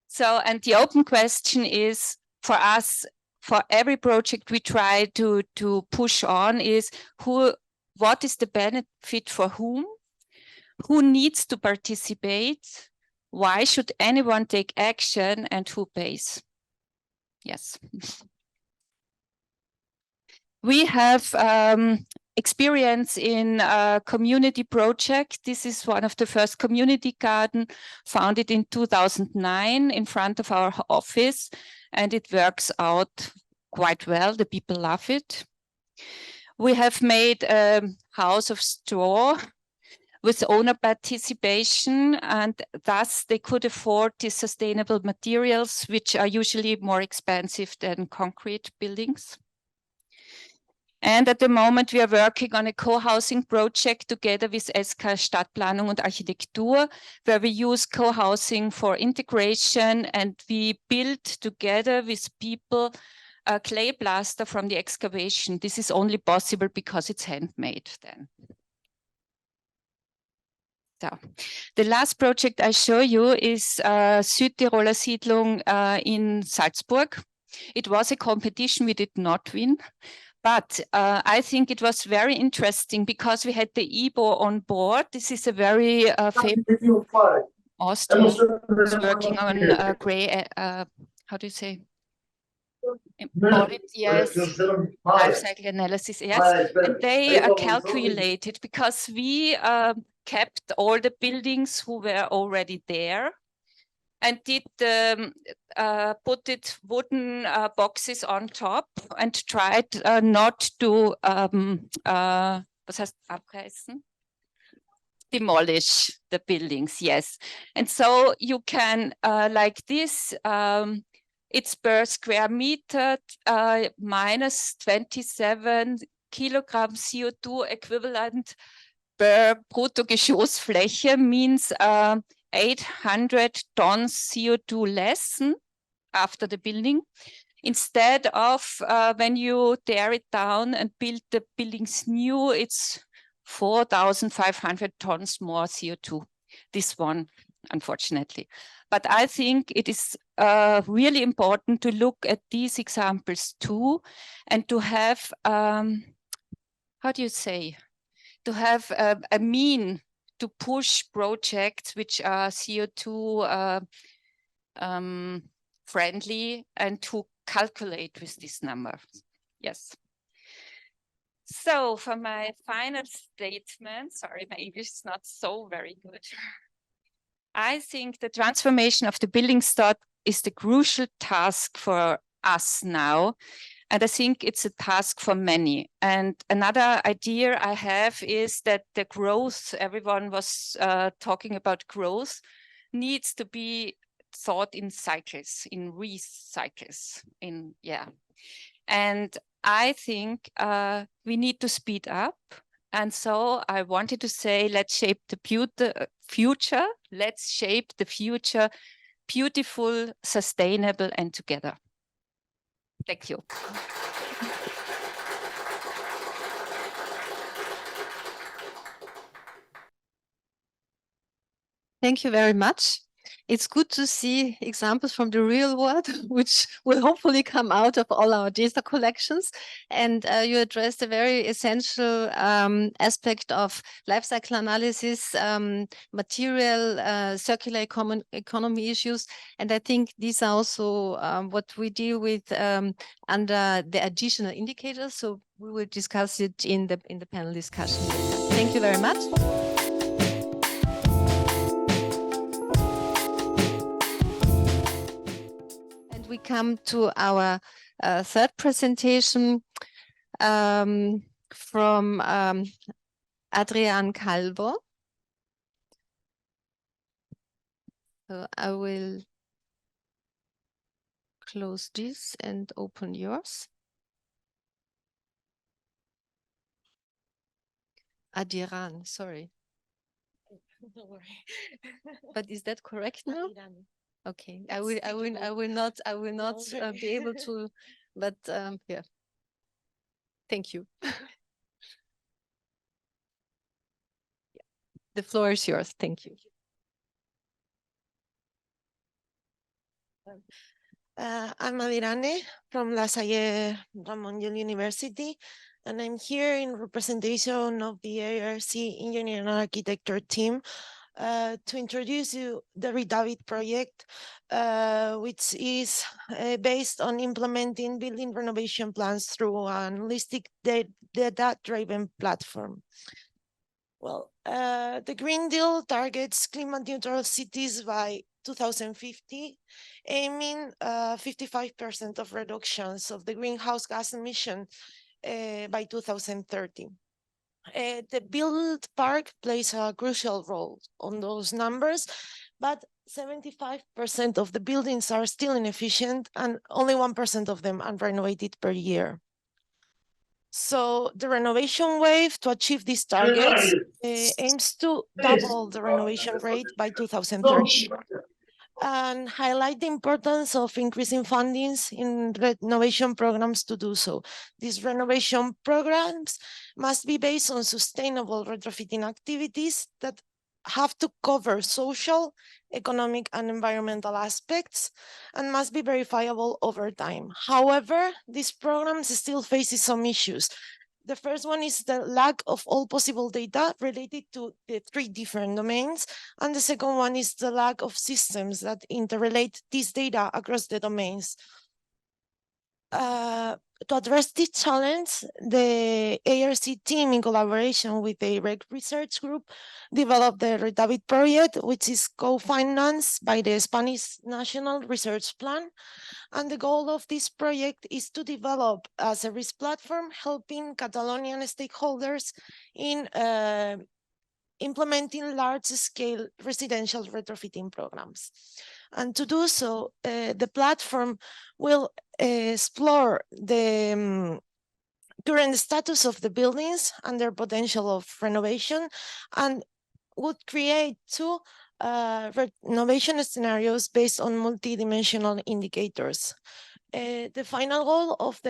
So, and the open question is for us, for every project we try to push on is what is the benefit for whom? Who needs to participate? Why should anyone take action, and who pays? Yes. We have experience in a community project. This is one of the first community garden founded in 2009 in front of our office, and it works out quite well. The people love it. We have made a house of straw with owner participation, and thus they could afford the sustainable materials, which are usually more expensive than concrete buildings. And at the moment, we are working on a co-housing project together with ESCI Stadtplanung und Architektur, where we use co-housing for integration, and we build together with people a clay plaster from the excavation. This is only possible because it's handmade then. So, the last project I show you is Südtiroler Siedlung in Salzburg. It was a competition we did not win. But I think it was very interesting because we had the IBO on board. This is a very famous Austrian who's working on gray, how do you say? Audit, yes, life cycle analysis, yes. And they calculated, because we kept all the buildings who were already there, and did put it wooden boxes on top and tried not to was heißt abreißen? Demolish the buildings, yes. And so you can, like this, it's per square meter minus 27 kilogram CO2 equivalent per Bruttogeschossfläche, means 800 tons CO2 less after the building. Instead of when you tear it down and build the buildings new, it's 4,500 tons more CO2. This one, unfortunately. But I think it is really important to look at these examples too, and to have, how do you say, to have a mean to push projects which are CO2 friendly, and to calculate with this number. Yes. So for my final statement, sorry, my English is not so very good. I think the transformation of the building stock is the crucial task for us now. And I think it's a task for many. And another idea I have is that the growth, everyone was talking about growth, needs to be thought in cycles, in recycles, And I think we need to speed up. And so I wanted to say, let's shape the future. Let's shape the future beautiful, sustainable, and together. Thank you. Thank you very much. It's good to see examples from the real world, which will hopefully come out of all our data collections. And you addressed a very essential aspect of life cycle analysis, material, circular economy issues. And I think these are also what we deal with under the additional indicators. So we will discuss it in the panel discussion. Thank you very much. We come to our third presentation from Adrian Calvo. So I will close this and open yours. Adrian, sorry. Don't worry. But is that correct now? Okay, I will not be able to, but yeah. Thank you. The floor is yours. Thank you. I'm Adirane from La Salle Ramon Llull University, and I'm here in representation of the ARC Engineering and Architecture team to introduce you the Renovate project, which is based on implementing building renovation plans through an holistic data-driven platform. Well, the Green Deal targets climate-neutral cities by 2050, aiming 55% of reductions of the greenhouse gas emission by 2030. The built park plays a crucial role on those numbers, but 75% of the buildings are still inefficient and only 1% of them are renovated per year. So the renovation wave to achieve these targets aims to double the renovation rate by 2030 and highlight the importance of increasing fundings in renovation programs to do so. These renovation programs must be based on sustainable retrofitting activities that have to cover social, economic, and environmental aspects and must be verifiable over time. However, these programs still faces some issues. The first one is the lack of all possible data related to the 3 different domains. And the second one is the lack of systems that interrelate this data across the domains. To address this challenge, the ARC team, in collaboration with the REC research group, developed the Renovate project, which is co-financed by the Spanish National Research Plan. And the goal of this project is to develop a service platform helping Catalonian stakeholders in implementing large-scale residential retrofitting programs. And to do so, the platform will explore the current status of the buildings and their potential of renovation, and would create 2 renovation scenarios based on multidimensional indicators. The final goal of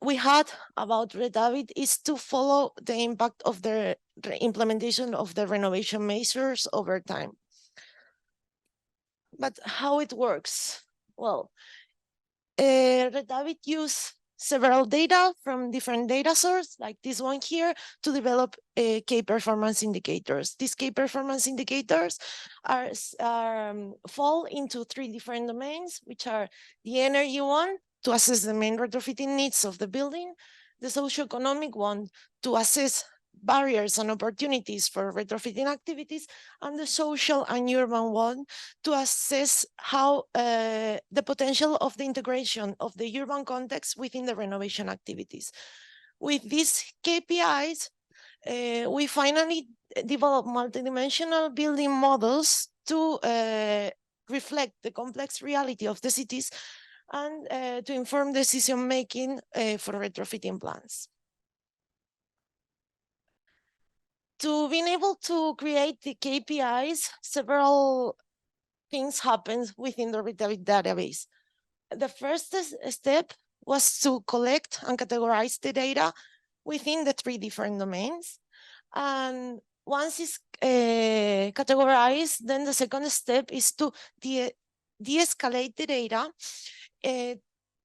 we had about Renovate is to follow the impact of the implementation of the renovation measures over time. But how it works? Well, Renovate use several data from different data sources, like this one here, to develop key performance indicators. These key performance indicators fall into 3 different domains, which are the energy one, to assess the main retrofitting needs of the building, the socioeconomic one, to assess barriers and opportunities for retrofitting activities, and the social and urban one to assess how the potential of the integration of the urban context within the renovation activities. With these KPIs, we finally developed multidimensional building models to reflect the complex reality of the cities and to inform decision-making for retrofitting plans. To being able to create the KPIs, several things happen within the Renovate database. The first step was to collect and categorize the data within the 3 different domains. And once it's categorized, then the second step is to de-escalate the data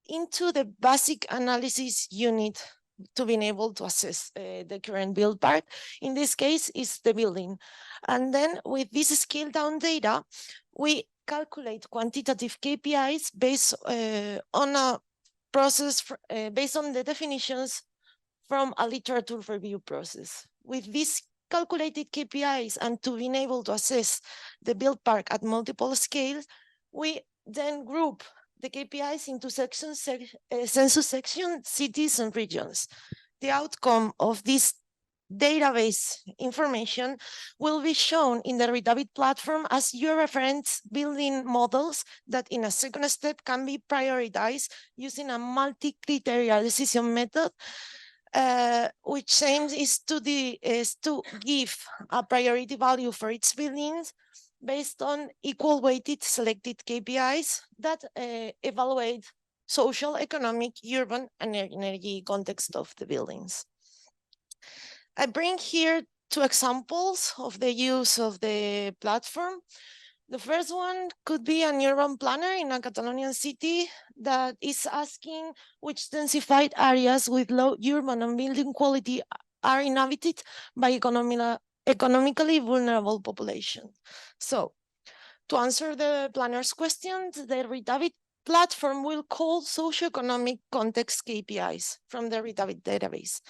into the basic analysis unit to being able to assess the current build part. In this case, is the building. And then with this scaled down data, we calculate quantitative KPIs based on a process, based on the definitions from a literature review process. With these calculated KPIs and to being able to assess the build park at multiple scales, we then group the KPIs into census section, cities, and regions. The outcome of this database information will be shown in the Renovate platform as your reference building models that in a second step can be prioritized using a multi-criteria decision method, which aims is to give a priority value for each buildings based on equal weighted selected KPIs that evaluate social, economic, urban, and energy context of the buildings. I bring here 2 examples of the use of the platform. The first one could be an urban planner in a Catalonian city that is asking which densified areas with low urban and building quality are inhabited by economically vulnerable population. So, to answer the planner's questions, the Renovate platform will call socioeconomic context KPIs from the Renovate database.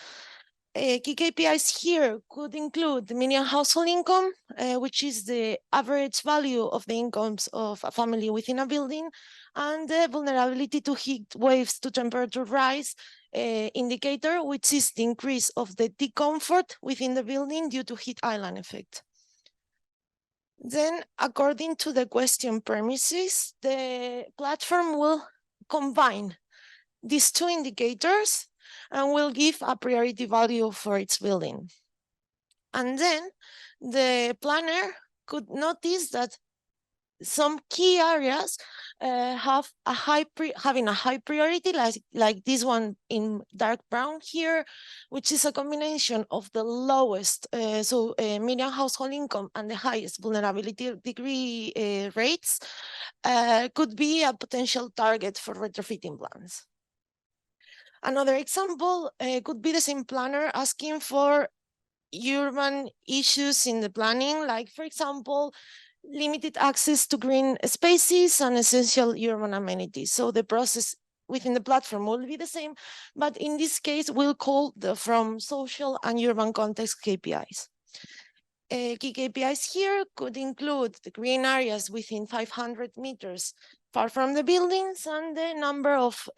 Key KPIs here could include the median household income, which is the average value of the incomes of a family within a building, and the vulnerability to heat waves, to temperature rise, indicator, which is the increase of the discomfort within the building due to heat island effect. Then, according to the question premises, the platform will combine these two indicators and will give a priority value for its building. And then the planner could notice that some key areas having a high priority, like this one in dark brown here, which is a combination of the lowest, median household income and the highest vulnerability degree rates, could be a potential target for retrofitting plans. Another example could be the same planner asking for urban issues in the planning, like, for example, limited access to green spaces and essential urban amenities. So the process within the platform will be the same, but in this case, we'll call from social and urban context KPIs. Key KPIs here could include the green areas within 500 meters far from the buildings and the number of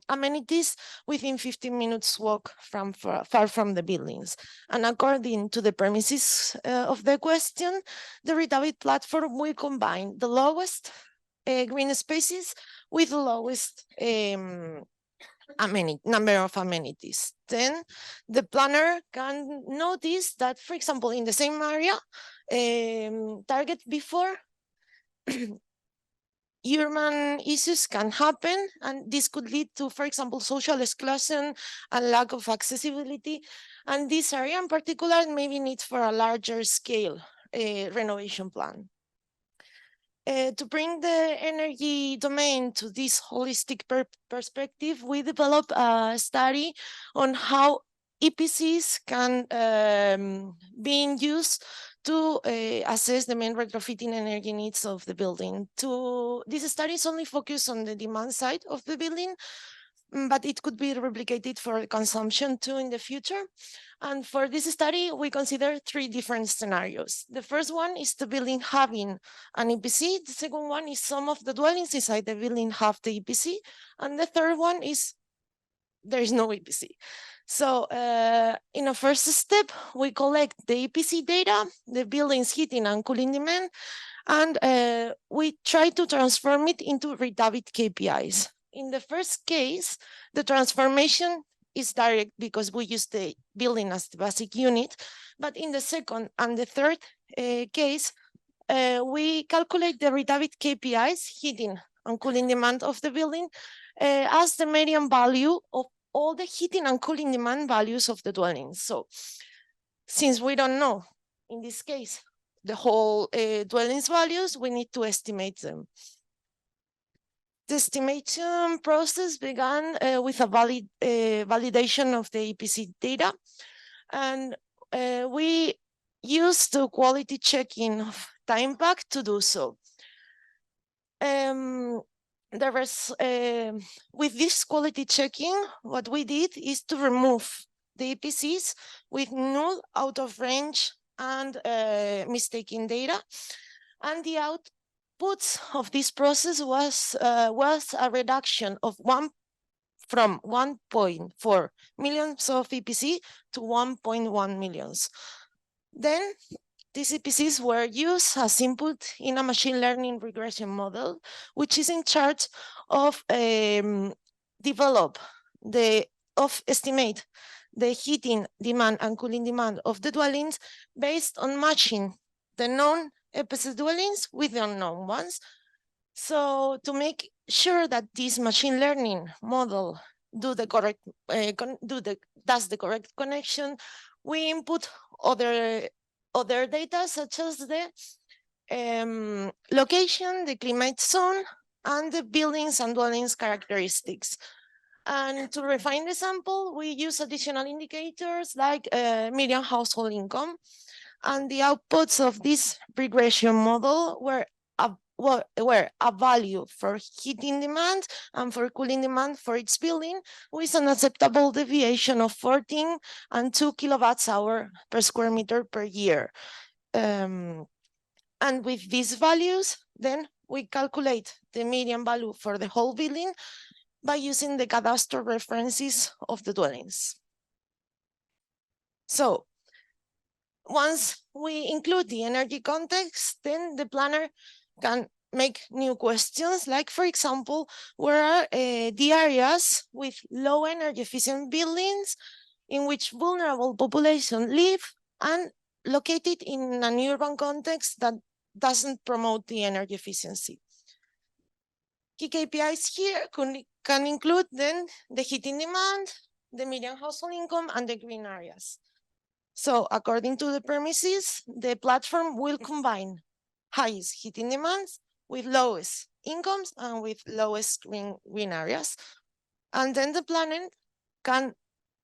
amenities within 15 minutes walk from far from the buildings. And according to the premises of the question, the Renovate platform will combine the lowest green spaces with the lowest number of amenities. Then the planner can notice that, for example, in the same area, target before, urban issues can happen, and this could lead to, for example, social exclusion and lack of accessibility. And this area in particular maybe needs for a larger scale renovation plan. To bring the energy domain to this holistic perspective, we developed a study on how EPCs can be used to assess the main retrofitting energy needs of the building. This study is only focused on the demand side of the building, but it could be replicated for consumption too in the future. And for this study, we consider 3 different scenarios. The first one is the building having an EPC. The second one is some of the dwellings inside the building have the EPC. And the third one is there is no EPC. So in a first step, we collect the EPC data, the building's heating and cooling demand, and we try to transform it into Renovate KPIs. In the first case, the transformation is direct because we use the building as the basic unit. But in the second and the third case, we calculate the Renovate KPIs, heating and cooling demand of the building, as the median value of all the heating and cooling demand values of the dwellings. So since we don't know, in this case, the whole dwellings values, we need to estimate them. The estimation process began with a validation of the EPC data, and we used the quality checking of TIMEPAC to do so. With this quality checking, what we did is to remove the EPCs with null, out of range, and mistaken data, and the outputs of this process was a reduction of from 1.4 millions of EPC to 1.1 millions. Then these EPCs were used as input in a machine learning regression model, which is in charge of estimate the heating demand and cooling demand of the dwellings based on matching the known EPC dwellings with the unknown ones. So to make sure that this machine learning model does the correct connection, we input other data such as the location, the climate zone, and the buildings and dwellings characteristics. And to refine the sample, we use additional indicators like median household income. And the outputs of this regression model were a value for heating demand and for cooling demand for its building, with an acceptable deviation of 14 and 2 kWh per square meter per year. And with these values, then we calculate the median value for the whole building by using the cadastral references of the dwellings. So once we include the energy context, then the planner can make new questions, like, for example, where are the areas with low energy efficient buildings in which vulnerable population live and located in an urban context that doesn't promote the energy efficiency. Key KPIs here can include then the heating demand, the median household income, and the green areas. So according to the premises, the platform will combine highest heating demands with lowest incomes and with lowest green areas. And then the planner can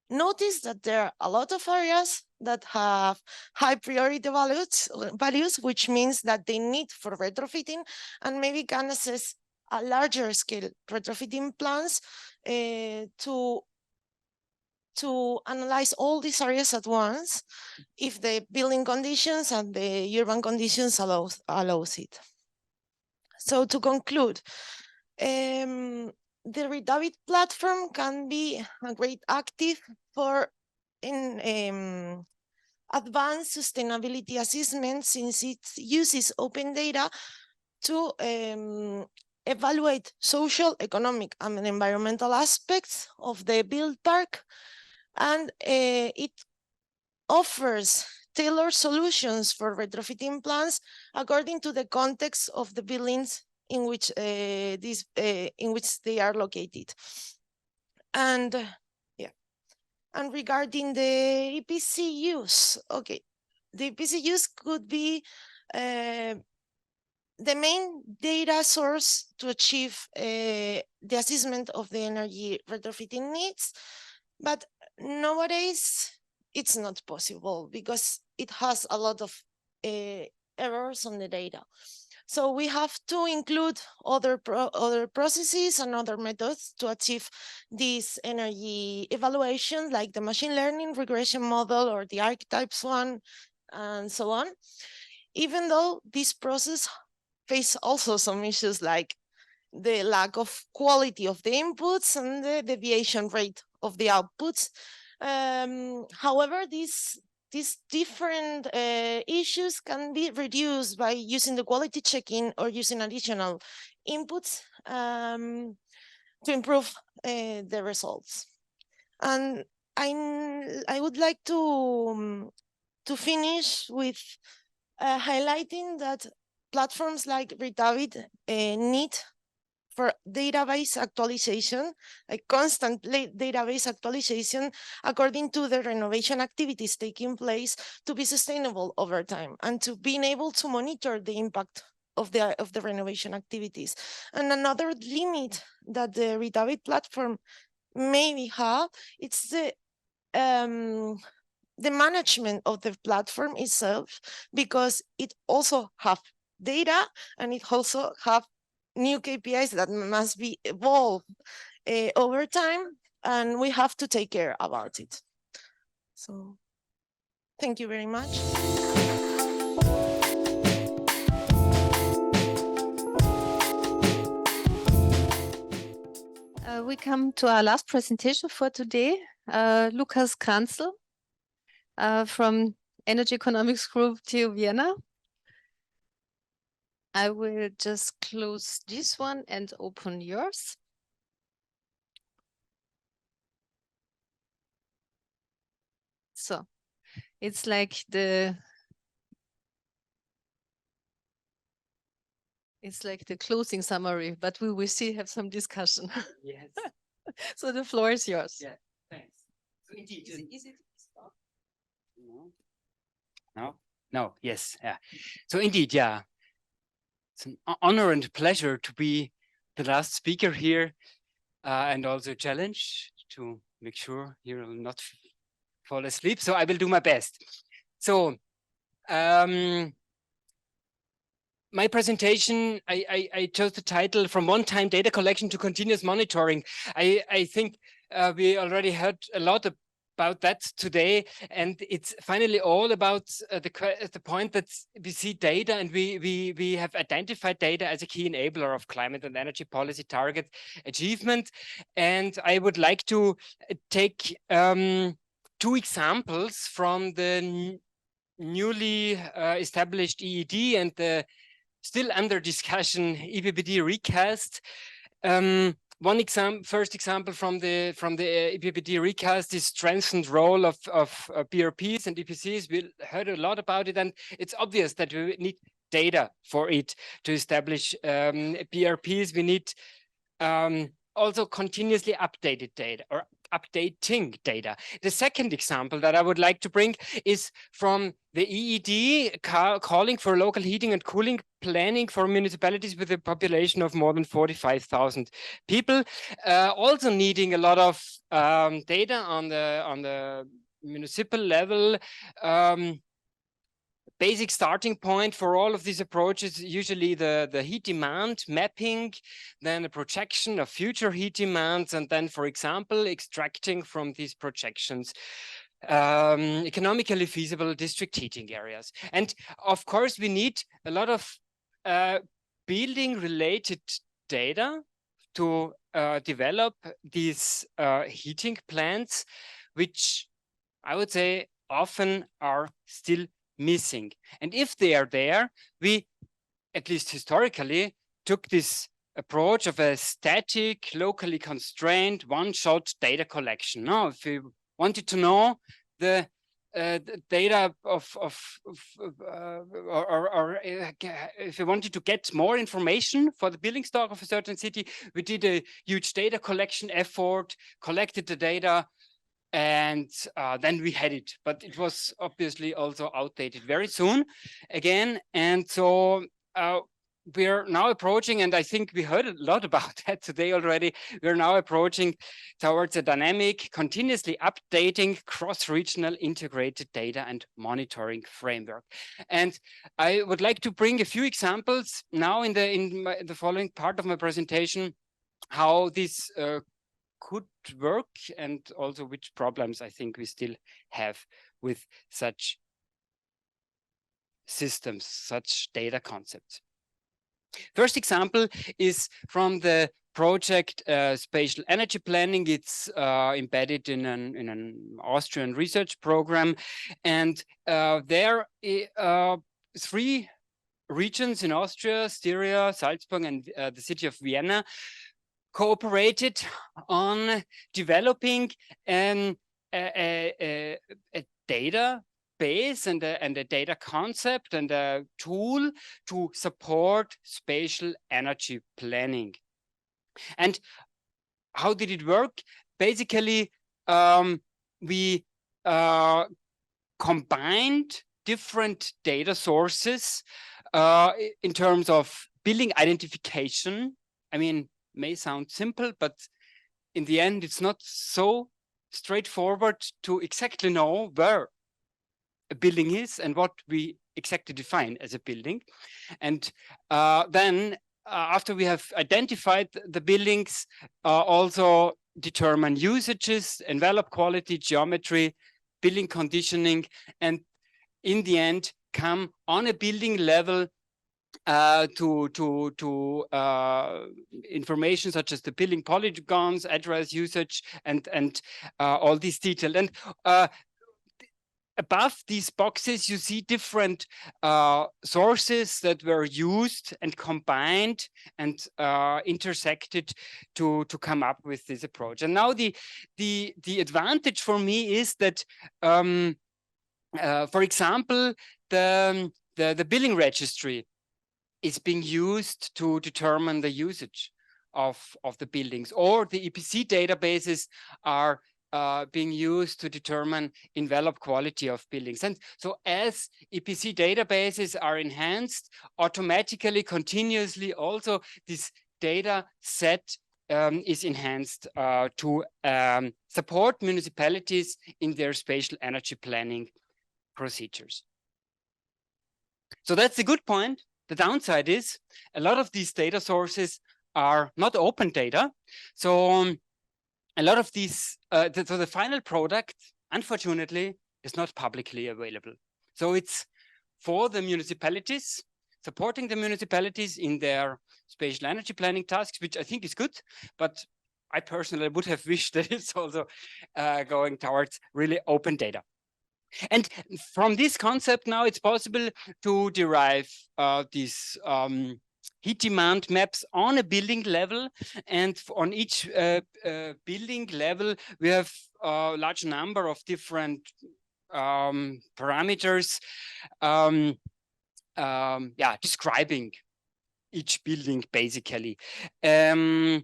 notice that there are a lot of areas that have high priority values, which means that they need for retrofitting, and maybe can assess a larger scale retrofitting plans to analyze all these areas at once if the building conditions and the urban conditions allows it. So to conclude, the Renovate platform can be a great active for advanced sustainability assessment, since it uses open data to evaluate social, economic, and environmental aspects of the built park, and it offers tailored solutions for retrofitting plans according to the context of the buildings in which they are located. And and regarding the EPC use, okay, the EPC use could be the main data source to achieve the assessment of the energy retrofitting needs, but nowadays it's not possible because it has a lot of errors on the data. So we have to include other processes and other methods to achieve this energy evaluation, like the machine learning regression model or the archetypes one, and so on. Even though this process face also some issues like the lack of quality of the inputs and the deviation rate of the outputs. However, these different issues can be reduced by using the quality check-in or using additional inputs to improve the results. And I would like to finish with highlighting that platforms like Renovate need for database actualization, like constant database actualization, according to the renovation activities taking place, to be sustainable over time and to being able to monitor the impact of the renovation activities. And another limit that the Renovate platform maybe have, it's the management of the platform itself, because it also have data and it also have new KPIs that must be evolved over time, and we have to take care about it. So thank you very much. We come to our last presentation for today. Lukas Kranzl from Energy Economics Group TU Vienna. I will just close this one and open yours. So it's like the closing summary, but we will still have some discussion. Yes. So the floor is yours. Yeah, thanks. So indeed, is it stop? No? No, yes, yeah. So indeed, yeah. It's an honor and pleasure to be the last speaker here, and also a challenge to make sure you will not fall asleep. So I will do my best. So my presentation, I chose the title From One-Time Data Collection to Continuous Monitoring. I think we already heard a lot about that today, and it's finally all about the point that we see data, and we have identified data as a key enabler of climate and energy policy target achievement. And I would like to take 2 examples from the newly established EED and the still under discussion EPBD recast. First example from the EPBD recast is strengthened role of BRPs and EPCs. We heard a lot about it, and it's obvious that we need data for it to establish BRPs. We need also continuously updated data, or updating data. The second example that I would like to bring is from the EED calling for local heating and cooling planning for municipalities with a population of more than 45,000 people, also needing a lot of data on the municipal level. Basic starting point for all of these approaches, usually the heat demand mapping, then a projection of future heat demands, and then, for example, extracting from these projections economically feasible district heating areas. And of course, we need a lot of building related data to develop these heating plants, which I would say often are still missing. And if they are there, we, at least historically, took this approach of a static, locally constrained, one-shot data collection. Now, if we wanted to know the data or if we wanted to get more information for the building stock of a certain city, we did a huge data collection effort, collected the data, and then we had it, but it was obviously also outdated very soon again. And so we're now approaching, and I think we heard a lot about that today already, we're now approaching towards a dynamic, continuously updating cross-regional integrated data and monitoring framework. And I would like to bring a few examples now in the following part of my presentation, how this could work, and also which problems I think we still have with such systems, such data concepts. First example is from the project Spatial Energy Planning. It's embedded in an Austrian research program, and there 3 regions in Austria, Styria, Salzburg, and the city of Vienna, cooperated on developing a database and a data concept and a tool to support spatial energy planning. And how did it work? Basically, we combined different data sources in terms of building identification. I mean, may sound simple, but in the end, it's not so straightforward to exactly know where a building is and what we exactly define as a building. And then after we have identified the buildings, also determine usages, envelope quality, geometry, building conditioning, and in the end, come on a building level to information such as the building polygons, address, usage, and all these details. And above these boxes, you see different sources that were used and combined and intersected to come up with this approach. And now the advantage for me is that, for example, the billing registry is being used to determine the usage of the buildings, or the EPC databases are being used to determine envelope quality of buildings. And so as EPC databases are enhanced, automatically, continuously, also this data set is enhanced to support municipalities in their spatial energy planning procedures. So that's a good point. The downside is a lot of these data sources are not open data. So a lot of these, so the final product unfortunately, is not publicly available. So it's for the municipalities, supporting the municipalities in their spatial energy planning tasks, which I think is good, but I personally would have wished that it's also going towards really open data. And from this concept now, it's possible to derive these heat demand maps on a building level. And on each building level, we have a large number of different parameters describing each building basically. And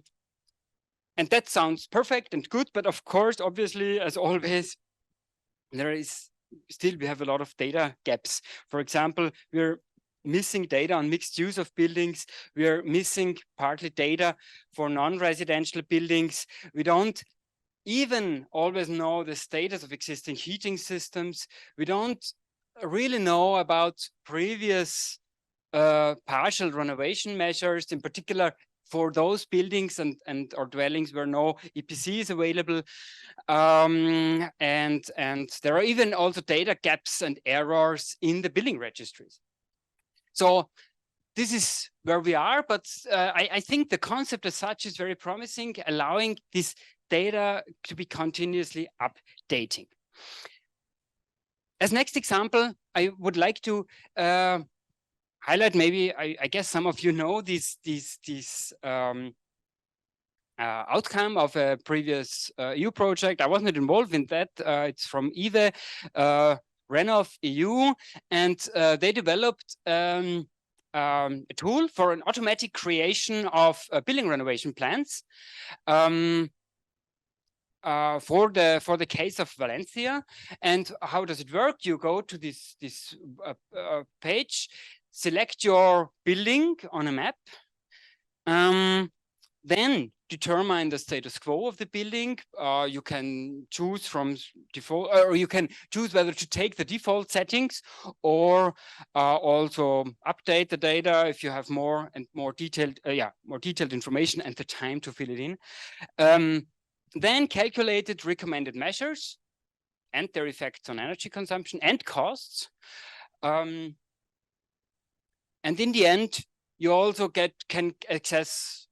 that sounds perfect and good, but of course, obviously, as always, we have a lot of data gaps. For example, we're missing data on mixed use of buildings. We are missing partly data for non-residential buildings. We don't even always know the status of existing heating systems. We don't really know about previous partial renovation measures, in particular for those buildings and or dwellings where no EPC is available. And there are even also data gaps and errors in the building registries. So this is where we are, but I think the concept as such is very promising, allowing this data to be continuously updating. As next example, I would like to highlight, maybe I guess some of you know this outcome of a previous EU project. I wasn't involved in that. It's from EVE, Renov EU, and they developed a tool for an automatic creation of building renovation plans for the case of Valencia. And how does it work? You go to this page, select your building on a map, then determine the status quo of the building. You can choose from default, or you can choose whether to take the default settings or also update the data if you have more detailed information and the time to fill it in. Then calculated recommended measures and their effects on energy consumption and costs. And in the end, you also can access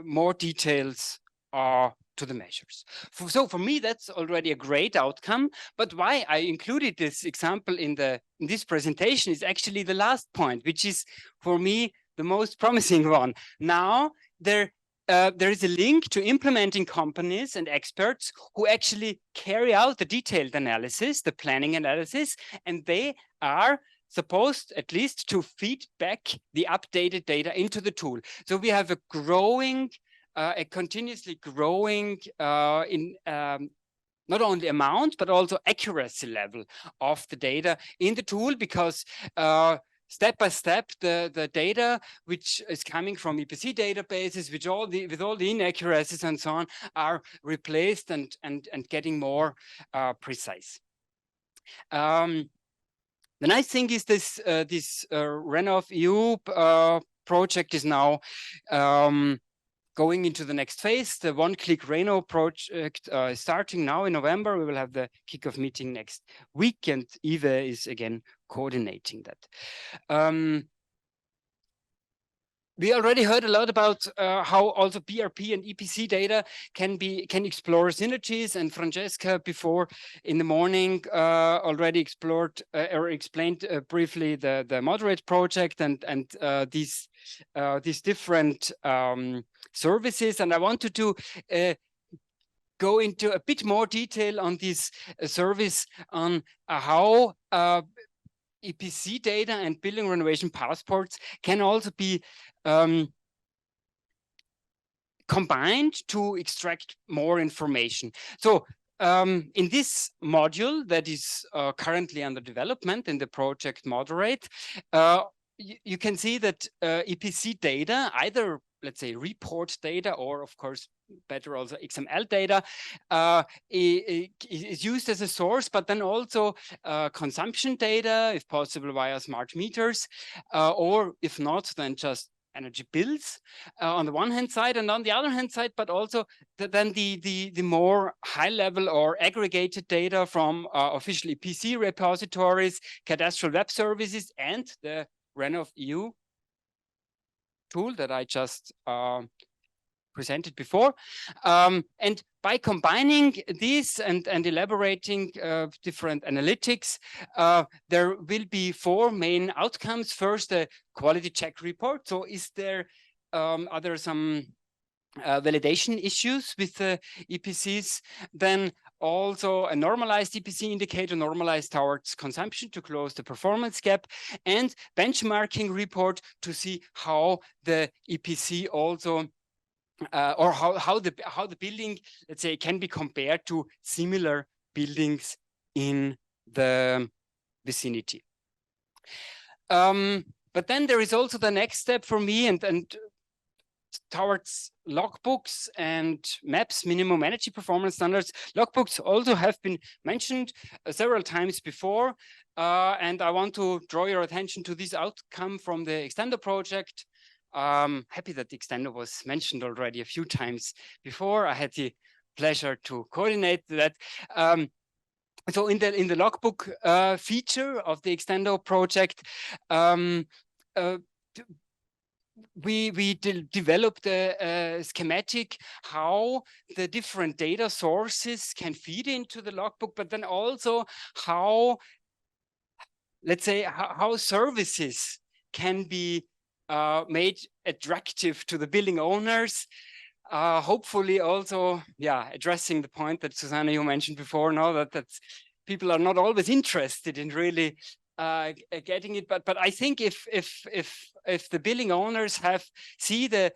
more details to the measures. So for me, that's already a great outcome. But why I included this example in this presentation is actually the last point, which is for me the most promising one. Now there is a link to implementing companies and experts who actually carry out the detailed analysis, the planning analysis, and they are supposed at least to feed back the updated data into the tool. So we have a continuously growing in not only amount, but also accuracy level of the data in the tool, because step by step, the data which is coming from EPC databases, with all the inaccuracies and so on, are replaced and getting more precise. The nice thing is this Renov EU project is now going into the next phase. The one-click Reno project is starting now in November. We will have the kickoff meeting next week, and EVE is again coordinating that. We already heard a lot about how also BRP and EPC data can explore synergies, and Francesca before in the morning already explored or explained briefly the Moderate project and these different services. And I wanted to go into a bit more detail on this service, on how EPC data and building renovation passports can also be combined to extract more information. So in this module that is currently under development in the project Moderate, you can see that EPC data, either let's say report data, or of course better also XML data, is used as a source, but then also consumption data, if possible via smart meters, or if not, then just energy bills on the one hand side, and on the other hand side, but also then the more high level or aggregated data from official EPC repositories, cadastral web services, and the Renov.EU tool that I just presented before. And by combining these and elaborating different analytics, there will be 4 main outcomes. First, a quality check report. So are there some validation issues with the EPCs? Then also a normalized EPC indicator, normalized towards consumption to close the performance gap, and benchmarking report to see how the EPC also or how the building, let's say, can be compared to similar buildings in the vicinity. But then there is also the next step for me and towards logbooks and maps, minimum energy performance standards. Logbooks also have been mentioned several times before, and I want to draw your attention to this outcome from the Extendo project. Happy that the Extendo was mentioned already a few times before. I had the pleasure to coordinate that. So in the logbook feature of the Extendo project, we developed a schematic how the different data sources can feed into the logbook, but then also how, let's say, how services can be made attractive to the building owners. Hopefully also, addressing the point that Susanne, you mentioned before, now that people are not always interested in really getting it, but I think if the building owners see the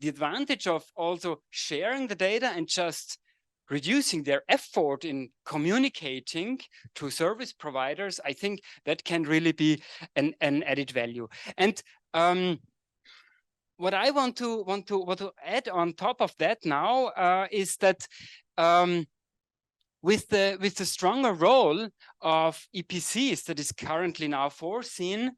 advantage of also sharing the data and just reducing their effort in communicating to service providers, I think that can really be an added value. And what I want to add on top of that now is that with the stronger role of EPCs that is currently now foreseen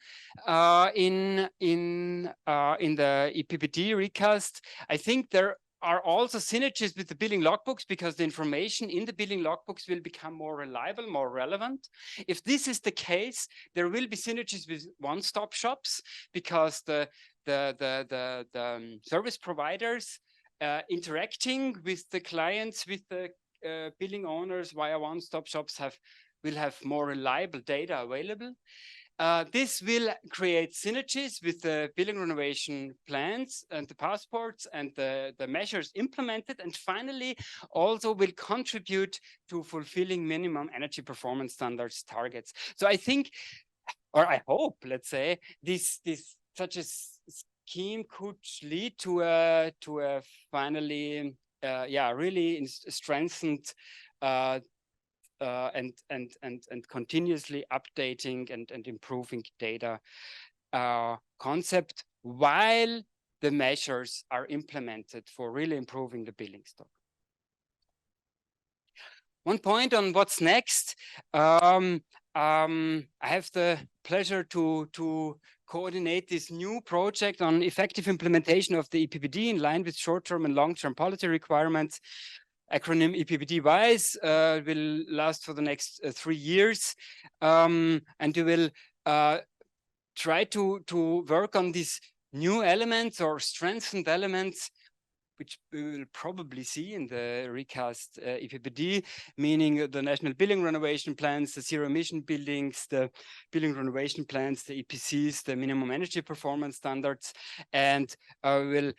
in the EPBD recast, I think there are also synergies with the building logbooks, because the information in the building logbooks will become more reliable, more relevant. If this is the case, there will be synergies with one-stop shops, because the service providers interacting with the clients, with the building owners via one-stop shops will have more reliable data available. This will create synergies with the building renovation plans and the passports and the measures implemented, and finally also will contribute to fulfilling minimum energy performance standards targets. So I think, or I hope, let's say, such a scheme could lead to a finally really strengthened and continuously updating and improving data concept, while the measures are implemented for really improving the building stock. One point on what's next. I have the pleasure to coordinate this new project on effective implementation of the EPBD in line with short-term and long-term policy requirements. Acronym EPBD-WISE will last for the next 3 years, and we will try to work on these new elements or strengthened elements, which we will probably see in the recast EPBD, meaning the national building renovation plans, the zero emission buildings, the building renovation plans, the EPCs, the minimum energy performance standards, and will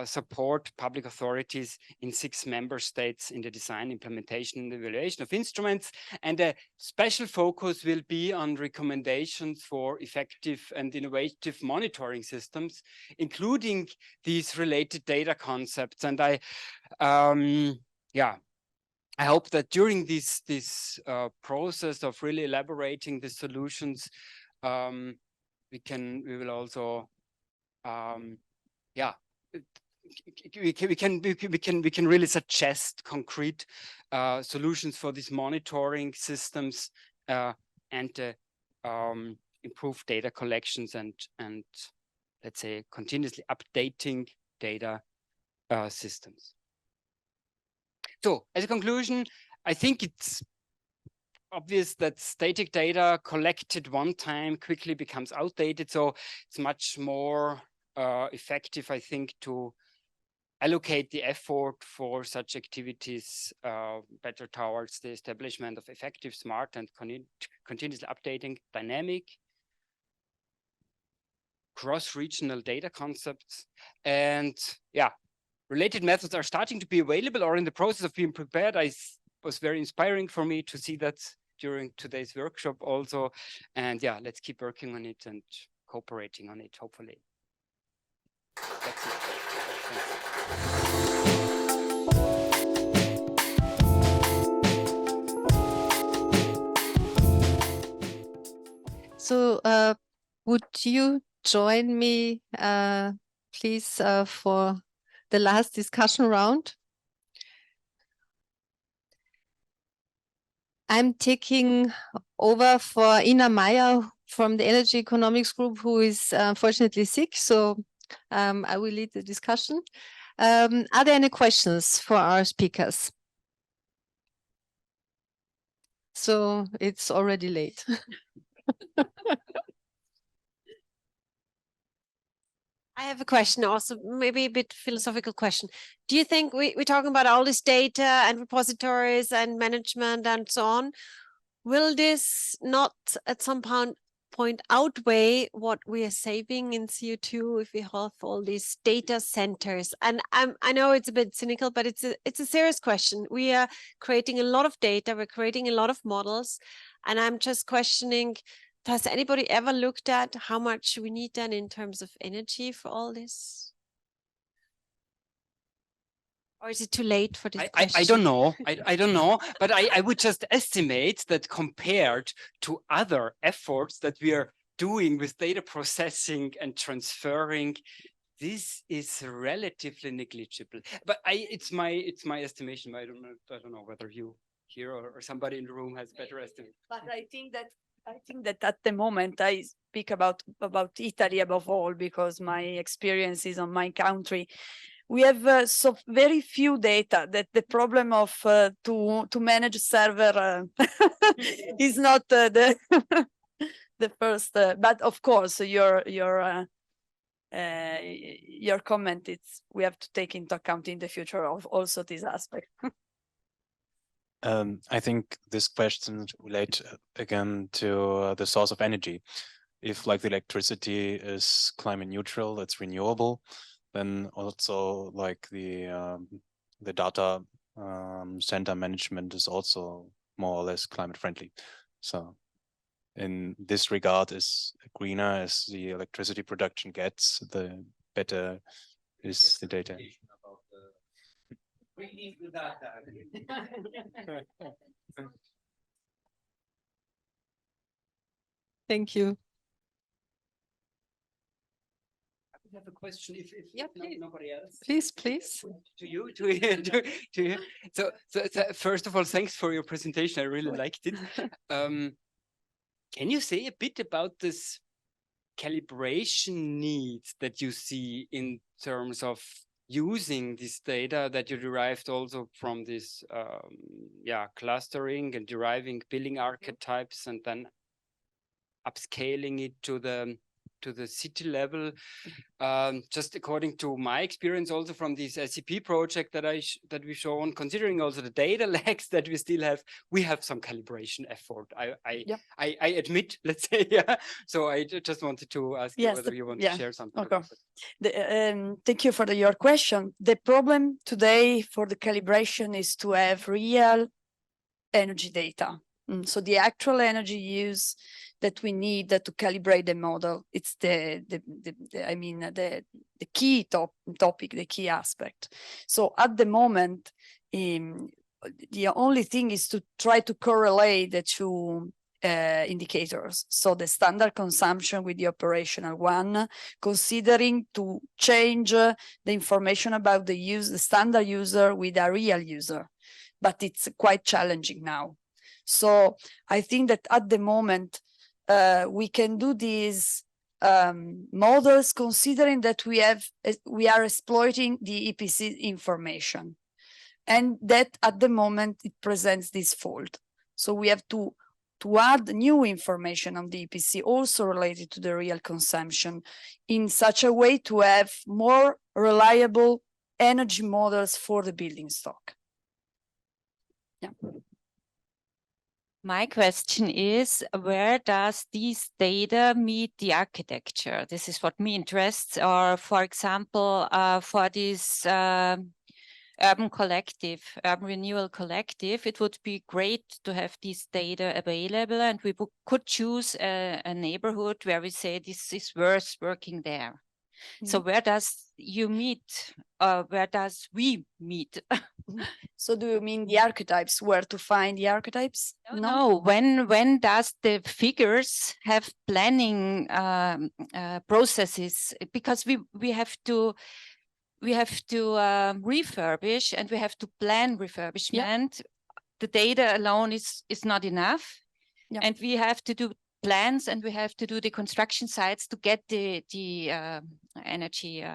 support public authorities in 6 member states in the design, implementation, and evaluation of instruments. And a special focus will be on recommendations for effective and innovative monitoring systems, including these related data concepts. And I hope that during this process of really elaborating the solutions, we will also we can really suggest concrete solutions for these monitoring systems and improve data collections and let's say, continuously updating data systems. So as a conclusion, I think it's obvious that static data collected one time quickly becomes outdated. So it's much more effective, I think, to allocate the effort for such activities better towards the establishment of effective, smart, and continuously updating dynamic cross-regional data concepts. And yeah, related methods are starting to be available or in the process of being prepared. Was very inspiring for me to see that during today's workshop also. And yeah, let's keep working on it and cooperating on it, hopefully. That's it. So would you join me, please, for the last discussion round? I'm taking over for Ina Meyer from the Energy Economics Group, who is unfortunately sick. So I will lead the discussion. Are there any questions for our speakers? So it's already late. I have a question also, maybe a bit philosophical question. Do you think we're talking about all this data and repositories and management and so on? Will this not at some point outweigh what we are saving in CO2 if we have all these data centers? And I know it's a bit cynical, but it's a serious question. We are creating a lot of data, we're creating a lot of models, and I'm just questioning, has anybody ever looked at how much we need then in terms of energy for all this? Or is it too late for this question? I don't know. I don't know. But I would just estimate that compared to other efforts that we are doing with data processing and transferring, this is relatively negligible. But it's my estimation. I don't know whether you here or somebody in the room has better estimate. But I think that at the moment I speak about Italy above all, because my experience is on my country. We have so very few data that the problem of to manage server is not the the first. But of course, your comment, we have to take into account in the future of also this aspect. I think this question relates again to the source of energy. If like the electricity is climate neutral, it's renewable, then also like the data center management is also more or less climate friendly. So in this regard, is greener as the electricity production gets, the better is the data. We need the data. Thank you. I would have a question if please. Nobody else. Please. To you. So first of all, thanks for your presentation. I really liked it. Can you say a bit about this calibration needs that you see in terms of using this data that you derived also from this clustering and deriving billing archetypes and then upscaling it to the city level? Just according to my experience also from this SCP project that we've shown, considering also the data lags that we still have, we have some calibration effort. I admit, let's say, So I just wanted to ask you whether you want to share something. Okay. Thank you for your question. The problem today for the calibration is to have real energy data. So the actual energy use that we need to calibrate the model, it's the key topic, the key aspect. So at the moment, the only thing is to try to correlate the two indicators. So the standard consumption with the operational one, considering to change the information about the standard user with a real user, but it's quite challenging now. So I think that at the moment, we can do this models, considering that we are exploiting the EPC information, and that at the moment it presents this fault. So we have to add new information on the EPC also related to the real consumption in such a way to have more reliable energy models for the building stock. Yeah. My question is, where does these data meet the architecture? This is what me interests. Or, for example, for this urban renewal collective, it would be great to have this data available, and we could choose a neighborhood where we say this is worth working there. So where does you meet? Where does we meet? So do you mean the archetypes? Where to find the archetypes? No. When does the figures have planning processes? Because we have to refurbish, and we have to plan refurbishment. The data alone is not enough, and we have to do plans, and we have to do the construction sites to get the energy.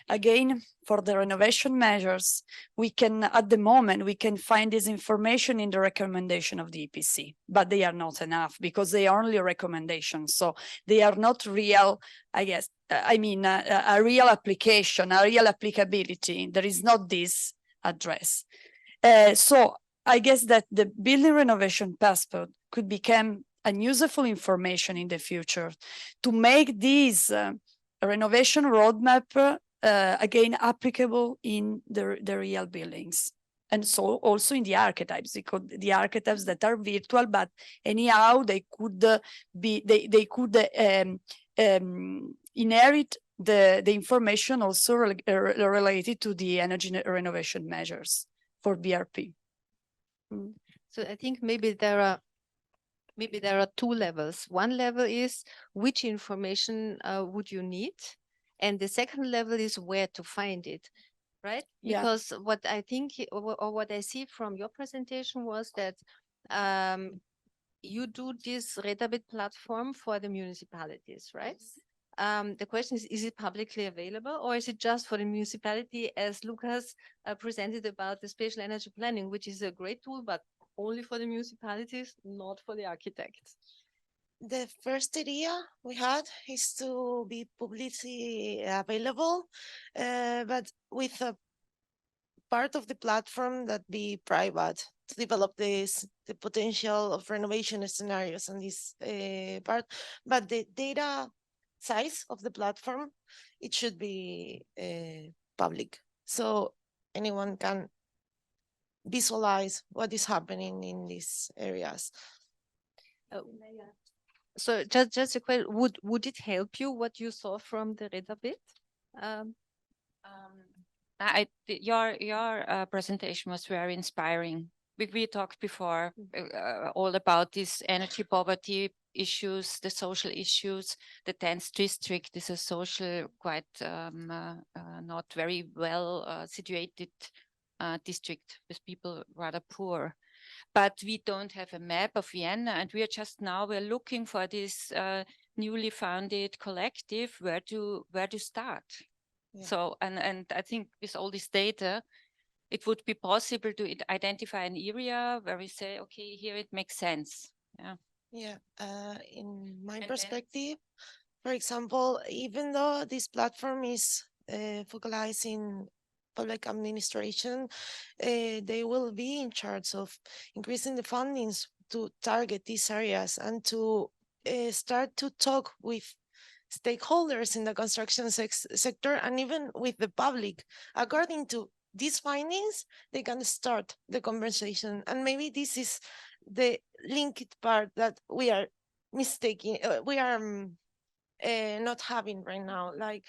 Again, for the renovation measures, we can, at the moment, we can find this information in the recommendation of the EPC, but they are not enough because they are only recommendations. So they are not real, I guess. I mean, a real application, a real applicability. There is not this address. So I guess that the building renovation passport could become a useful information in the future to make this renovation roadmap again applicable in the real buildings, and so also in the archetypes, because the archetypes that are virtual, but anyhow they could they could inherit the information also related to the energy renovation measures for BRP. So I think maybe there are two levels. One level is which information would you need, and the second level is where to find it, right? Yeah. Because what I think or what I see from your presentation was that you do this Renovate platform for the municipalities, right? The question is it publicly available, or is it just for the municipality, as Lucas presented about the spatial energy planning, which is a great tool, but only for the municipalities, not for the architects? The first idea we had is to be publicly available, but with a part of the platform that be private, to develop the potential of renovation scenarios on this part. But the data size of the platform, it should be public, so anyone can visualize what is happening in these areas. So just a question, would it help you what you saw from the Renovate? Your presentation was very inspiring. We talked before all about these energy poverty issues, the social issues. The 10th district is a social, quite not very well situated district with people rather poor. But we don't have a map of Vienna, and we're looking for this newly founded collective, where to start. Yeah. So, and I think with all this data, it would be possible to identify an area where we say, okay, here it makes sense. Yeah. Yeah. In my perspective, for example, even though this platform is focalizing public administration, they will be in charge of increasing the fundings to target these areas and to start to talk with stakeholders in the construction sector and even with the public. According to these findings, they can start the conversation. And maybe this is the linked part that we are mistaking, we are not having right now, like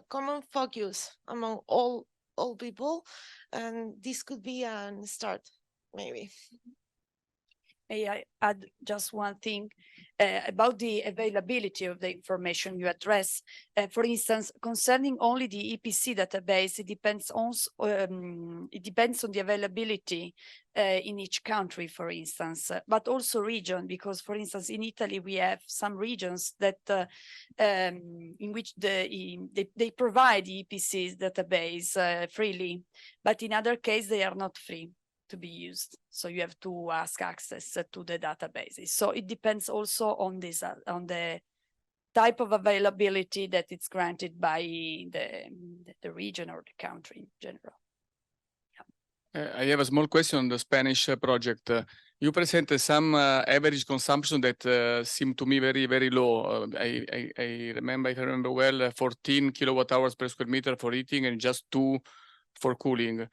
common focus among all people, and this could be a start, maybe. May I add just one thing about the availability of the information you address? For instance, concerning only the EPC database, it depends on the availability in each country, for instance, but also region, because, for instance, in Italy we have some regions that in which they provide the EPCs database freely, but in other cases they are not free to be used. So you have to ask access to the databases. So it depends also on this, on the type of availability that it's granted by the region or the country in general. I have a small question on the Spanish project. You presented some average consumption that seemed to me very, very low. I remember, if I remember well, 14 kilowatt hours per square meter for heating and just 2 for cooling.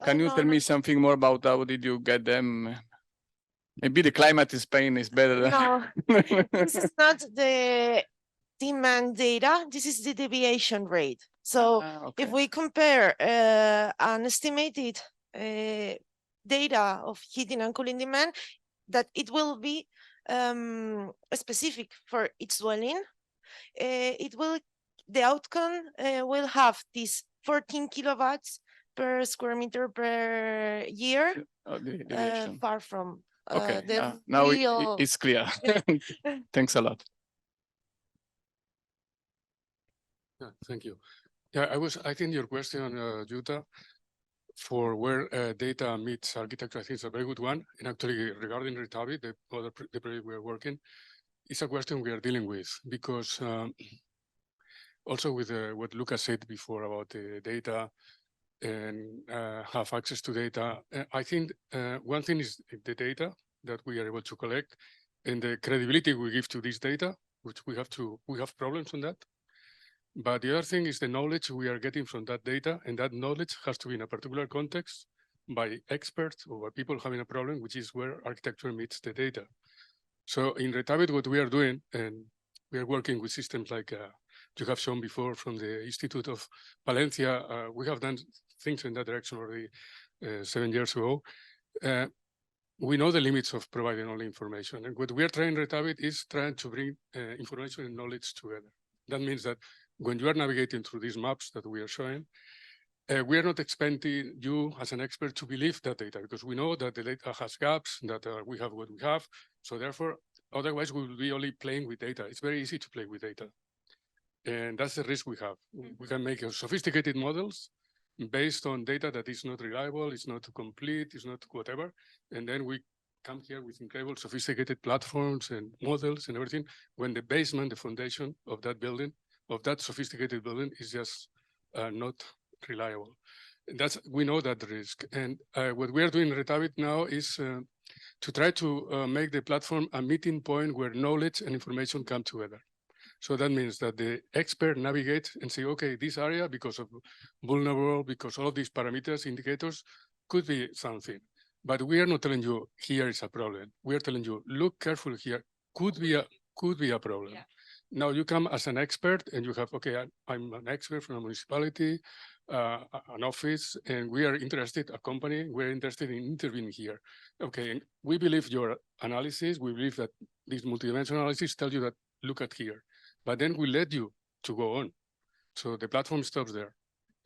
Can you tell me something more about how did you get them? Maybe the climate in Spain is better. No, this is not the demand data. This is the deviation rate. So if we compare an estimated data of heating and cooling demand, that it will be specific for each dwelling. The outcome will have this 14 kilowatts per square meter per year, far from the now real... it's clear. Thanks a lot. Yeah, thank you. Yeah, I think your question, Jutta, for where data meets architecture, I think it's a very good one. And actually, regarding Retavi, the project we are working, it's a question we are dealing with, because also with what Lucas said before about the data and have access to data. I think one thing is the data that we are able to collect and the credibility we give to this data, which we have problems on that. But the other thing is the knowledge we are getting from that data, and that knowledge has to be in a particular context by experts or by people having a problem, which is where architecture meets the data. So in Retavit, what we are doing, and we are working with systems like you have shown before from the Institute of Valencia, we have done things in that direction already 7 years ago. We know the limits of providing only information. And what we are trying in Retavit is trying to bring information and knowledge together. That means that when you are navigating through these maps that we are showing, we are not expecting you as an expert to believe that data, because we know that the data has gaps, that we have what we have. So therefore, otherwise we will be only playing with data. It's very easy to play with data. And that's the risk we have. We can make sophisticated models based on data that is not reliable, it's not complete, it's not whatever. And then we come here with incredible sophisticated platforms and models and everything, when the basement, the foundation of that building, of that sophisticated building is just not reliable. And we know that risk. And what we are doing in Retavit now is to try to make the platform a meeting point where knowledge and information come together. So that means that the expert navigates and say, okay, this area, because of vulnerable, because all of these parameters, indicators, could be something. But we are not telling you, here is a problem. We are telling you, look carefully here, could be a problem. Yeah. Now you come as an expert and you have, okay, I'm an expert from a municipality, an office, and we are interested, a company, we're interested in intervening here. Okay, and we believe your analysis, we believe that this multidimensional analysis tells you that, look at here. But then we let you to go on. So the platform stops there.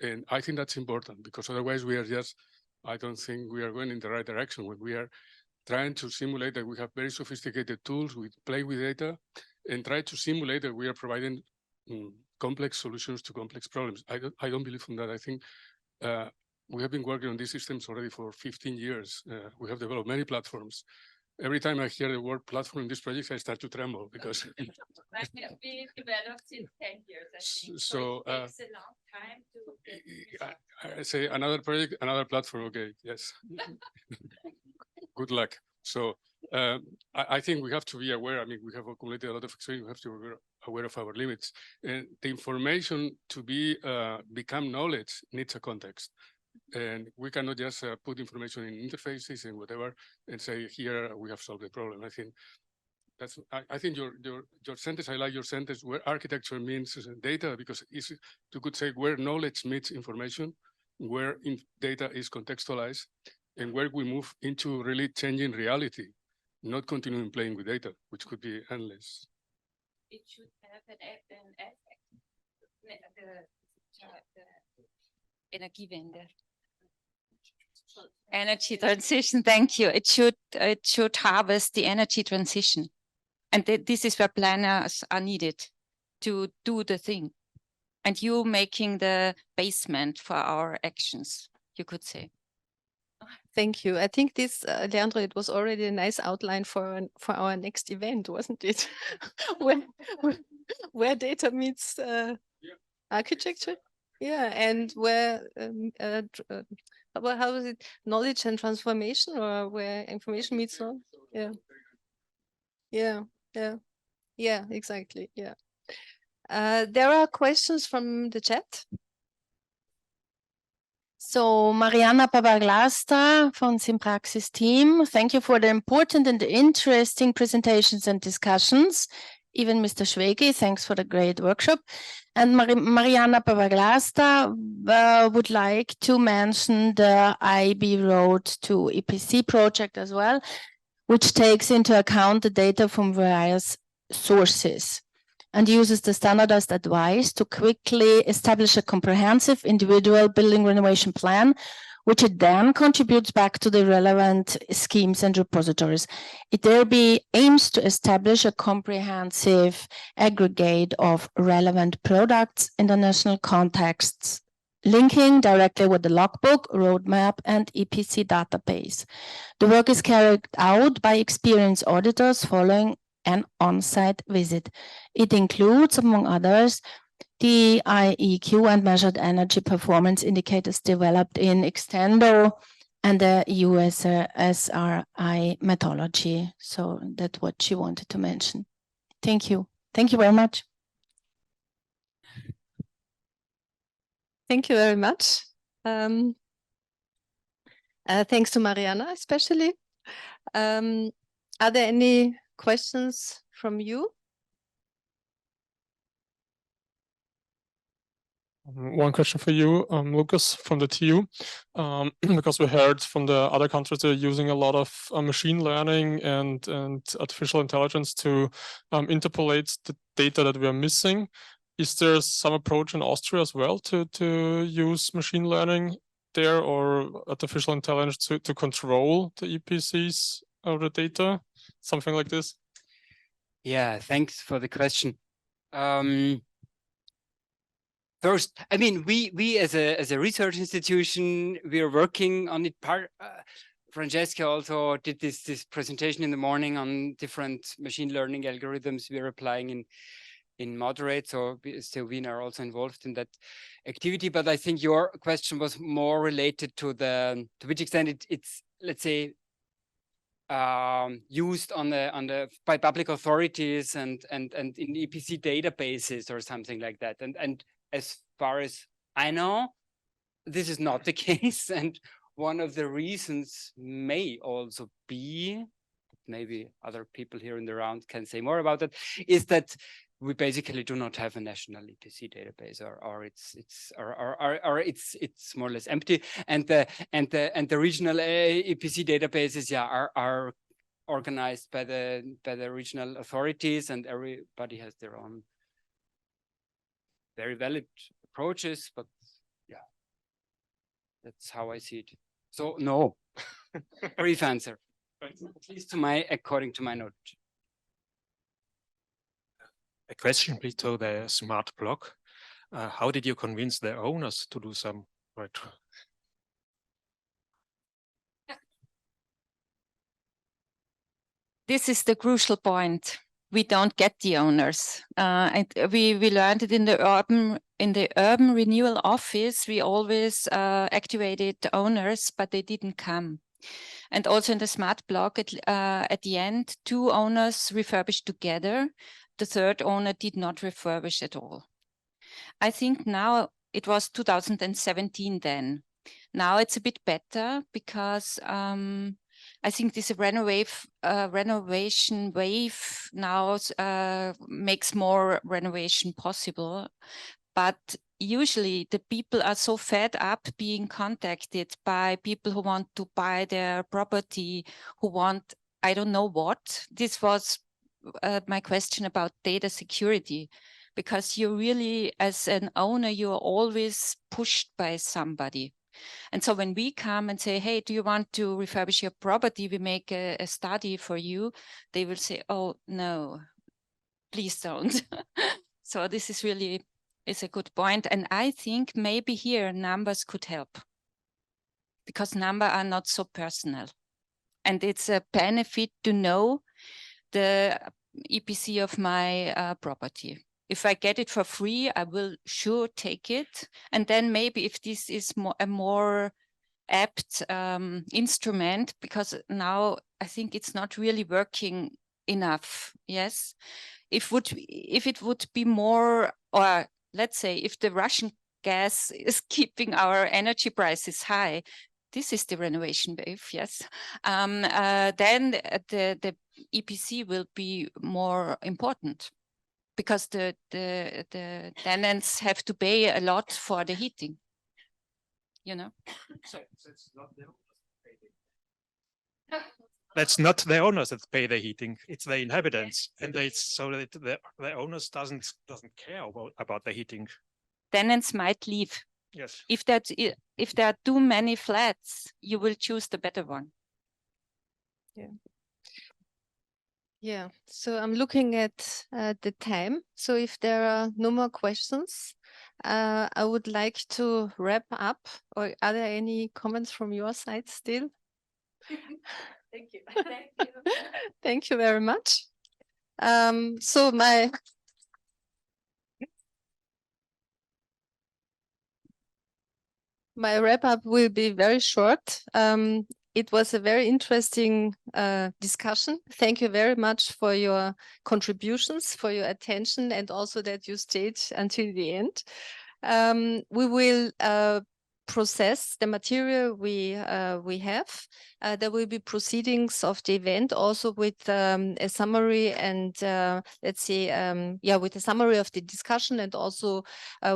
And I think that's important, because otherwise we are just, I don't think we are going in the right direction. When we are trying to simulate that we have very sophisticated tools, we play with data, and try to simulate that we are providing complex solutions to complex problems. I don't believe in that. I think we have been working on these systems already for 15 years. We have developed many platforms. Every time I hear the word platform in this project, I start to tremble, because that has been developed since 10 years, I think. So it takes a long time to I say another project, another platform. Okay, yes. Good luck. So I think we have to be aware. I mean, we have accumulated a lot of experience. We have to be aware of our limits. And the information to become knowledge needs a context. And we cannot just put information in interfaces and whatever and say, here we have solved the problem. I think that's, I think your sentence, I like your sentence, where architecture means data, because you could say where knowledge meets information, where data is contextualized, and where we move into really changing reality. not continuing playing with data, which could be endless. It should have an effect. The Energiewende. Energy transition. Thank you. It should harvest the energy transition, and this is where planners are needed to do the thing. And you making the basement for our actions, you could say. Thank you. I think this, Leandro, it was already a nice outline for our next event, wasn't it? where data meets architecture. Yeah, and where how is it, knowledge and transformation, or where information meets knowledge? Yeah, exactly. Yeah. There are questions from the chat. So Mariana Papaglasta from Simpraxis team, thank you for the important and interesting presentations and discussions. Even Mr. Schwegi, thanks for the great workshop. And Mariana Papaglasta would like to mention the IB Road to EPC project as well, which takes into account the data from various sources and uses the standardized advice to quickly establish a comprehensive individual building renovation plan, which it then contributes back to the relevant schemes and repositories. It thereby aims to establish a comprehensive aggregate of relevant products in the national contexts, linking directly with the logbook, roadmap, and EPC database. The work is carried out by experienced auditors following an on-site visit. It includes, among others, the IEQ and measured energy performance indicators developed in Extendo and the US SRI methodology. So that's what she wanted to mention. Thank you. Thank you very much. Thank you very much. Thanks to Mariana, especially. Are there any questions from you? One question for you, Lucas, from the TU, because we heard from the other countries they're using a lot of machine learning and artificial intelligence to interpolate the data that we are missing. Is there some approach in Austria as well to use machine learning there, or artificial intelligence to control the EPCs or the data, something like this? Yeah, thanks for the question. First, I mean, we as a research institution, we are working on it. Francesca also did this presentation in the morning on different machine learning algorithms we are applying in Moderate. So we are also involved in that activity. But I think your question was more related to which extent it's let's say used by public authorities and in EPC databases or something like that. And as far as I know, this is not the case. And one of the reasons may also be, maybe other people here in the round can say more about it, is that we basically do not have a national EPC database, or it's more or less empty. And the regional EPC databases, are organized by the regional authorities, and everybody has their own very valid approaches, but yeah, that's how I see it. So no, brief answer, at least according to my knowledge. A question please to the smart block. How did you convince the owners to do some right? This is the crucial point. We don't get the owners. And we learned it in the urban renewal office. We always activated the owners, but they didn't come. And also in the smart block at the end, 2 owners refurbished together. The third owner did not refurbish at all. I think now it was 2017 then. Now it's a bit better because I think this renovation wave now makes more renovation possible. But usually the people are so fed up being contacted by people who want to buy their property, who want I don't know what. This was my question about data security, because you really, as an owner, you're always pushed by somebody. And so when we come and say, hey, do you want to refurbish your property? We make a study for you. They will say, oh, no, please don't. So this is really a good point. And I think maybe here numbers could help, because numbers are not so personal. And it's a benefit to know the EPC of my property. If I get it for free, I will sure take it. And then maybe if this is a more apt instrument, because now I think it's not really working enough. Yes, if it would be more, or let's say if the Russian gas is keeping our energy prices high, this is the renovation wave. Yes, then the EPC will be more important, because the tenants have to pay a lot for the heating, you know. So it's not the that's not the owners that pay the heating; it's the inhabitants, and it's so that the owners doesn't care about the heating. Tenants might leave. Yes. If there are too many flats, you will choose the better one. Yeah. Yeah, so I'm looking at the time. So if there are no more questions, I would like to wrap up. Or are there any comments from your side still? Thank you. Thank you. Thank you very much. So my wrap up will be very short. It was a very interesting discussion. Thank you very much for your contributions, for your attention, and also that you stayed until the end. We will process the material we have. There will be proceedings of the event, also with a summary and let's say with a summary of the discussion, and also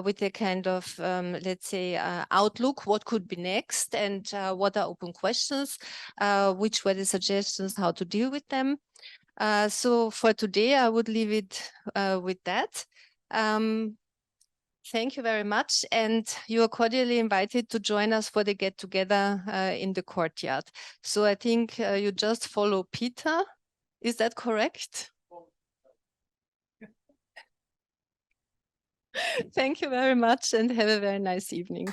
with a kind of let's say outlook, what could be next, and what are open questions, which were the suggestions how to deal with them. So for today, I would leave it with that. Thank you very much, and you are cordially invited to join us for the get-together in the courtyard. So I think you just follow Peter. Is that correct? Thank you very much, and have a very nice evening.